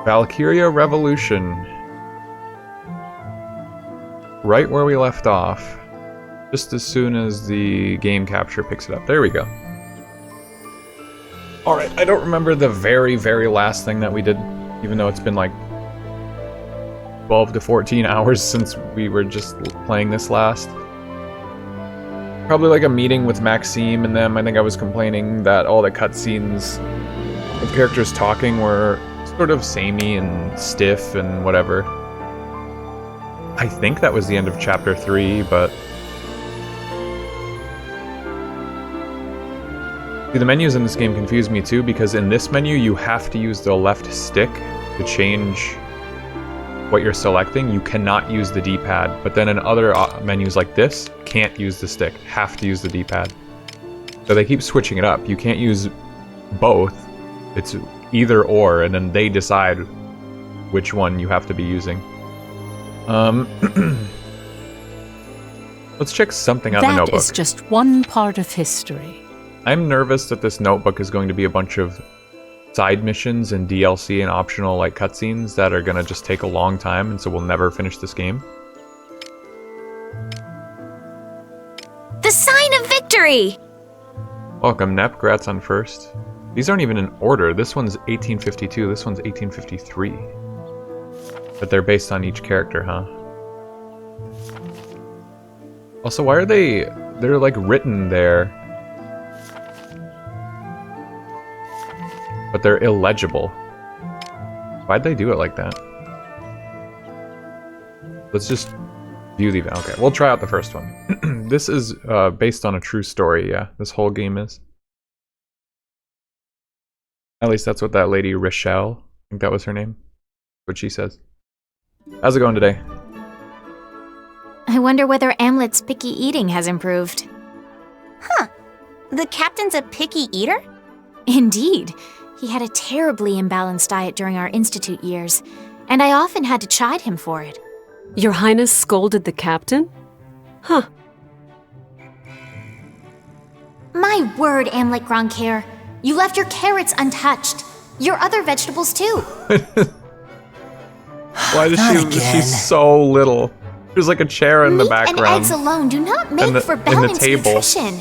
Valkyria Revolution. Right where we left off. Just as soon as the game capture picks it up. There we go. Alright, I don't remember the very, very last thing that we did, even though it's been like 12 to 14 hours since we were just playing this last. Probably like a meeting with Maxime and them. I think I was complaining that all the cutscenes of characters talking were sort of samey and stiff and whatever. I think that was the end of chapter 3, but... See, the menus in this game confuse me too, because in this menu you have to use the left stick to change what you're selecting. You cannot use the D-pad, but then in other menus like this, can't use the stick, have to use the D-pad. So they keep switching it up. You can't use both. It's either or, and then they decide which one you have to be using. Let's check something out in the notebook. That is just one part of history. I'm nervous that this notebook is going to be a bunch of side missions and DLC and optional like cutscenes that are going to just take a long time, and so we'll never finish this game. The sign of victory! Welcome, Nep. Grats on first. These aren't even in order. This one's 1852, this one's 1853. But they're based on each character, huh? Also, why are they're like written there, but they're illegible? Why'd they do it like that? Let's just view the... Okay, we'll try out the first one. This is based on a true story, yeah. This whole game is. At least that's what that lady, Rochelle, I think that was her name. What she says. How's it going today? I wonder whether Amlet's picky eating has improved. Huh. The captain's a picky eater? Indeed. He had a terribly imbalanced diet during our institute years, and I often had to chide him for it. Your Highness scolded the captain? Huh. My word, Amlet Grancaire. You left your carrots untouched. Your other vegetables, too. Why does she's so little? There's like a chair in the background. Meat and eggs alone do not make for balanced nutrition.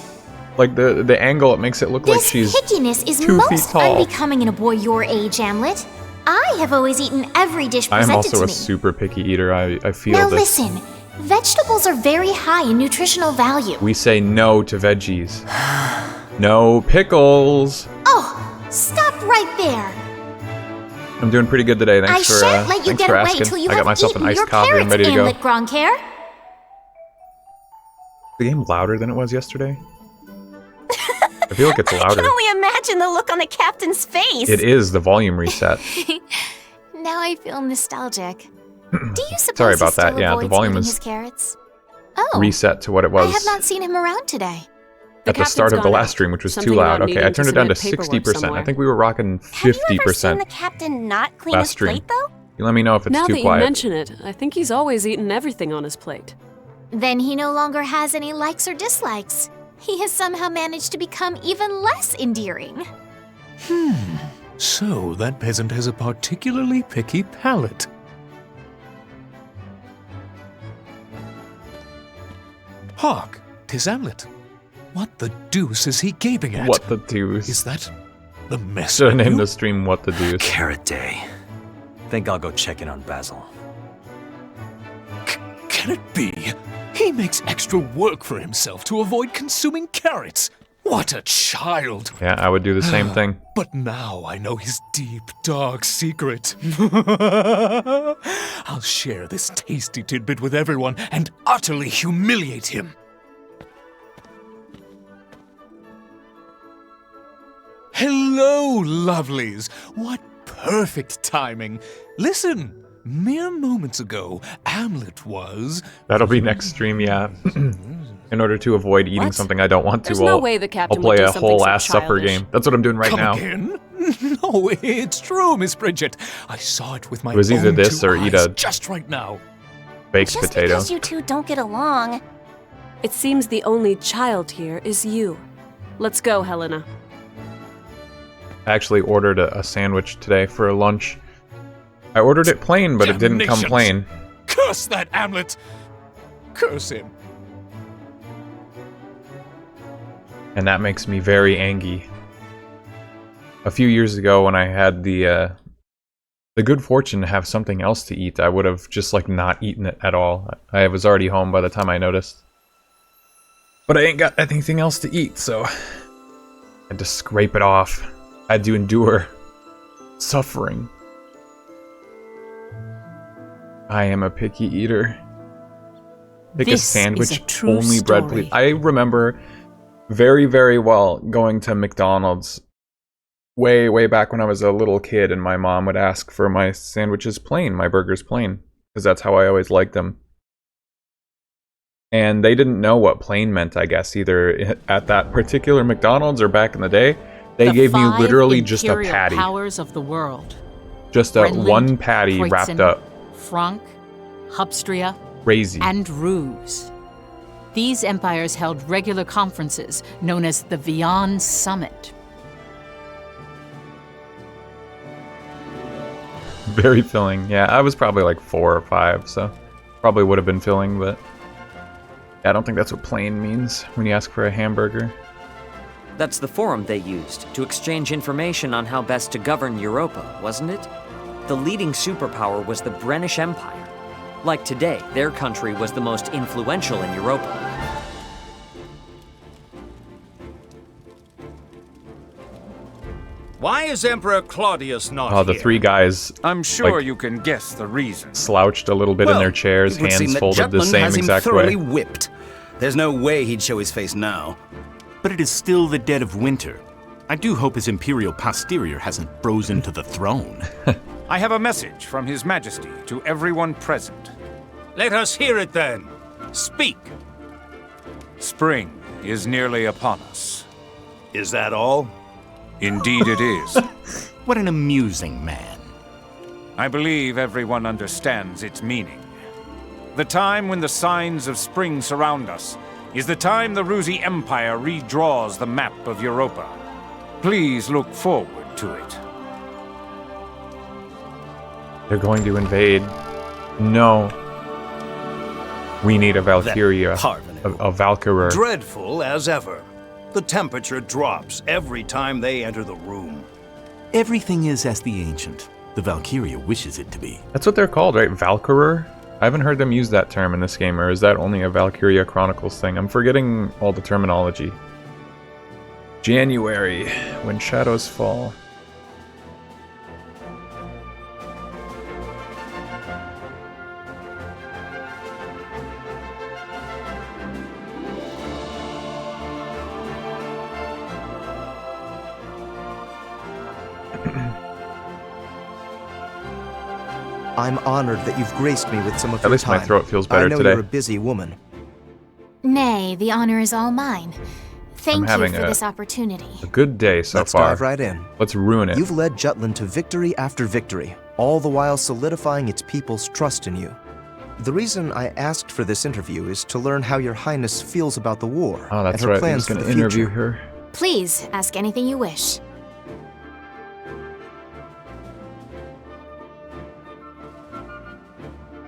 Like the angle, it makes it look like she's 2 feet tall. This pickiness is most unbecoming in a boy your age, Amlet. I have always eaten every dish presented to me. I'm also a super picky eater. I feel now this. Listen, vegetables are very high in nutritional value. We say no to veggies. No pickles. Oh, stop right there. I'm doing pretty good today. Thanks for shan't let you get away asking. till you I got myself an iced your coffee. I'm ready to go. Amlet Grancaire. The game louder than it was yesterday? I feel like it's louder. I can only imagine the look on the captain's face. It is the volume reset. Now I feel nostalgic. Do you suppose Sorry about he still that. Yeah, the volume eating is his carrots? Oh, reset to what it was. I have not seen him around today. At the start of the last stream, which was too loud. Okay, I turned it down to 60%. I think we were rocking 50%. Have you ever seen the captain not clean his plate, though? You let me know if it's now too that quiet. You mention it, I think he's always eaten everything on his plate. Then he no longer has any likes or dislikes. He has somehow managed to become even less endearing. So that peasant has a particularly picky palate. Hark, 'tis Amlet. What the deuce is he gaping at? What the deuce? Is that the mess Should have menu? named the stream What the Deuce. Carrot Day. Think I'll go check in on Basil. Can it be? He makes extra work for himself to avoid consuming carrots. What a child! Yeah, I would do the same thing. But now I know his deep, dark secret. I'll share this tasty tidbit with everyone and utterly humiliate him. Hello, lovelies! What perfect timing! Listen! Mere moments ago, Amlet was... That'll be next stream, yeah. In order to avoid eating something I don't want to, There's no way the captain I'll play would do a something whole so ass supper childish. game. That's what I'm doing right now. Again? No, it's true, Miss Bridget. I saw it with my It was either own this 2 or eat eyes a just right now. baked Just potato. because you two don't get along. It seems the only child here is you. Let's go, Helena. I actually ordered a sandwich today for lunch. I ordered it plain, but it didn't come Damnations. plain. Curse that Amlet! Curse him. And that makes me very angry. A few years ago, when I had the good fortune to have something else to eat, I would have just like not eaten it at all. I was already home by the time I noticed. But I ain't got anything else to eat, so I had to scrape it off. I had to endure suffering. I am a picky eater. Pick a This sandwich, is a true only bread, story. please. I remember very, very well going to McDonald's way back when I was a little kid, and my mom would ask for my sandwiches plain, my burgers plain, because that's how I always liked them. And they didn't know what plain meant, I guess, either at that particular McDonald's or back in the day. They The gave me 5 literally just a imperial patty. powers of the world. Just a Brenland, one patty wrapped Kreutzen, up. Frank, Hubstria, Crazy. and Ruse. These empires held regular conferences known as the Vian Summit. Very filling. Yeah, I was probably like 4 or 5, so probably would have been filling, but yeah, I don't think that's what plain means when you ask for a hamburger. That's the forum they used to exchange information on how best to govern Europa, wasn't it? The leading superpower was the British Empire. Like today, their country was the most influential in Europa. Why is Emperor Claudius not Oh, the here? 3 guys I'm sure like- you can guess the reason. slouched a little bit in their chairs, it would seem hands that folded the Jutland same has him exact thoroughly way. whipped. There's no way he'd show his face now. But it is still the dead of winter. I do hope his imperial posterior hasn't frozen to the throne. I have a message from His Majesty to everyone present. Let us hear it then. Speak. Spring is nearly upon us. Is that all? Indeed it is. What an amusing man. I believe everyone understands its meaning. The time when the signs of spring surround us is the time the Rusi Empire redraws the map of Europa. Please look forward to it. They're going to invade. No. We need a Valkyria. A Valkyria. Dreadful as ever. The temperature drops every time they enter the room. Everything is as the ancient. The Valkyria wishes it to be. That's what they're called, right? Valkyria? I haven't heard them use that term in this game, or is that only a Valkyria Chronicles thing? I'm forgetting all the terminology. January, when shadows fall. I'm honored that you've graced me with some of At your least my time. throat feels better I know today. you're a busy woman. Nay, the honor is all mine. Thank you having for a- this opportunity. A good day so Let's far. dive right in. Let's ruin it. You've led Jutland to victory after victory, all the while solidifying its people's trust in you. The reason I asked for this interview is to learn how your highness feels about the war Oh, that's and her right. I plans was for going the to interview future. her. Please, ask anything you wish.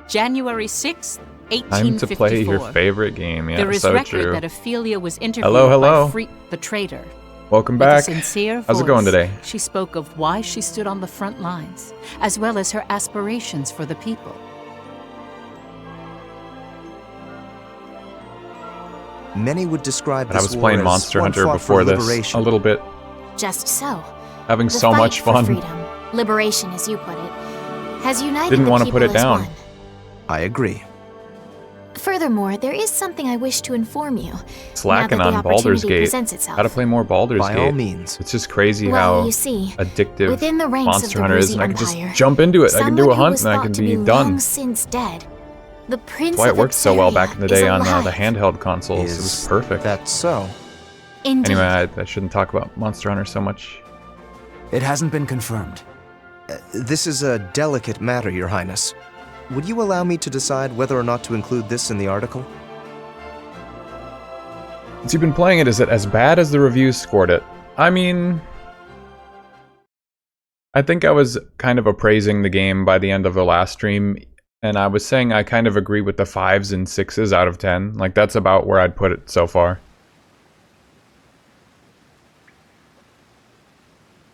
January 6th, Time to play 1854. your favorite game. Yeah, There is so record true. that Ophelia was interviewed Hello. by the traitor. Welcome With a back. sincere How's it going voice, today? She spoke of why she stood on the front lines, as well as her aspirations for the people. Many would describe And I this was war playing as Monster one Hunter fought for before this liberation. a little bit. Just so. Having The so fight much for fun. freedom, liberation, as you put it, has united Didn't the wanna people put it as down. one. I agree. Furthermore, there is something I wish to inform you. Slacking now that the on Baldur's opportunity Gate. presents itself. Gotta play more Baldur's By Gate. all means. It's just crazy Well, how you see, addictive within the ranks Monster of the Hunter is, Rusi and I can just Empire, jump into it. I can do a someone who hunt was and I thought can to be long done. since dead. The Prince That's why it of worked so well back in the Upsaria day is on the alive. handheld consoles. It was Is perfect. That's so. Indeed. Anyway, I shouldn't talk about Monster Hunter so much. It hasn't been confirmed. This is a delicate matter, Your Highness. Would you allow me to decide whether or not to include this in the article? Since you've been playing it, is it as bad as the reviews scored it? I mean, I think I was kind of appraising the game by the end of the last stream, and I was saying I kind of agree with the 5s and 6s out of 10. Like, that's about where I'd put it so far.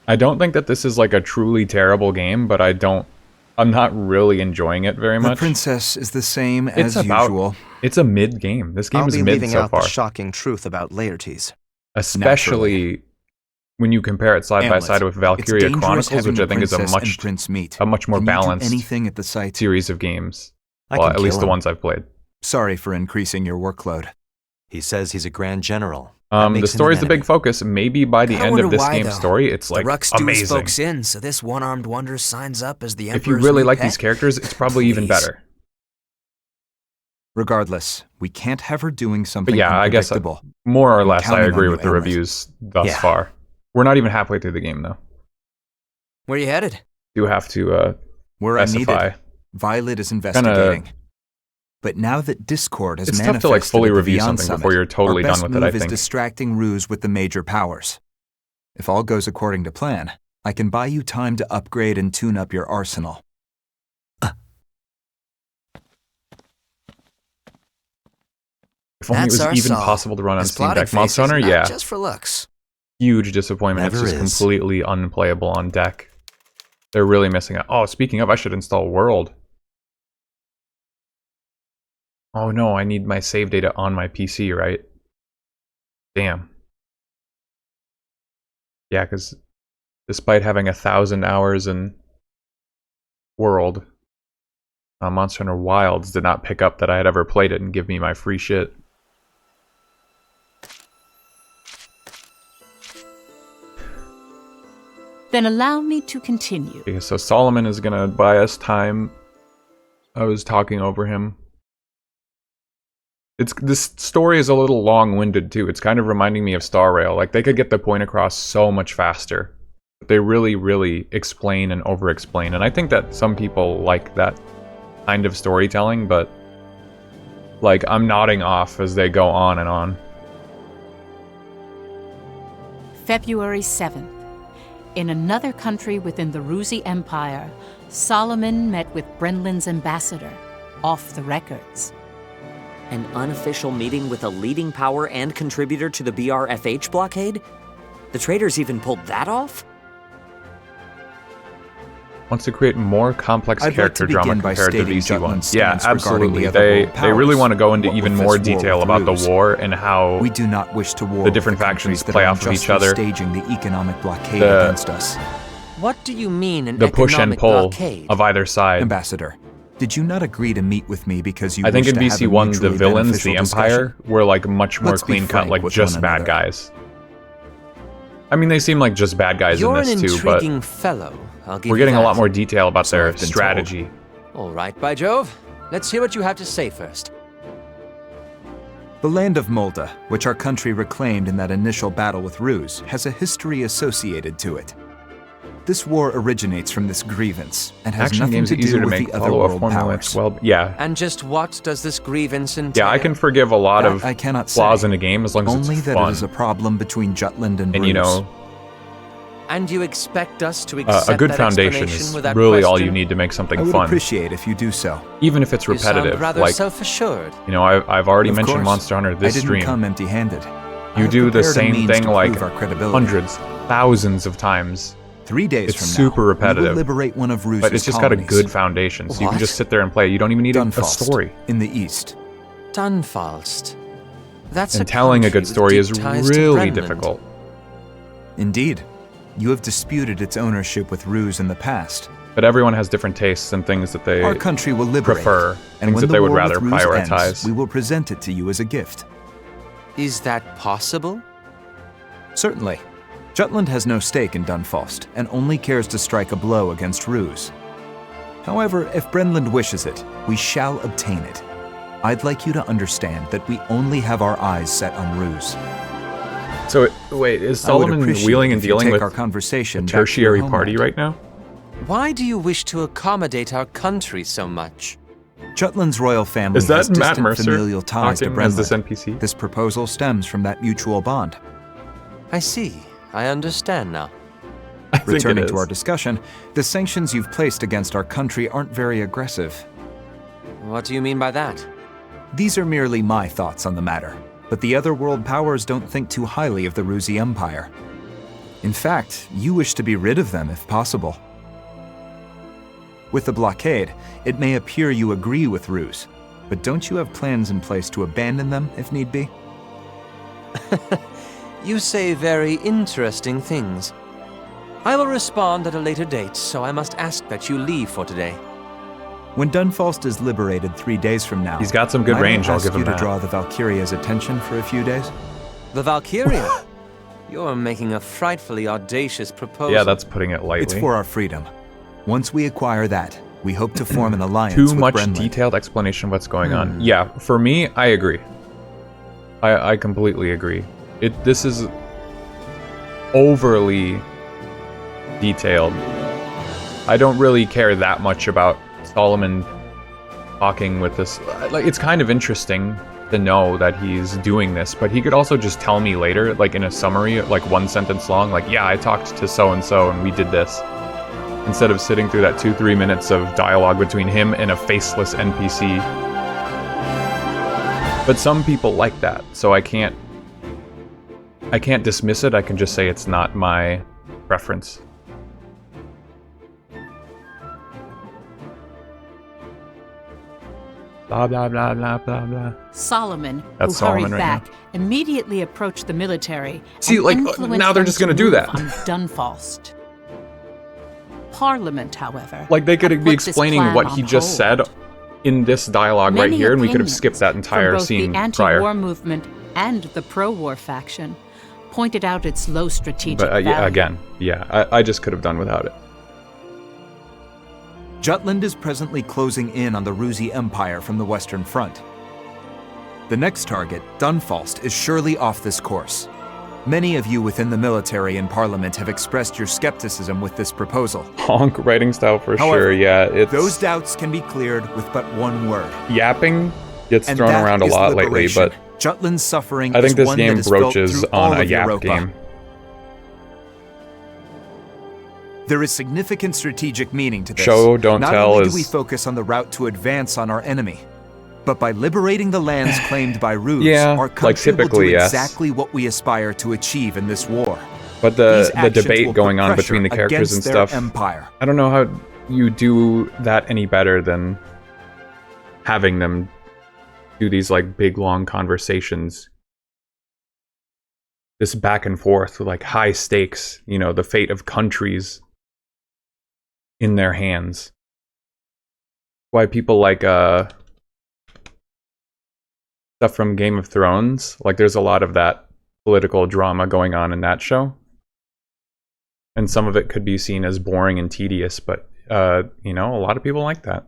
I don't think that this is like a truly terrible game, but I'm not really enjoying it very much. The princess is the same as usual. It's a mid game. This game is mid so far. I'll be leaving out the shocking truth about Laertes. Especially when you compare it side by side with Valkyria Chronicles, which I think is a much more balanced series of games. Well, at least the ones I've played. Sorry for increasing your workload. He says he's a grand general. The story's the big focus. Maybe by the end of this game's story, it's like amazing. Folks in, so this one-armed wonder signs up as the Emperor's If you really like pet? these characters, it's probably even better. Regardless, we can't have her doing something But yeah, I guess more or less I agree with the reviews thus far. We're not even halfway through the game, though. Where you headed? You have to Where specify. I needed. Violet is investigating. But now that Discord has it's manifested tough to like fully at the review Beyond something Summit, before you're totally our best done with it, I move is think. distracting Ruse with the major powers. If all goes according to plan, I can buy you time to upgrade and tune up your arsenal. If only it was even possible to run on Steam Deck. Monster Hunter, yeah. Just for looks. Huge disappointment. It's just completely unplayable on deck. They're really missing out. Oh, speaking of, I should install World. Oh no, I need my save data on my PC, right? Damn. Yeah, because despite having 1,000 hours in World, Monster Hunter Wilds did not pick up that I had ever played it and give me my free shit. Then allow me to continue. Okay, so Solomon is gonna buy us time. I was talking over him. This story is a little long-winded too. It's kind of reminding me of Star Rail. Like, they could get the point across so much faster. But they really, really explain and over-explain. And I think that some people like that kind of storytelling, but like, I'm nodding off as they go on and on. February 7th. In another country within the Ruzi Empire, Solomon met with Brenlin's ambassador, off the records. An unofficial meeting with a leading power and contributor to the BRFH blockade? The traitors even pulled that off? Wants to create more complex character drama compared to VC ones. Yeah, absolutely. They really want to go into even more detail about the war and how we do not wish to war the different factions play off of each other. Staging the economic blockade against us. What do you mean an the push and pull blockade? of either side. Ambassador, did you not agree to meet with me because you I think in wished to have a VC1 the mutually villains, beneficial the Empire, discussion? were like much more Let's be clean cut, frank like with just one bad another. guys. I mean, they seem like just bad guys You're in this an too, but intriguing fellow. I'll give we're you getting a that. lot more detail about their strategy. All right, by Jove. Let's hear what you have to say first. The land of Molda, which our country reclaimed in that initial battle with Ruse, has a history associated to it. This war originates from this grievance and has Action nothing games to are easier do to with make. the other Follow a world formula. powers. Well, yeah. And just what does this grievance entail? Yeah, I can forgive a lot That of I cannot flaws say. in a game as long as Only it's that fun. it is a problem between Jutland and And Ruse. you know, And you expect us to accept a good that foundation explanation is without really all question? you need to make something I would fun. appreciate if you do so. Even if it's You sound repetitive. rather Like, self-assured. you know, I've already Of mentioned course, Monster Hunter this I didn't stream. come empty-handed. I You have do the prepared a same means thing to like prove our credibility. hundreds, thousands of times. 3 days It's from super now, repetitive. we will liberate one of Ruse's But it's just got a colonies. good foundation, so you can What? just sit there and play. You don't even need a Dunfalst, story. in the east. Dunfalst. That's And a telling a country good with story deep is ties to really Brenland. difficult. Indeed. You have disputed its ownership with Ruse in the past. But everyone has different tastes and things that they Our country will liberate, prefer, and things when that the they would war rather with Ruse prioritize. ends, we will present it to you as a gift. Is that possible? Certainly. Jutland has no stake in Dunfalst, and only cares to strike a blow against Ruse. However, if Brenland wishes it, we shall obtain it. I'd like you to understand that we only have our eyes set on Ruse. So, wait, is I would Solomon appreciate wheeling and if you dealing take with our conversation a back to your tertiary homeland. party right now? Why do you wish to accommodate our country so much? Jutland's royal family Is that has Matt distant Mercer familial ties to talking as this Brenland. NPC? This proposal stems from that mutual bond. I see. I understand now. Returning to our discussion, the sanctions you've placed against our country aren't very aggressive. What do you mean by that? These are merely my thoughts on the matter, but the other world powers don't think too highly of the Ruzi Empire. In fact, you wish to be rid of them if possible. With the blockade, it may appear you agree with Ruse, but don't you have plans in place to abandon them if need be? You say very interesting things. I will respond at a later date, so I must ask that you leave for today. When Dunfalst is liberated 3 days from now, he's got some good range, I'll give him you to that. draw the Valkyria's attention for a few days? The Valkyria? You're making a frightfully audacious proposal. Yeah, that's putting it lightly. It's for our freedom. Once we acquire that, we hope to form an alliance Too with much Brenlin. detailed explanation of what's going on. Yeah, for me, I agree. I completely agree. This is overly detailed. I don't really care that much about Solomon talking with this. Like, it's kind of interesting to know that he's doing this, but he could also just tell me later, like in a summary, like 1 sentence long, like, yeah, I talked to so-and-so and we did this. Instead of sitting through that 2-3 minutes of dialogue between him and a faceless NPC. But some people like that, so I can't dismiss it. I can just say it's not my preference. Blah, blah, blah, blah, blah, blah. Solomon, That's who Solomon hurried right back, immediately approached the military. See, and like, influenced now they're them just to gonna do move that. On Dunfalst. Parliament, however, Like, they could had be put this explaining plan what on he just hold. said in this dialogue right Many here, and we could have opinions skipped that from entire both scene the anti-war prior. movement and the pro-war faction pointed out its low strategic But value. yeah, again, I just could have done without it. Jutland is presently closing in on the Ruzi Empire from the Western Front. The next target, Dunfalst, is surely off this course. Many of you within the military and parliament have expressed your skepticism with this proposal. Honk writing style for However, sure, yeah. It's those doubts can be cleared with but one word. Yapping gets And thrown that around a is lot lately, liberation. but Jutland's suffering I think is this one game that is felt broaches through on all a of yap Europa. game. There is significant strategic meaning to this. Show, don't Not tell only is- do we focus on the route to advance on our enemy, but by liberating the lands claimed by Ruse, Yeah, our like country will typically, do yes. exactly what we aspire to achieve in this war. But These the actions will debate put going on pressure between the characters and against their stuff, empire. I don't know how you do that any better than having them do these like big long conversations. This back and forth, like high stakes, you know, the fate of countries in their hands. Why people like stuff from Game of Thrones, like there's a lot of that political drama going on in that show. And some of it could be seen as boring and tedious, but you know, a lot of people like that.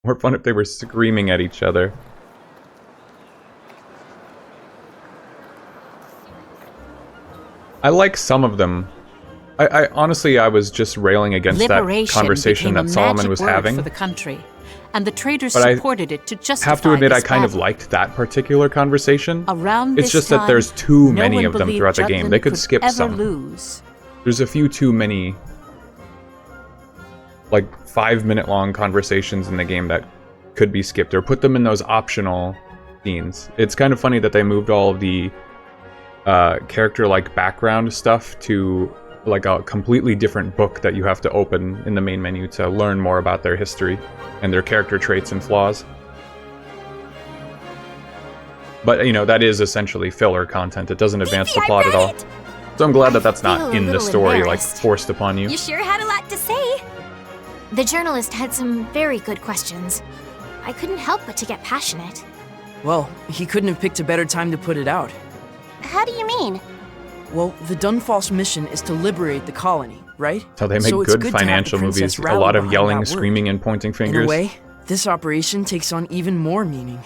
More fun if they were screaming at each other. I like some of them. I honestly, I was just railing against Liberation that conversation became that a Solomon magic was word having. for the country, and the traders But I supported it to justify have to admit, I this kind of battle. liked that particular conversation. Around It's this just that time, there's too no many one of them believed throughout the game. Jutland They could skip ever some. lose. There's a few too many, like 5-minute long conversations in the game that could be skipped or put them in those optional scenes. It's kind of funny that they moved all of the character-like background stuff to like a completely different book that you have to open in the main menu to learn more about their history and their character traits and flaws. But, you know, that is essentially filler content. It doesn't advance the plot at all. So I'm glad that that's feel not a in the little story, like, embarrassed. forced upon you. You sure had a lot to say. The journalist had some very good questions. I couldn't help but to get passionate. Well, he couldn't have picked a better time to put it out. How do you mean? Well, the Dunfalst mission is to liberate the colony, right? So they make So it's good good to have the financial princess movies. A rally lot of behind yelling, that word. screaming, and pointing In fingers. a way, this operation takes on even more meaning.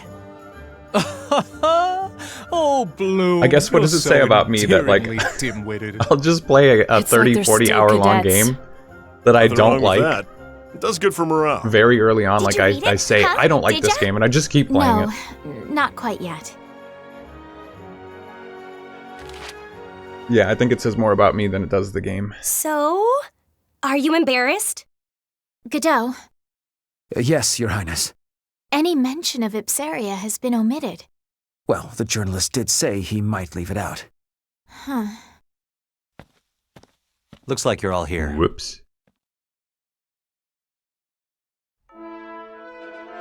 Oh, Bloom. I guess what does it say about me that, like, dim-witted. I'll just play a It's like 30, they're 40 still hour long cadets. game that I Nothing don't wrong with like, that. It does good for morale. Very early on, Did like you read I it? say, Huh? I don't like Did this ya? game, and I just keep playing No, it. not quite yet. Yeah, I think it says more about me than it does the game. So, are you embarrassed? Godot, Yes, Your Highness. any mention of Ipsaria has been omitted. Well, the journalist did say he might leave it out. Huh. Looks like you're all here. Whoops.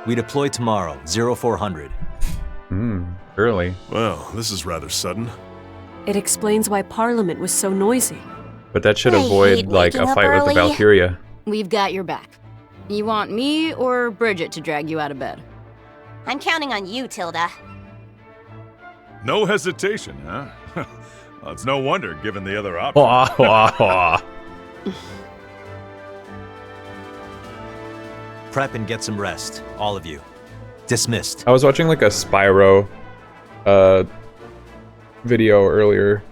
We deploy tomorrow, 0400. Early. Well, this is rather sudden. It explains why Parliament was so noisy. But that should I avoid, hate like, a waking up fight with the early. Valkyria. We've got your back. You want me or Bridget to drag you out of bed? I'm counting on you, Tilda. No hesitation, huh? Well, it's no wonder, given the other option. Wah, wah, wah. Prep and get some rest, all of you. Dismissed. I was watching, like, a Spyro video earlier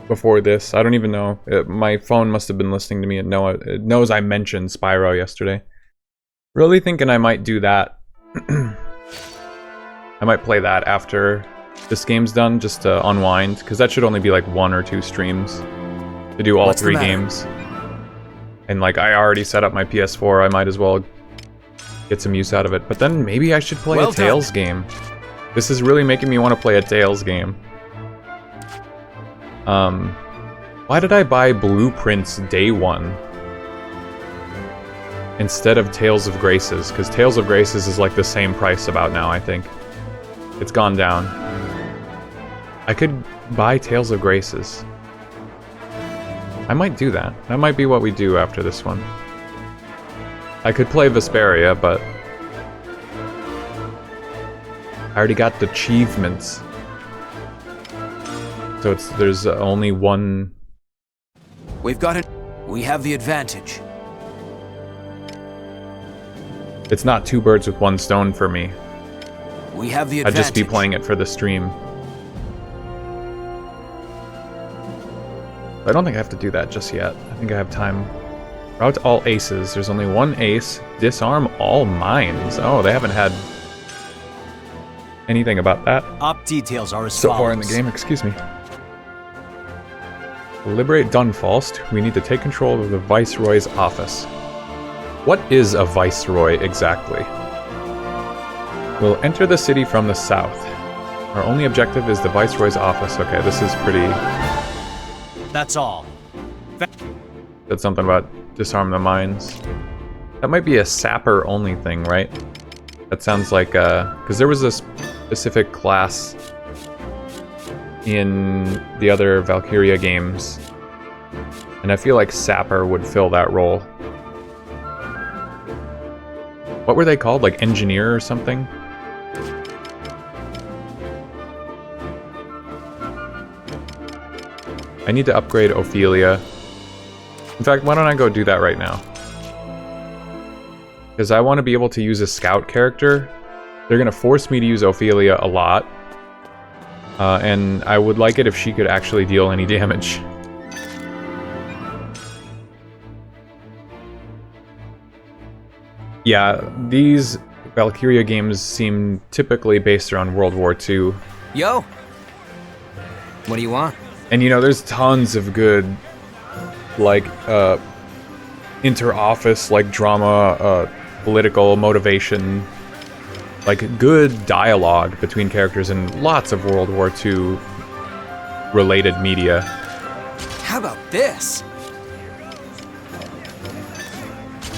before this. I don't even know. My phone must have been listening to me and it knows I mentioned Spyro yesterday. Really thinking I might do that. I might play that after this game's done, just to unwind, because that should only be like 1 or 2 streams to do all What's the 3 matter? games. And like, I already set up my PS4, I might as well get some use out of it. But then maybe I should play Well a Tales game. This is really making me want to play a Tales game. Why did I buy Blueprints day 1 instead of Tales of Graces? Because Tales of Graces is like the same price about now, I think. It's gone down. I could buy Tales of Graces. I might do that. That might be what we do after this one. I could play Vesperia, but I already got the achievements. So there's only one. We've got it. We have the advantage. It's not 2 birds with 1 stone for me. We have the I'd advantage. just be playing it for the stream. I don't think I have to do that just yet. I think I have time. Route all aces. There's only 1 ace. Disarm all mines. Oh, they haven't had anything about that Op details are as so follows. far in the game. Excuse me. Liberate Dunfalst. We need to take control of the Viceroy's office. What is a Viceroy exactly? We'll enter the city from the south. Our only objective is the Viceroy's office. Okay, this is pretty... That's all. Said something about disarm the mines. That might be a sapper only thing, right? That sounds like, because there was a specific class in the other Valkyria games, and I feel like sapper would fill that role. What were they called? Like engineer or something? I need to upgrade Ophelia. In fact, why don't I go do that right now? Because I want to be able to use a scout character. They're going to force me to use Ophelia a lot. And I would like it if she could actually deal any damage. Yeah, these Valkyria games seem typically based around World War II. Yo! What do you want? And you know, there's tons of good, like, inter-office, like, drama, political motivation, like, good dialogue between characters in lots of World War II related media. How about this?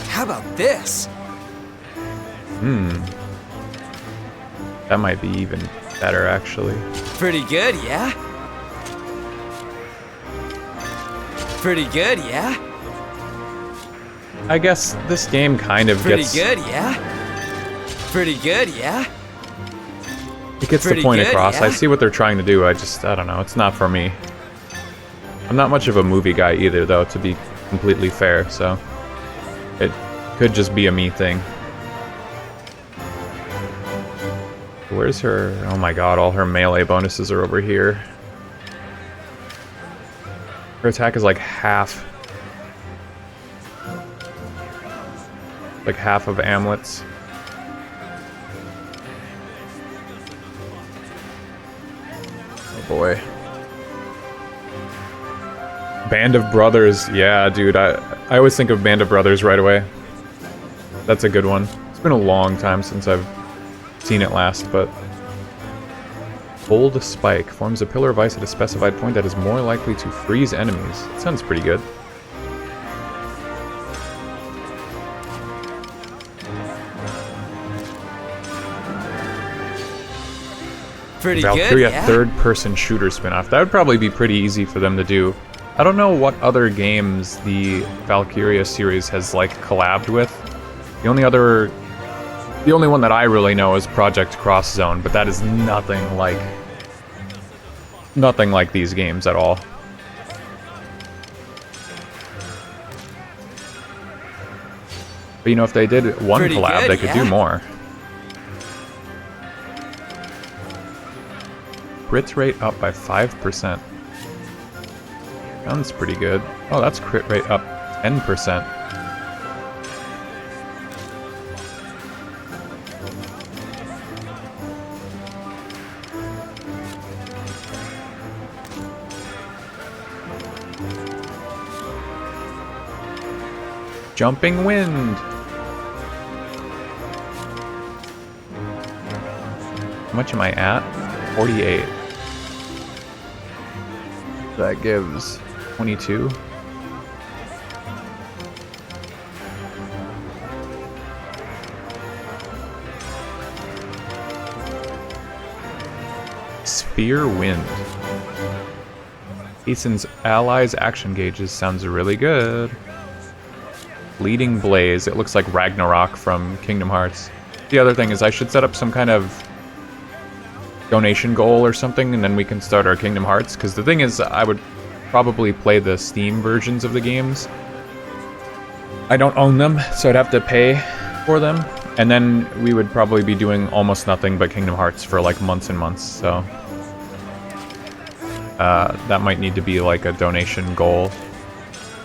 How about this? That might be even better, actually. Pretty good, yeah? Pretty good, yeah? I guess this game kind of Pretty gets... good, yeah? Pretty good, yeah? It gets the Pretty point good, across. yeah? I see what they're trying to do, I don't know, it's not for me. I'm not much of a movie guy either, though, to be completely fair, so... It could just be a me thing. Where's her... Oh my god, all her melee bonuses are over here. Her attack is like half. like half of amulets. Oh boy. Band of Brothers. Yeah, dude. I always think of Band of Brothers right away. That's a good one. It's been a long time since I've seen it last, but... Hold Spike. Forms a pillar of ice at a specified point that is more likely to freeze enemies. That sounds pretty good. Pretty Valkyria good, yeah. third-person shooter spin-off. That would probably be pretty easy for them to do. I don't know what other games the Valkyria series has, like, collabed with. The only one that I really know is Project Cross Zone, but that is nothing like these games at all. But you know, if they did one Pretty collab, good, they could yeah. do more. Crit rate up by 5%. Sounds pretty good. Oh, that's crit rate up 10%. Jumping Wind. How much am I at? 48. That gives 22. Sphere Wind. Hastens allies' action gauges sounds really good. Bleeding Blaze. It looks like Ragnarok from Kingdom Hearts. The other thing is I should set up some kind of donation goal or something, and then we can start our Kingdom Hearts, because the thing is, I would probably play the Steam versions of the games. I don't own them, so I'd have to pay for them, and then we would probably be doing almost nothing but Kingdom Hearts for like months and months, so that might need to be like a donation goal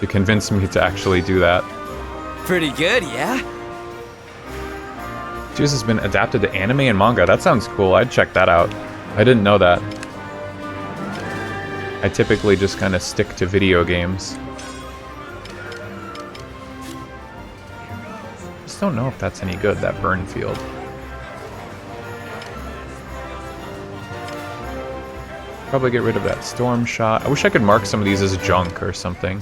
to convince me to actually do that. Pretty good, yeah? Juice has been adapted to anime and manga. That sounds cool. I'd check that out. I didn't know that. I typically just kind of stick to video games. Just don't know if that's any good, that burn field. Probably get rid of that storm shot. I wish I could mark some of these as junk or something.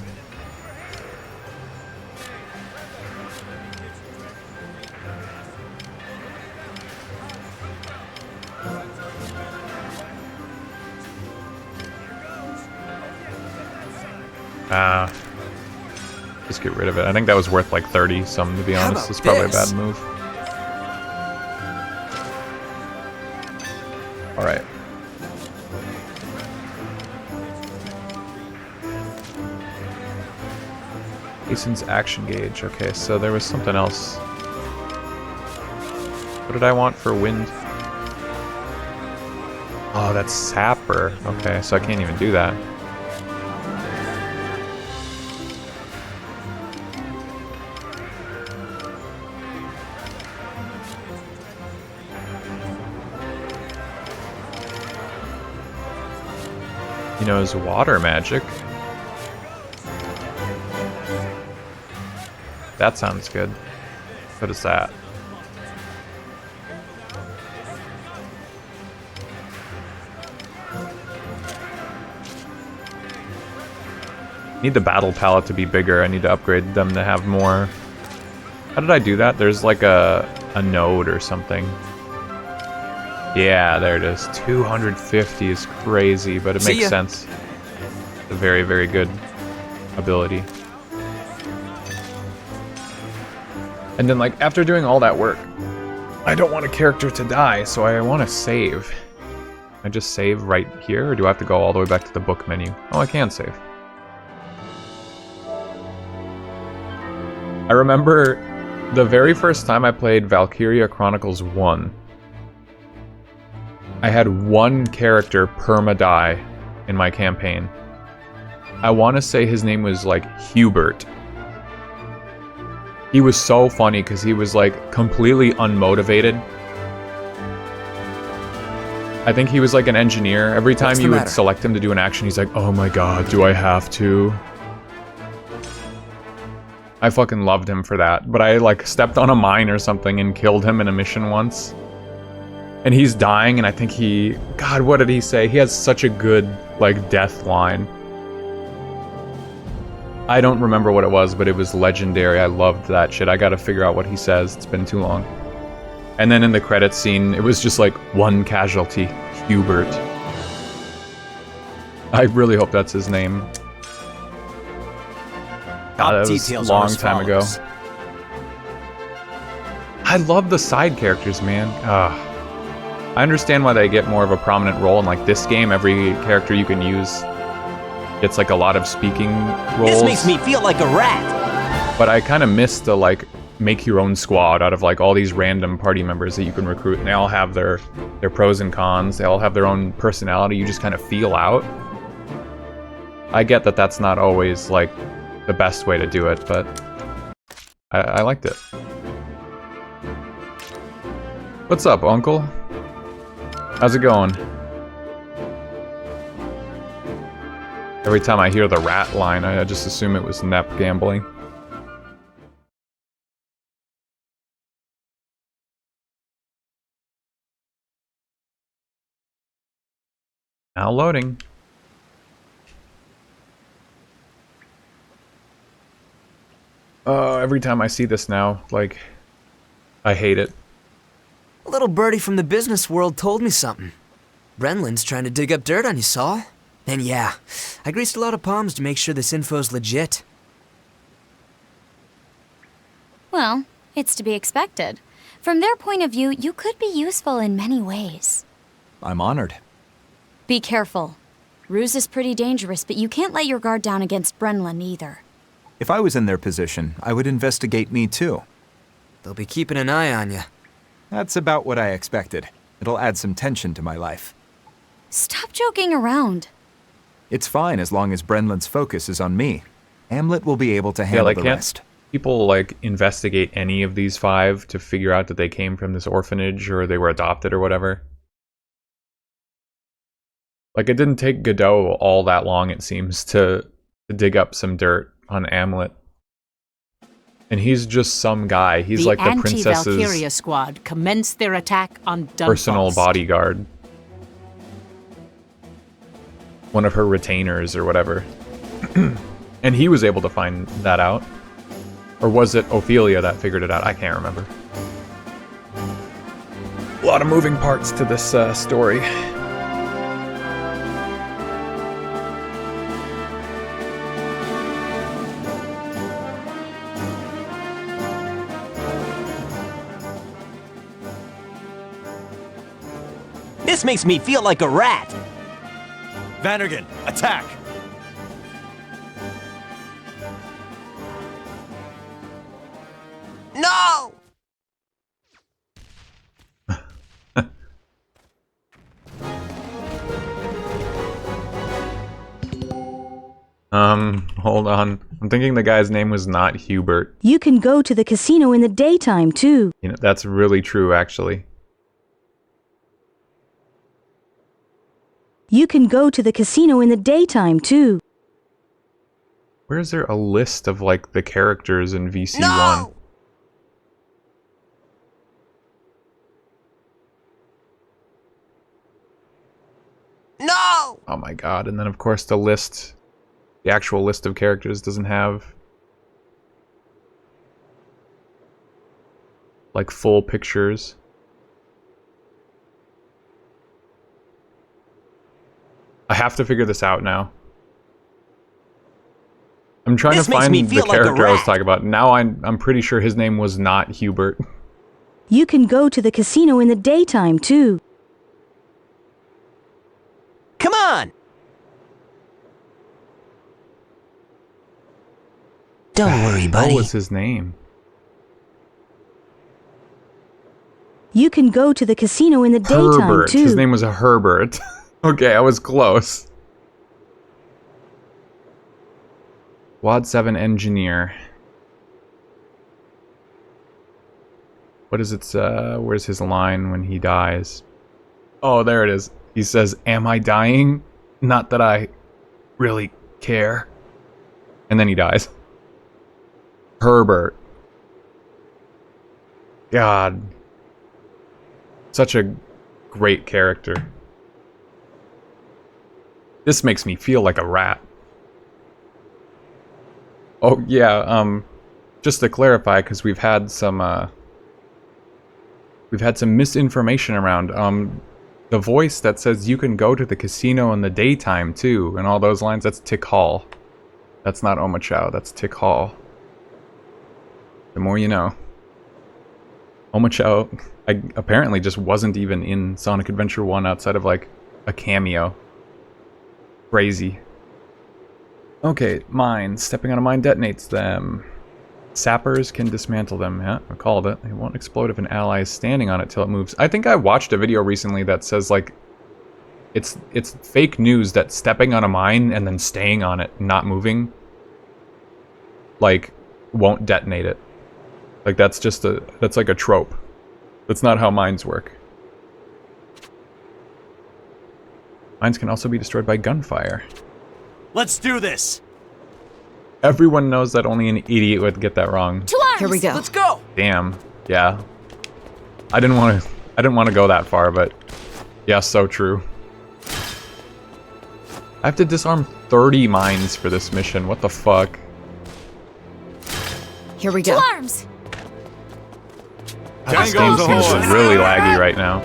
Just get rid of it. I think that was worth like 30 some, to be honest. It's probably a bad move. Alright. Jason's action gauge. Okay, so there was something else. What did I want for wind? Oh, that's Sapper. Okay, so I can't even do that. He knows water magic. That sounds good. What is that? Need the battle palette to be bigger. I need to upgrade them to have more. How did I do that? There's like a node or something. Yeah, there it is. 250 is crazy, but it makes sense. It's a very, very good ability. And then, like, after doing all that work, I don't want a character to die, so I want to save. I just save right here, or do I have to go all the way back to the book menu? Oh, I can save. I remember the very first time I played Valkyria Chronicles 1. I had one character perma-die in my campaign. I want to say his name was, like, Hubert. He was so funny because he was like completely unmotivated. I think he was like an engineer. Every time you would select him to do an action, he's like, oh my god, do I have to? I fucking loved him for that. But I like stepped on a mine or something and killed him in a mission once. And he's dying, and I think he... God, what did he say? He has such a good, like, death line. I don't remember what it was, but it was legendary. I loved that shit. I gotta figure out what he says. It's been too long. And then in the credits scene, it was just like, one casualty, Hubert. I really hope that's his name. God, that was a long time ago. I love the side characters, man. I understand why they get more of a prominent role in like this game. Every character you can use gets like a lot of speaking roles. This makes me feel like a rat. But I kind of miss the like make your own squad out of like all these random party members that you can recruit, and they all have their pros and cons. They all have their own personality. You just kind of feel out. I get that that's not always like the best way to do it, but I liked it. What's up, Uncle? How's it going? Every time I hear the rat line, I just assume it was Nep gambling. Now loading. Every time I see this now, like, I hate it. A little birdie from the business world told me something. Brenlin's trying to dig up dirt on you, Saul. And yeah, I greased a lot of palms to make sure this info's legit. Well, it's to be expected. From their point of view, you could be useful in many ways. I'm honored. Be careful. Ruse is pretty dangerous, but you can't let your guard down against Brenlin either. If I was in their position, I would investigate me too. They'll be keeping an eye on you. That's about what I expected. It'll add some tension to my life. Stop joking around. It's fine as long as Brenlin's focus is on me. Amlet will be able to handle the rest. People like investigate any of these 5 to figure out that they came from this orphanage or they were adopted or whatever. Like, it didn't take Godot all that long, it seems, to dig up some dirt on Amlet. And he's just some guy. He's like the princess's anti-Valkyria squad commenced their attack on Dunfast. Personal bodyguard. One of her retainers or whatever. And he was able to find that out. Or was it Ophelia that figured it out? I can't remember. A lot of moving parts to this story. This makes me feel like a rat. Vannergan, attack! No! Hold on. I'm thinking the guy's name was not Hubert. You can go to the casino in the daytime, too. You know, that's really true, actually. You can go to the casino in the daytime, too. Where is there a list of, like, the characters in VC1? No! No! Oh my god, and then of course the list, the actual list of characters doesn't have, like, full pictures. I have to figure this out now. I'm trying to find the character I was talking about. Now I'm pretty sure his name was not Hubert. You can go to the casino in the daytime, too. Come on! Don't worry, buddy. What was his name? You can go to the casino in the daytime, Herbert. too. His name was Herbert. Okay, I was close. Quad 7 engineer. What is it? Where's his line when he dies? Oh, there it is. He says, "Am I dying? Not that I really care." And then he dies. Herbert. God. Such a great character. This makes me feel like a rat. Oh, yeah, just to clarify, because we've had some misinformation around. The voice that says you can go to the casino in the daytime, too, and all those lines, that's Tick Hall. That's not Oma Chao, that's Tick Hall. The more you know. Oma Chao, apparently just wasn't even in Sonic Adventure 1 outside of, like, a cameo. Crazy. Okay, mines. Stepping on a mine detonates them. Sappers can dismantle them. Yeah, I called it. They won't explode if an ally is standing on it till it moves. I think I watched a video recently that says, like, it's fake news that stepping on a mine and then staying on it, not moving, like, won't detonate it. Like, that's just that's like a trope. That's not how mines work. Mines can also be destroyed by gunfire. Let's do this! Everyone knows that only an idiot would get that wrong. Here we go. Let's go. Damn. Yeah. I didn't want to go that far, but yeah, so true. I have to disarm 30 mines for this mission. What the fuck? Here we go. Alarms. This game seems really laggy right now.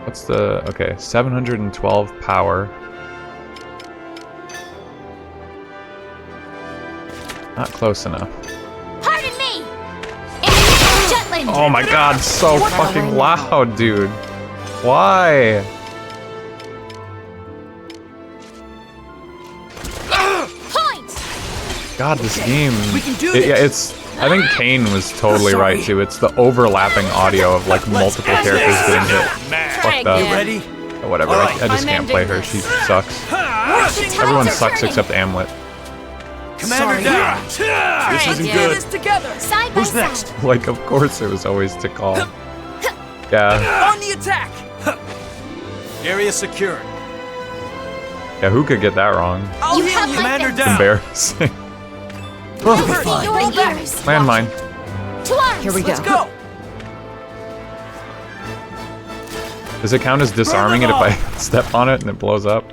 What's the... okay, 712 power. Not close enough. Pardon me! Jutland! Oh my god, so fucking loud, dude. Why? God, this game. We can do yeah, it's. I think Kane was totally right too. It's the overlapping audio of like multiple characters getting hit. Fucked up. Ready? Or whatever. I just can't play her. She sucks. Everyone sucks except Amlet. Commander down. This isn't good. Side by Who's side. next? Like, of course it was always to call. Yeah. On the attack. Area secured. Yeah, who could get that wrong? You have my Commander fence. down. Embarrassing. See your ears. Landmine. To arms. Here we go. Let's go. Does it count as disarming it if I step on it and it blows up?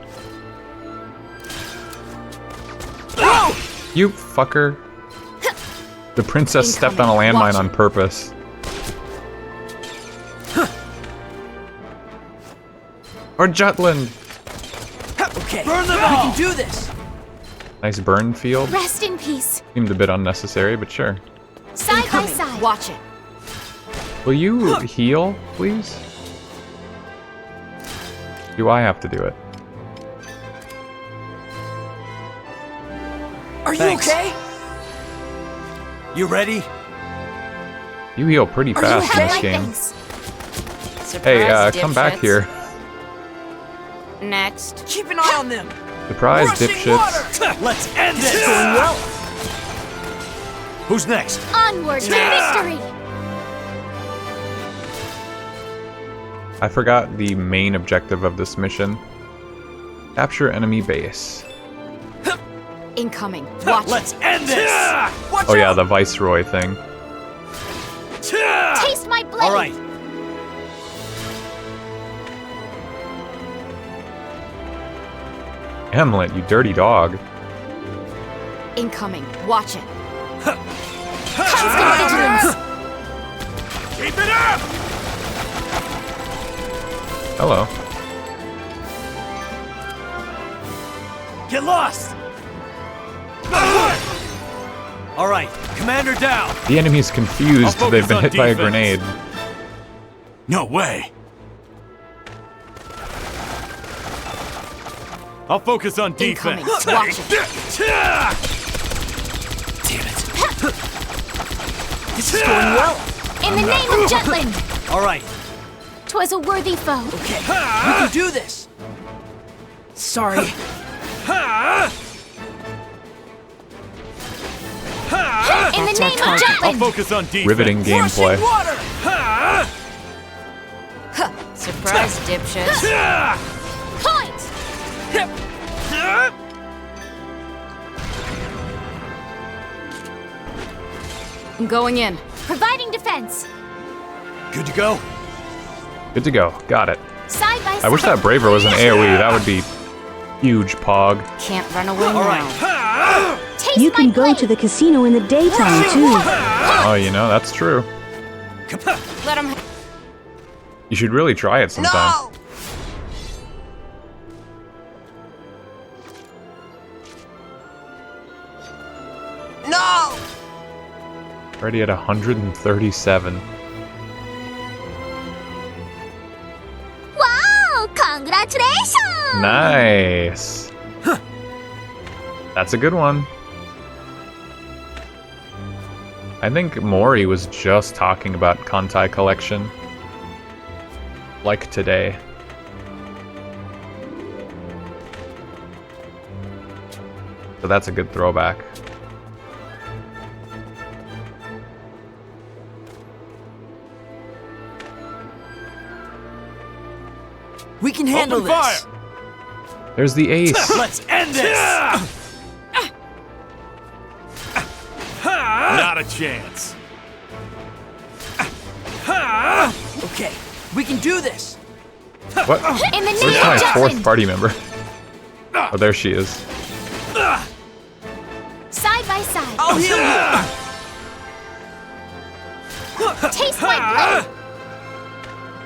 You fucker. The princess stepped on a landmine on purpose. Or Jutland. Okay. Burn them all. We can do this. Nice burn field. Rest in peace. Seemed a bit unnecessary, but sure. Side by side. Watch it. Will you heal, please? Do I have to do it? Are you Thanks. okay? You ready? You heal pretty fast in this game. Hey, come back here. Next. Keep an eye on them. Surprise, Rushing dipshits. water. Let's end This this. is going well. Who's next? Onward to victory. I forgot the main objective of this mission. Capture enemy base. Incoming. Watch Let's end this. Watch Oh yeah, out. the Viceroy thing. Taste my blade. All right. Hamlet, you dirty dog. Incoming. Watch it. Constant vigilance. Keep it up. Hello. Get lost. All right, Commander down. The enemy's confused. I'll They've focus been on hit by a defense. grenade. No way. I'll focus on Incoming. defense. Watch it. Damn it. This is going well. In the name of Jutland. All right. 'Twas a worthy foe. Okay. We can do this. Sorry. In the name of I'll Jutland! focus on defense. Riveting gameplay. Surprise, dipshit. Point! I'm going in. Providing defense. Good to go? Good to go. Got it. Side by side. I wish that Braver was an AoE. That would be huge pog. Can't run away now. You can go to the casino in the daytime too. Oh, you know, that's true. Let him. You should really try it sometime. No! Already at 137. Wow! Congratulations! Nice. That's a good one. I think Mori was just talking about Kantai Collection. Like today. So that's a good throwback. We can handle Open this. fire. There's the ace. Let's end this! Not a chance. Okay, we can do this. What? In the Where's name my of fourth Jutland! party member? Oh, there she is. Side by side. I'll heal you. Taste my blade.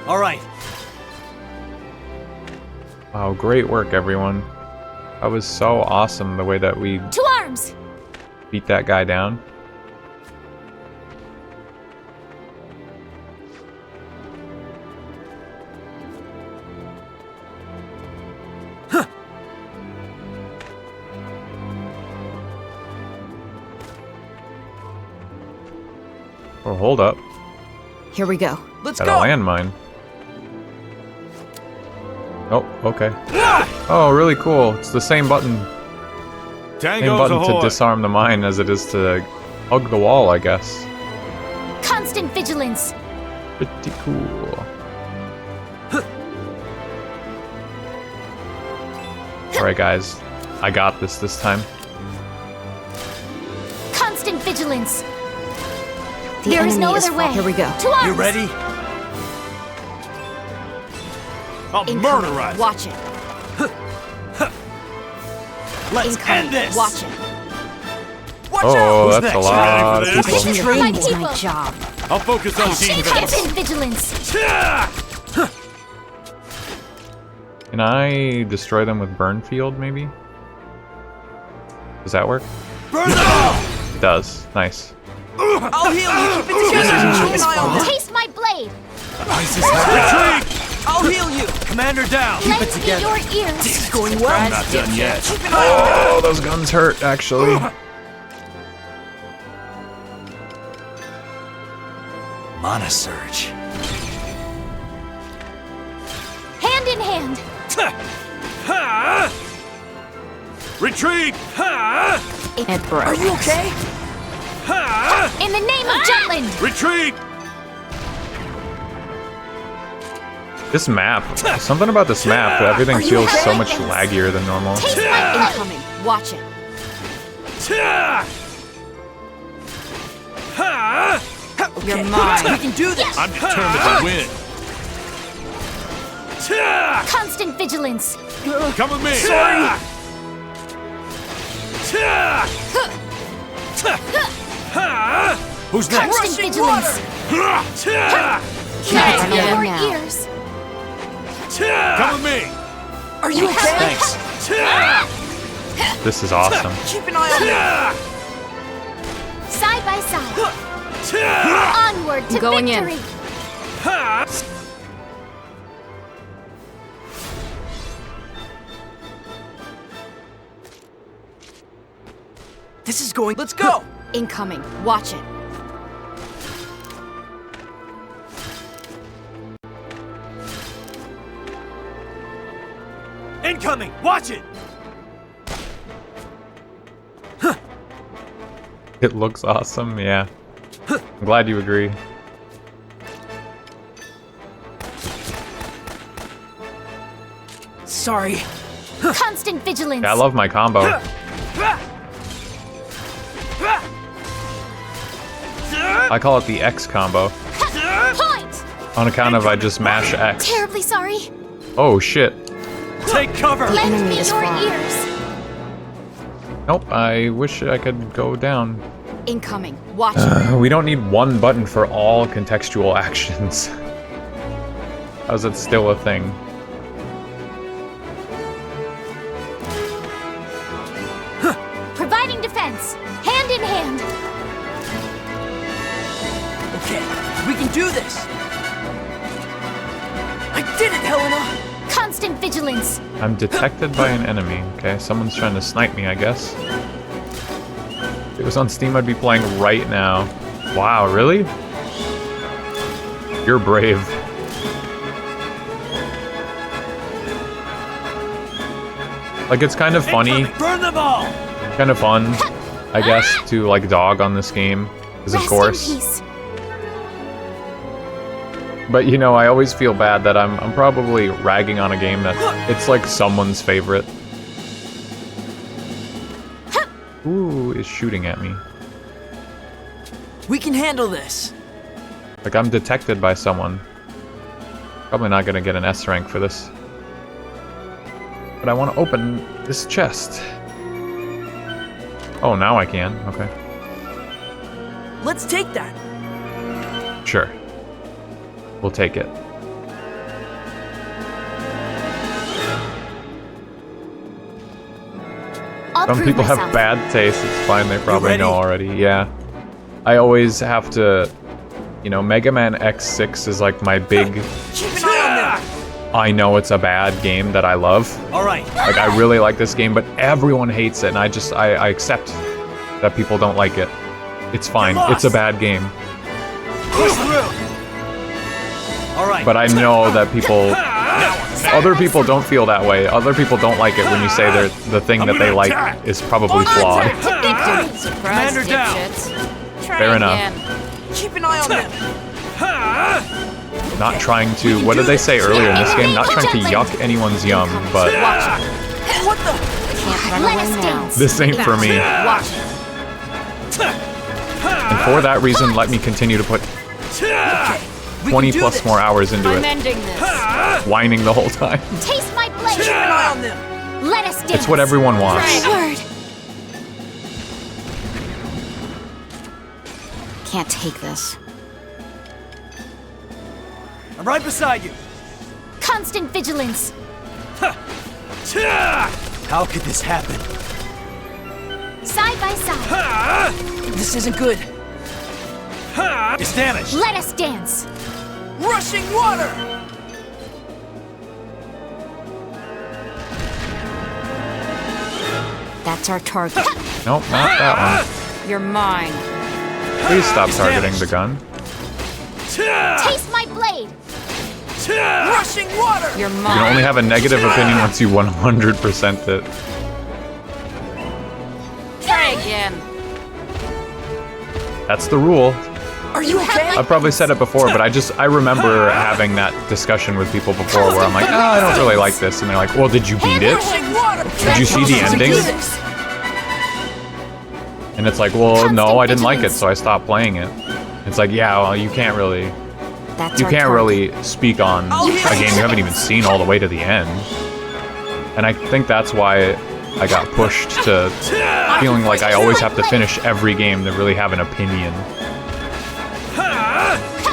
All right. Wow, great work, everyone. That was so awesome, the way that we To arms. beat that guy down. Oh, hold up. Here we go. Let's Got go. a landmine. Oh, okay. Oh, really cool. It's the same button. Same Tango's button to ahoy. disarm the mine as it is to hug the wall, I guess. Constant vigilance. Pretty cool. Alright, guys. I got this time. Constant vigilance. The There is no enemy is other way. Here we go. To arms. You ready? I'll murderize. Watch it. Let's end this! Watch it. Watch Oh, Who's that's a next? lot Ready of for this? people. My Training is my people. job. I'll focus on defense. Constant vigilance. Can I destroy them with Burn Field, maybe? Does that work? Burn them! It does. Nice. I'll heal you. Keep it together. Keep an eye on it. Taste my blade. Retreat! I'll heal you. Commander down! Lend me your ears. This is going well. I'm not done yet. Keep an eye on Oh, those guns hurt, actually. Mana Surge. Hand in hand. Retreat! It broke. it. Are you okay? In the name of Jutland. Retreat! This map, something about this map, everything feels so much laggier than normal. Taste my Incoming. Watch it. You're mine. We can do this. I'm determined to win. constant vigilance. Come with me! Sorry. Who's next? Constant vigilance. Can't Lend run me away your now. ears. Come with me! Are you okay? Thanks. This is awesome. Keep an eye on it. Side by side. Onward to Going in. victory. This is going. Let's go. Incoming. Watch it. Incoming! Watch it! It looks awesome, yeah. I'm glad you agree. Sorry. Constant vigilance. Yeah, I love my combo. I call it the X combo. Point. On account of I just mash X. Terribly sorry. Oh shit. Take cover! Lend me your ears. Nope, I wish I could go down. Incoming. Watch. We don't need one button for all contextual actions. How's it still a thing? Providing defense. Hand in hand. Okay, we can do this. I did it, Helena. Constant vigilance. I'm detected by an enemy. Okay, someone's trying to snipe me, I guess. If it was on Steam, I'd be playing right now. Wow, really? You're brave. Like, it's kind of funny. Burn them all! Kind of fun, I guess, to like dog on this game, because of course. But you know, I always feel bad that I'm probably ragging on a game that it's like someone's favorite. Ooh, is shooting at me. We can handle this. Like I'm detected by someone. Probably not gonna get an S rank for this. But I want to open this chest. Oh, now I can. Okay. Let's take that. Sure. We'll take it. Some people have bad taste. It's fine. They probably know already. Yeah. I always have to, you know, Mega Man X6 is like my big. Keep an eye on them. I know it's a bad game that I love. All right. Like I really like this game, but everyone hates it, and I accept that people don't like it. It's fine. It's a bad game. Push through. All right. But I know that people, other people don't feel that way. Other people don't like it when you say the thing that they like is probably flawed. Commander down. Fair enough. Keep an eye on them. Not trying to, what did they say earlier in this game? Not trying to yuck anyone's yum, but What the? Can't run away now. this ain't for me. Watch. And for that reason, let me continue to put 20 plus more hours into I'm it. ending this. Whining the whole time. Taste my blade. Keep an eye on them. Let us dance. It's what everyone wants. Word. Can't take this. I'm right beside you. Constant vigilance. How could this happen? Side by side. This isn't good. It's damaged. Let us dance. Rushing water. That's our target. Nope, not that one. You're mine. Please stop targeting the gun. Taste my blade. Rushing water. You're You mine. can only have a negative opinion once you 100% it. Try again. That's the rule. Are you okay? I've probably said it before, but I remember having that discussion with people before where I'm like, I don't really like this. And they're like, well, did you beat it? Rushing water. Did you see the ending? And it's like, well, no, I didn't like it, so I stopped playing it. It's like, yeah, well, you can't really... That's You our can't target. really speak on a game you haven't even seen all the way to the end. And I think that's why I got pushed to feeling like I always have to finish every game to really have an opinion.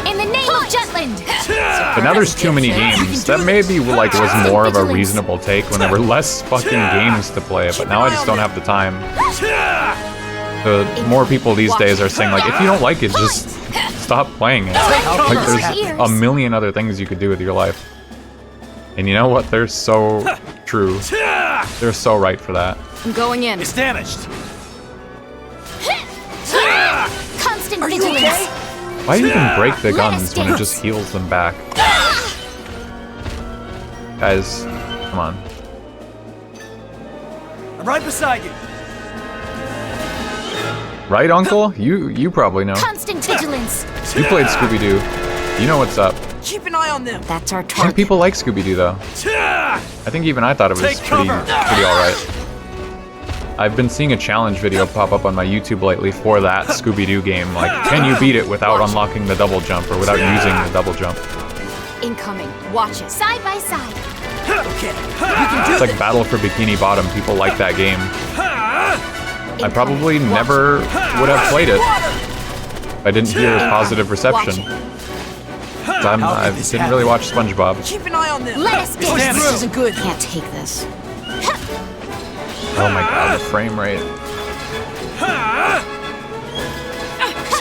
In the name of Jutland. But now there's too many games. That maybe like was more of a reasonable take when there were less fucking games to play, but now I just don't have the time. The more people these days are saying like, if you don't like it, just stop playing it. Like there's a million other things you could do with your life. And you know what? They're so true. They're so right for that. I'm going in. It's damaged. Constant vigilance. Why do you even break the guns when it just heals them back? Guys, come on. I'm right beside you. Right, Uncle? You probably know. Constant vigilance. You played Scooby-Doo. You know what's up. Keep an eye on them. That's our Some target. people like Scooby-Doo, though. I think even I thought it was pretty alright. I've been seeing a challenge video pop up on my YouTube lately for that Scooby-Doo game. Like, can you beat it without unlocking the double jump or without using the double jump? Incoming. Watch it. Side by side. Okay. It's like Battle for Bikini Bottom. People like that game. I probably never would have played it if I didn't hear positive reception. I didn't really watch SpongeBob. Keep an eye on them. Let us get This isn't good. Can't take this. Oh my god, the frame rate. In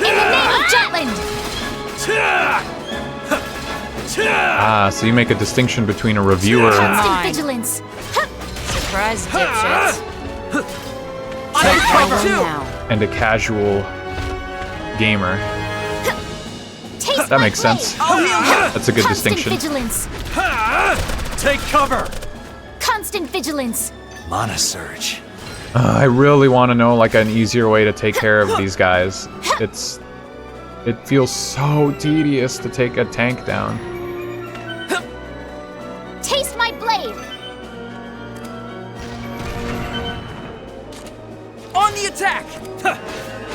the name of Jutland. Ah, so you make a distinction between a reviewer Constant vigilance. Surprise, dipshits. and a casual gamer. Taste That my makes sense. blade. That's a good Constant distinction. vigilance. Take cover! Constant vigilance. Mana Surge. I really want to know like an easier way to take care of these guys. It feels so tedious to take a tank down. Taste my blade. On the attack.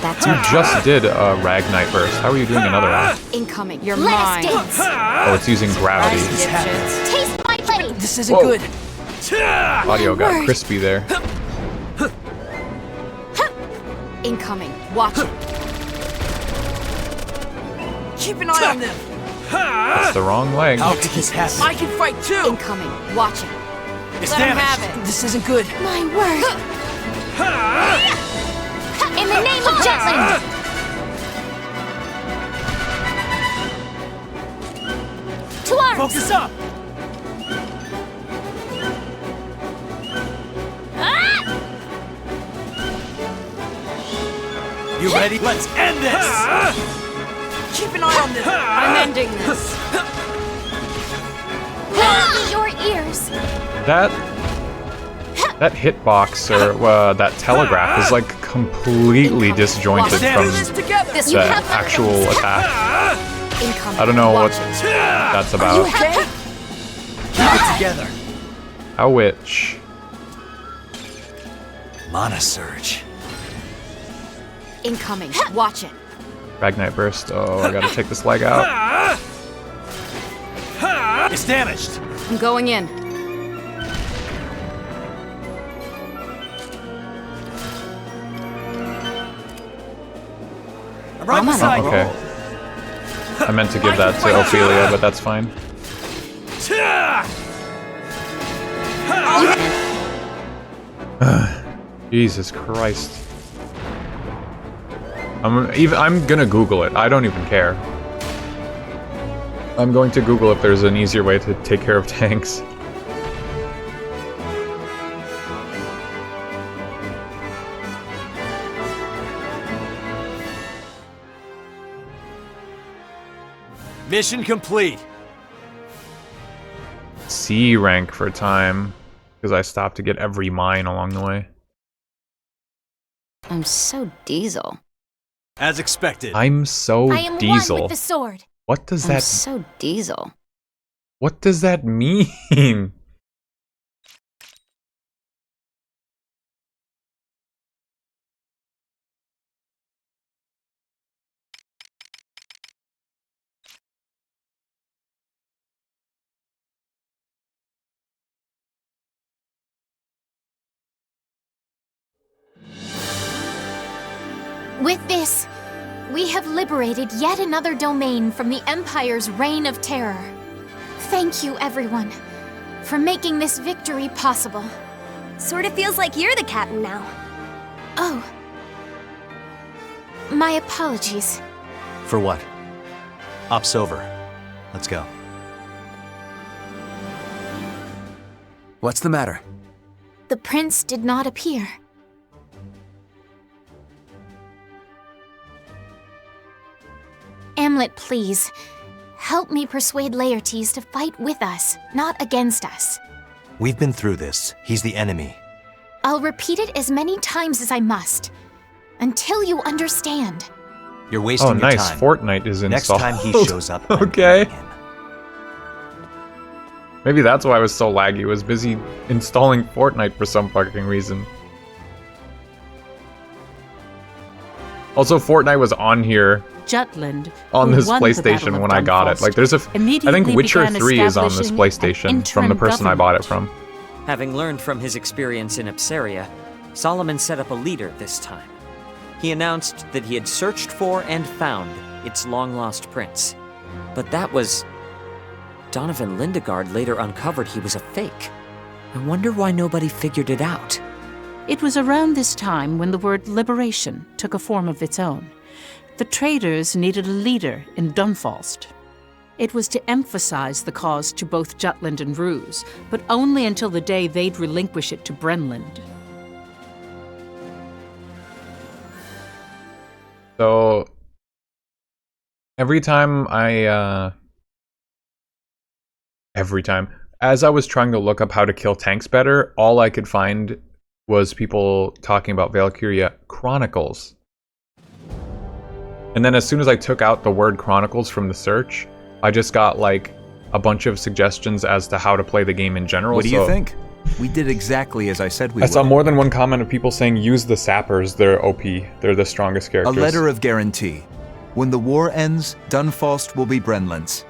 That's You our just did a Ragnite burst. How are you doing another one? Incoming. You're Let mine. us dance. Oh, it's using gravity. Dipshits. Taste my blade. This isn't Whoa. good. Audio got Word. crispy there. Incoming. Watch it. Keep an eye on them. That's the wrong leg. How did this happen? I can fight too. Incoming. Watch it. It's Let him damaged. have it. This isn't good. My word. In the name of Jutland. To arms. Focus up! You ready? Let's end this! Keep an eye on them. I'm ending this. Be your ears. That hitbox or that telegraph is like completely disjointed from This the actual attack. I don't know what that's about. Okay. Keep it together. A witch. Mana Surge. Incoming. Watch it. Ragnite burst. Oh, I gotta take this leg out. It's damaged. I'm going in. I'm right beside you. Okay. I meant to give that to Ophelia, but that's fine. Jesus Christ. I'm gonna Google it. I don't even care. I'm going to Google if there's an easier way to take care of tanks. Mission complete. C rank for time, because I stopped to get every mine along the way. I'm so diesel. As expected. I'm so I am diesel. one with the sword. What does I'm that? so diesel. What does that mean? With this, we have liberated yet another domain from the Empire's reign of terror. Thank you, everyone, for making this victory possible. Sort of feels like you're the captain now. Oh. My apologies. For what? Op's over. Let's go. What's the matter? The prince did not appear. Amlet, please, help me persuade Laertes to fight with us, not against us. We've been through this. He's the enemy. I'll repeat it as many times as I must. Until you understand. You're wasting your nice. time. Fortnite is installed. Next time he shows up, I'm okay. killing him. Maybe that's why I was so laggy. I was busy installing Fortnite for some fucking reason. Also, Fortnite was on here Jutland, on who this won the PlayStation Battle of when I got it. Dunfalst, Like, there's a. I immediately think Witcher began 3 is on this establishing PlayStation an from the interim person I bought it government. from. Having learned from his experience in Ipsaria, Solomon set up a leader this time. He announced that he had searched for and found its long-lost prince. But that was... Donovan Lindegard later uncovered he was a fake. I wonder why nobody figured it out. It was around this time when the word liberation took a form of its own. The traders needed a leader in Dunfalst. It was to emphasize the cause to both Jutland and Ruse, but only until the day they'd relinquish it to Brenland. So every time as I was trying to look up how to kill tanks better, all I could find was people talking about Valkyria Chronicles. And then as soon as I took out the word Chronicles from the search, I just got like a bunch of suggestions as to how to play the game in general. What do you think? We did exactly as I said we would. I saw more than one comment of people saying use the sappers, they're OP, they're the strongest characters. A letter of guarantee. When the war ends, Dunfalst will be Brenland's.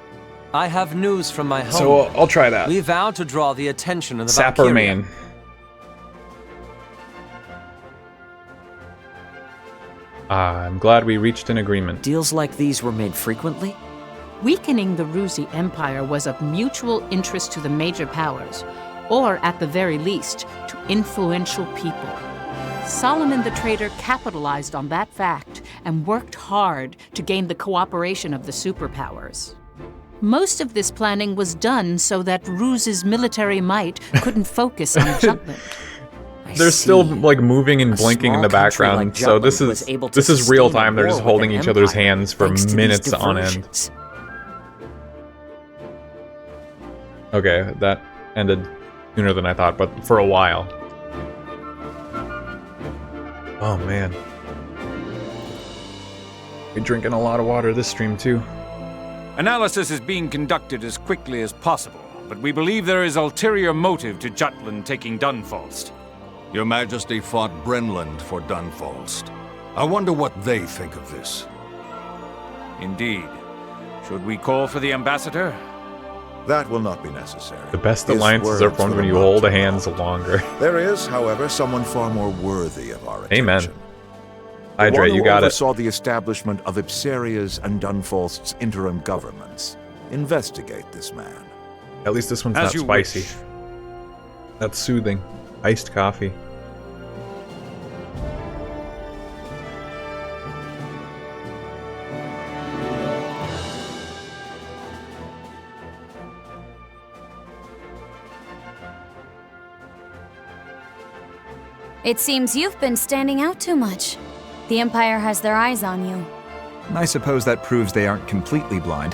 I have news from my home. So I'll try that. We vow to draw the attention of the Sapper Valkyria. main. I'm glad we reached an agreement. Deals like these were made frequently? Weakening the Rusi Empire was of mutual interest to the major powers, or at the very least, to influential people. Solomon the Trader capitalized on that fact and worked hard to gain the cooperation of the superpowers. Most of this planning was done so that Ruse's military might couldn't focus on Jutland. They're still like moving and blinking in the background, so this is real time. They're just holding each other's hands for minutes on end. Okay, that ended sooner than I thought, but for a while. Oh man. We're drinking a lot of water this stream too. Analysis is being conducted as quickly as possible, but we believe there is ulterior motive to Jutland taking Dunfalst. Your Majesty fought Brenland for Dunfalst. I wonder what they think of this. Indeed. Should we call for the ambassador? That will not be necessary. The best His alliances are words formed will when you amount hold to hands nothing. longer. There is, however, someone far more worthy of our attention. Amen. The one Hydrate, who you got it. oversaw the establishment of Ipsaria's and Dunfalst's interim governments. Investigate this man. At least this one's As not you spicy. wish. That's soothing. Iced coffee. It seems you've been standing out too much. The Empire has their eyes on you. I suppose that proves they aren't completely blind.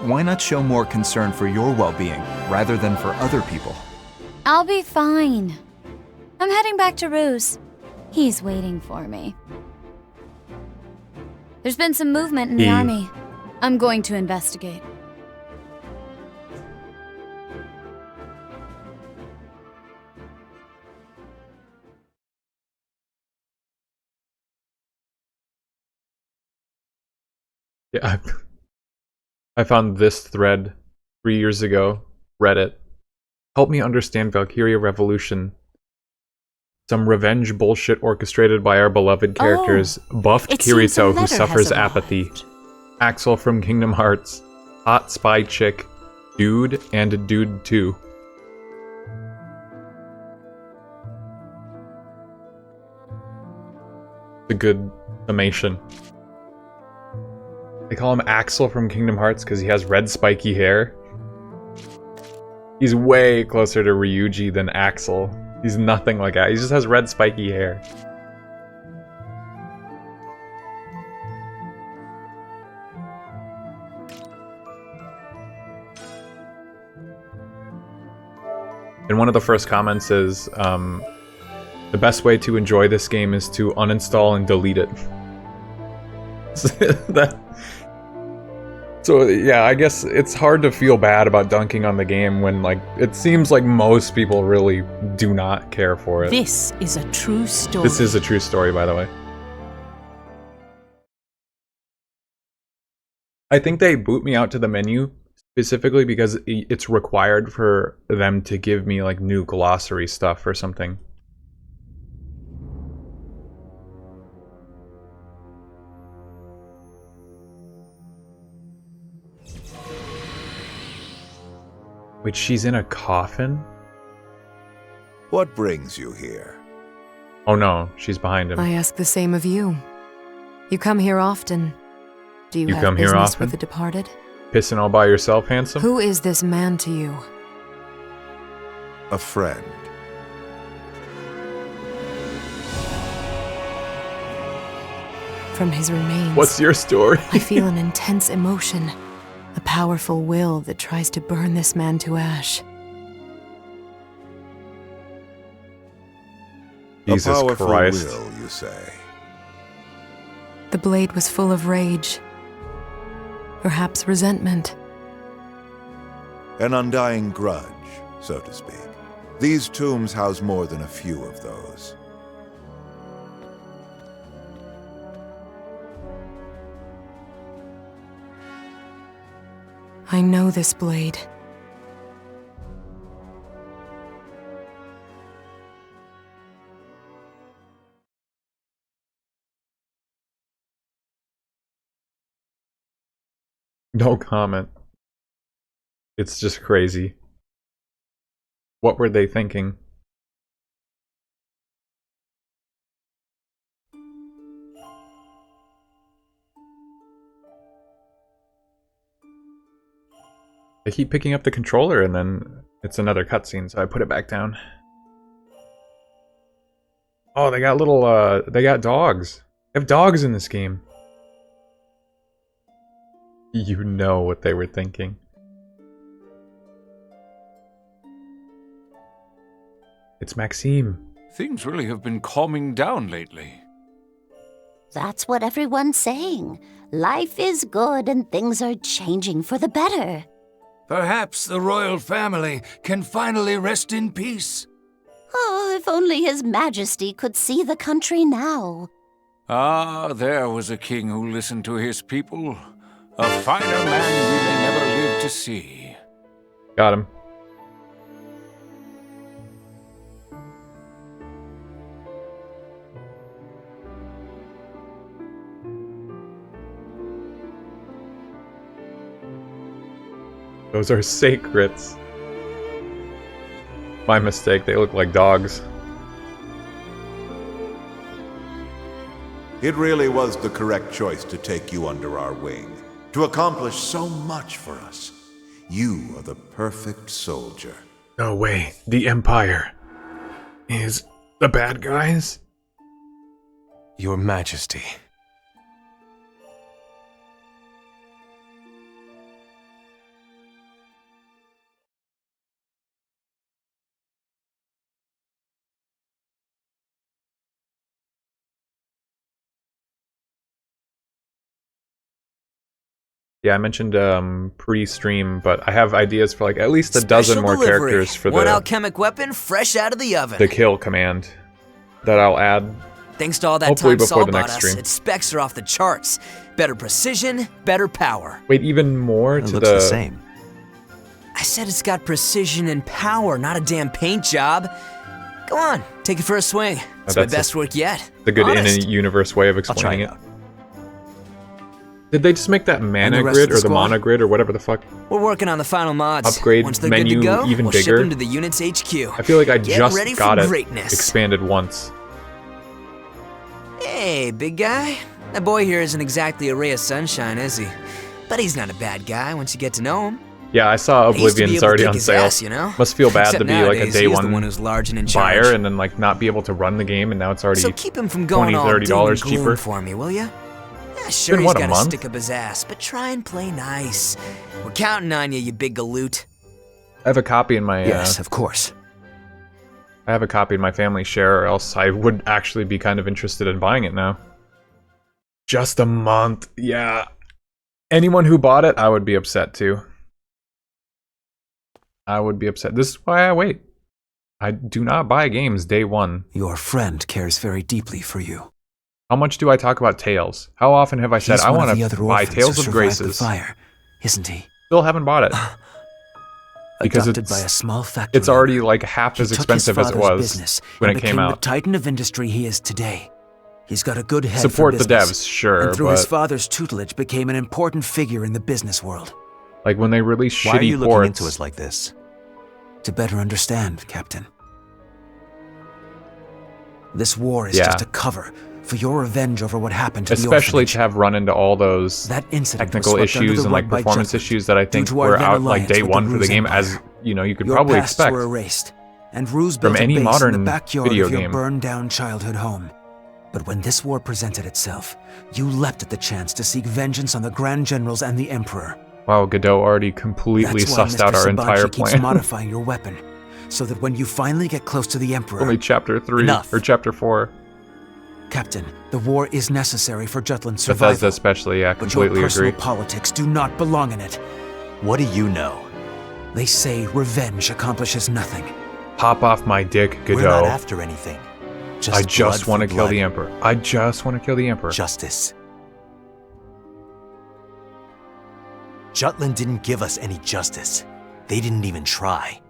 Why not show more concern for your well-being, rather than for other people? I'll be fine. I'm heading back to Ruse. He's waiting for me. There's been some movement in the army. I'm going to investigate. Yeah, I found this thread 3 years ago. Reddit. Help me understand Valkyria Revolution. Some revenge bullshit orchestrated by our beloved characters. Buffed it seems a Kirito, who letter suffers has arrived. apathy. Axel from Kingdom Hearts. Hot spy chick. Dude and Dude 2. A good summation. They call him Axel from Kingdom Hearts because he has red spiky hair. He's way closer to Ryuji than Axel. He's nothing like that. He just has red spiky hair. And one of the first comments is, The best way to enjoy this game is to uninstall and delete it. So yeah, I guess it's hard to feel bad about dunking on the game when, like, it seems like most people really do not care for it. This is a true story. This is a true story, by the way. I think they boot me out to the menu specifically because it's required for them to give me, like, new glossary stuff or something. Wait, she's in a coffin? What brings you here? Oh no, she's behind him. I ask the same of you. You come here often. Do you have come here business often? with the departed? Pissing all by yourself, handsome? Who is this man to you? A friend. From his remains, What's your story? I feel an intense emotion. A powerful will that tries to burn this man to ash. Jesus a powerful Christ. will, you say? The blade was full of rage. Perhaps resentment. An undying grudge, so to speak. These tombs house more than a few of those. I know this blade. No comment. It's just crazy. What were they thinking? I keep picking up the controller and then it's another cutscene, so I put it back down. Oh, they got little, they got dogs. They have dogs in this game. You know what they were thinking. It's Maxime. Things really have been calming down lately. That's what everyone's saying. Life is good and things are changing for the better. Perhaps the royal family can finally rest in peace. Oh, if only His Majesty could see the country now. Ah, there was a king who listened to his people. A finer man we may never live to see. Got him. Those are sacrets. My mistake, they look like dogs. It really was the correct choice to take you under our wing, to accomplish so much for us. You are the perfect soldier. No way, the Empire is the bad guys? Your Majesty. Yeah, I mentioned pre-stream, but I have ideas for like at least a dozen more characters for One the alchemic weapon fresh out of the oven. kill command that I'll add. Thanks to all that hopefully time before Saul the bought next us, stream. its specs are off the charts. Better precision, better power. Wait, even more to looks the same. I said it's got precision and power, not a damn paint job. Go on, take it for a swing. It's my that's best work yet. The good Honest. in-universe way of explaining it. Did they just make that mana the rest grid of the or the squad? mono grid or whatever the fuck? We're working on the final mods. Upgrade Once they're menu good to go, even we'll bigger? ship them to the unit's HQ. I feel like I Get just ready got for it greatness. expanded once. Hey, big guy. That boy here isn't exactly a ray of sunshine, is he? But he's not a bad guy once you get to know him. Yeah, I saw I used to be Oblivion's able to already kick on his sale. ass, you know? Must feel bad Except to be like a nowadays, day he's the one one who's large and in buyer charge. and then like not be able to run the game, and now it's already So keep him from going $20, all $30 doom and gloom cheaper. for me, will ya? Yeah, sure, Been he's what, a got a month? stick up his ass, but try and play nice. We're counting on you, you big galoot. I have a copy in my Yes, of course. I have a copy in my family share, or else I would actually be kind of interested in buying it now. Just a month, yeah. Anyone who bought it, I would be upset too. I would be upset. This is why I wait. I do not buy games day one. Your friend cares very deeply for you. How much do I talk about Tales? How often have I said I want to buy Tales of Graces? Fire, isn't he? Still haven't bought it. Because Adopted by a small factory. It's already like half as expensive as it was when it came out. The titan of industry he is today. He's got a good head Support for the business, devs, sure, and through but his father's tutelage became an important figure in the business world. like when they release shitty ports. Why are you looking into us like this? To better understand, Captain. This war is just a cover for your revenge over what happened to the Especially orphanage. to have run into all those technical issues and like performance issues that I think were out like day one for the game, as you know, you could probably Your pasts expect were erased, and Ruse from built a any base modern in the backyard video of your game. burned-down childhood home. But when this war presented itself, you leapt at the chance to seek vengeance on the Grand Generals and the Emperor. Wow, Godot already completely That's why sussed Mr. out our Sabanchi entire keeps plan. modifying your weapon, so that when you finally get close to the Emperor... Only chapter 3 or chapter 4. Captain, the war is necessary for Jutland's survival. Bethesda especially, yeah, But your completely personal agree. politics do not belong in it. What do you know? They say revenge accomplishes nothing. Pop off my dick, Godot. We're not after anything. I just blood want to for kill blood. the Emperor. I just want to kill the Emperor. Justice. Jutland didn't give us any justice. They didn't even try.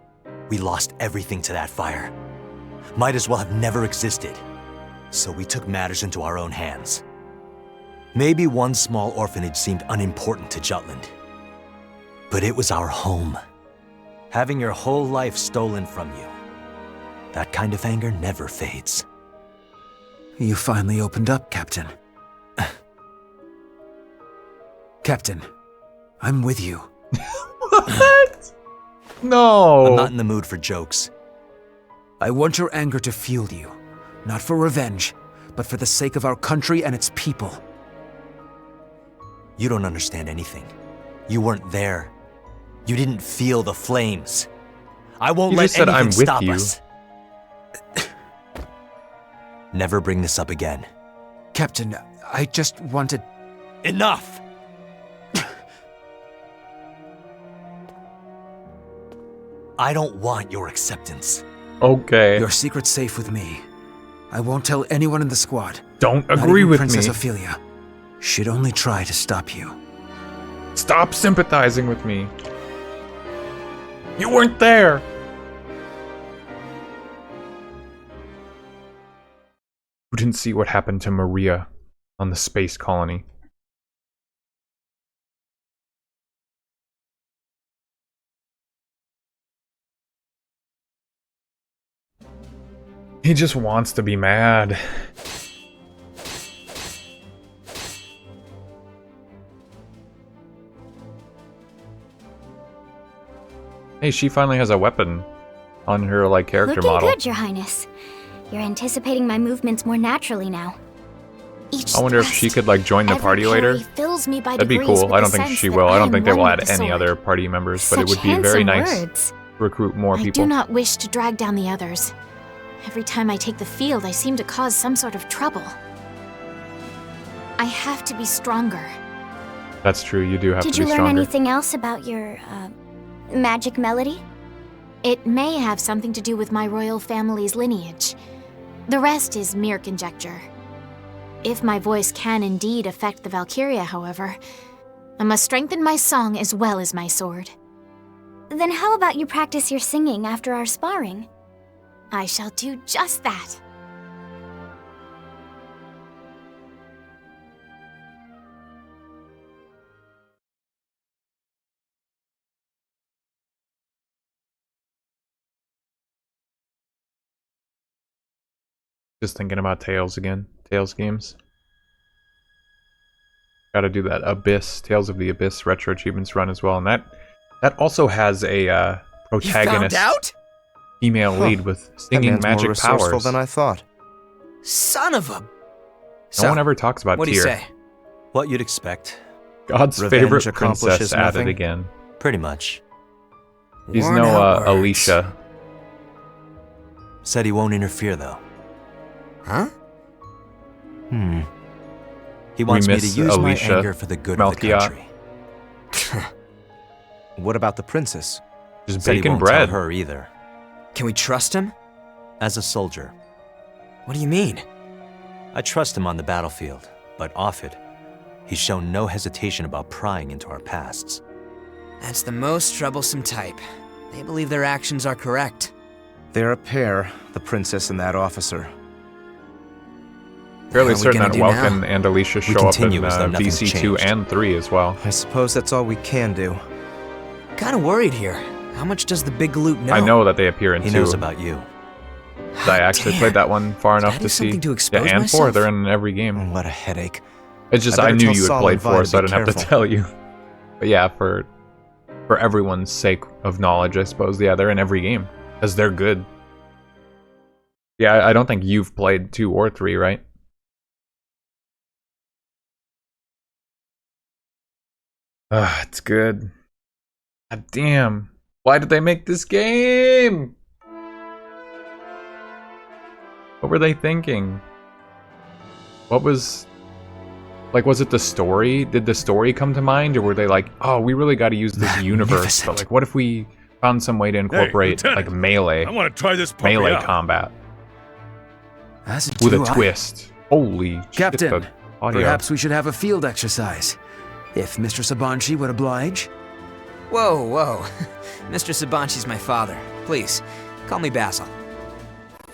We lost everything to that fire. Might as well have never existed. So we took matters into our own hands. Maybe one small orphanage seemed unimportant to Jutland. But it was our home. Having your whole life stolen from you. That kind of anger never fades. You finally opened up, Captain. Captain, I'm with you. What? No. I'm not in the mood for jokes. I want your anger to fuel you. Not for revenge, but for the sake of our country and its people. You don't understand anything. You weren't there. You didn't feel the flames. I won't You let just said, anything "I'm with stop you." us. Never bring this up again. Captain, I just wanted... Enough! I don't want your acceptance. Okay. Your secret's safe with me. I won't tell anyone in the squad. Don't Not agree even with Princess me. Ophelia. She'd only try to stop you. Stop sympathizing with me. You weren't there. Who didn't see what happened to Maria on the space colony? He just wants to be mad. Hey, she finally has a weapon on her like character Looking model. good, Your Highness. You're anticipating my movements more naturally now. Each I wonder if she could like join the every party parry later. fills me by That'd be degrees cool. with I the don't think sense she that will. I I don't am think they will one add with the any sword. other party members, but it Such would be very handsome nice words. to recruit more I people. do not wish to drag down the others. Every time I take the field, I seem to cause some sort of trouble. I have to be stronger. That's true. You do have Did to you be learn stronger. anything else about your, magic melody? It may have something to do with my royal family's lineage. The rest is mere conjecture. If my voice can indeed affect the Valkyria, however, I must strengthen my song as well as my sword. Then how about you practice your singing after our sparring? I shall do just that. Just thinking about Tales again. Tales games. Gotta do that Abyss, Tales of the Abyss retro achievements run as well, and that also has a protagonist female lead with singing That man's more magic resourceful powers. than I thought. Son of a... No one ever talks about what do you Tyr. say? What you'd expect. God's Revenge favorite accomplishes princess added nothing? again. Pretty much. She's Worn no out words. Alicia. Said he won't interfere, though. Huh? He wants me to miss use Alicia, my anger for the good of the Malkiat. country. What about the princess? Just Said he bacon won't bread. tell her either. Can we trust him? As a soldier, What do you mean? I trust him on the battlefield, but off it, he's shown no hesitation about prying into our pasts. That's the most troublesome type. They believe their actions are correct. They're a pair, the princess and that officer. Fairly What are we certain gonna that do Welkin now? and Alicia We show up in continue as though nothing's VC2 changed. and 3 as well. I suppose that's all we can do. Kinda worried here. How much does the big galoot know? I know that they appear in He 2. knows about you. I actually Damn. played that one far enough I to do see. something to Yeah, expose and 4, myself? they're in every game. What a headache. It's just I I better knew tell you had Sol played and Vi 4, to so I be didn't have to careful. tell you. But yeah, for everyone's sake of knowledge, I suppose. Yeah, they're in every game because they're good. Yeah, I don't think you've played 2 or 3, right? It's good. God damn. Why did they make this game? What were they thinking? What was... Like, was it the story? Did the story come to mind? Or were they like, oh, we really got to use this universe, but like, what if we found some way to incorporate, Lieutenant, like, melee? I want to try this puppy Melee out. combat. As With a do I. twist. Holy Captain, shit, the audio. perhaps we should have a field exercise. If Mr. Sabanchi would oblige. Whoa, whoa. Mr. Sabanchi's my father. Please, call me Basil.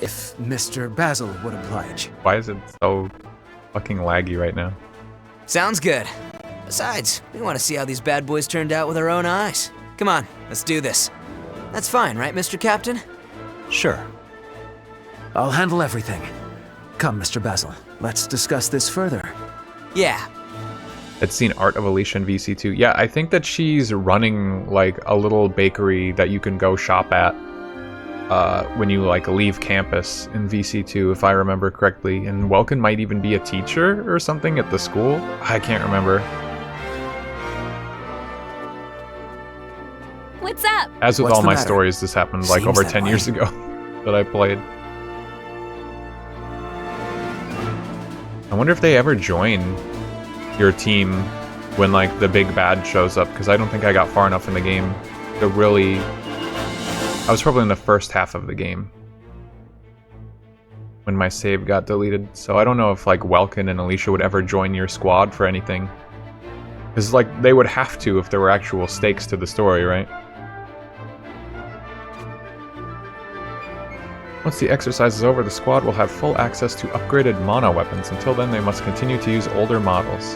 If Mr. Basil would oblige. Why is it so fucking laggy right now? Sounds good. Besides, we want to see how these bad boys turned out with our own eyes. Come on, let's do this. That's fine, right, Mr. Captain? Sure. I'll handle everything. Come, Mr. Basil, let's discuss this further. Yeah. I'd seen Art of Alicia in VC2. Yeah, I think that she's running like a little bakery that you can go shop at when you like leave campus in VC2, if I remember correctly. And Welkin might even be a teacher or something at the school. I can't remember. What's up? As with What's all the my matter? stories, this happened like Seems over that 10 way. years ago that I played. I wonder if they ever join your team when like the big bad shows up, because I don't think I got far enough in the game to really... I was probably in the first half of the game when my save got deleted, so I don't know if like Welkin and Alicia would ever join your squad for anything. Because like they would have to if there were actual stakes to the story, right? Once the exercise is over, the squad will have full access to upgraded mono weapons. Until then, they must continue to use older models.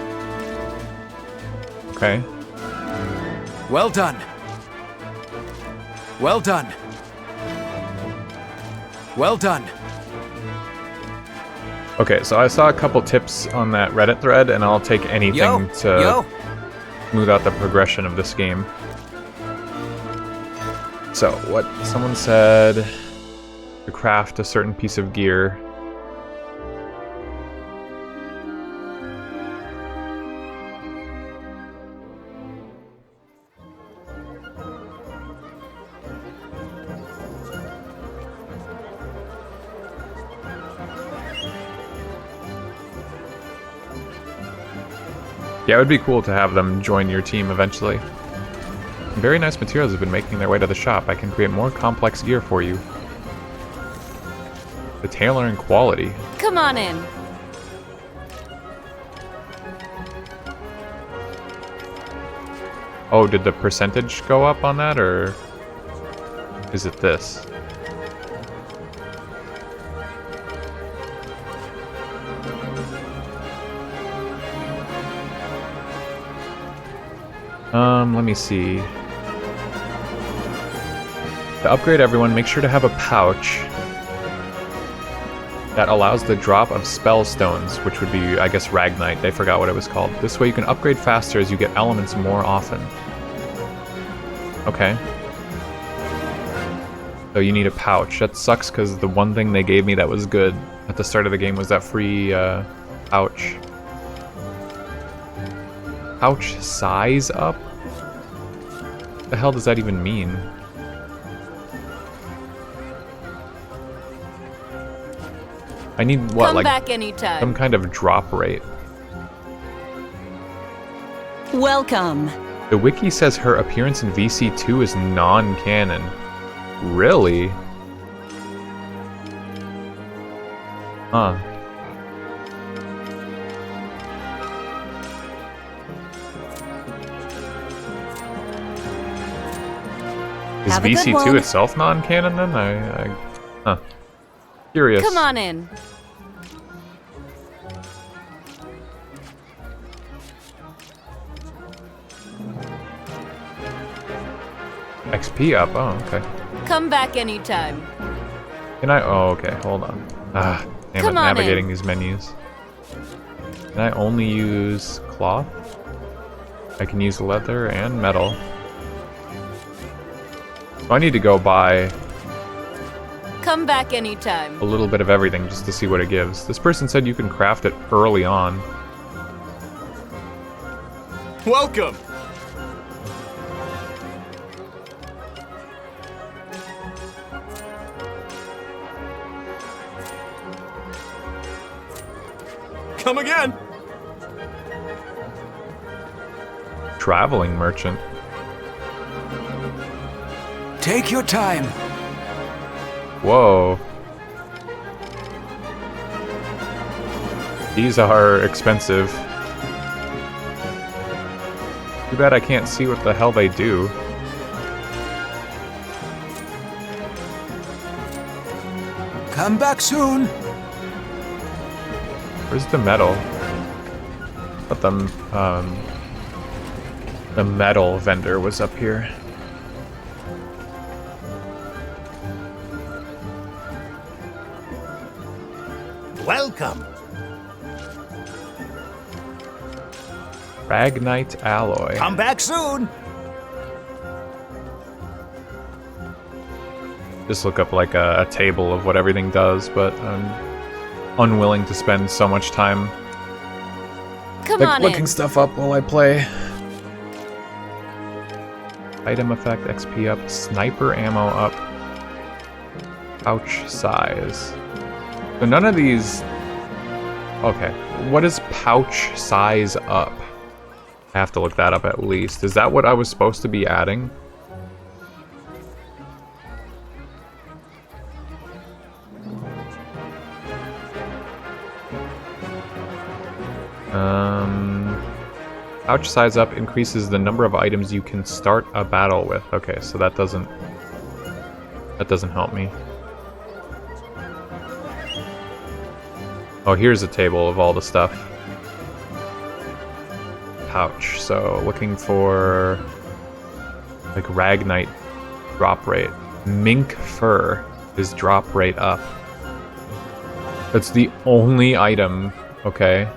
Okay. Well done. Well done. Well done. Okay, so I saw a couple tips on that Reddit thread, and I'll take anything to smooth out the progression of this game. So, what someone said... to craft a certain piece of gear. Yeah, it would be cool to have them join your team eventually. Very nice materials have been making their way to the shop. I can create more complex gear for you. The tailoring quality. Come on in. Oh, did the percentage go up on that, or is it this? Let me see. To upgrade everyone, make sure to have a pouch that allows the drop of spell stones, which would be, I guess, Ragnite. They forgot what it was called. This way you can upgrade faster as you get elements more often. Okay. So you need a pouch. That sucks because the one thing they gave me that was good at the start of the game was that free pouch. Pouch size up? What the hell does that even mean? I need what, Come like back anytime. some kind of drop rate. Welcome. The wiki says her appearance in VC2 is non-canon. Really? Huh. Is Have a good VC2 one. itself non-canon then? Huh. Curious. Come on in. XP up, oh, okay. Come back anytime. Can I? Oh, okay. Hold on. Ah, damn it, Come on navigating in. these menus. Can I only use cloth? I can use leather and metal. So I need to go buy Come back anytime. a little bit of everything just to see what it gives. This person said you can craft it early on. Welcome! Come again! Traveling merchant. Take your time. Whoa. These are expensive. Too bad I can't see what the hell they do. Come back soon. Where's the metal? But the metal vendor was up here. Welcome. Ragnite alloy. Come back soon. Just look up like a table of what everything does, but I'm unwilling to spend so much time Come like on looking in. stuff up while I play. Item effect XP up, sniper ammo up, pouch size. So none of these. Okay, what is pouch size up? I have to look that up at least. Is that what I was supposed to be adding? Pouch size up increases the number of items you can start a battle with. Okay, so that doesn't help me. Oh, here's a table of all the stuff. Pouch. So looking for like Ragnite drop rate. Mink fur is drop rate up. That's the only item. Okay.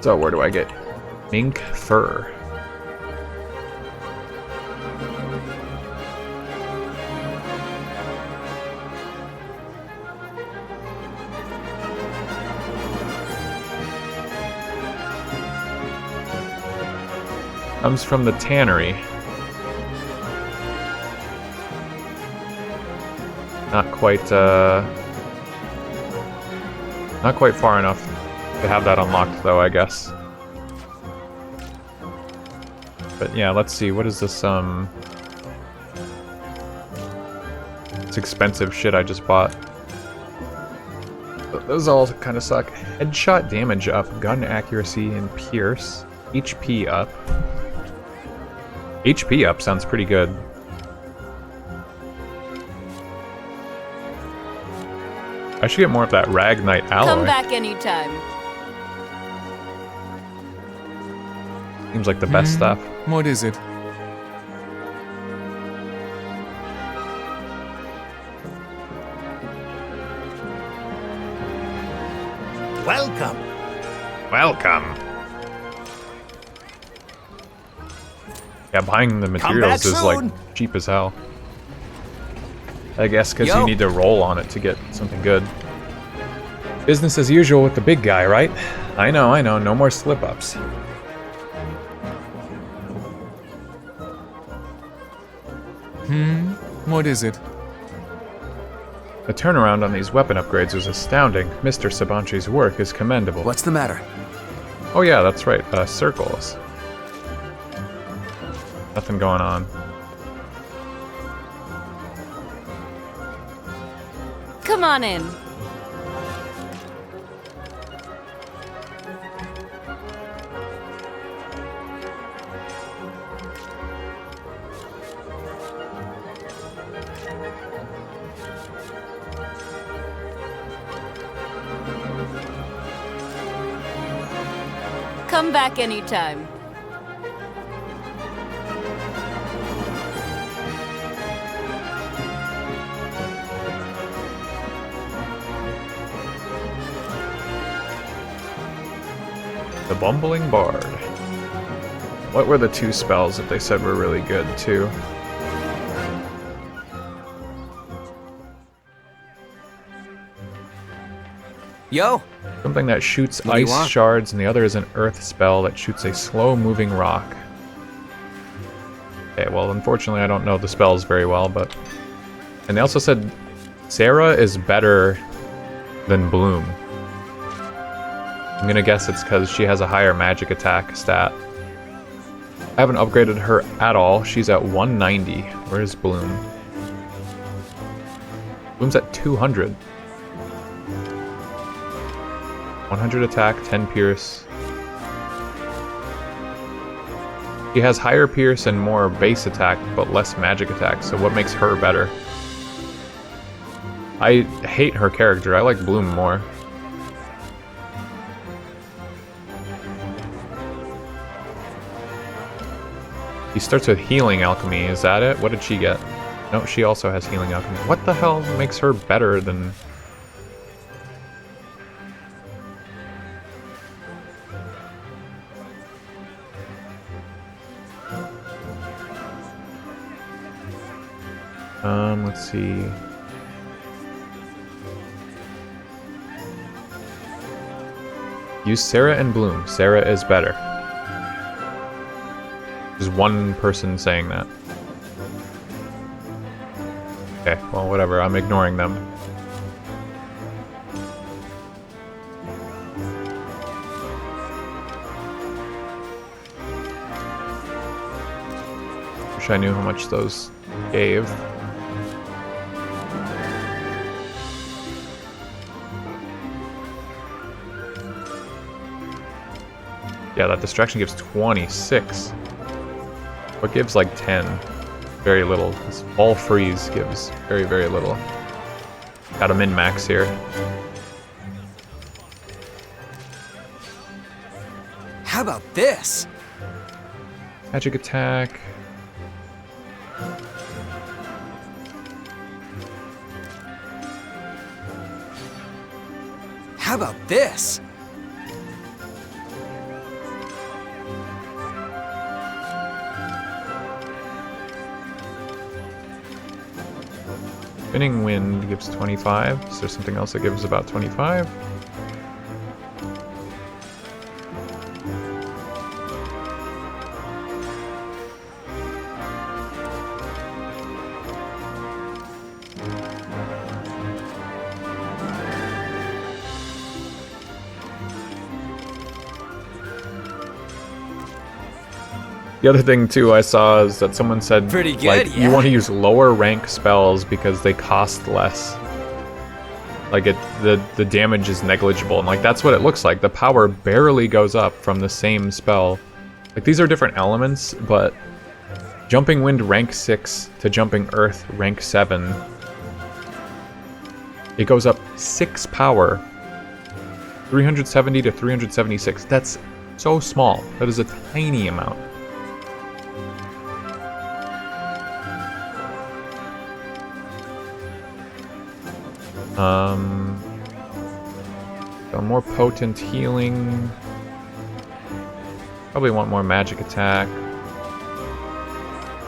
So where do I get mink fur? Comes from the tannery. Not quite far enough to have that unlocked though, I guess. But yeah, let's see, what is this, it's expensive shit I just bought. Those all kind of suck. Headshot damage up, gun accuracy and pierce. HP up. HP up sounds pretty good. I should get more of that Ragnite alloy. Come back anytime. Seems like the best stuff. What is it? Welcome. Welcome. Yeah, buying the materials is like cheap as hell. I guess because you need to roll on it to get something good. Business as usual with the big guy, right? I know, no more slip-ups. What is it? The turnaround on these weapon upgrades was astounding. Mr. Sabanchi's work is commendable. What's the matter? Oh yeah, that's right. Circles. Nothing going on. Come on in. Come back anytime. The Bumbling Bard. What were the two spells that they said were really good, too? Yo! Something that shoots What do you ice want? shards, and the other is an earth spell that shoots a slow-moving rock. Okay, well, unfortunately I don't know the spells very well, but... And they also said Sarah is better than Bloom. I'm gonna guess it's because she has a higher magic attack stat. I haven't upgraded her at all. She's at 190. Where's Bloom? Bloom's at 200. 100 attack, 10 pierce. She has higher pierce and more base attack, but less magic attack, so what makes her better? I hate her character. I like Bloom more. He starts with healing alchemy, is that it? What did she get? No, she also has healing alchemy. What the hell makes her better than... let's see. Use Sarah and Bloom. Sarah is better. There's one person saying that. Okay, well, whatever. I'm ignoring them. Wish I knew how much those gave. Yeah, that distraction gives 26. What gives like 10? Very little. This all freeze gives very, very little. Got a min-max here. How about this? Magic attack. How about this? Spinning Wind gives 25. Is there something else that gives about 25? The other thing too I saw is that someone said Pretty good, like yeah. you want to use lower rank spells because they cost less. Like the damage is negligible, and like that's what it looks like. The power barely goes up from the same spell. Like these are different elements, but Jumping Wind rank 6 to Jumping Earth rank 7, it goes up 6 power. 370 to 376. That's so small. That is a tiny amount. So more potent healing. Probably want more magic attack.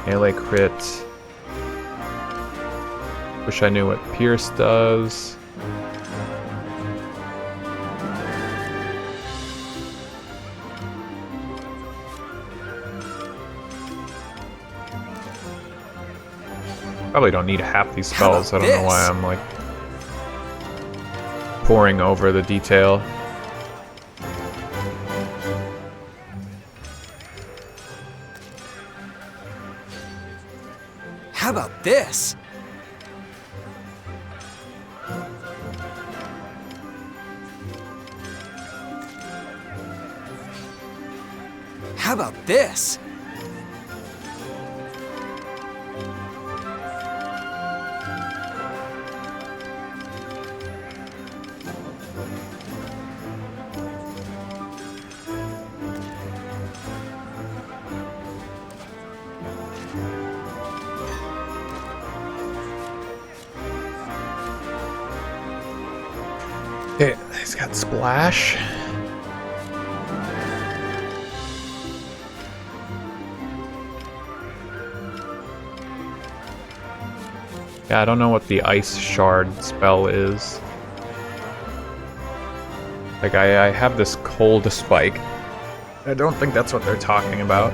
Melee crit. Wish I knew what Pierce does. Probably don't need half these spells. I don't know why I'm like poring over the detail. How about this? How about this? Okay, he's got splash. Yeah, I don't know what the ice shard spell is. Like, I have this cold spike. I don't think that's what they're talking about.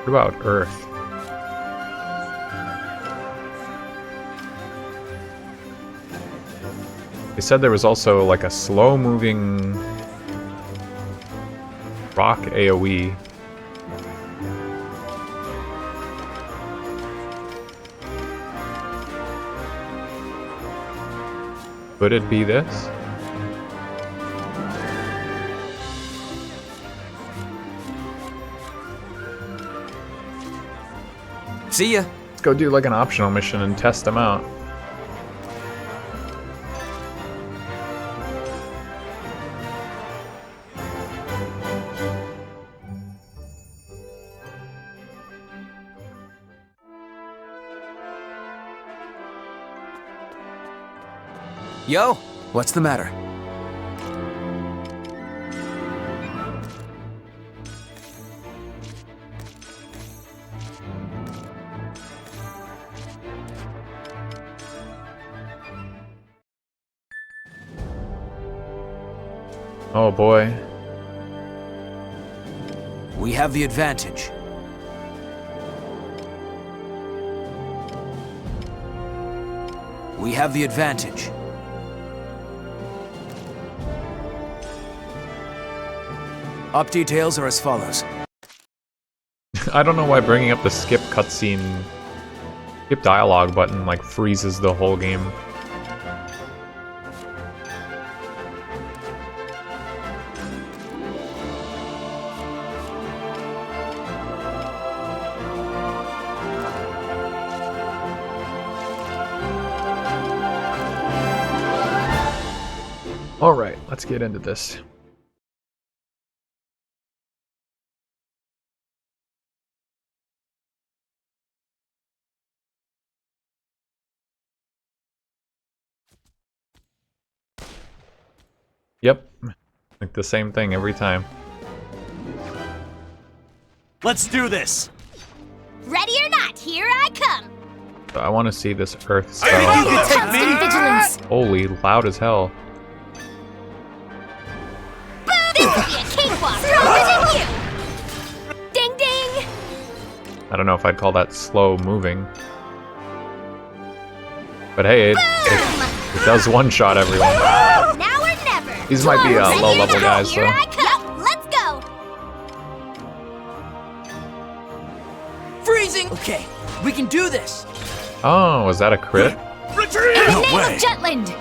What about Earth? They said there was also like a slow-moving rock AoE. Could it be this? See ya. Let's go do like an optional mission and test them out. Yo, what's the matter? Oh boy. We have the advantage. We have the advantage. Up details are as follows. I don't know why bringing up the skip cutscene, skip dialogue button like freezes the whole game. All right, let's get into this. Yep, like the same thing every time. Let's do this! Ready or not, here I come! I want to see this Earth spell. I think you can take me! Vigilance! Holy, loud as hell. This will be a cakewalk! Stronger than you! Ding ding! I don't know if I'd call that slow moving. But hey, it does one-shot everyone. Now or never! These might be low-level guys, though. Yep, let's go! Freezing! Okay, we can do this! Oh, was that a crit? Retreat! In the name of Jutland!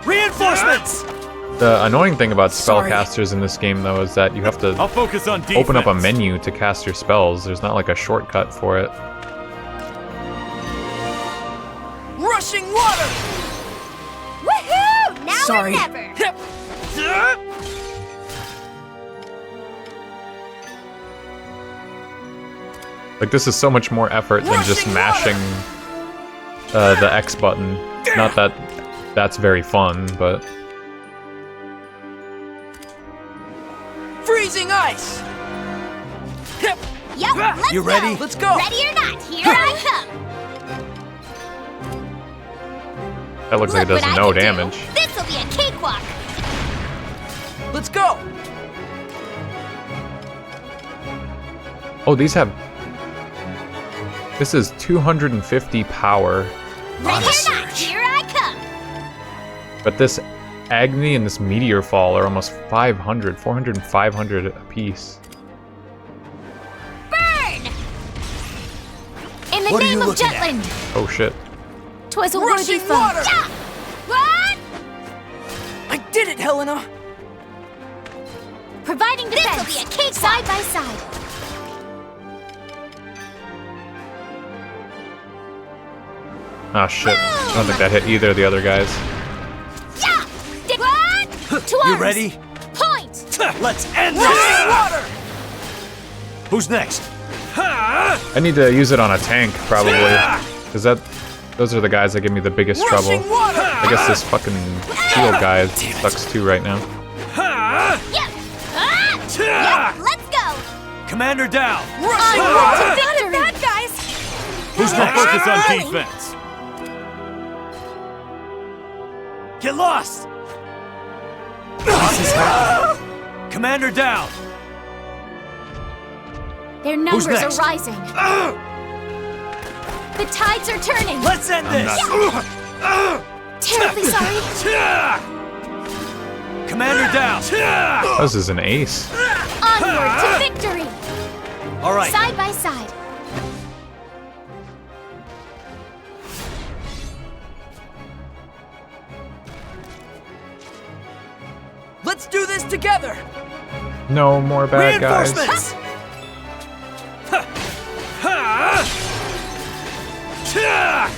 Reinforcements! The annoying thing about spellcasters in this game, though, is that you have to focus on open up a menu to cast your spells. There's not like a shortcut for it. Rushing water! Woohoo! Now Sorry. or never! Like, this is so much more effort than just mashing the X button. Not that that's very fun, but... Freezing ice! Yep, let's You ready? go. Let's go. Ready or not, here I come. That looks like it does Look what no I can damage. do. This'll be a cakewalk. Let's go. Oh, these have... This is 250 power. Ready or not, here I come. But this Agni and this Meteor Fall are almost 500, 400 and 500 apiece. Burn! In the What are name you of looking at? Jutland, Oh shit. 'twas a worthy Rushing foe. water! Yeah! What? I did it, Helena! Providing defense. This'll be a cakewalk. Side by side. Ah shit. I don't think that hit either of the other guys. Yeah! What? To You arms. ready? Point. Let's end Rushing this! water! Who's next? I need to use it on a tank, probably. Because those are the guys that give me the biggest trouble. Rushing water! I guess this fucking shield guy sucks too right now. Yep. Yep, let's go. Commander down! Rushing On water! to victory. Bad guys. Who's next? Focus on defense. Get lost! Commander down! Their numbers are next? rising. The tides are turning. Let's end this! Terribly sorry. Commander down! This is an ace. Onward to victory. All right. Side by side. Let's do this together! No more bad guys. Reinforcements! Yeah,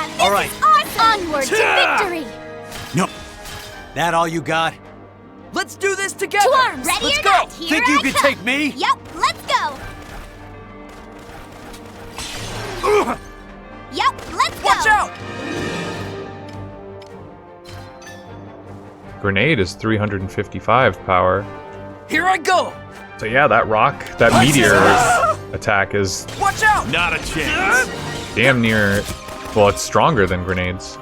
this All right. is awesome. Onward to victory. No. That all you got? Let's do this together! To arms. Ready Let's or go. not, here Think you I could come. take me? Yep, let's go. Yep, let's go. Watch out! Grenade is 355 power. Here I go! So yeah, that rock, that meteor attack is Watch out! Not a chance. damn near... Well, it's stronger than grenades.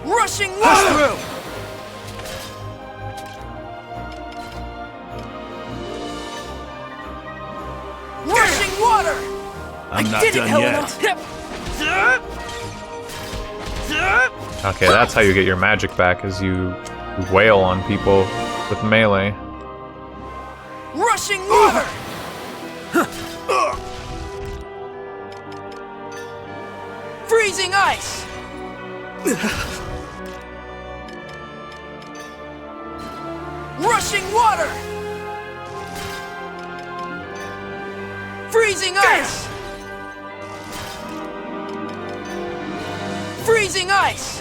Rushing water! Rushing water! I'm I not did it, done Helena! Okay, that's how you get your magic back, is you wail on people with melee. Rushing water! Freezing ice! Rushing water! Freezing ice! Freezing ice!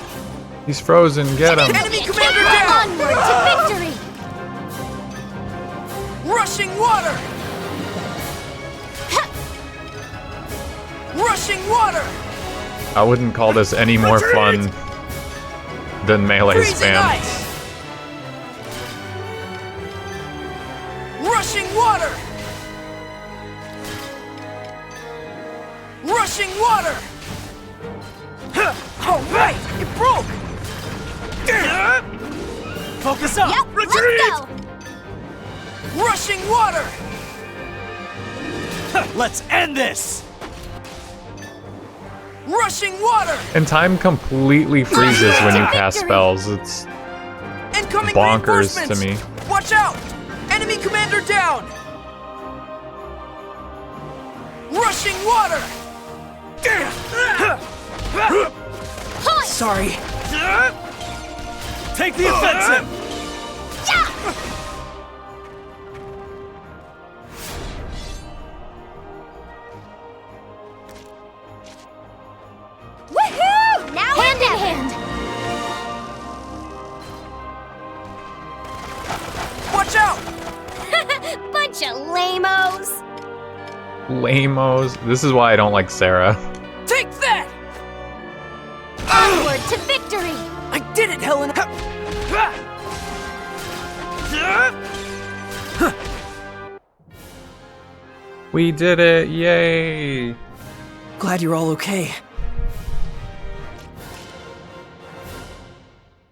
He's frozen, get him! Enemy commander down! Onward to victory. Rushing water! Rushing water! I wouldn't call this any more fun than melee Freezing spam. ice! Rushing water! Rushing water! All right, it broke! Focus up! Yep, let's go. Rushing water! Let's end this! Rushing water! And time completely freezes when you cast spells. It's Incoming bonkers to reinforcements! me. Watch out! Enemy commander down! Rushing water! Sorry. Take the offensive! Woohoo! Now Hand in we're hand. Watch out! Bunch of lamos. Lamos. This is why I don't like Sarah. Take that! Onward to victory. I did it, Helena! We did it! Yay! Glad you're all okay.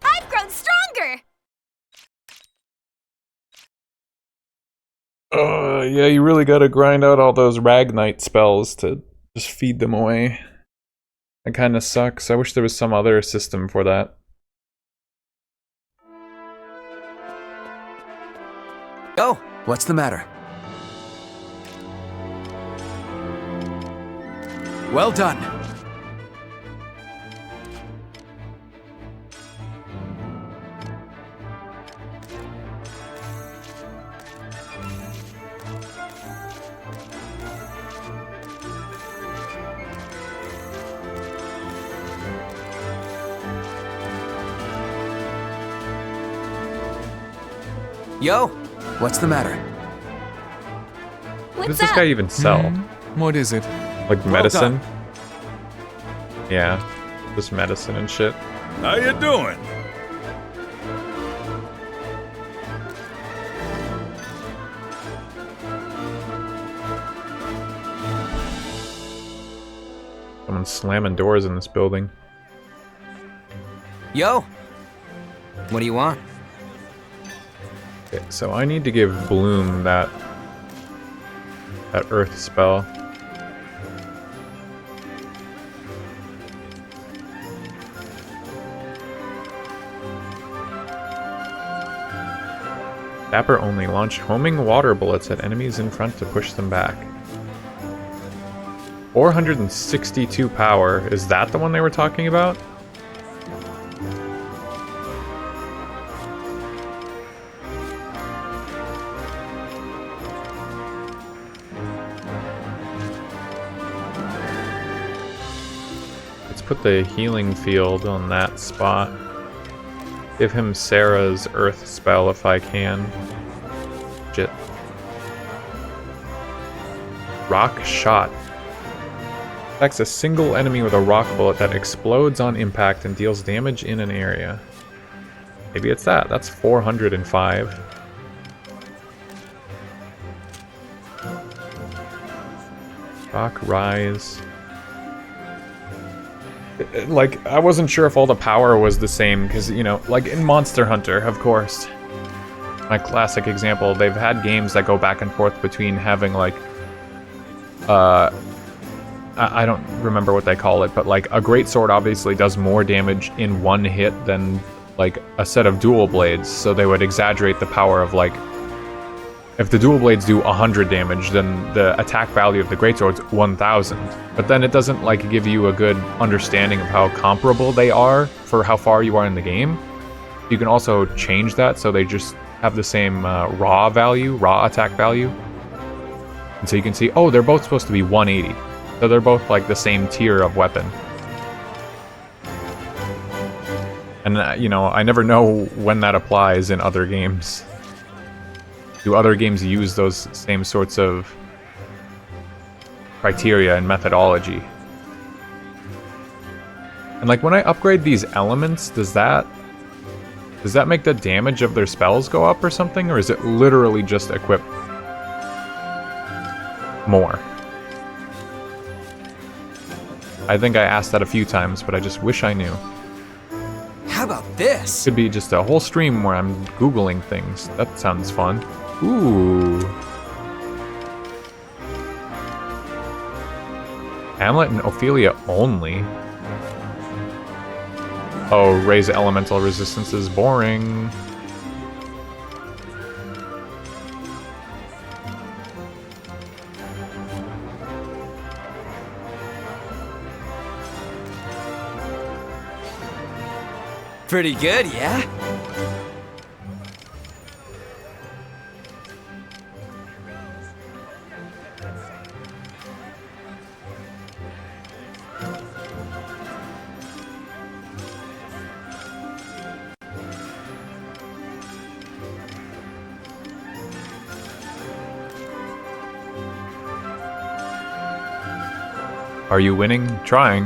I've grown stronger! Yeah, you really gotta grind out all those Ragnite spells to just feed them away. That kinda sucks. I wish there was some other system for that. Oh, what's the matter? Well done. Yo, what's the matter? What does this guy even sell? What is it? Like medicine? Yeah, just medicine and shit. How you doing? Someone's slamming doors in this building. Yo, what do you want? Okay, so I need to give Bloom that earth spell. Dapper only. Launch homing water bullets at enemies in front to push them back. 462 power. Is that the one they were talking about? Let's put the healing field on that spot. Give him Sarah's earth spell if I can. Shit. Rock shot. Attacks a single enemy with a rock bullet that explodes on impact and deals damage in an area. Maybe it's that. That's 405. Rock rise. Like, I wasn't sure if all the power was the same, because, you know, like in Monster Hunter, of course. My classic example, they've had games that go back and forth between having, like, I don't remember what they call it, but, like, a greatsword obviously does more damage in one hit than, like, a set of dual blades, so they would exaggerate the power of, like, if the dual blades do 100 damage, then the attack value of the greatsword's 1,000. But then it doesn't like give you a good understanding of how comparable they are for how far you are in the game. You can also change that so they just have the same raw attack value. And so you can see, oh, they're both supposed to be 180. So they're both like the same tier of weapon. And you know, I never know when that applies in other games. Do other games use those same sorts of criteria and methodology? And like when I upgrade these elements, does that make the damage of their spells go up or something? Or is it literally just equip more? I think I asked that a few times, but I just wish I knew. How about this? Could be just a whole stream where I'm Googling things. That sounds fun. Ooh. Hamlet and Ophelia only. Oh, raise elemental resistance is boring. Pretty good, yeah? Are you winning? Trying.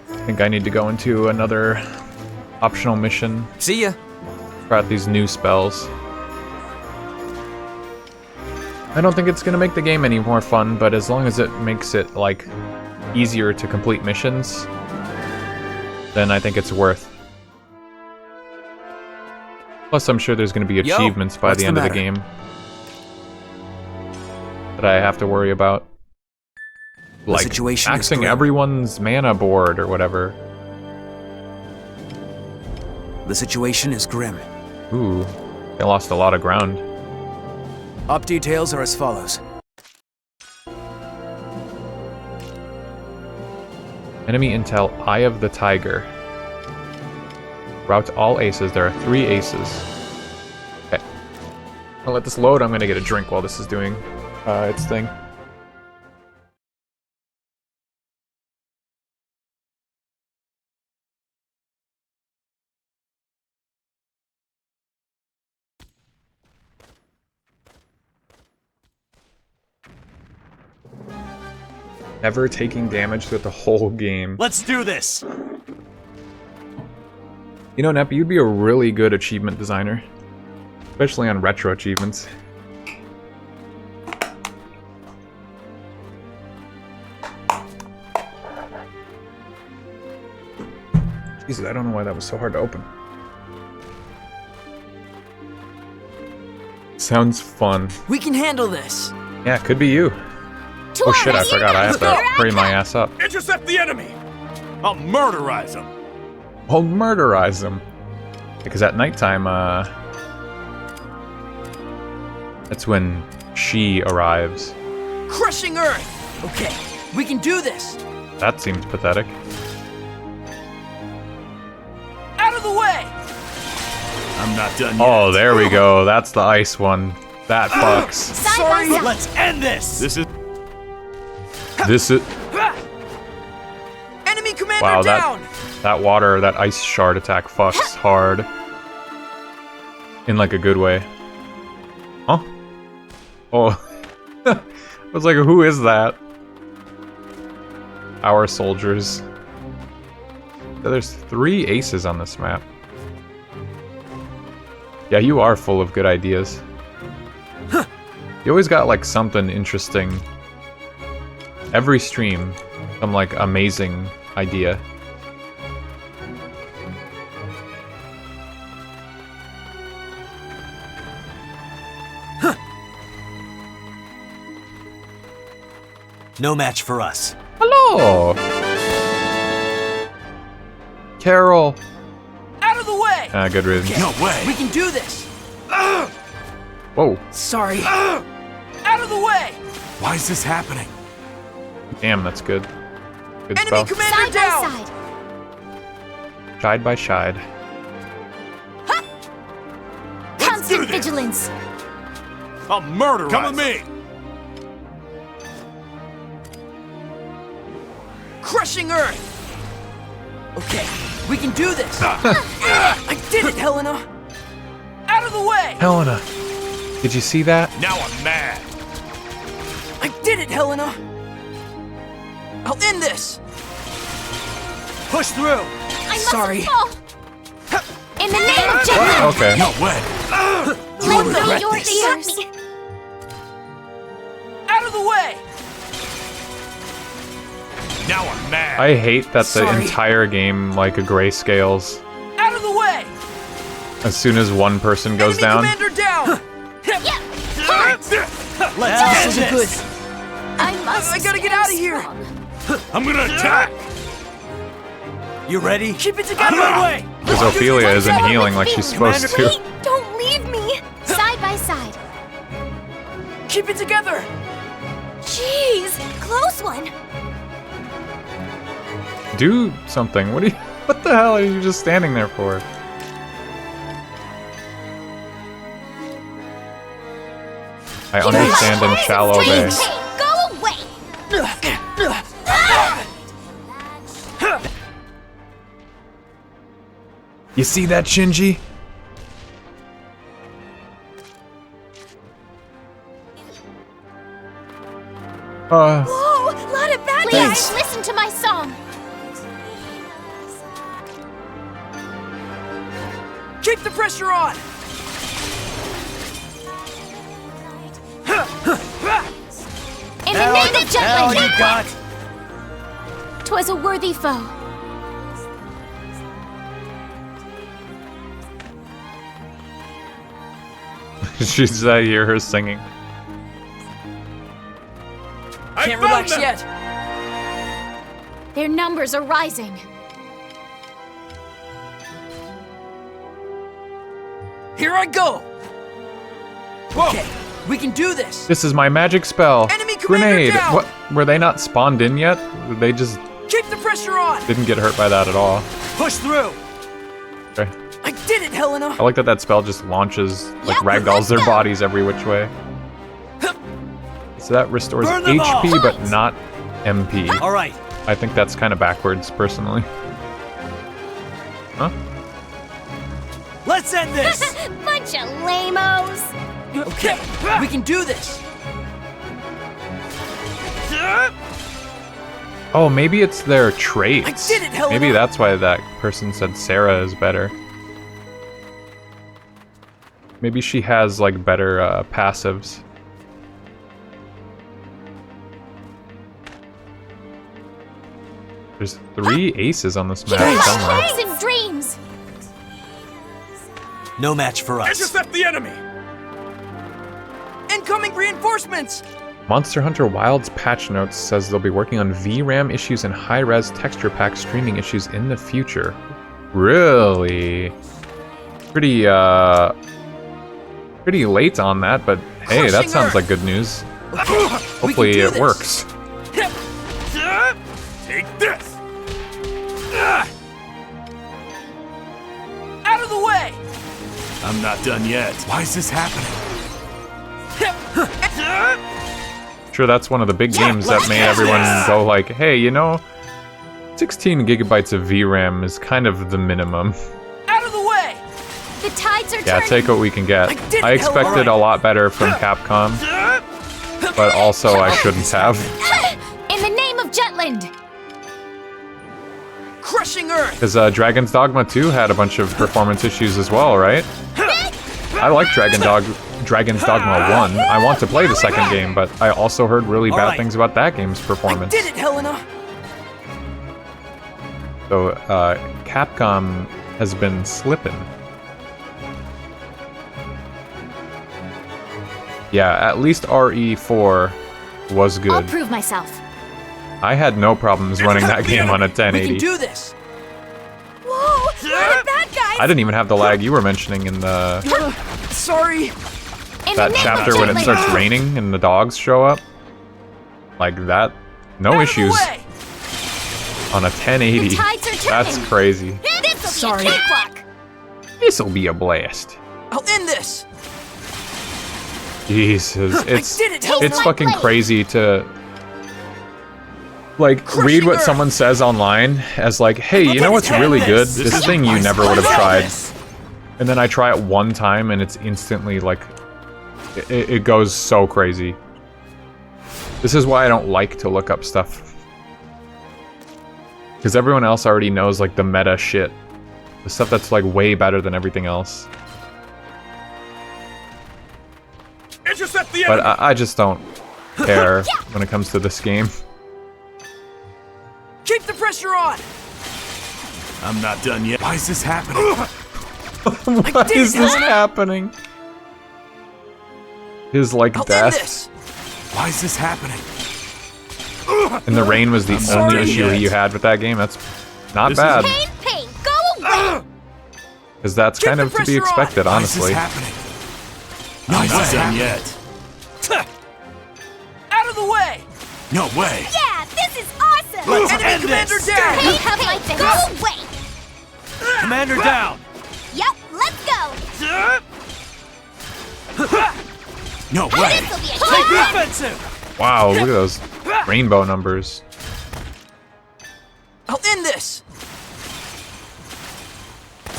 I think I need to go into another optional mission. See ya. Try out these new spells. I don't think it's gonna make the game any more fun, but as long as it makes it, like, easier to complete missions, then I think it's worth. Plus, I'm sure there's gonna be achievements by the end of the game that I have to worry about. Like, maxing everyone's mana board or whatever. The situation is grim. Ooh, they lost a lot of ground. Op details are as follows. Enemy intel, Eye of the Tiger. Route all aces. There are 3 aces. Okay. I'll let this load. I'm gonna get a drink while this is doing its thing. Never taking damage throughout the whole game. Let's do this! You know, Neppy, you'd be a really good achievement designer. Especially on retro achievements. Jesus, I don't know why that was so hard to open. Sounds fun. We can handle this. Yeah, it could be you. Oh shit, I forgot. I have to hurry my ass up. Intercept the enemy! I'll murderize him! I'll murderize him. Because at nighttime, that's when she arrives. Crushing Earth! Okay, we can do this! That seems pathetic. Out of the way! I'm not done yet. Oh, there we go. That's the ice one. That fucks. Sorry! Let's end this! This is... Enemy commander Wow, down! that water, that ice shard attack fucks hard. In like a good way. Huh? Oh. I was like, who is that? Our soldiers. So there's 3 aces on this map. Yeah, you are full of good ideas. You always got like something interesting. Every stream, some like amazing idea. No match for us. Hello! Carol! Out of the way! Good riddance. Okay, no way! We can do this! Whoa. Sorry. Out of the way! Why is this happening? Damn, that's good. Good Enemy spell. commander down! Shide by shide. Constant vigilance. I'll murderize him. Come with me! Crushing Earth! Okay, we can do this! I did it, Helena! Out of the way! Helena, did you see that? Now I'm mad! I did it, Helena! I'll end this! Push through! Sorry. In the name of justice! Okay. No way! Lend me your ears! Out of the way! Now I'm mad! I hate that the entire game like a grayscales. Out of the way! As soon as one person goes down. Commander down! Let's get this. Good. I gotta get out of here! I'm gonna attack! You ready? Keep it together! Out of my way! Because Ophelia isn't healing like she's supposed to. Wait, don't leave me! Side by side. Keep it together! Jeez, close one. Do something. What the hell are you just standing there for? I understand in Shallow Bay. Go away! You see that, Shinji? Whoa, lot of bad guys! Listen to my song. Keep the pressure on! Hand of Hell, Jutland! you got! 'Twas a worthy foe. She's I hear her singing. Can't relax yet. Their numbers are rising. Here I go. Okay, we can do this. This is my magic spell. Enemy commander Grenade. down. What? Were they not spawned in yet? They just Keep the pressure on. didn't get hurt by that at all. Push through. Okay. I did it, Helena. I like that spell just launches, like ragdolls their bodies every which way. So that restores Burn them all. HP, but not MP. All right. I think that's kind of backwards, personally. Huh? Let's end this. Bunch of lamos. Okay, we can do this. Oh, maybe it's their traits. I did it, Helena. Maybe that's why that person said Sarah is better. Maybe she has, like, better passives. There's 3 aces on this map somewhere. Hopes and dreams. No match for us. Intercept the enemy! Incoming reinforcements. Monster Hunter Wilds patch notes says they'll be working on VRAM issues and high-res texture pack streaming issues in the future. Really? Pretty late on that, but hey, that sounds like good news. Hopefully it works. Take this! Out of the way. I'm not done yet. Why is this happening? Sure, that's one of the big games that made everyone go like, hey, you know, 16 gigabytes of VRAM is kind of the minimum. Out of the way. The tides are Yeah, turning. take what we can get. I expected a lot better from Capcom, but also I shouldn't have. In the name of Jutland. Crushing Earth. Because Dragon's Dogma 2 had a bunch of performance issues as well, right? I like Dragon's Dogma 1. I want to play the second game, but I also heard really bad things about that game's performance. Did it, Helena. So, Capcom has been slipping. Yeah, at least RE4 was I'll good. prove myself. I had no problems running that game on a We can 1080. do this. Whoa! Look at that, guys! I didn't even have the lag you were mentioning in the Sorry. In that the name chapter of when it Jutland. starts raining and the dogs show up. Like that, no issues on a 1080. The tides are That's turning. crazy. This'll be a cakewalk. This'll be a blast. I'll end this. Jesus, it's did it, Helena. it's fucking crazy to like read what someone says online as like, hey, you know what's really good? This thing you never would have tried. And then I try it one time and it's instantly like, it goes so crazy. This is why I don't like to look up stuff. Because everyone else already knows like the meta shit. The stuff that's like way better than everything else. Intercept the But enemy! I just don't care when it comes to this game. Keep the pressure on. I'm not done yet. Why is this happening? What is this happening? His like I'll end death. this. Why is this happening? And the rain was the only issue you had with that game. That's not bad. Pain, pain, go away. Because that's kind of to be expected, Why is this honestly. happening? I'm not done yet. Out of the way. No way. Yeah, this is awesome. Let enemy commander down. Pain, have my things. Go away. Commander down. Yep, let's go. No way. This'll be a Take the cakewalk. offensive. Wow, look at those rainbow numbers. I'll end this.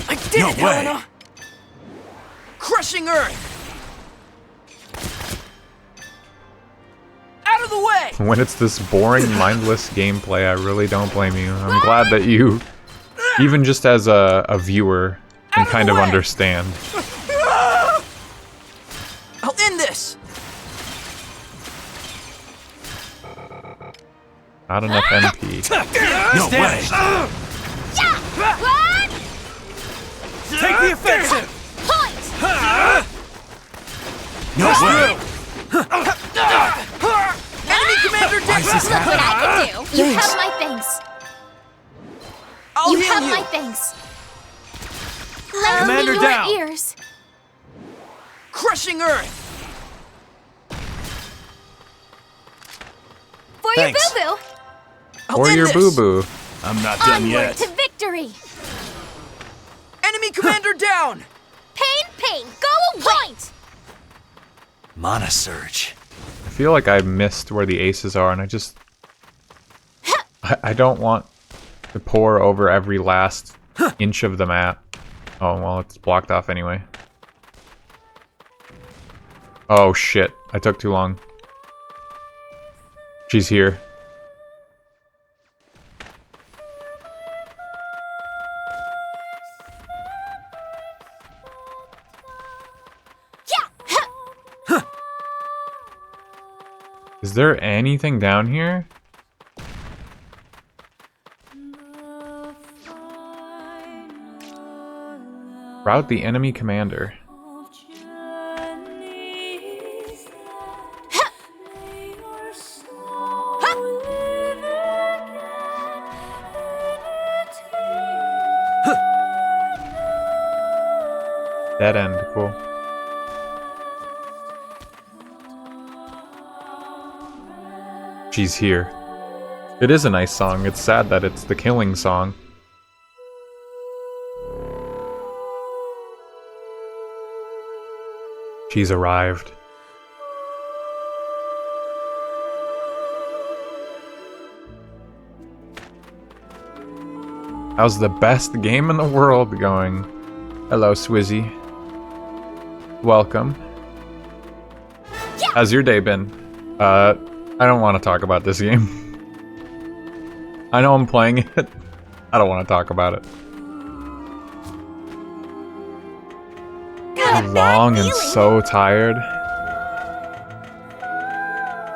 I did No it, way. Helena. Crushing Earth. Out of the way. When it's this boring, mindless gameplay, I really don't blame you. I'm glad that you, even just as a viewer, can kind of understand. I'll end this. Not enough MP. No way! Take the offensive! No way! Enemy commander Look what I can do! You have my thanks. You have my thanks. Lend me Commander your down. ears. Crushing Earth! For Thanks. your boo-boo. Or your boo-boo. I'm not done Onward yet. to victory. Enemy commander down! Pain, go away! Mana Surge. I feel like I missed where the aces are, and I just... I don't want to pour over every last inch of the map. Oh, well, it's blocked off anyway. Oh, shit. I took too long. She's here. Is there anything down here? Rout the enemy commander. Dead end, cool. She's here. It is a nice song. It's sad that it's the killing song. She's arrived. How's the best game in the world going? Hello, Swizzy. Welcome. How's your day been? I don't want to talk about this game. I know I'm playing it. I don't want to talk about it. Long and so tired.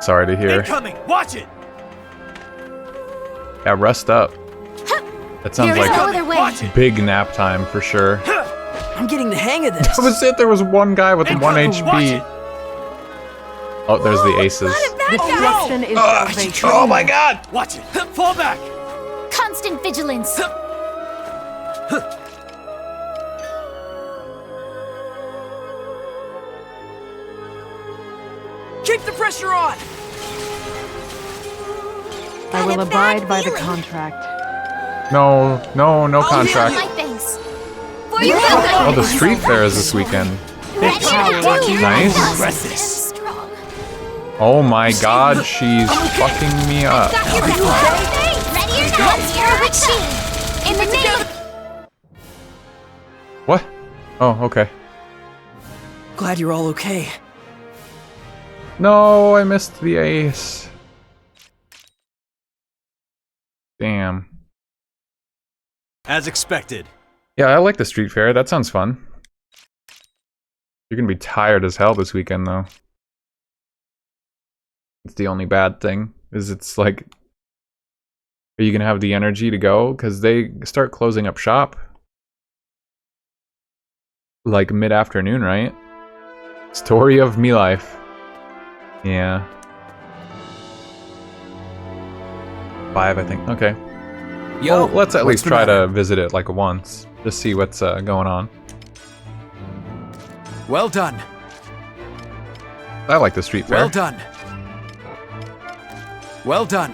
Sorry to hear. Incoming! Watch it! Yeah, rest up. That sounds There is no like other way. big nap time for sure. I'm getting the hang of this. That was it. There was one guy with 1 HP. Oh, there's the aces. Disruption is salvation. Oh my god! Watch it! Fall back! Constant vigilance. Keep the pressure on! I will abide by the contract. No contract. My thanks. For your boo-boo. Oh, the street fair is this weekend. Nice. Oh my god, she's fucking me up. Ready or not, you're a cheat. In the name. What? Oh, okay. Glad you're all okay. No, I missed the ace. Damn. As expected. Yeah, I like the street fair. That sounds fun. You're gonna be tired as hell this weekend, though. It's the only bad thing, is it's like... Are you gonna have the energy to go? Because they start closing up shop. Like mid-afternoon, right? Story of me life. Yeah. 5, I think. Okay. Yo, well, let's at what's least the try matter? to visit it like once. Just see what's going on. Well done. I like the street fair. Well done. Well done.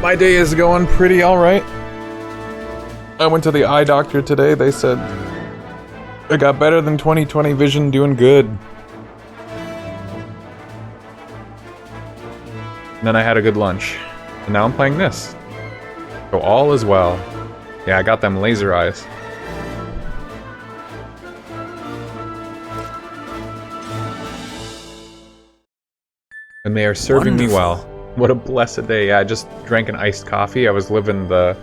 My day is going pretty alright. I went to the eye doctor today. They said I got better than 20/20 vision, doing good. And then I had a good lunch. And now I'm playing this. So all is well. Yeah, I got them laser eyes. And they are serving me well. What a blessed day. Yeah, I just drank an iced coffee. I was living the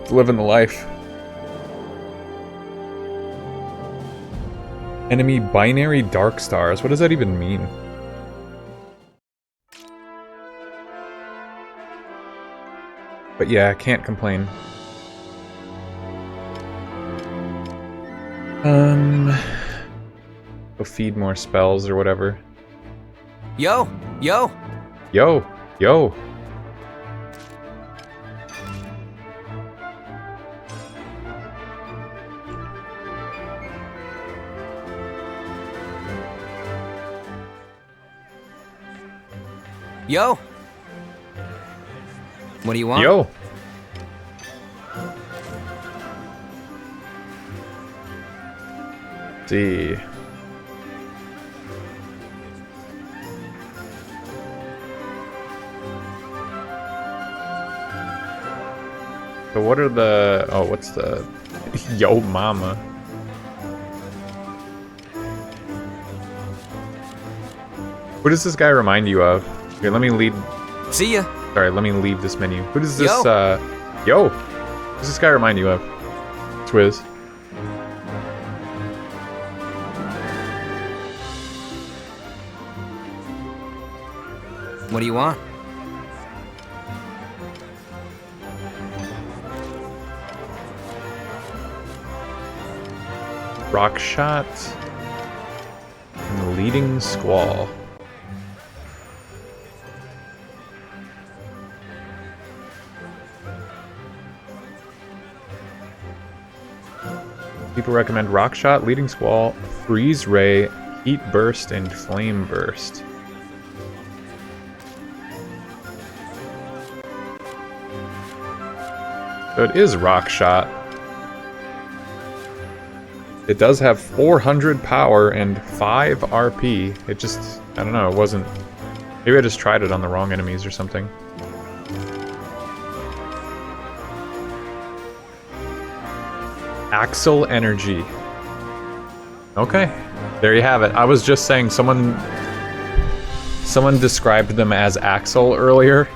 life. Enemy binary dark stars. What does that even mean? But yeah, I can't complain. Go feed more spells or whatever. Yo! Yo! Yo! Yo! Yo! What do you want? Yo! See. So what are the... Oh, what's the... Yo mama. What does this guy remind you of? Here, let me lead... See ya! Sorry, let me leave this menu. Who does this, Yo! Yo! What does this guy remind you of? Twiz. What do you want? Rock shot. And leading squall. People recommend rock shot, leading squall, freeze ray, heat burst, and flame burst. So it is rock shot. It does have 400 power and 5 RP. It just, I don't know, it wasn't... Maybe I just tried it on the wrong enemies or something. Axle energy. Okay, there you have it. I was just saying someone described them as Axel earlier.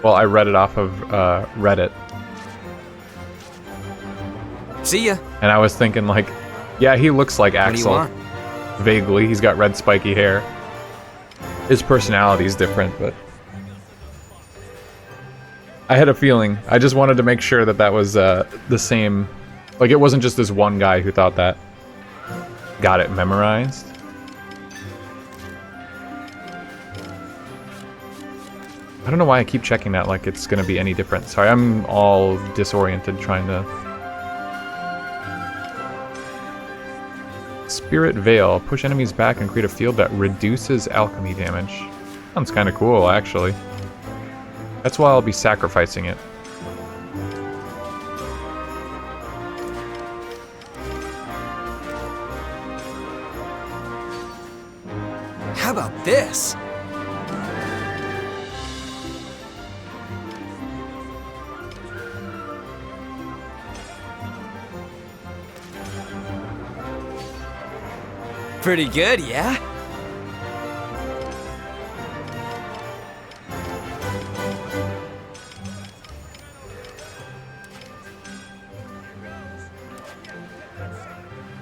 Well, I read it off of Reddit. See ya. And I was thinking like, yeah, he looks like Axel. What do you want? Vaguely, he's got red spiky hair. His personality is different, but I had a feeling. I just wanted to make sure that that was the same. Like, it wasn't just this one guy who thought that. Got it memorized. I don't know why I keep checking that like it's gonna be any different. Sorry, I'm all disoriented trying to... Spirit Veil. Push enemies back and create a field that reduces alchemy damage. Sounds kind of cool, actually. That's why I'll be sacrificing it. How about this? Pretty good, yeah?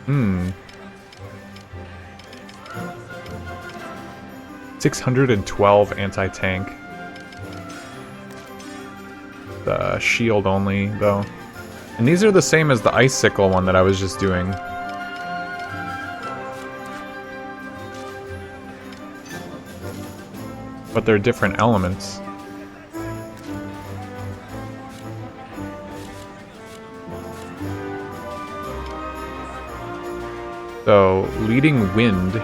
Hmm. 612 anti-tank. The shield only, though. And these are the same as the icicle one that I was just doing. But they're different elements. So, leading wind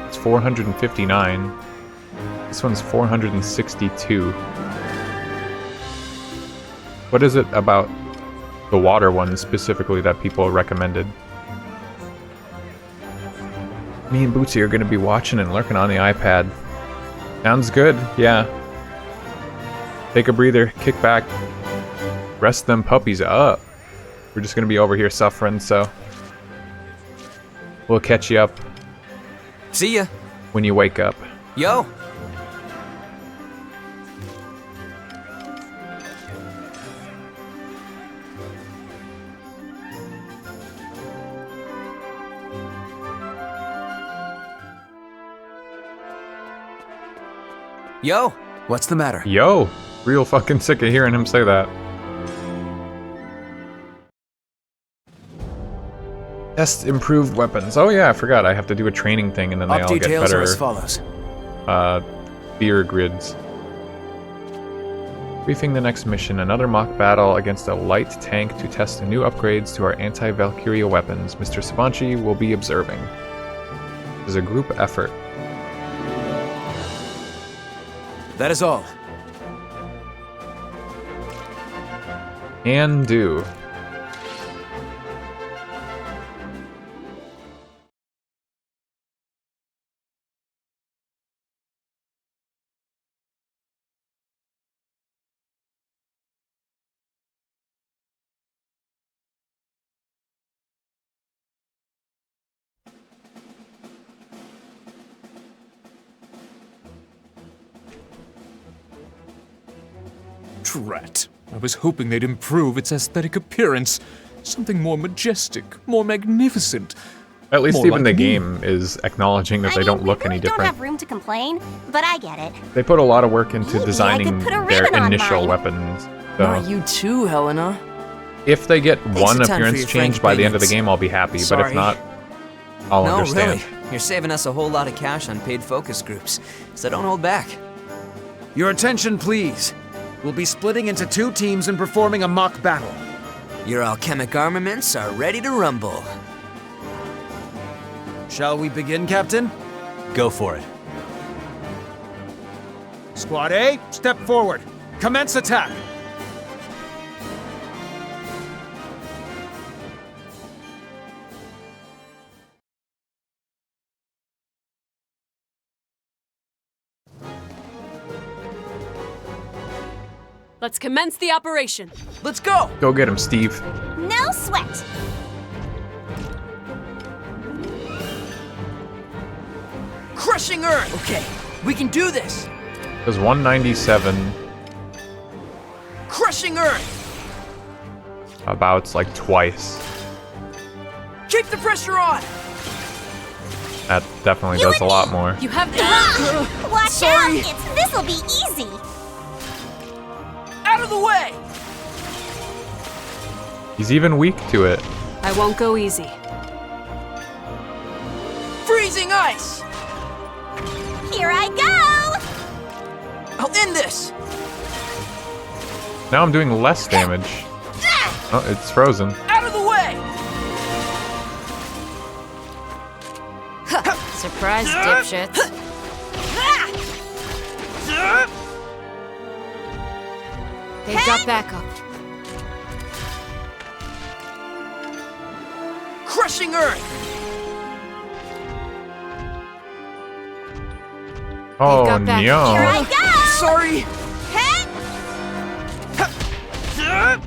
is 459. This one's 462. What is it about the water one specifically that people recommended? Me and Bootsy are going to be watching and lurking on the iPad. Sounds good, yeah. Take a breather, kick back, rest them puppies up. We're just gonna be over here suffering, so we'll catch you up. See ya. When you wake up. Yo. Yo, what's the matter? Yo! Real fucking sick of hearing him say that. Test improved weapons. Oh yeah, I forgot. I have to do a training thing and then they all get details better. are as follows. Fear grids. Briefing the next mission. Another mock battle against a light tank to test the new upgrades to our anti-Valkyria weapons. Mr. Sabanchi will be observing. It is a group effort. That is all. Can do. Drat. I was hoping they'd improve its aesthetic appearance. Something more majestic, more magnificent. At least more even like the me. game is acknowledging that they don't look any Don't different. have room to complain, but I get it. They put a lot of work into Maybe I designing could put a their ribbon on initial mine. weapons. Not So you too, Helena. if they get Thanks one a ton for appearance your change frank by the end of the opinions. game, I'll be happy. But Sorry. if not, I'll No, understand. really. You're saving us a whole lot of cash on paid focus groups, so don't hold back. Your attention, please. We'll be splitting into 2 teams and performing a mock battle. Your alchemic armaments are ready to rumble. Shall we begin, Captain? Go for it. Squad A, step forward. Commence attack. Let's commence the operation. Let's go! Go get him, Steve. No sweat. Crushing Earth! Okay, we can do this! It was 197. Crushing Earth! About like twice. Keep the pressure on! That definitely does a lot more. You have the... Watch Sorry. out! This'll be easy. Out of the way! He's even weak to it. I won't go easy. Freezing ice! Here I go! I'll end this! Now I'm doing less damage. Oh, it's frozen. Out of the way! Surprise, dipshits. They've got backup. Crushing Earth! Oh got that. no. Here I go! Sorry!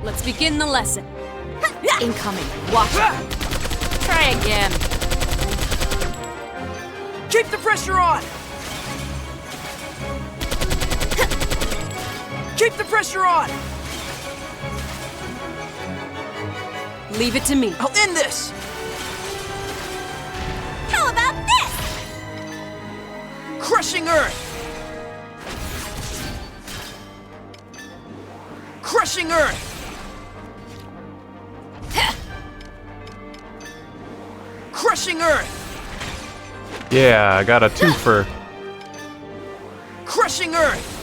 Let's begin the lesson. Incoming. Watch it. Try again. Keep the pressure on! Keep the pressure on! Leave it to me. I'll end this! How about this? Crushing Earth! Crushing Earth! Crushing Earth! Yeah, I got a twofer. Crushing Earth!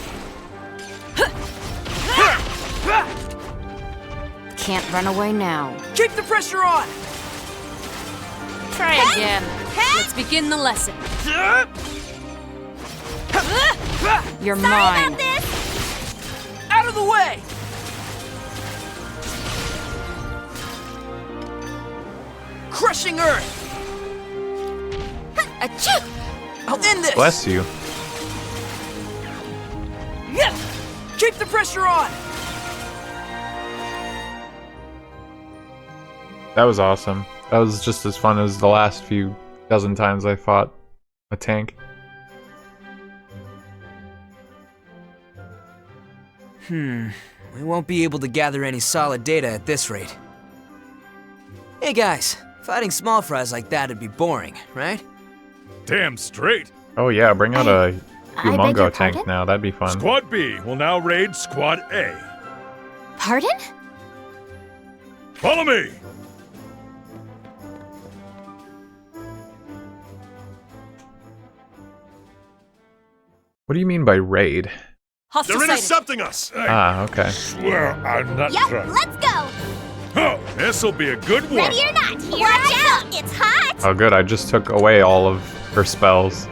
Can't run away now. Keep the pressure on! Try again. Let's begin the lesson. You're Sorry mine. about this. Out of the way! Crushing Earth! Achoo! I'll end this! Bless you. Keep the pressure on! That was awesome. That was just as fun as the last few dozen times I fought a tank. We won't be able to gather any solid data at this rate. Hey guys, fighting small fries like that'd be boring, right? Damn straight. Oh yeah, bring out a Humongo tank now. That'd be fun. Squad B will now raid Squad A. Pardon? Follow me! What do you mean by raid? They're intercepting us! Ah, okay. Swear I'm not Yep, trying. let's go. Oh, this'll be a good one. Ready or not, here I come. It's hot. Oh, good. I just took away all of her spells.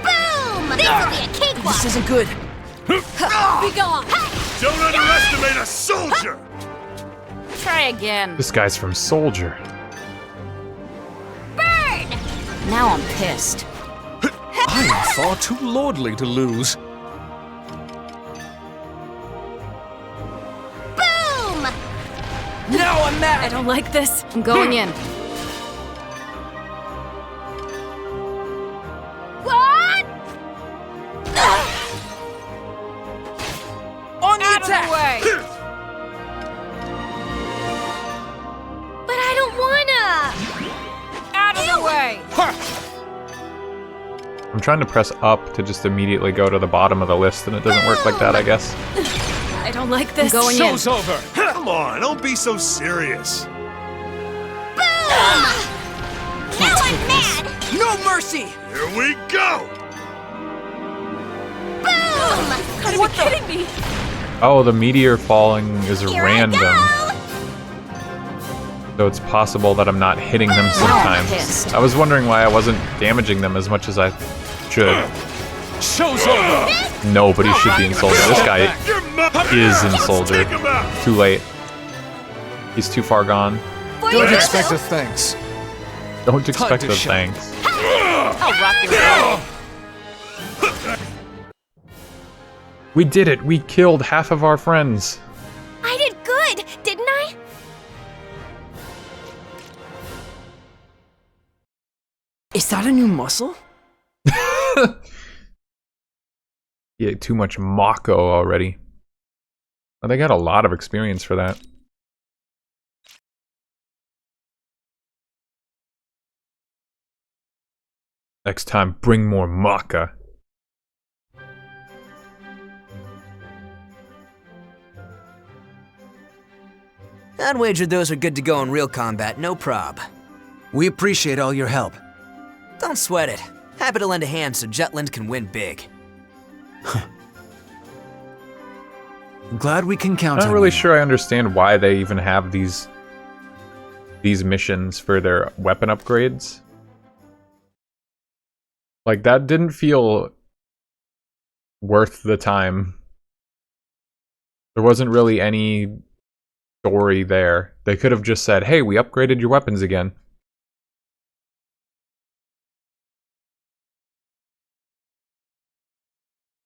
Boom! This will be a cakewalk. This isn't good. Be gone. Don't underestimate a soldier! Try again. This guy's from Soldier. Burn! Now I'm pissed. I am far too lordly to lose. Boom! Now I'm mad. I don't like this. I'm going in. What? On the Out of attack. the way. But I don't wanna. Out of the way. I'm trying to press up to just immediately go to the bottom of the list, and it doesn't work like that, I guess. I don't like this. The Going in. show's over! Come on, don't be so serious. Boom! Now I'm mad. No mercy. Here we go! Boom! Are you kidding me? Oh, the meteor falling is Here random. I So it's possible that I'm not hitting them I'm sometimes. pissed. I was wondering why I wasn't damaging them as much as I should. Show's over! Nobody should be in Soldier. This guy is in Soldier. Take him out! Too late. He's too far gone. For Don't you. expect a thanks. Don't expect to the shine. thanks. I'll rock your world. We did it! We killed half of our friends. I did good, didn't I? Is that a new muscle? He ate too much Mako already. Oh, they got a lot of experience for that. Next time, bring more Maka. I'd wager those are good to go in real combat, no prob. We appreciate all your help. Don't sweat it. Happy to lend a hand so Jutland can win big. I'm glad we can count I'm on not really you. sure I understand why they even have these missions for their weapon upgrades. Like, that didn't feel worth the time. There wasn't really any story there. They could have just said, hey, we upgraded your weapons again.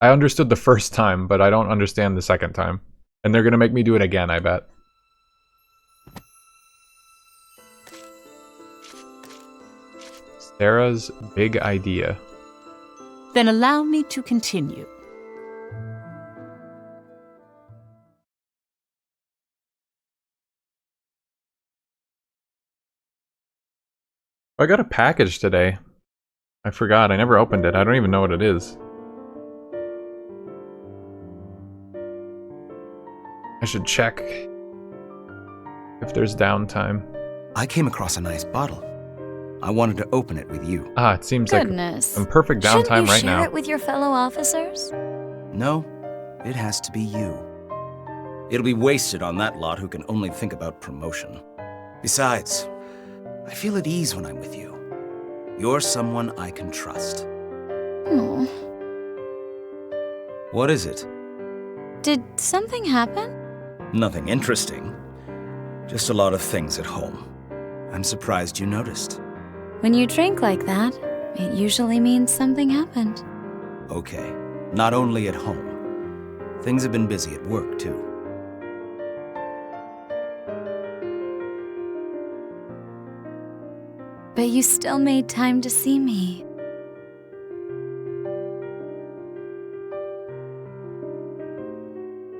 I understood the first time, but I don't understand the second time. And they're gonna make me do it again, I bet. Sarah's big idea. Then allow me to continue. I got a package today. I forgot. I never opened it. I don't even know what it is. I should check if there's downtime. I came across a nice bottle. I wanted to open it with you. Ah, it seems Goodness. like some perfect Shouldn't downtime you right share now. it with your fellow officers? No, it has to be you. It'll be wasted on that lot who can only think about promotion. Besides, I feel at ease when I'm with you. You're someone I can trust. Hmm. What is it? Did something happen? Nothing interesting. Just a lot of things at home. I'm surprised you noticed. When you drink like that, it usually means something happened. Okay, not only at home. Things have been busy at work, too. But you still made time to see me.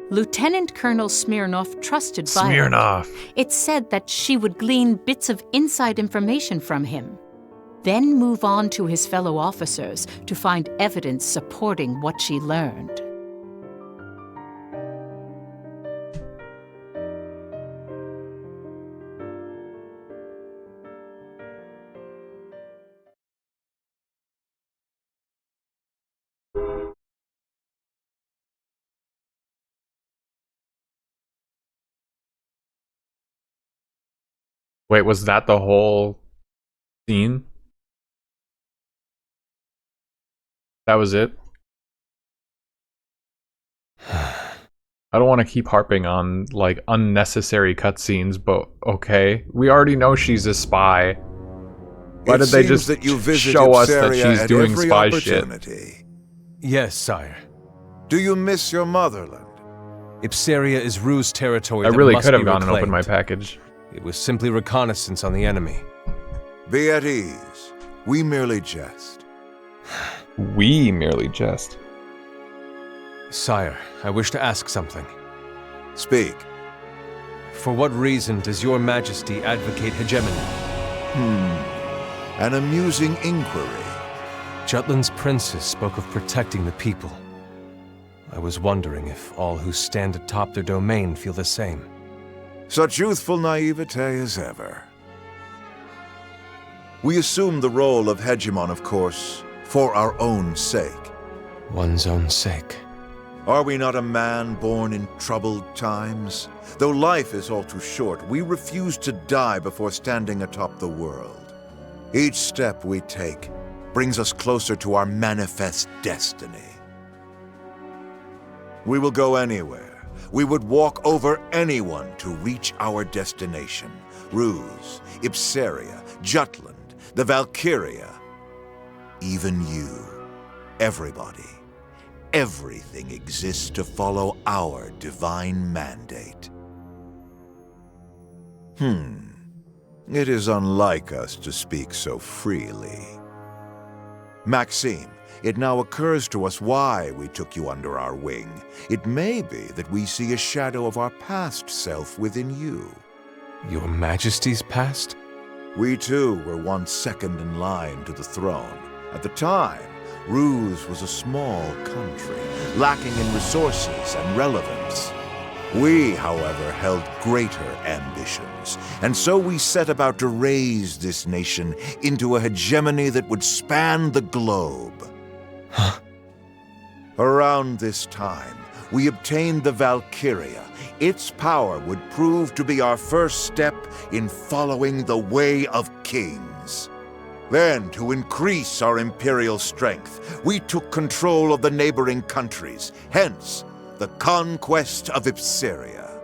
Lieutenant Colonel Smirnov trusted Violet. Smirnov. It said that she would glean bits of inside information from him. then move on to his fellow officers to find evidence supporting what she learned. Wait, was that the whole scene? That was it? I don't want to keep harping on, like, unnecessary cutscenes, but okay. We already know she's a spy. Why did they just show us that she's doing spy shit? Yes, sire. Do you miss your motherland? Ipsaria is Rue's territory. I really could have gone and opened my package. It was simply reconnaissance on the enemy. Be at ease. We merely jest. We merely jest. Sire, I wish to ask something. Speak. For what reason does your majesty advocate hegemony? An amusing inquiry. Jutland's princess spoke of protecting the people. I was wondering if all who stand atop their domain feel the same. Such youthful naivete as ever. We assume the role of hegemon, of course, for our own sake. One's own sake. Are we not a man born in troubled times? Though life is all too short, we refuse to die before standing atop the world. Each step we take brings us closer to our manifest destiny. We will go anywhere. We would walk over anyone to reach our destination. Ruse, Ipsaria, Jutland, the Valkyria. Even you. Everybody. Everything exists to follow our divine mandate. It is unlike us to speak so freely. Maxime, it now occurs to us why we took you under our wing. It may be that we see a shadow of our past self within you. Your Majesty's past? We too were once second in line to the throne. At the time, Ruse was a small country, lacking in resources and relevance. We, however, held greater ambitions, and so we set about to raise this nation into a hegemony that would span the globe. Around this time, we obtained the Valkyria. Its power would prove to be our first step in following the way of kings. Then, to increase our imperial strength, we took control of the neighboring countries, hence the conquest of Ipsaria.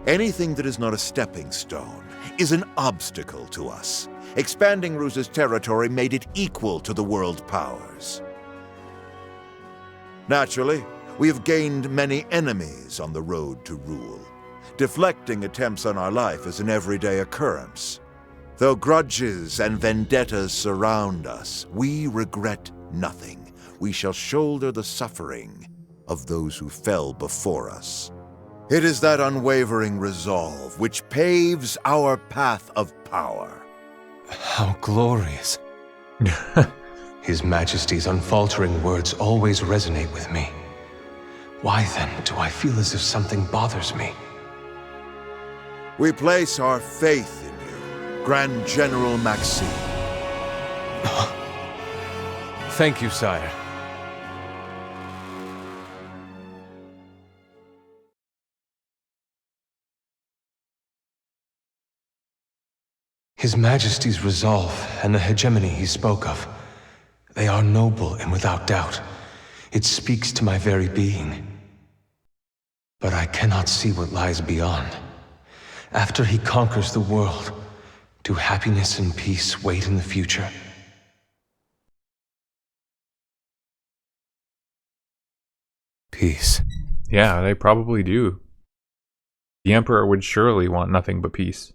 Anything that is not a stepping stone is an obstacle to us. Expanding Ruse's territory made it equal to the world powers. Naturally, we have gained many enemies on the road to rule. Deflecting attempts on our life is an everyday occurrence. Though grudges and vendettas surround us, we regret nothing. We shall shoulder the suffering of those who fell before us. It is that unwavering resolve which paves our path of power. How glorious. His Majesty's unfaltering words always resonate with me. Why then do I feel as if something bothers me? We place our faith in you, Grand General Maxime. Thank you, sire. His Majesty's resolve and the hegemony he spoke of, they are noble and without doubt. It speaks to my very being. But I cannot see what lies beyond. After he conquers the world, do happiness and peace wait in the future? Peace. Yeah, they probably do. The Emperor would surely want nothing but peace.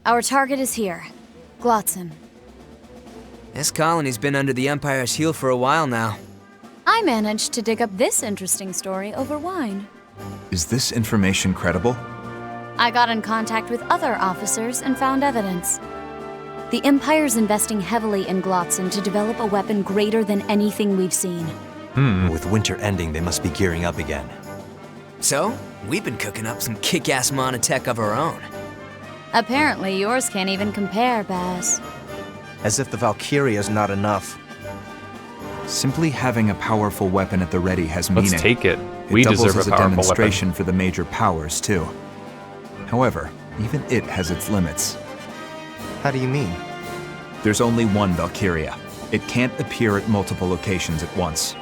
Our target is here. Glotzen. This colony's been under the Empire's heel for a while now. I managed to dig up this interesting story over wine. Is this information credible? I got in contact with other officers and found evidence. The Empire's investing heavily in Glotzen to develop a weapon greater than anything we've seen. With winter ending, they must be gearing up again. So, we've been cooking up some kick-ass monotech of our own. Apparently yours can't even compare, Baz. As if the Valkyria's not enough. Simply having a powerful weapon at the ready has meaning. Let's take it. We doubles deserve as a powerful demonstration weapon. for the major powers, too. However, even it has its limits. How do you mean? There's only one Valkyria. It can't appear at multiple locations at once.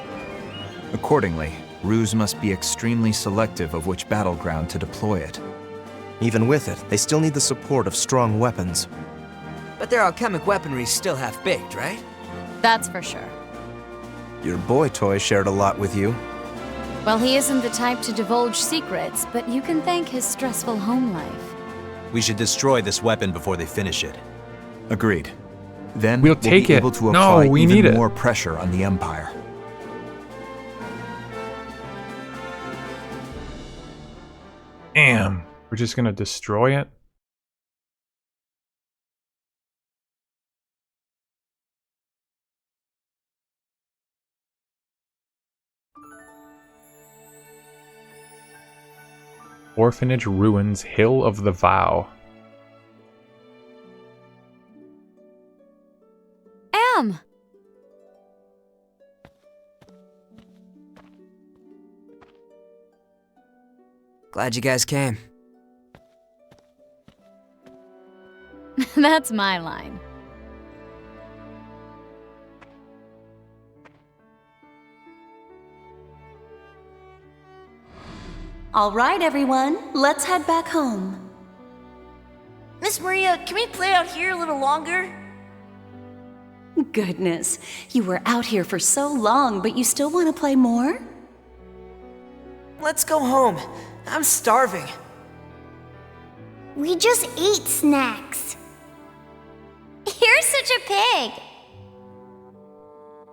Accordingly, Ruse must be extremely selective of which battleground to deploy it. Even with it, they still need the support of strong weapons. But their alchemic weaponry's still half-baked, right? That's for sure. Your boy toy shared a lot with you. Well, he isn't the type to divulge secrets, but you can thank his stressful home life. We should destroy this weapon before they finish it. Agreed. Then we'll be take it. able to No, apply we need even it. more pressure on the Empire. Damn. We're just gonna destroy it? Orphanage Ruins, Hill of the Vow. Am! Glad you guys came. That's my line. All right, everyone, let's head back home. Miss Maria, can we play out here a little longer? Goodness, you were out here for so long, but you still want to play more? Let's go home. I'm starving. We just ate snacks. You're such a pig.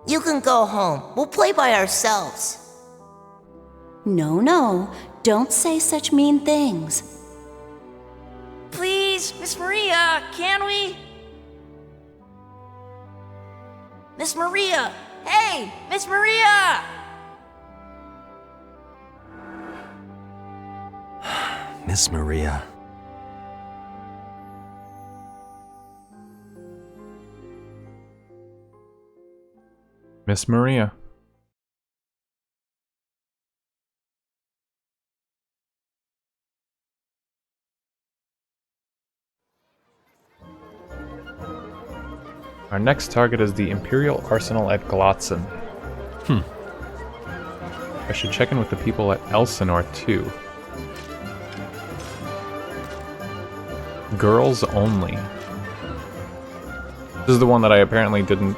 You can go home. We'll play by ourselves. No, don't say such mean things. Please, Miss Maria, can we? Miss Maria! Hey, Miss Maria! Miss Maria. Miss Maria. Our next target is the Imperial Arsenal at Glotzen. I should check in with the people at Elsinore too. Girls only. This is the one that I apparently didn't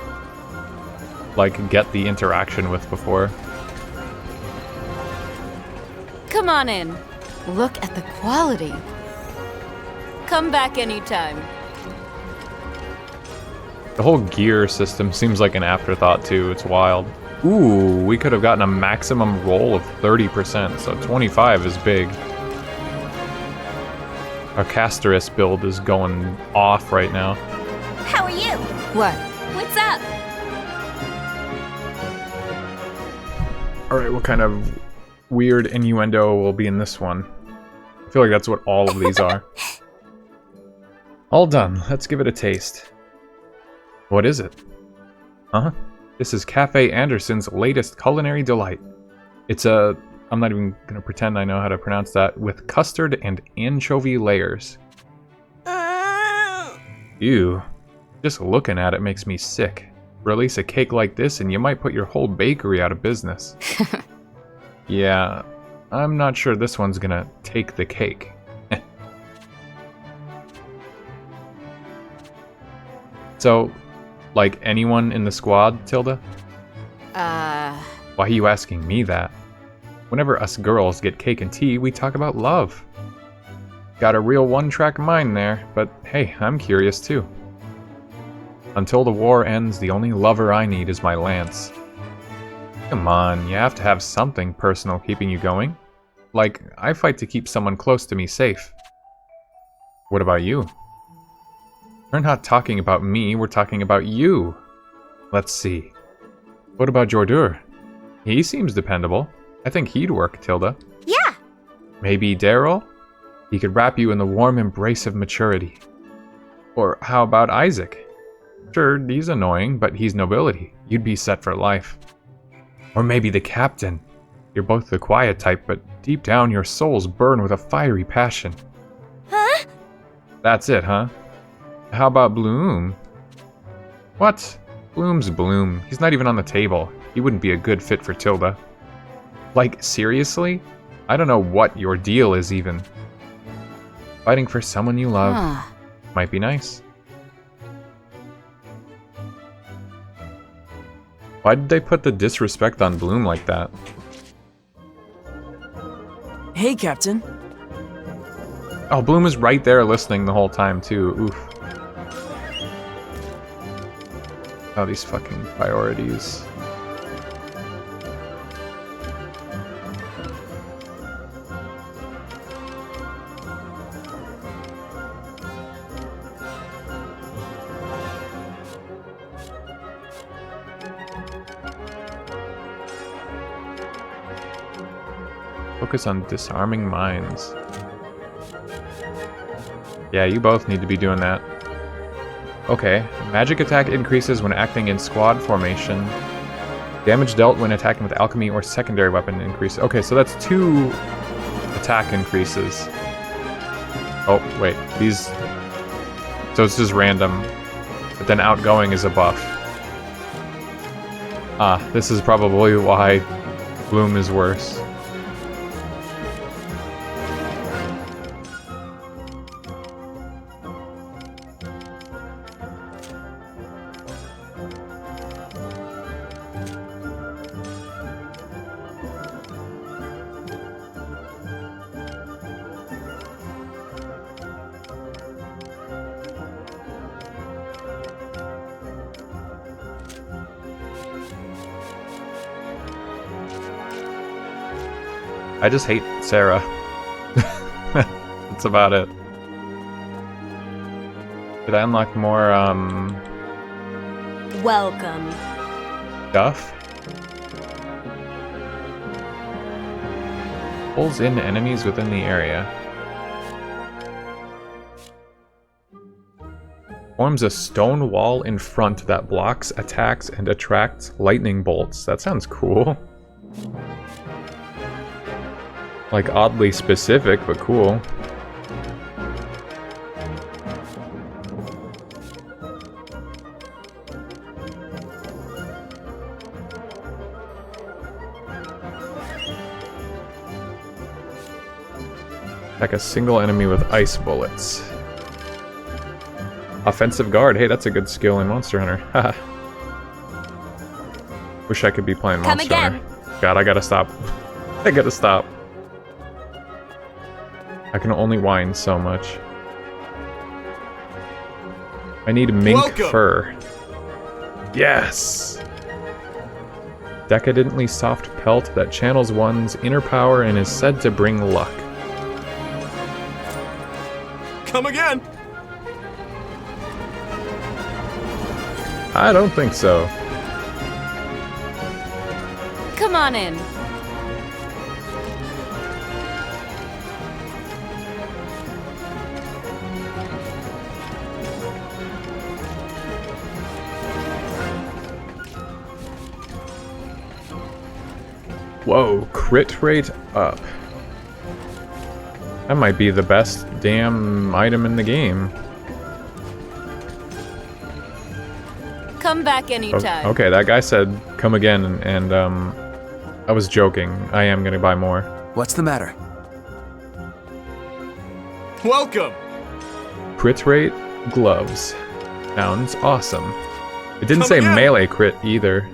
get the interaction with before. Come on in. Look at the quality. Come back anytime. The whole gear system seems like an afterthought too. It's wild. Ooh, we could have gotten a maximum roll of 30%, so 25 is big. Our Casterus build is going off right now. How are you? What? What's up? Alright, what kind of weird innuendo will be in this one? I feel like that's what all of these are. All done. Let's give it a taste. What is it? Huh? This is Cafe Anderson's latest culinary delight. It's a... I'm not even gonna pretend I know how to pronounce that. With custard and anchovy layers. Ew. Just looking at it makes me sick. Release a cake like this and you might put your whole bakery out of business. Yeah, I'm not sure this one's gonna take the cake. So, like anyone in the squad, Tilda? Why are you asking me that? Whenever us girls get cake and tea, we talk about love. Got a real one-track mind there, but hey, I'm curious too. Until the war ends, the only lover I need is my lance. Come on, you have to have something personal keeping you going. Like, I fight to keep someone close to me safe. What about you? We're not talking about me, we're talking about you. Let's see. What about Jordur? He seems dependable. I think he'd work, Tilda. Yeah! Maybe Daryl? He could wrap you in the warm embrace of maturity. Or how about Isaac? Sure, he's annoying, but he's nobility. You'd be set for life. Or maybe the captain. You're both the quiet type, but deep down your souls burn with a fiery passion. Huh? That's it, huh? How about Bloom? What? Bloom's Bloom. He's not even on the table. He wouldn't be a good fit for Tilda. Like, seriously? I don't know what your deal is even. Fighting for someone you love might be nice. Why did they put the disrespect on Bloom like that? Hey, Captain. Oh, Bloom is right there listening the whole time, too. Oof. Oh, these fucking priorities. Focus on disarming mines. Yeah, you both need to be doing that. Okay, magic attack increases when acting in squad formation. Damage dealt when attacking with alchemy or secondary weapon increase. Okay, so that's 2 attack increases. Oh, wait, these... So it's just random. But then outgoing is a buff. Ah, this is probably why Bloom is worse. I just hate Sarah. That's about it. Did I unlock more, Welcome. stuff? Pulls in enemies within the area. Forms a stone wall in front that blocks attacks and attracts lightning bolts. That sounds cool. Like, oddly specific, but cool. Attack a single enemy with ice bullets. Offensive guard. Hey, that's a good skill in Monster Hunter. Haha. Wish I could be playing Monster Hunter. God, I gotta stop. I gotta stop. I can only whine so much. I need mink fur. Yes! Decadently soft pelt that channels one's inner power and is said to bring luck. Come again! I don't think so. Come on in. Whoa, crit rate up. That might be the best damn item in the game. Come back anytime. Okay, that guy said come again, and I was joking. I am gonna buy more. What's the matter? Welcome! Crit rate, gloves. Sounds awesome. It didn't Come say again. melee crit either.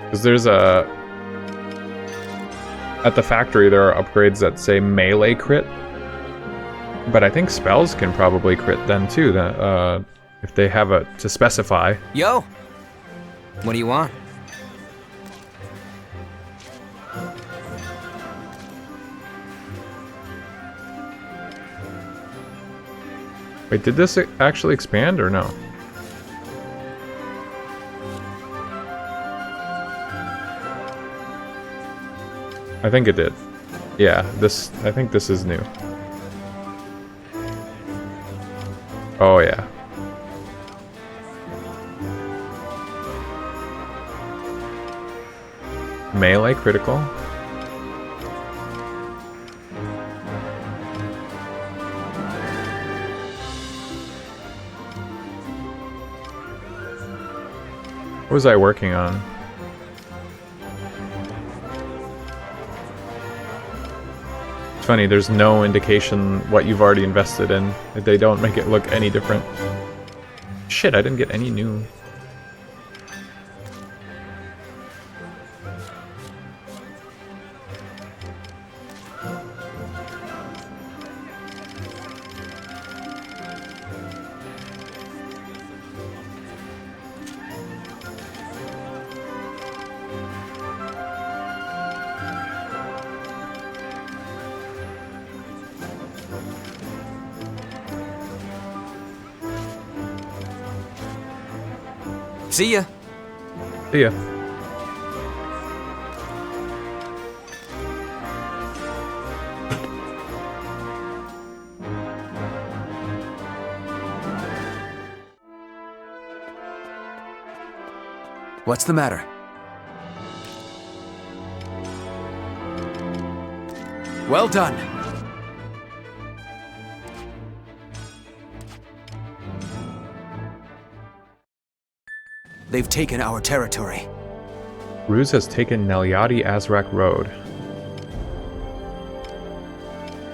Because there's a... At the factory, there are upgrades that say melee crit. But I think spells can probably crit then too, if they have a to specify. Yo! What do you want? Wait, did this actually expand or no? I think it did. Yeah, I think this is new. Oh yeah. Melee critical. What was I working on? It's funny, there's no indication what you've already invested in. They don't make it look any different. Shit, I didn't get any new. See ya. See ya. What's the matter? Well done. They've taken our territory. Ruse has taken Nelyadi Azrak Road.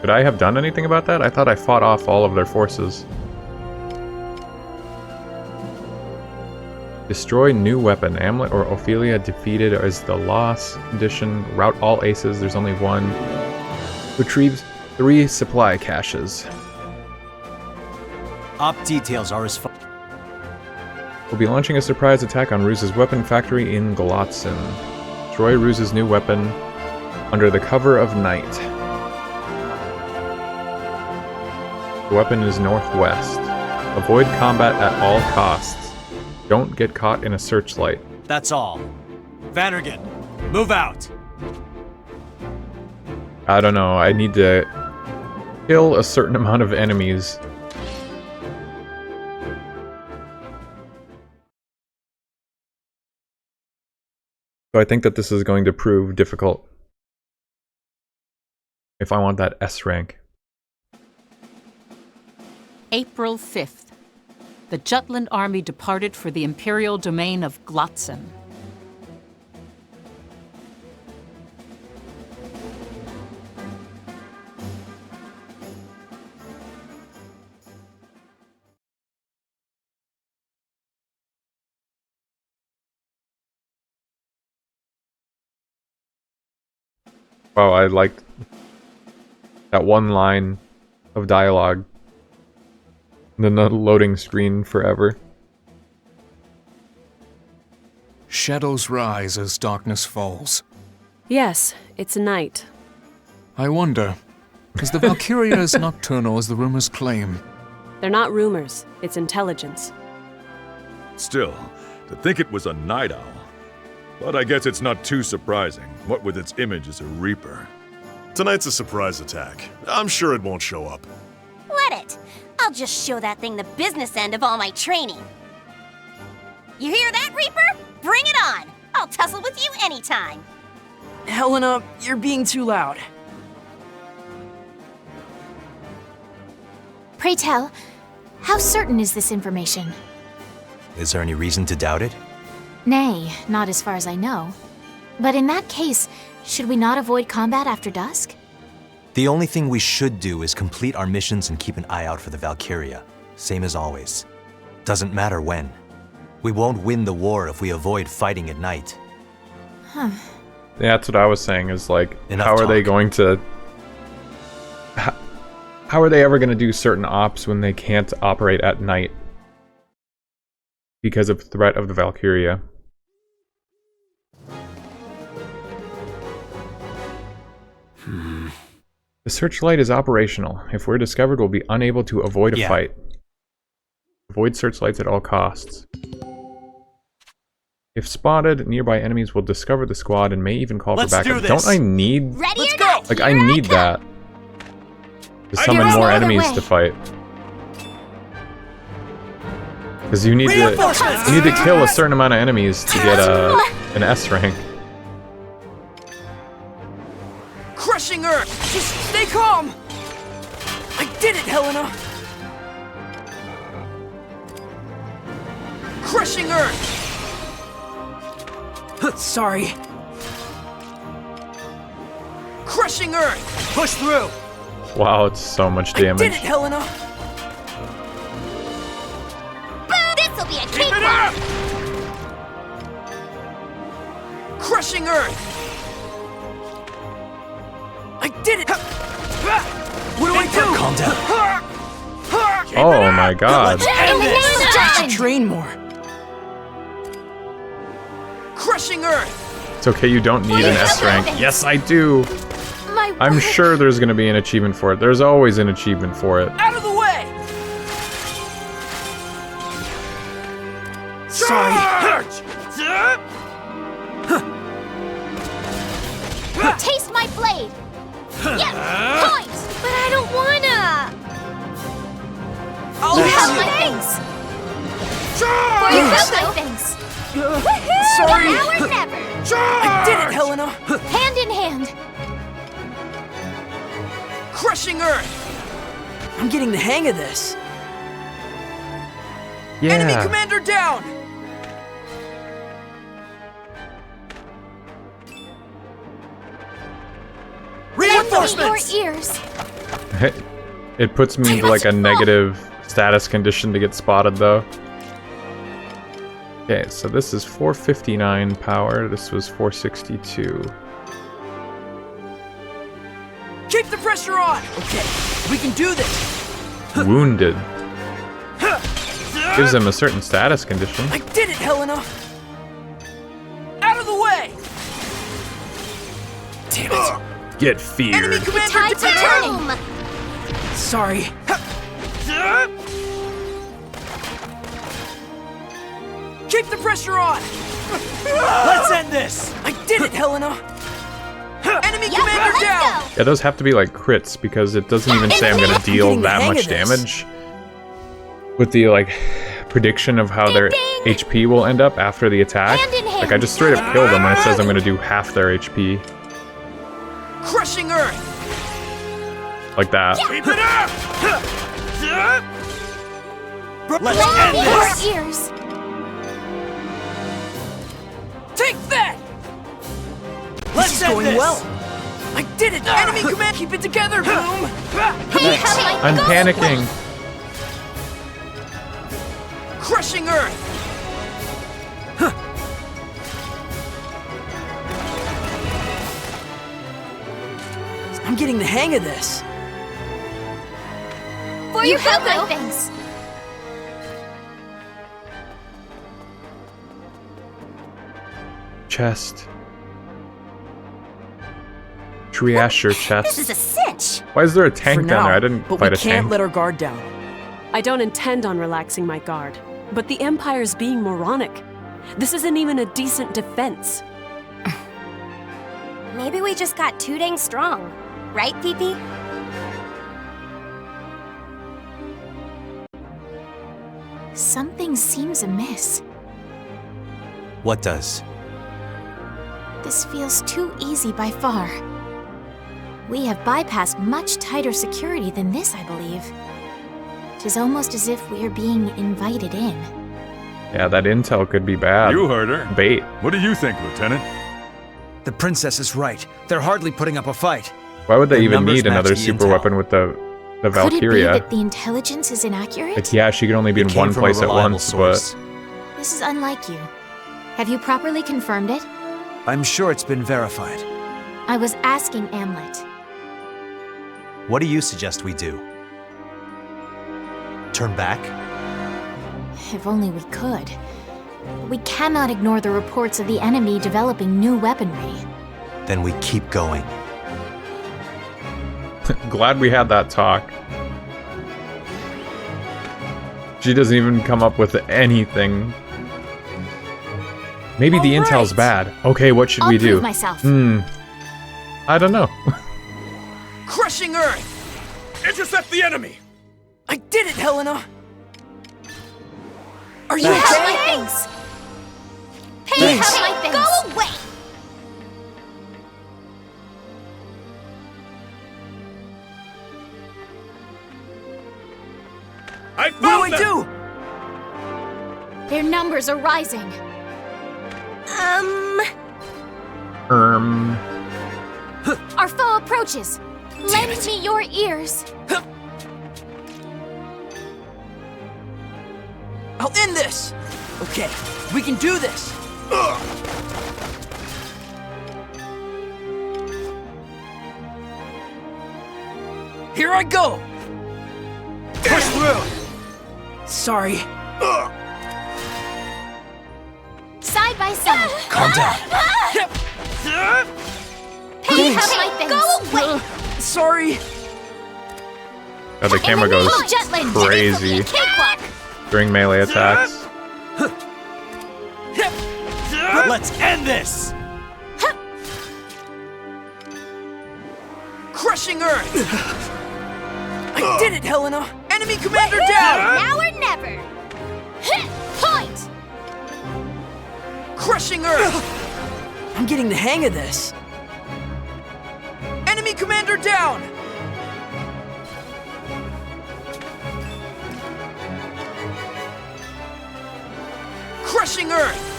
Could I have done anything about that? I thought I fought off all of their forces. Destroy new weapon. Amlet or Ophelia defeated as the loss condition. Route all aces. There's only one. Retrieves 3 supply caches. Op details are as follows. We'll be launching a surprise attack on Ruse's weapon factory in Glotzin. Destroy Ruse's new weapon under the cover of night. The weapon is northwest. Avoid combat at all costs. Don't get caught in a searchlight. That's all. Vannergan, move out! I don't know, I need to kill a certain amount of enemies. So I think that this is going to prove difficult if I want that S rank. April 5th. The Jutland army departed for the imperial domain of Glotzin. Wow, I liked that one line of dialogue. Then the loading screen forever. Shadows rise as darkness falls. Yes, it's night. I wonder, is the Valkyria as nocturnal as the rumors claim? They're not rumors, it's intelligence. Still, to think it was a night owl. But I guess it's not too surprising, what with its image as a reaper. Tonight's a surprise attack. I'm sure it won't show up. Let it! I'll just show that thing the business end of all my training. You hear that, Reaper? Bring it on! I'll tussle with you anytime. Helena, you're being too loud. Pray tell, how certain is this information? Is there any reason to doubt it? Nay, not as far as I know. But in that case, should we not avoid combat after dusk? The only thing we should do is complete our missions and keep an eye out for the Valkyria. Same as always. Doesn't matter when. We won't win the war if we avoid fighting at night. Huh. that's what I was saying, is like, Enough how are they talk. going to... How are they ever going to do certain ops when they can't operate at night? Because of threat of the Valkyria. The searchlight is operational. If we're discovered, we'll be unable to avoid a fight. Avoid searchlights at all costs. If spotted, nearby enemies will discover the squad and may even call for backup. Don't I need... Ready or not? Like, I need that. To summon more enemies to fight. Because you need to kill a certain amount of enemies to get an S rank. Crushing Earth! Just stay calm! I did it, Helena! Crushing Earth! Sorry. Crushing Earth! Push through! Wow, it's so much damage. I did it, Helena! This'll be a cakewalk! Crushing Earth! I did it! What do I do? Calm down. Oh my god. I should train more. Crushing Earth! It's okay, you don't need an S rank. Yes, I do! I'm sure there's gonna be an achievement for it. There's always an achievement for it. Out of the way! Sorry. Taste my blade! Yes! Points! But I don't wanna! I'll You have miss my you. things! For you have my things! Sorry. Now or never! I did it, Helena! Hand in hand! Crushing Earth! I'm getting the hang of this. Enemy Yeah. commander down! Reinforcements! Your ears! It puts me into like a negative status condition to get spotted though. Okay, so this is 459 power, this was 462. Keep the pressure on! Okay, we can do this! Wounded. Gives him a certain status condition. I did it, Helena! Out of the way! Damn it! Get feared. Enemy commander Tides are turning! Sorry. Keep the pressure on! Let's end this! I did it, Helena! Enemy commander down! Yeah, those have to be like crits because it doesn't even say I'm gonna deal getting the that hang much of this. damage. With the like prediction of how their HP will end up after the attack. Hand in hand. Like I just straight up killed them when it says I'm gonna do half their HP. Crushing Earth! Like that. Keep it up! Let's Your end this! ears! Take that! Let's end going this. Well. I did it! Enemy command! Keep it together, Boom! I'm panicking. Crushing Earth! I'm getting the hang of this. For you have my things! Chest. Should we ash your chest? This is a cinch! Why is there a tank For down now, there? I didn't but fight we a can't tank. let our guard down. I don't intend on relaxing my guard, but the Empire's being moronic. This isn't even a decent defense. Maybe we just got too dang strong. Right, Pee-Pee? Something seems amiss. What does? This feels too easy by far. We have bypassed much tighter security than this, I believe. It is almost as if we are being invited in. Yeah, that intel could be bad. You heard her. Bait. What do you think, Lieutenant? The princess is right. They're hardly putting up a fight. Why would they Their even numbers need match another the super intel. weapon with the Could it be Valkyria? that the intelligence is inaccurate? Like, yeah, she can only be It in came one from a place at reliable once, source. This is unlike you. Have you properly confirmed it? I'm sure it's been verified. I was asking Amlet. What do you suggest we do? Turn back? If only we could. But we cannot ignore the reports of the enemy developing new weaponry. Then we keep going. Glad we had that talk. She doesn't even come up with anything. Maybe the intel's bad. Okay, what should we do? Prove myself. I don't know. Crushing Earth! Intercept the enemy! I did it, Helena! Are you You have okay? my things! Hey, You have my things! go away! I What found do I them! do? Their numbers are rising. Our foe approaches. Lend me your ears. I'll end this! Okay, we can do this! Here I go! Push through! Sorry. Side by side. Calm down. Hey, have my things. Go away. Sorry. Oh, the camera goes crazy during melee attacks. Let's end this! Crushing Earth! I did it, Helena! Enemy commander down! Now or never! Point! Crushing Earth! I'm getting the hang of this. Enemy commander down! Crushing Earth!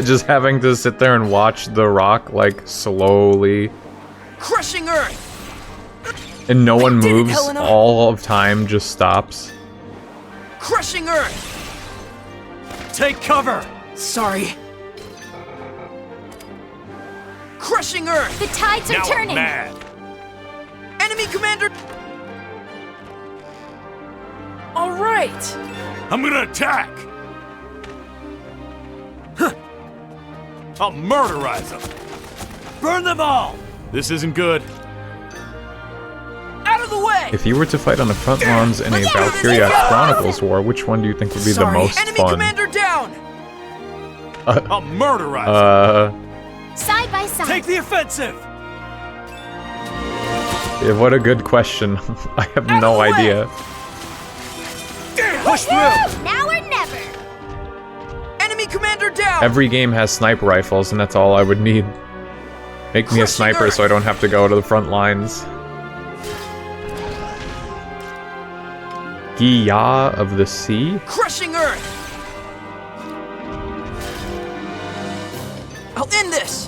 Just having to sit there and watch the rock, like, slowly. Crushing Earth! And no one moves, Helena. all of time just stops. Crushing Earth! Take cover! Sorry. Crushing Earth! The tides are turning. Mad. Enemy commander! All right! I'm gonna attack! I'll murderize them! Burn them all! This isn't good. Out of the way! If you were to fight on the front lawns in a Valkyria Chronicles war, which one do you think would be the most Enemy fun? commander down! I'll murderize them! Side by side. Take the offensive! Yeah, what a good question. I have no idea. Push through! Now or never! Enemy commander down! Every game has sniper rifles, and that's all I would need. Make me a sniper so I don't have to go to the front lines. Gia of the Sea? Crushing Earth! I'll end this!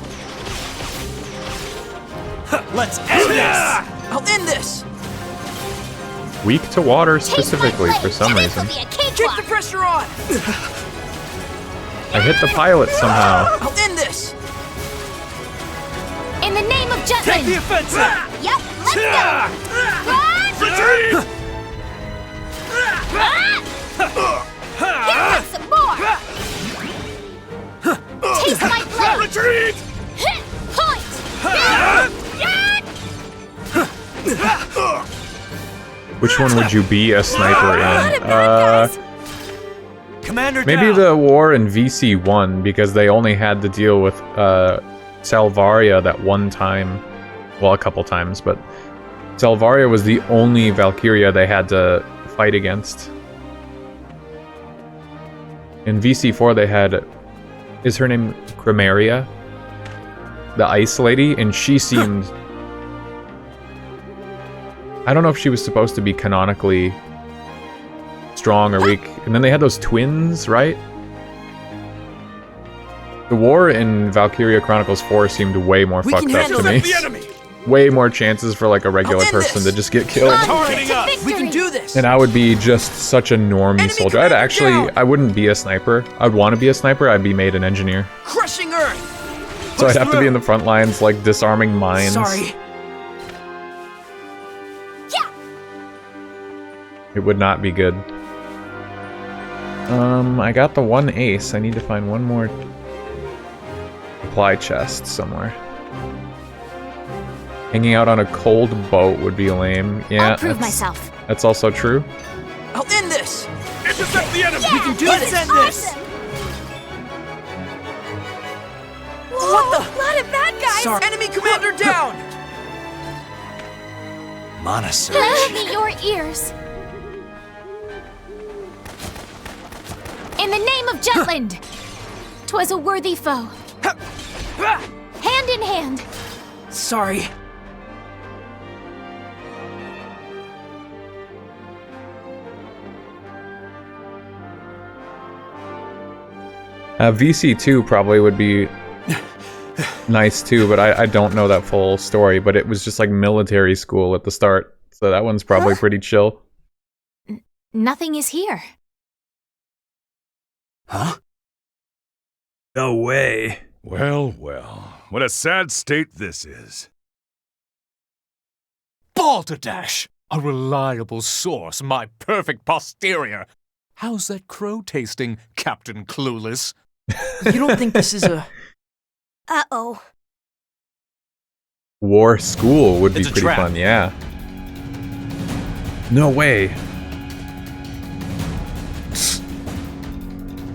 Let's end this! I'll end this! Weak to water specifically for some reason. Keep the pressure on! I hit the pilot somehow. I'll end this! In the name of Jutland. Take the offensive! Yep, let's go! Retreat! Hit them some more! Taste my blade. Retreat! Point. Which one would you be a sniper in? Commander Maybe down. the war in VC1, because they only had to deal with Salvaria that one time. Well, a couple times, but Salvaria was the only Valkyria they had to fight against. In VC4 they had... Is her name Chromaria? The ice lady, and she seemed... I don't know if she was supposed to be canonically strong or weak. And then they had those twins, right? The war in Valkyria Chronicles 4 seemed way more fucked up to me. The enemy! way more chances for like a regular person to just get killed. We can do this! And I would be just such a normie soldier. I wouldn't be a sniper. I'd want to be a sniper. I'd be made an engineer. Crushing Earth! So I'd have to be in the front lines, like disarming mines. Sorry. It would not be good. I got the one ace. I need to find one more supply chest somewhere. Hanging out on a cold boat would be lame. Yeah, I'll prove myself. That's also true. I'll end this! Intercept the enemy! We can do this! End this! Whoa, what the? A lot of bad guys! Sorry. Enemy commander down! Mana surge. Lend me your ears. In the name of Jutland! 'Twas a worthy foe. Hand in hand. Sorry. VC2 probably would be nice too, but I don't know that full story, but it was just like military school at the start, so that one's probably pretty chill. Nothing is here. Huh? No way. Well, well. What a sad state this is. Balderdash! A reliable source, my perfect posterior. How's that crow tasting, Captain Clueless? You don't think this is a... Uh-oh. War school would be It's a pretty trap. fun, yeah. No way.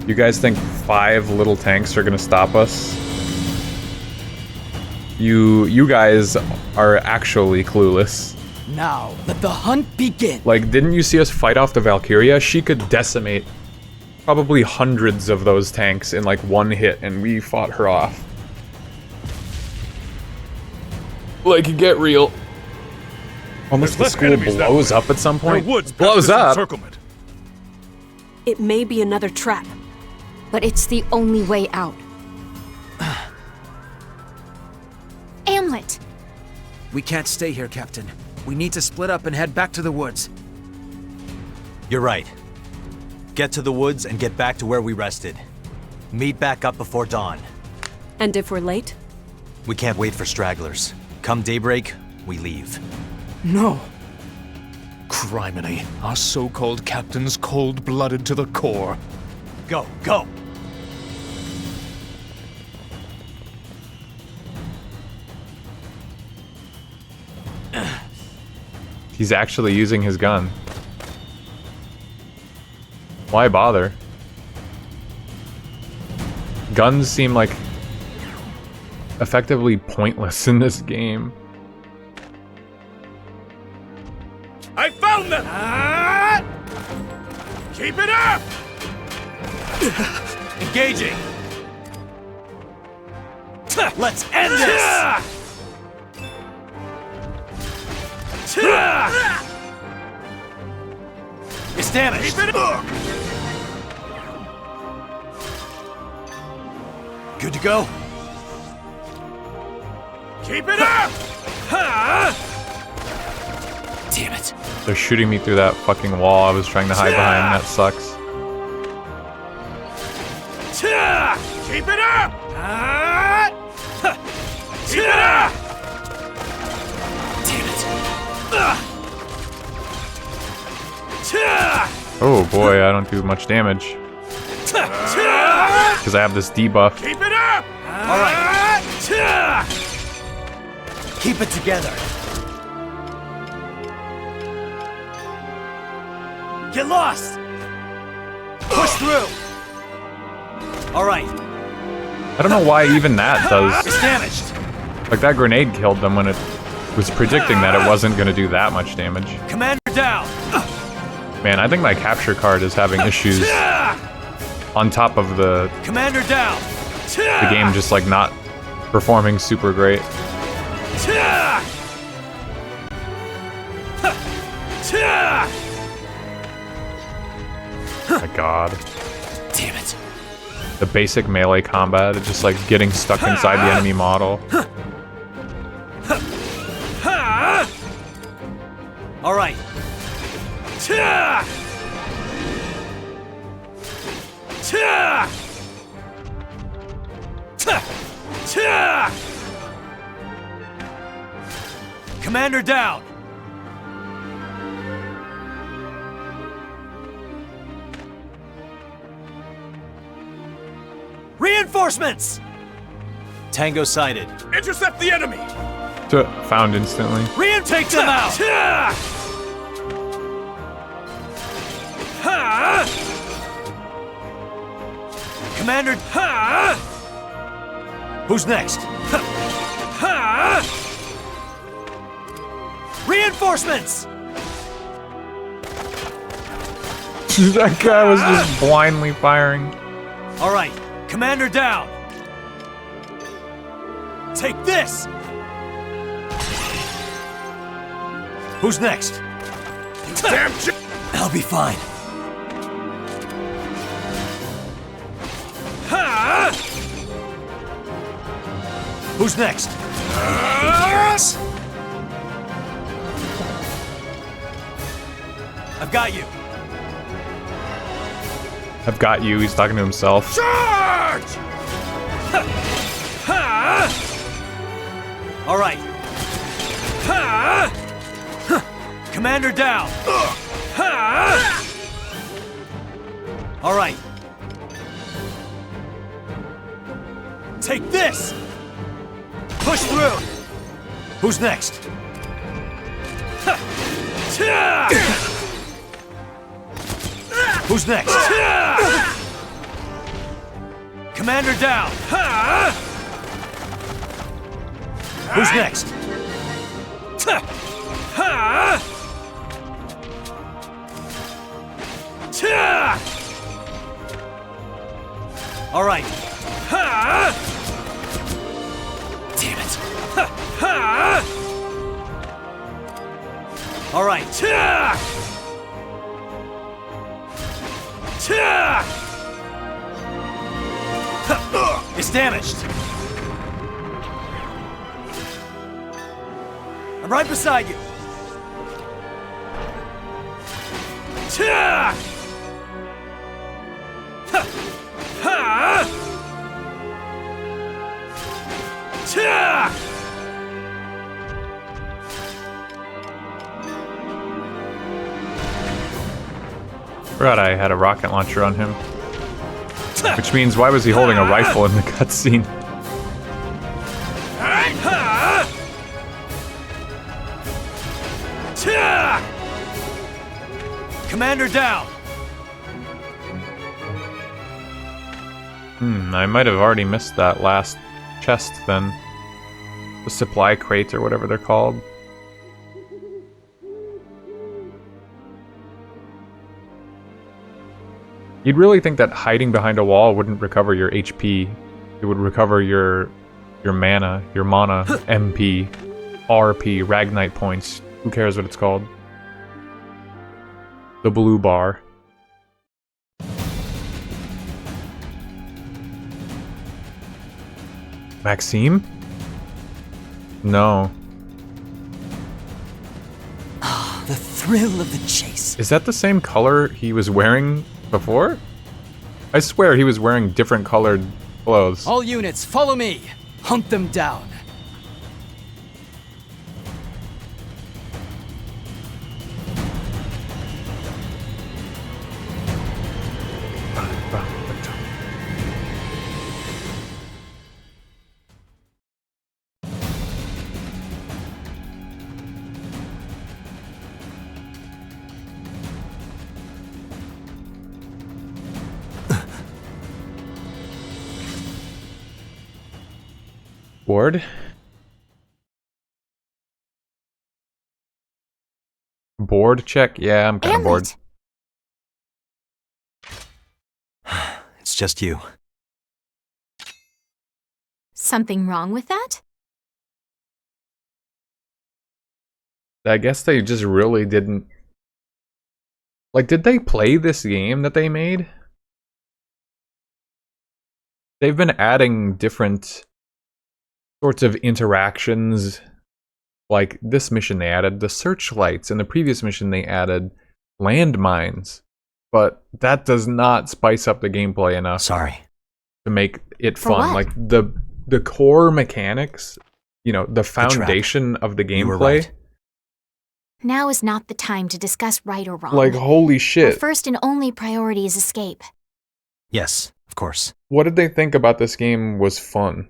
You guys think 5 little tanks are gonna stop us? You guys are actually clueless. Now, let the hunt begin! Like, didn't you see us fight off the Valkyria? She could decimate probably hundreds of those tanks in like one hit, and we fought her off. Like, get real. Unless the school blows up at some point. Blows up. It may be another trap. But it's the only way out. Amlet. We can't stay here, Captain. We need to split up and head back to the woods. You're right. Get to the woods and get back to where we rested. Meet back up before dawn. And if we're late? We can't wait for stragglers. Come daybreak, we leave. No. Criminy, our so-called captain's cold-blooded to the core. Go, go! He's actually using his gun. Why bother? Guns seem like effectively pointless in this game. I found them! Keep it up! Engaging! Let's end this! It's damaged! Keep it up! Good to go? Keep it up! Damn it. They're shooting me through that fucking wall I was trying to hide behind. That sucks. Keep it up! Keep it up! Damn it. Oh boy, I don't do much damage. Because I have this debuff. Keep it up! All right. Keep it together. Get lost! Push through! All right. I don't know why even that does. It's damaged. Like, that grenade killed them when it was predicting that it wasn't going to do that much damage. Commander down! Man, I think my capture card is having issues on top of the down! The game just, like, not performing super great. My god. Damn it. The basic melee combat, it's just like getting stuck inside the enemy model. Commander down! Reinforcements! Tango sighted. Intercept the enemy! Found instantly. Take them out! Commander... Who's next? Reinforcements! That guy was just blindly firing. All right, Commander down. Take this! Who's next? Damn I'll be fine. Who's next? I've got you. I've got you. He's talking to himself. Charge! All right. Commander down. All right. Take this. Push through. Who's next? Who's next? Commander down. Who's next? All right. Damn it. All right. It's damaged. I'm right beside you. Forgot I had a rocket launcher on him. Which means, why was he holding a rifle in the cutscene? Commander down. I might have already missed that last chest then. The supply crate or whatever they're called. You'd really think that hiding behind a wall wouldn't recover your HP. It would recover your mana, MP, RP, Ragnite points. Who cares what it's called? The blue bar. Maxime? No. The thrill of the chase. Is that the same color he was wearing before? I swear he was wearing different colored clothes. All units, follow me. Hunt them down. Board? Board check? Yeah, I'm kind of bored. It's just you. Something wrong with that? I guess they just really didn't... Like, did they play this game that they made? They've been adding different sorts of interactions. Like, this mission they added the searchlights, and the previous mission they added landmines. But that does not spice up the gameplay enough. Sorry. To make it For fun. what? Like, the the core mechanics, you know, the foundation of the You were gameplay. right. Now is not the time to discuss right or wrong. Like, holy Our shit. first and only priority is escape. Yes, of course. What did they think about this game was fun?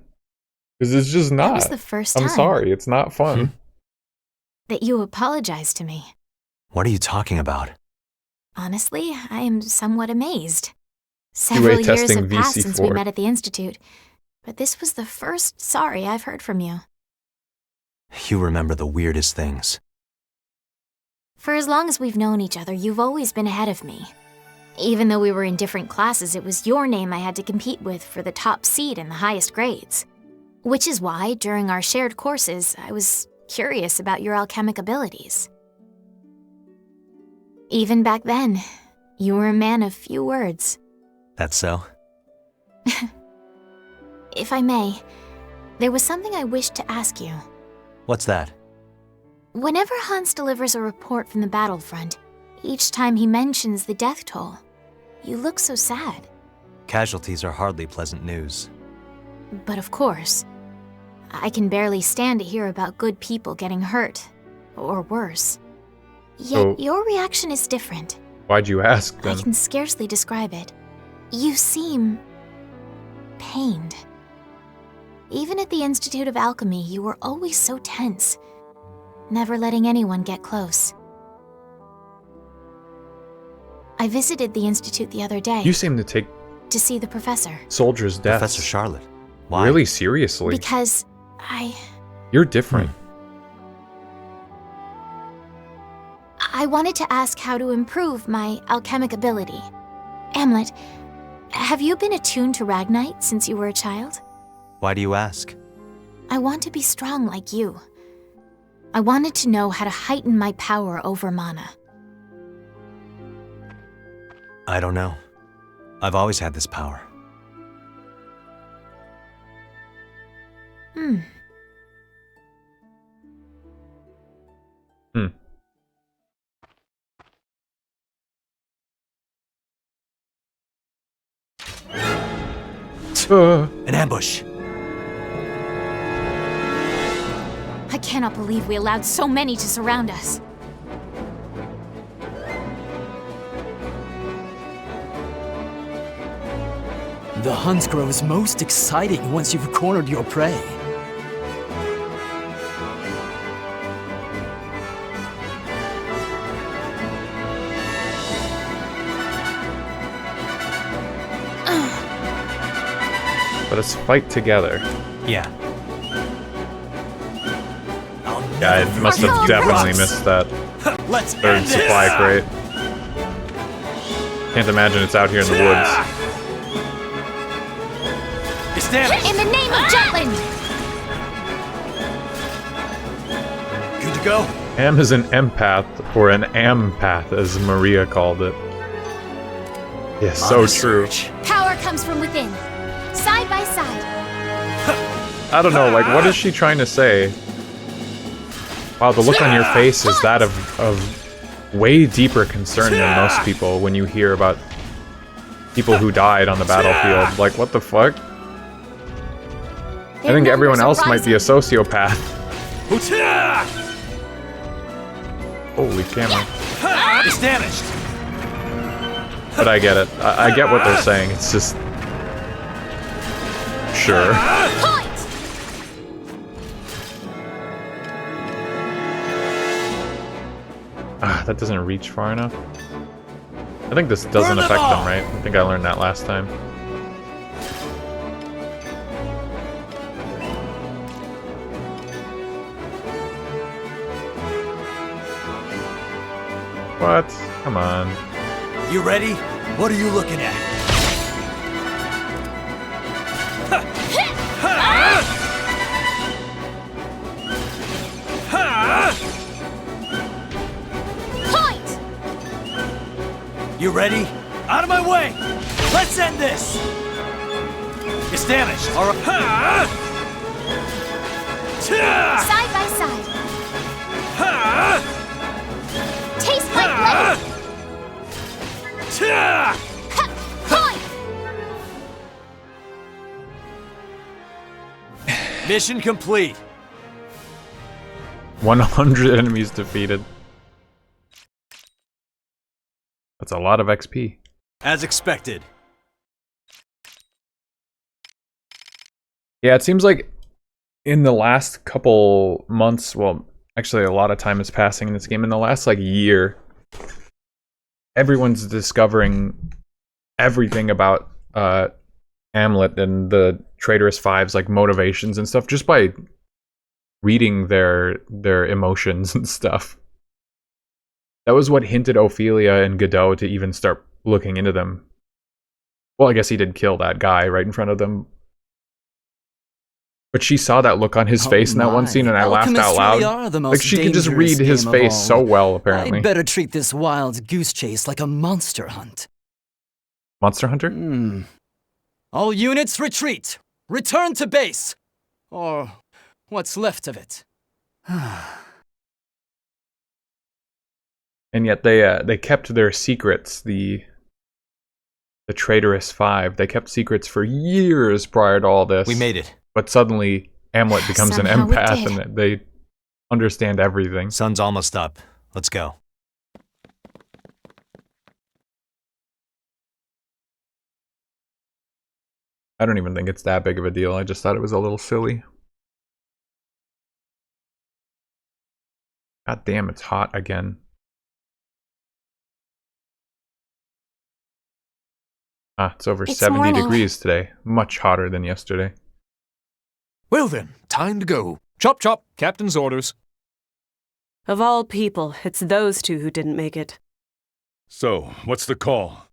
Because it's just not. That was the first I'm time sorry, it's not fun. that you apologized to me. What are you talking about? Honestly, I am somewhat amazed. Several years testing have passed since we VC4. met at the Institute, but this was the first sorry I've heard from you. You remember the weirdest things. For as long as we've known each other, you've always been ahead of me. Even though we were in different classes, it was your name I had to compete with for the top seed and the highest grades. Which is why, during our shared courses, I was curious about your alchemic abilities. Even back then, you were a man of few words. That's so? If I may, there was something I wished to ask you. What's that? Whenever Hans delivers a report from the battlefront, each time he mentions the death toll, you look so sad. Casualties are hardly pleasant news. But of course, I can barely stand to hear about good people getting hurt, or worse. Yet So- your reaction is different. Why'd you ask I then? can scarcely describe it. You seem pained. Even at the Institute of Alchemy, you were always so tense, never letting anyone get close. I visited the Institute the other day You seem to take to see the professor. soldiers' deaths Professor Charlotte. Why? really seriously. Because You're different. I wanted to ask how to improve my alchemic ability. Amlet, have you been attuned to Ragnite since you were a child? Why do you ask? I want to be strong like you. I wanted to know how to heighten my power over mana. I don't know. I've always had this power. Hmm. An ambush. I cannot believe we allowed so many to surround us. The hunt grows most exciting once you've cornered your prey. Let us fight together. Yeah. Yeah, I must have definitely missed that Let's third end supply this! crate. Can't imagine it's out here in the woods. It's damaged. In the name of Jutland! Good to go. Am is an empath, or an ampath, as Maria called it. Yes, so true. Power comes from within. Side by side. I don't know, like, what is she trying to say? Wow, the look on your face is that of way deeper concern than most people when you hear about people who died on the battlefield. Like, what the fuck? I think everyone else might be a sociopath. Holy camera. It's damaged. But I get it. I get what they're saying. It's just... Sure. Ah, that doesn't reach far enough. I think this doesn't affect them, right? I think I learned that last time. What? Come on. You ready? What are you looking at? You ready? Out of my way! Let's end this! It's damaged. All right. Side by side. Taste my blade! Mission complete. 100 enemies defeated. That's a lot of XP. As expected. Yeah, it seems like in the last couple months, well, actually a lot of time is passing in this game. In the last like year, everyone's discovering everything about Hamlet and the Traitorous Five's like motivations and stuff just by reading their emotions and stuff. That was what hinted Ophelia and Godot to even start looking into them. Well, I guess he did kill that guy right in front of them. But she saw that look on his face in that one scene, and I laughed out loud. Like, she could just read his face so well, apparently. I'd better treat this wild goose chase like a monster hunt. Monster Hunter? All units retreat! Return to base! Or what's left of it. And yet they kept their secrets, the Traitorous Five. They kept secrets for years prior to all this. We made it. But suddenly, Hamlet becomes an empath and they understand everything. Sun's almost up. Let's go. I don't even think it's that big of a deal. I just thought it was a little silly. God damn, it's hot again. It's over 70 degrees today. Much hotter than yesterday. Well then, time to go. Chop chop, captain's orders. Of all people, it's those two who didn't make it. So, what's the call?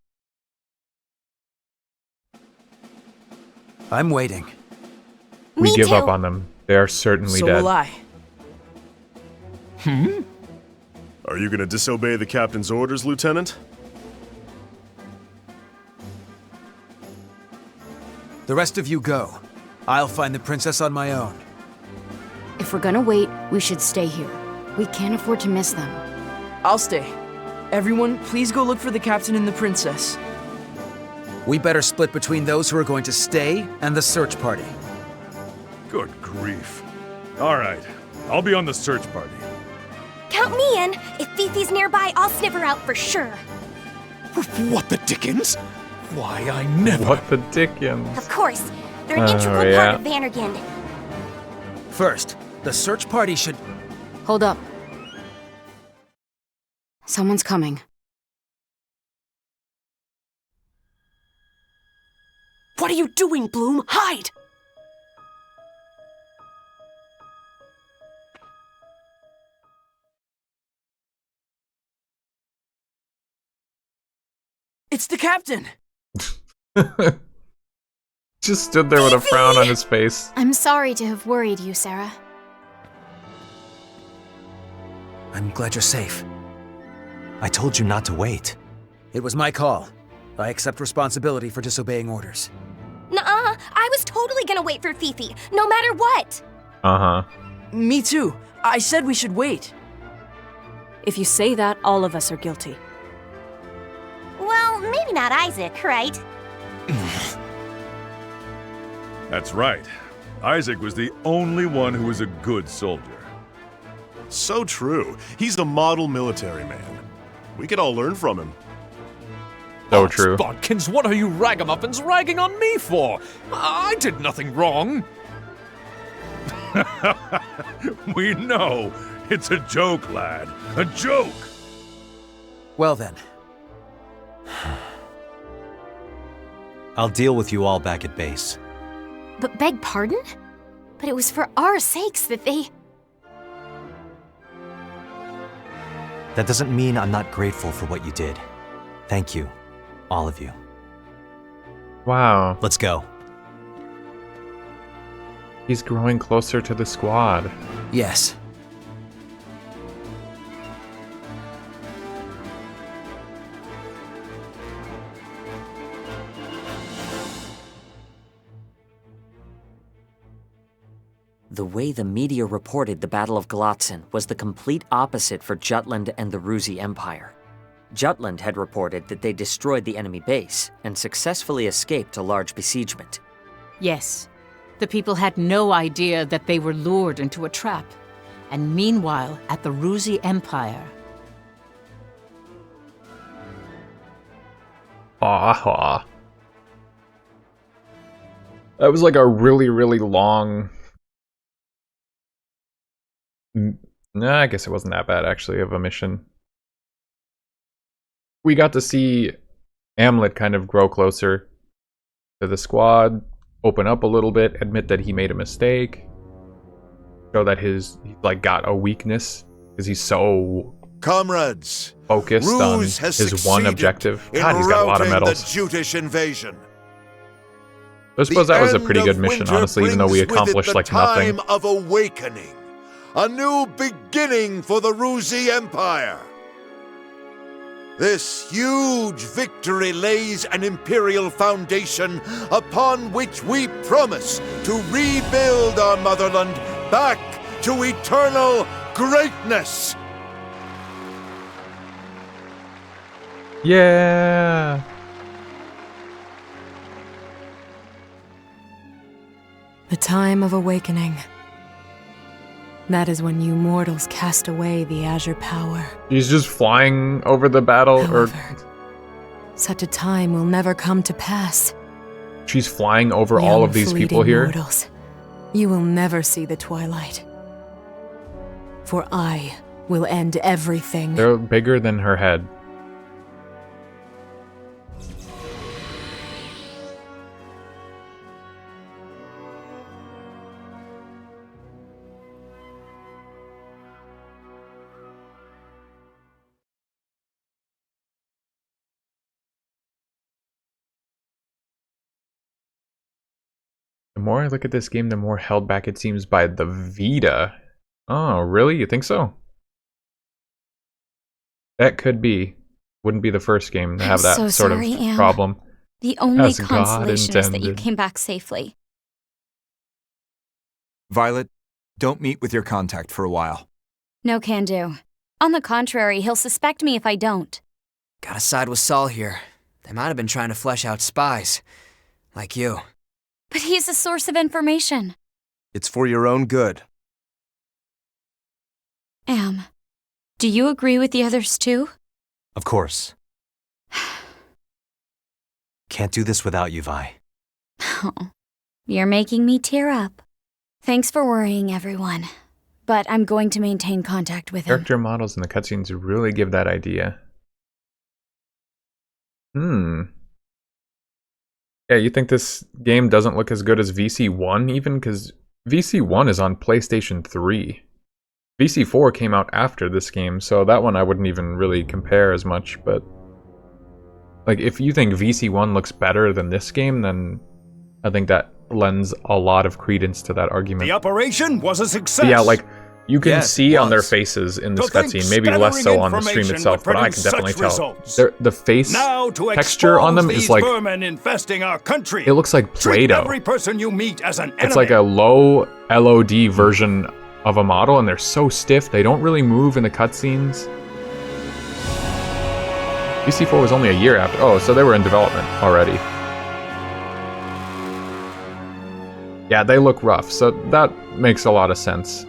I'm waiting. We give up on them. They are certainly dead. So will I. Are you gonna disobey the captain's orders, Lieutenant? The rest of you go. I'll find the princess on my own. If we're gonna wait, we should stay here. We can't afford to miss them. I'll stay. Everyone, please go look for the captain and the princess. We better split between those who are going to stay and the search party. Good grief. All right, I'll be on the search party. Count me in. If Fifi's nearby, I'll sniff her out for sure. What the dickens? Why, I never... What the dickens? Of course. They're an integral part of Vandergand. First, the search party should... Hold up. Someone's coming. What are you doing, Bloom? Hide! It's the captain! Just stood there with a frown on his face. I'm sorry to have worried you, Sarah. I'm glad you're safe. I told you not to wait. It was my call. I accept responsibility for disobeying orders. Nuh-uh, I was totally gonna wait for Fifi, no matter what. Uh-huh. Me too. I said we should wait. If you say that, all of us are guilty. Well, maybe not Isaac, right? That's right. Isaac was the only one who was a good soldier. So true. He's a model military man. We could all learn from him. So true. Bodkins, what are you ragamuffins ragging on me for? I did nothing wrong. We know. It's a joke, lad. A joke. Well then. I'll deal with you all back at base. But beg pardon? But it was for our sakes that they... That doesn't mean I'm not grateful for what you did. Thank you, all of you. Wow. Let's go. He's growing closer to the squad. Yes. The way the media reported the Battle of Glotzen was the complete opposite for Jutland and the Ruzi Empire. Jutland had reported that they destroyed the enemy base and successfully escaped a large besiegement. Yes, The people had no idea that they were lured into a trap. And meanwhile, at the Ruzi Empire, Aha. That was like a really, really long... Nah, I guess it wasn't that bad, actually, of a mission. We got to see Amlet kind of grow closer to the squad, open up a little bit, admit that he made a mistake, show that he's like got a weakness, because he's so... Comrades, focused on Ruse has his one succeeded objective. in God, he's got a lot of routing medals. the Jutish invasion. I suppose that was a pretty The good end mission, of winter honestly, even though we brings with it accomplished the like nothing. time of awakening, a new beginning for the Ruzi Empire. This huge victory lays an imperial foundation upon which we promise to rebuild our motherland back to eternal greatness. Yeah. The time of awakening. That is when you mortals cast away the Azure power. He's just flying over the battle, Such a time will never come to pass. she's flying over all of these people fleeting here. Mortals, you will never see the twilight. For I will end everything. They're bigger than her head. The more I look at this game, the more held back it seems by the Vita. Oh, really? You think so? That could be. Wouldn't be the first game to have that so sort sorry, of Anne. problem. The only As God consolation is that you intended. came back safely. Violet, don't meet with your contact for a while. No can do. On the contrary, he'll suspect me if I don't. Gotta side with Saul here. They might have been trying to flesh out spies. Like you. But he's a source of information. It's for your own good. Am, do you agree with the others too? Of course. Can't do this without you, Vi. Oh, you're making me tear up. Thanks for worrying, everyone. But I'm going to maintain contact with him. Character models in the cutscenes really give that idea. Yeah, you think this game doesn't look as good as VC1 even? Because VC1 is on PlayStation 3. VC4 came out after this game, so that one I wouldn't even really compare as much, but... like, if you think VC1 looks better than this game, then I think that lends a lot of credence to that argument. The operation was a success. But yeah, like, you can Yes, see it on their was. faces in this To think cutscene, maybe less so on the stream scattering itself, but I can information would definitely produce tell. such results. The face Now to texture on them expose is these like, vermin infesting our country. it looks like Treat Play-Doh. every person you meet as an enemy. It's like a low LOD version of a model, and they're so stiff, they don't really move in the cutscenes. VC4 was only a year after. Oh, so they were in development already. Yeah, they look rough, so that makes a lot of sense.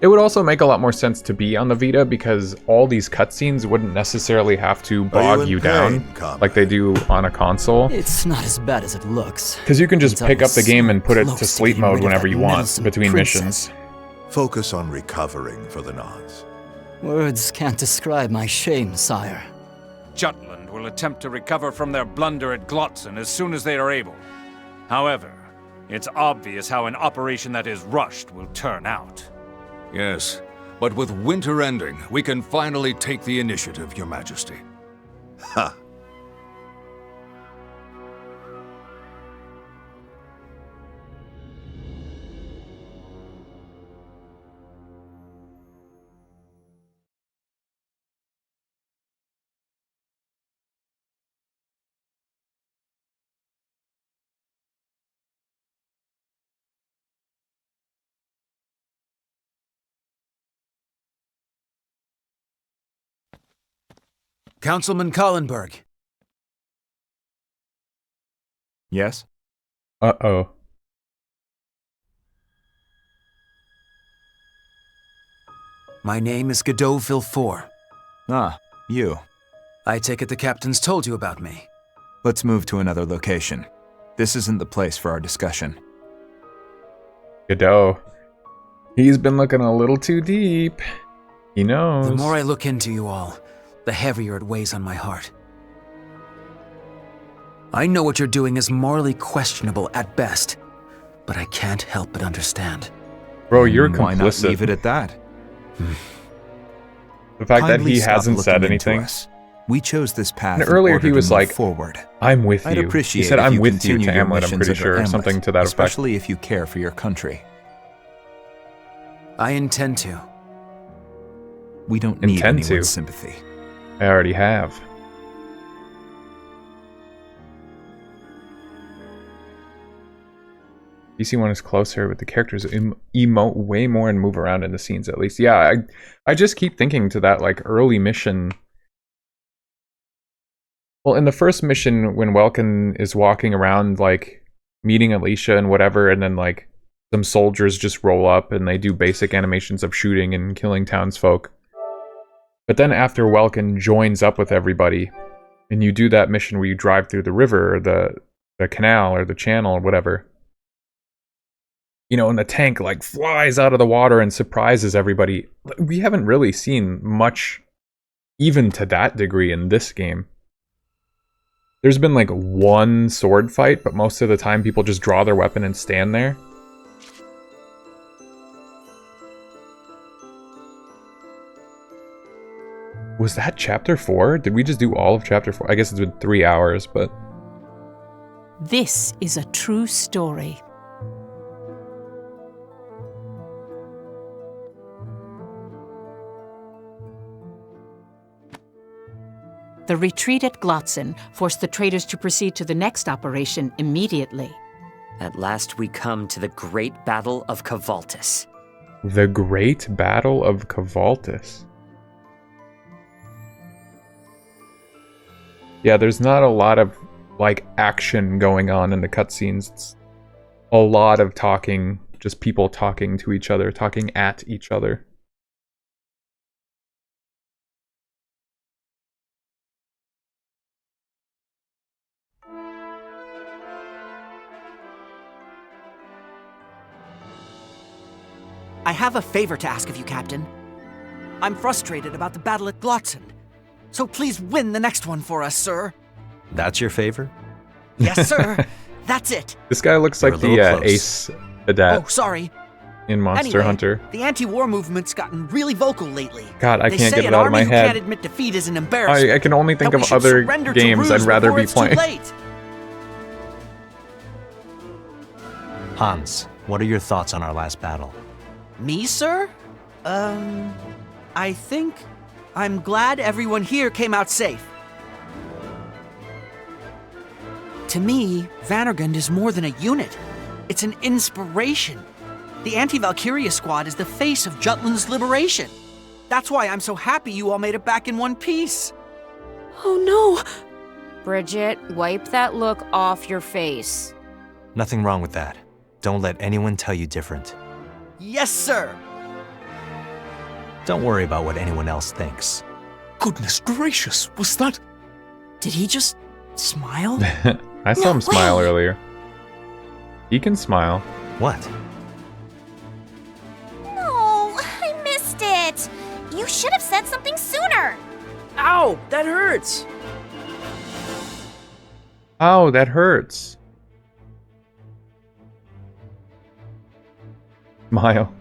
It would also make a lot more sense to be on the Vita because all these cutscenes wouldn't necessarily have to bog you down like they do on a console. It's not as bad as it looks. Because you can just Until pick up the we're game so and put it close to to sleep getting mode rid of whenever that you want meddlesome between princess. missions. Focus on recovering for the nonce. Words can't describe my shame, sire. Jutland will attempt to recover from their blunder at Glotzen as soon as they are able. However, it's obvious how an operation that is rushed will turn out. Yes, but with winter ending, we can finally take the initiative, Your Majesty. Ha! Councilman Collenberg. Yes? Uh-oh. My name is Godot Villefort. Ah, you. I take it the captain's told you about me. Let's move to another location. This isn't the place for our discussion. Godot. He's been looking a little too deep. He knows. The more I look into you all, the heavier it weighs on my heart. I know what you're doing is morally questionable at best, but I can't help but understand. Bro, you're complicit. Why not leave it at that? The fact that Kindly he stop hasn't said looking into anything. us. We chose this path. And earlier in order he was to move like, forward. I'm with I'd you. appreciate He said, if I'm you with you continue to your Hamlet, I'm missions pretty under sure. Hamlet, Something to that effect. especially if you care for your country. I intend to. We don't need Intend anyone's to. sympathy. I already have. DC one is closer, but the characters emote way more and move around in the scenes at least. Yeah, I just keep thinking to that like early mission. Well, in the first mission when Welkin is walking around like meeting Alicia and whatever, and then like some soldiers just roll up and they do basic animations of shooting and killing townsfolk. But then after Welkin joins up with everybody, and you do that mission where you drive through the river or the canal or the channel or whatever, you know, and the tank like flies out of the water and surprises everybody. We haven't really seen much even to that degree in this game. There's been like one sword fight, but most of the time people just draw their weapon and stand there. Was that chapter 4? Did we just do all of chapter 4? I guess it's been 3 hours, but... This is a true story. The retreat at Glotzen forced the traders to proceed to the next operation immediately. At last we come to the Great Battle of Cavaltus. The Great Battle of Cavaltus. Yeah, there's not a lot of, like, action going on in the cutscenes. It's a lot of talking, just people talking to each other, talking at each other. I have a favor to ask of you, Captain. I'm frustrated about the battle at Glotzen. So please win the next one for us, sir. That's your favor? Yes, sir. That's it. This guy looks You're like a little the close. Ace Adat Oh, sorry. in Monster Anyway, Hunter. The anti-war movement's gotten really vocal lately. God, I They can't say get it an out of my army who head. can't admit defeat is an embarrassment. I can only think that we of should other surrender to games I'd Ruse rather before be it's too playing. late. Hans, what are your thoughts on our last battle? Me, sir? I think I'm glad everyone here came out safe. To me, Vannergund is more than a unit. It's an inspiration. The anti-Valkyria squad is the face of Jutland's liberation. That's why I'm so happy you all made it back in one piece. Oh no! Bridget, wipe that look off your face. Nothing wrong with that. Don't let anyone tell you different. Yes, sir! Don't worry about what anyone else thinks. Goodness gracious, was that... Did he just smile? I saw him smile earlier. He can smile. What? No, I missed it. You should have said something sooner. Ow, that hurts. Ow, that hurts. Smile.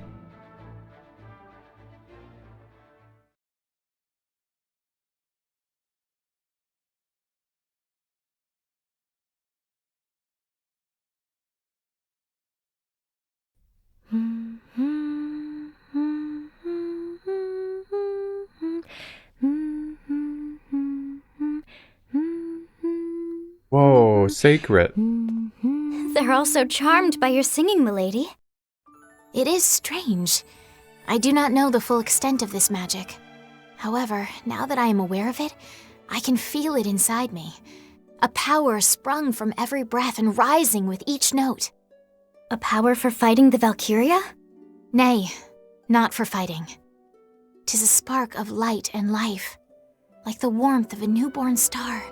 Whoa, sacred. They're all so charmed by your singing, milady. It is strange. I do not know the full extent of this magic. However, now that I am aware of it, I can feel it inside me. A power sprung from every breath and rising with each note. A power for fighting the Valkyria? Nay, not for fighting. 'Tis a spark of light and life, like the warmth of a newborn star.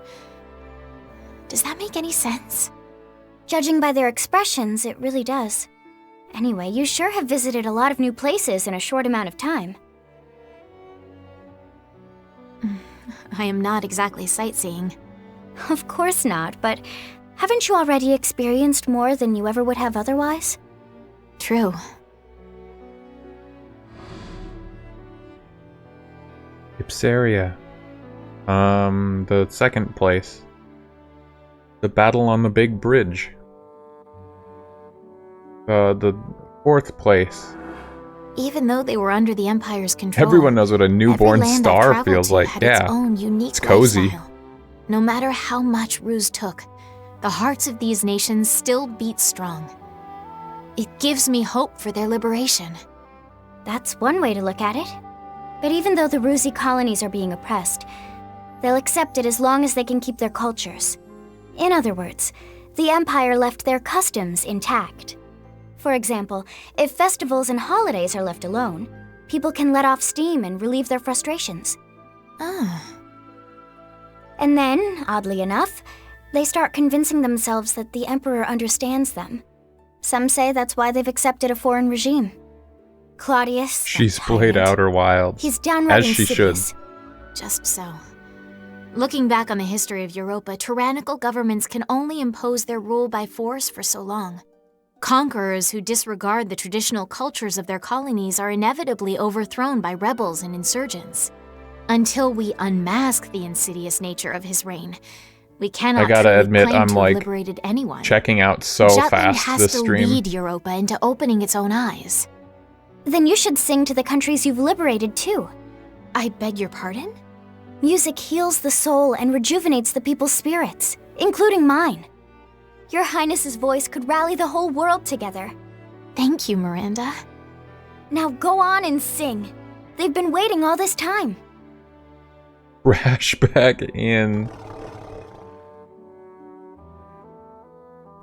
Does that make any sense? Judging by their expressions, it really does. Anyway, you sure have visited a lot of new places in a short amount of time. I am not exactly sightseeing. Of course not, but haven't you already experienced more than you ever would have otherwise? True. Ipsaria. The second place. The battle on the big bridge. The fourth place. Even though they were under the Empire's control, Everyone knows what a newborn star feels like. had Yeah, its own unique it's cozy. lifestyle. No matter how much Ruse took, the hearts of these nations still beat strong. It gives me hope for their liberation. That's one way to look at it. But even though the Rusi colonies are being oppressed, they'll accept it as long as they can keep their cultures. In other words, the Empire left their customs intact. For example, if festivals and holidays are left alone, people can let off steam and relieve their frustrations. And then, oddly enough, they start convincing themselves that the Emperor understands them. Some say that's why they've accepted a foreign regime. Claudius, She's played out her wilds. He's downright as she should. insidious. Just so. Looking back on the history of Europa, tyrannical governments can only impose their rule by force for so long. Conquerors who disregard the traditional cultures of their colonies are inevitably overthrown by rebels and insurgents. Until we unmask the insidious nature of his reign, we cannot I gotta truly admit, claim I'm to like have liberated anyone. checking out so Jutland fast has this to stream. lead Europa into opening its own eyes. Then you should sing to the countries you've liberated too. I beg your pardon? Music heals the soul and rejuvenates the people's spirits, including mine. Your Highness's voice could rally the whole world together. Thank you, Miranda. Now go on and sing. They've been waiting all this time. Crash back in.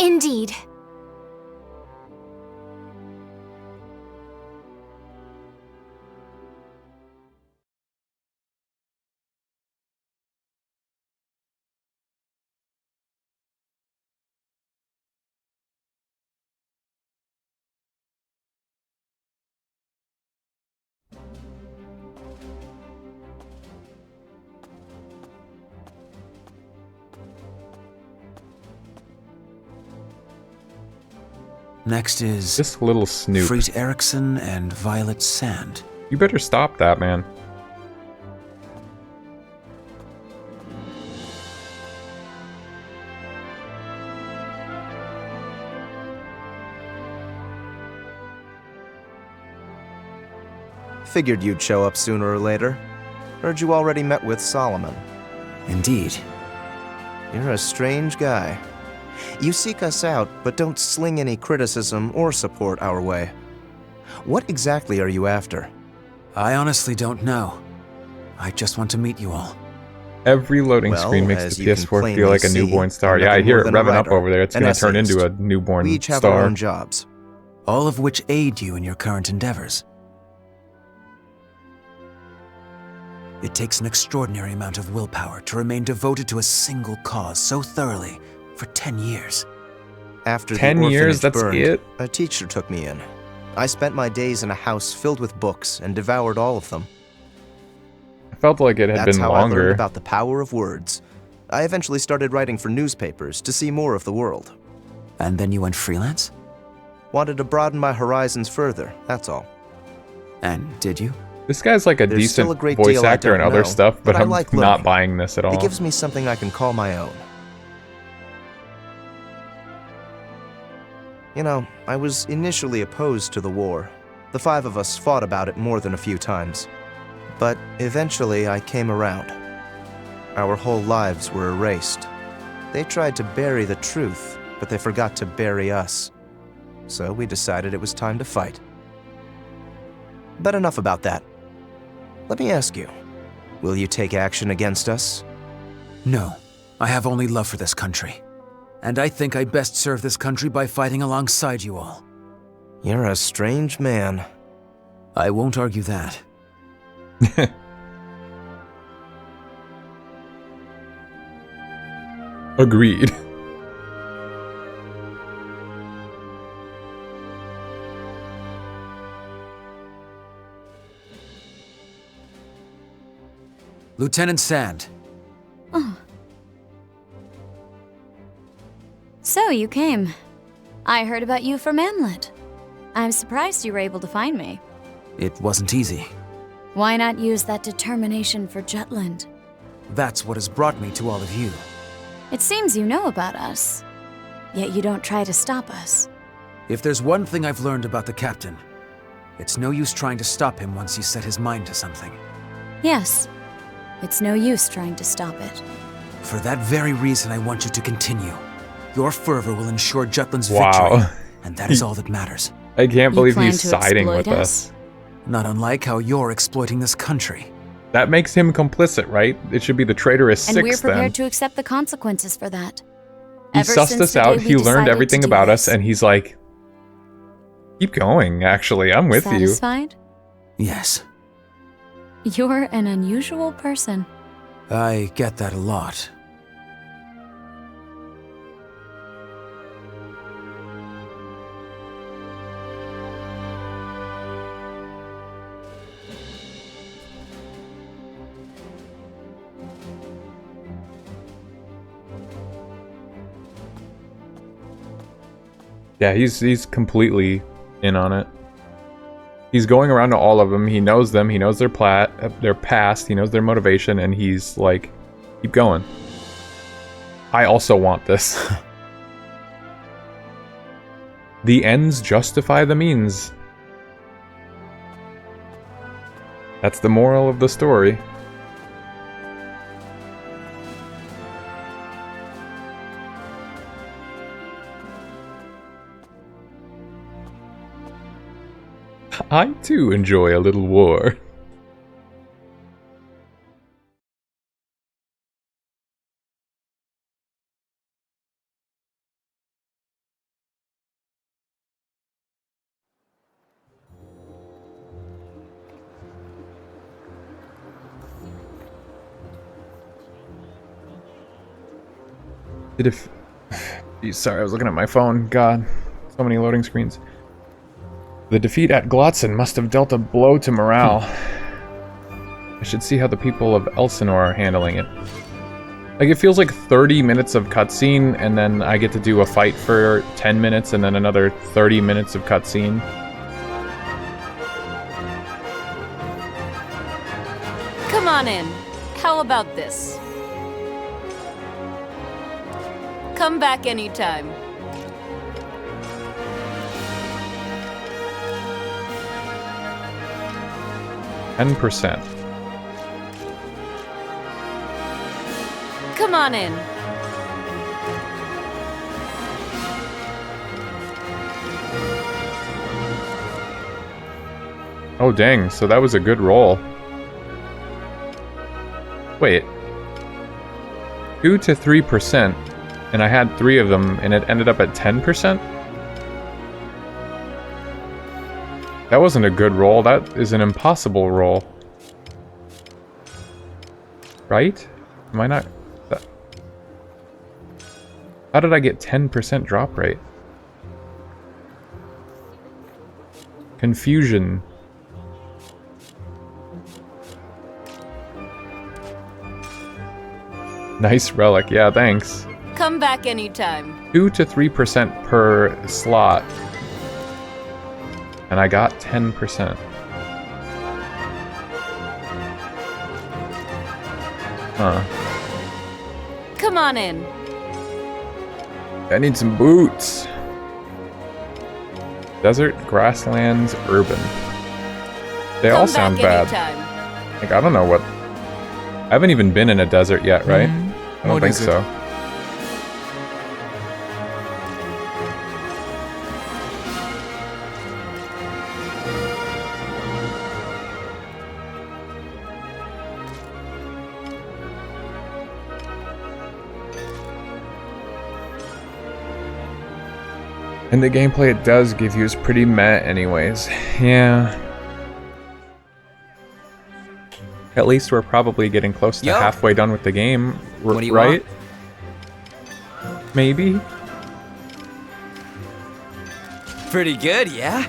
Indeed. Next is this little snoop. Freet Erickson and Violet Sand. You better stop that, man. Figured you'd show up sooner or later. Heard you already met with Solomon. Indeed. You're a strange guy. You seek us out, but don't sling any criticism or support our way. What exactly are you after? I honestly don't know. I just want to meet you all. Every loading Well, screen makes as the you can PS4 feel plainly like a see, newborn star. I'm Yeah, I nothing hear more it than a revving up writer, over there. It's an going to turn into a essayist. newborn We each have star. our own jobs. All of which aid you in your current endeavors. It takes an extraordinary amount of willpower to remain devoted to a single cause so thoroughly for 10 years. After 10 the years, orphanage that's burned, it? a teacher took me in. I spent my days in a house filled with books and devoured all of them. I felt like it had That's been how I learned longer. about the power of words. I eventually started writing for newspapers to see more of the world. And then you went freelance? Wanted to broaden my horizons further, that's all. And did you? This guy's like a There's still decent a great voice deal I actor and don't other know, stuff, but I I'm like not learning. buying this at all. It gives me something I can call my own. You know, I was initially opposed to the war. The 5 of us fought about it more than a few times. But eventually I came around. Our whole lives were erased. They tried to bury the truth, but they forgot to bury us. So we decided it was time to fight. But enough about that. Let me ask you, will you take action against us? No. I have only love for this country. And I think I best serve this country by fighting alongside you all. You're a strange man. I won't argue that. Agreed. Lieutenant Sand. Oh. So you came. I heard about you from Amlet. I'm surprised you were able to find me. It wasn't easy. Why not use that determination for Jutland? That's what has brought me to all of you. It seems you know about us, yet you don't try to stop us. If there's one thing I've learned about the Captain, it's no use trying to stop him once he's set his mind to something. Yes, it's no use trying to stop it. For that very reason, I want you to continue. Your fervor will ensure Jutland's Wow. victory, and that is all that matters. I can't believe he's siding with us. Not unlike how you're exploiting this country. That makes him complicit, right? It should be the traitorous And six we're prepared then. to accept the consequences for that. He Ever sussed since us the out, day we he learned decided everything to do about us, this. and he's like, keep going, actually, I'm with you. Satisfied? Yes, You're an unusual person. I get that a lot. Yeah, he's completely in on it. He's going around to all of them. He knows them. He knows their past. He knows their motivation, and he's like, keep going. I also want this. The ends justify the means. That's the moral of the story. I too enjoy a little war. Geez, sorry, I was looking at my phone. God, so many loading screens. The defeat at Glotzen must have dealt a blow to morale. I should see how the people of Elsinore are handling it. Like, it feels like 30 minutes of cutscene, and then I get to do a fight for 10 minutes, and then another 30 minutes of cutscene. Come on in. How about this? Come back anytime. %. Come on in. Oh dang, so that was a good roll. Wait. 2 to 3%, and I had 3 of them, and it ended up at 10%? That wasn't a good roll, that is an impossible roll. Right? Am I not... How did I get 10% drop rate? Confusion. Nice relic, yeah, thanks. Come back anytime. 2 to 3% per slot. And I got 10%. Huh. Come on in. I need some boots. Desert, grasslands, urban. They all sound bad. Anytime. Like, I don't know what... I haven't even been in a desert yet, right? I don't What think is it? so. And the gameplay it does give you is pretty meh anyways. Yeah. At least we're probably getting close to halfway done with the game, What do you right? Maybe? Pretty good, yeah?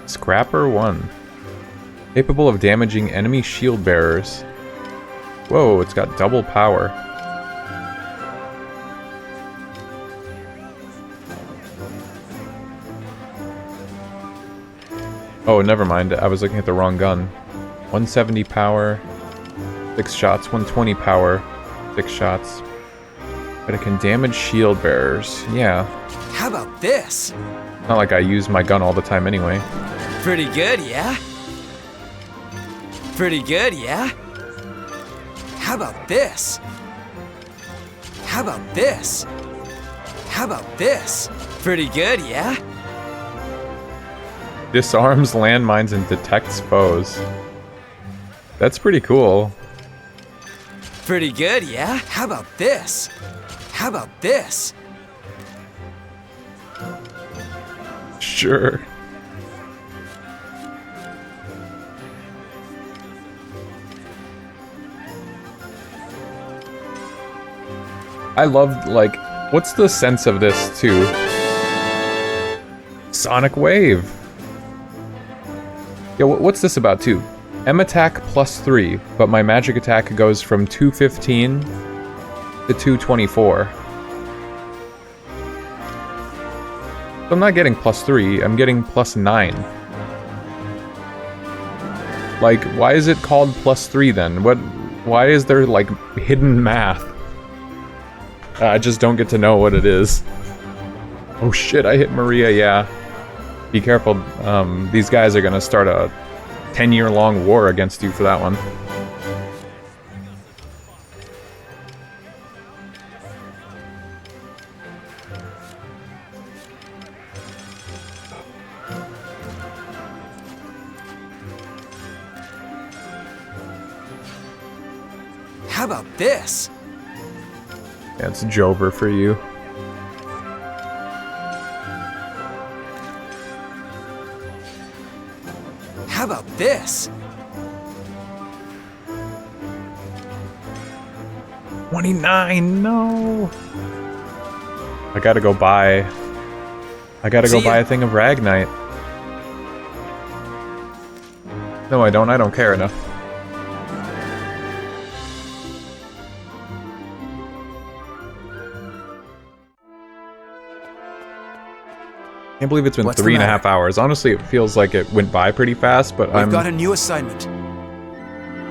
Scrapper 1. Capable of damaging enemy shield bearers. Whoa, it's got double power. Oh, never mind. I was looking at the wrong gun. 170 power, 6 shots, 120 power, 6 shots. But it can damage shield bearers. Yeah. How about this? Not like I use my gun all the time anyway. Pretty good, yeah? Pretty good, yeah? How about this? How about this? How about this? Pretty good, yeah? Disarms landmines and detects foes. That's pretty cool. Pretty good, yeah? How about this? How about this? Sure. I love, like, what's the sense of this, too? Sonic Wave. Yeah, what's this about, too? M attack +3, but my magic attack goes from 215 to 224. So I'm not getting +3, I'm getting +9. Like, why is it called +3 then? Why is there, like, hidden math? I just don't get to know what it is. Oh shit, I hit Maria, yeah. Be careful, these guys are gonna start a 10-year-long war against you for that one. How about this? Yeah, it's Jover for you. How about this? 29, no! I gotta go buy a thing of Ragnite. No, I don't care enough. Can't believe it's been What's the 3.5 hours. Honestly, it feels like it went by pretty fast, but We've got a new assignment.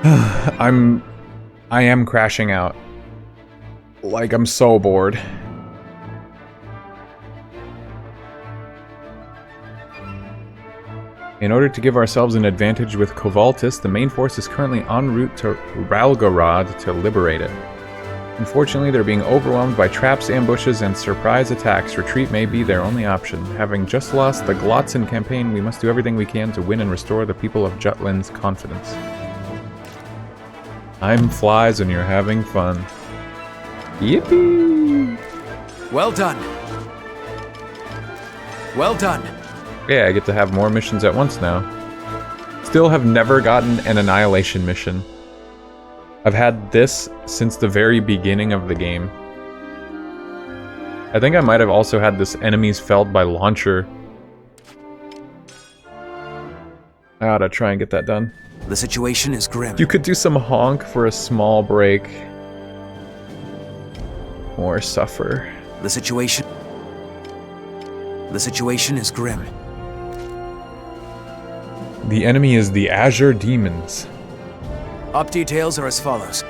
I am crashing out. Like, I'm so bored. In order to give ourselves an advantage with Kovaltis, the main force is currently en route to Ralgorod to liberate it. Unfortunately, they're being overwhelmed by traps, ambushes, and surprise attacks. Retreat may be their only option. Having just lost the Glotzen campaign, we must do everything we can to win and restore the people of Jutland's confidence. Time flies when you're having fun. Yippee! Well done. Well done. Yeah, I get to have more missions at once now. Still have never gotten an Annihilation mission. I've had this since the very beginning of the game. I think I might have also had this enemies felled by launcher. I ought to try and get that done. The situation is grim. You could do some honk for a small break. Or suffer. The situation is grim. The enemy is the Azure Demons. Op details are as follows.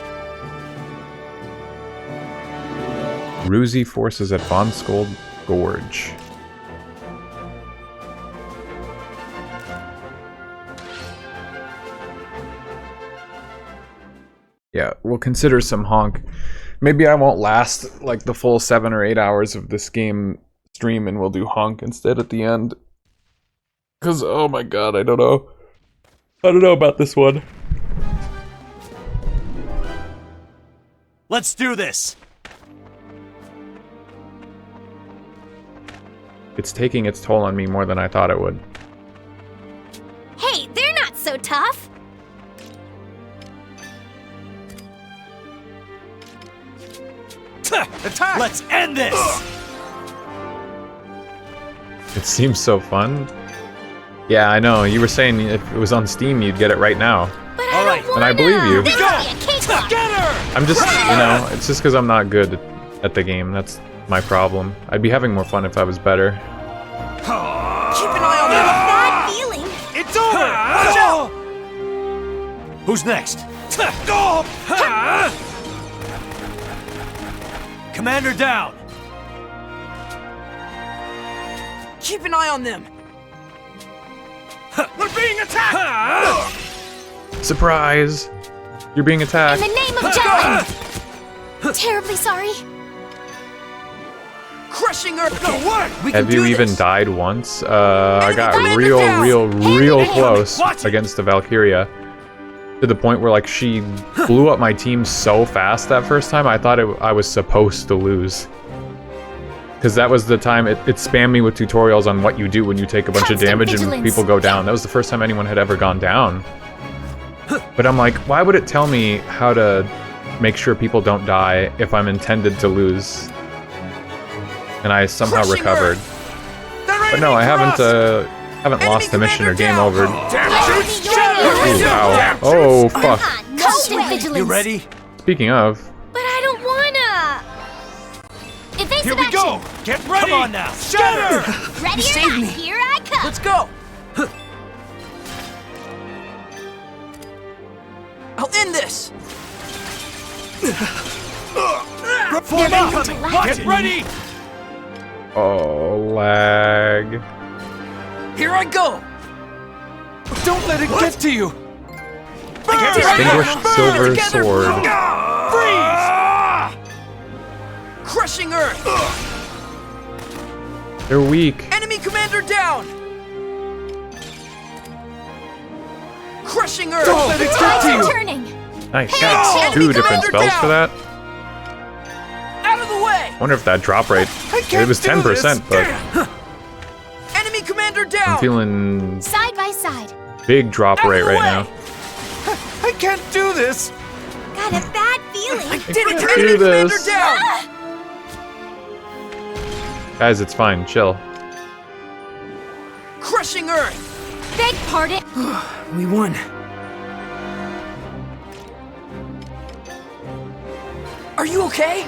Ruzi forces at Von Skold Gorge. Yeah, we'll consider some honk. Maybe I won't last like the full 7 or 8 hours of this game stream and we'll do honk instead at the end. Cause oh my god, I don't know. I don't know about this one. Let's do this! It's taking its toll on me more than I thought it would. Hey, they're not so tough! Attack! Let's end this! It seems so fun. Yeah, I know. You were saying if it was on Steam, you'd get it right now. All right. And I believe you. Go! Get her! I'm just, it's just because I'm not good at the game. That's my problem. I'd be having more fun if I was better. Keep an eye on that bad feeling. It's over! Watch out! Who's next? Go! Commander down! Keep an eye on them! We're being attacked! Surprise! You're being attacked. In the name of Jalen! Terribly sorry. Crushing her! No, what? Have you even died once? I got real close against the Valkyria. To the point where, like, she blew up my team so fast that first time, I thought I was supposed to lose. Because that was the time it spammed me with tutorials on what you do when you take a bunch of damage and people go down. That was the first time anyone had ever gone down. But I'm like, why would it tell me how to make sure people don't die if I'm intended to lose? And I somehow recovered. But no, I haven't lost the mission or game over. Ooh, wow. Oh, fuck. Constant vigilance. You ready? Speaking of, But I don't wanna. Evasive Here we action. go! Get ready! Come on now! Shatter! Ready or saved not, me. here I come. Let's go! I'll end this! Form up! Get ready! oh, lag. Here I go! Don't let it get to you! Distinguished silver sword. Freeze! Crushing Earth! They're weak. Enemy commander down! Crushing Earth! Don't let it get to you! Turning. Nice. Hey, Two different commander spells for that. Out of the way! Wonder if that drop rate. It was 10%, but Enemy commander I'm down! feeling Side by side. big drop rate right now. I can't do this! Got a bad feeling. I did it! Do Enemy commander this. down! Guys, it's fine. Chill. Crushing Earth! Beg pardon. We won. Are you okay?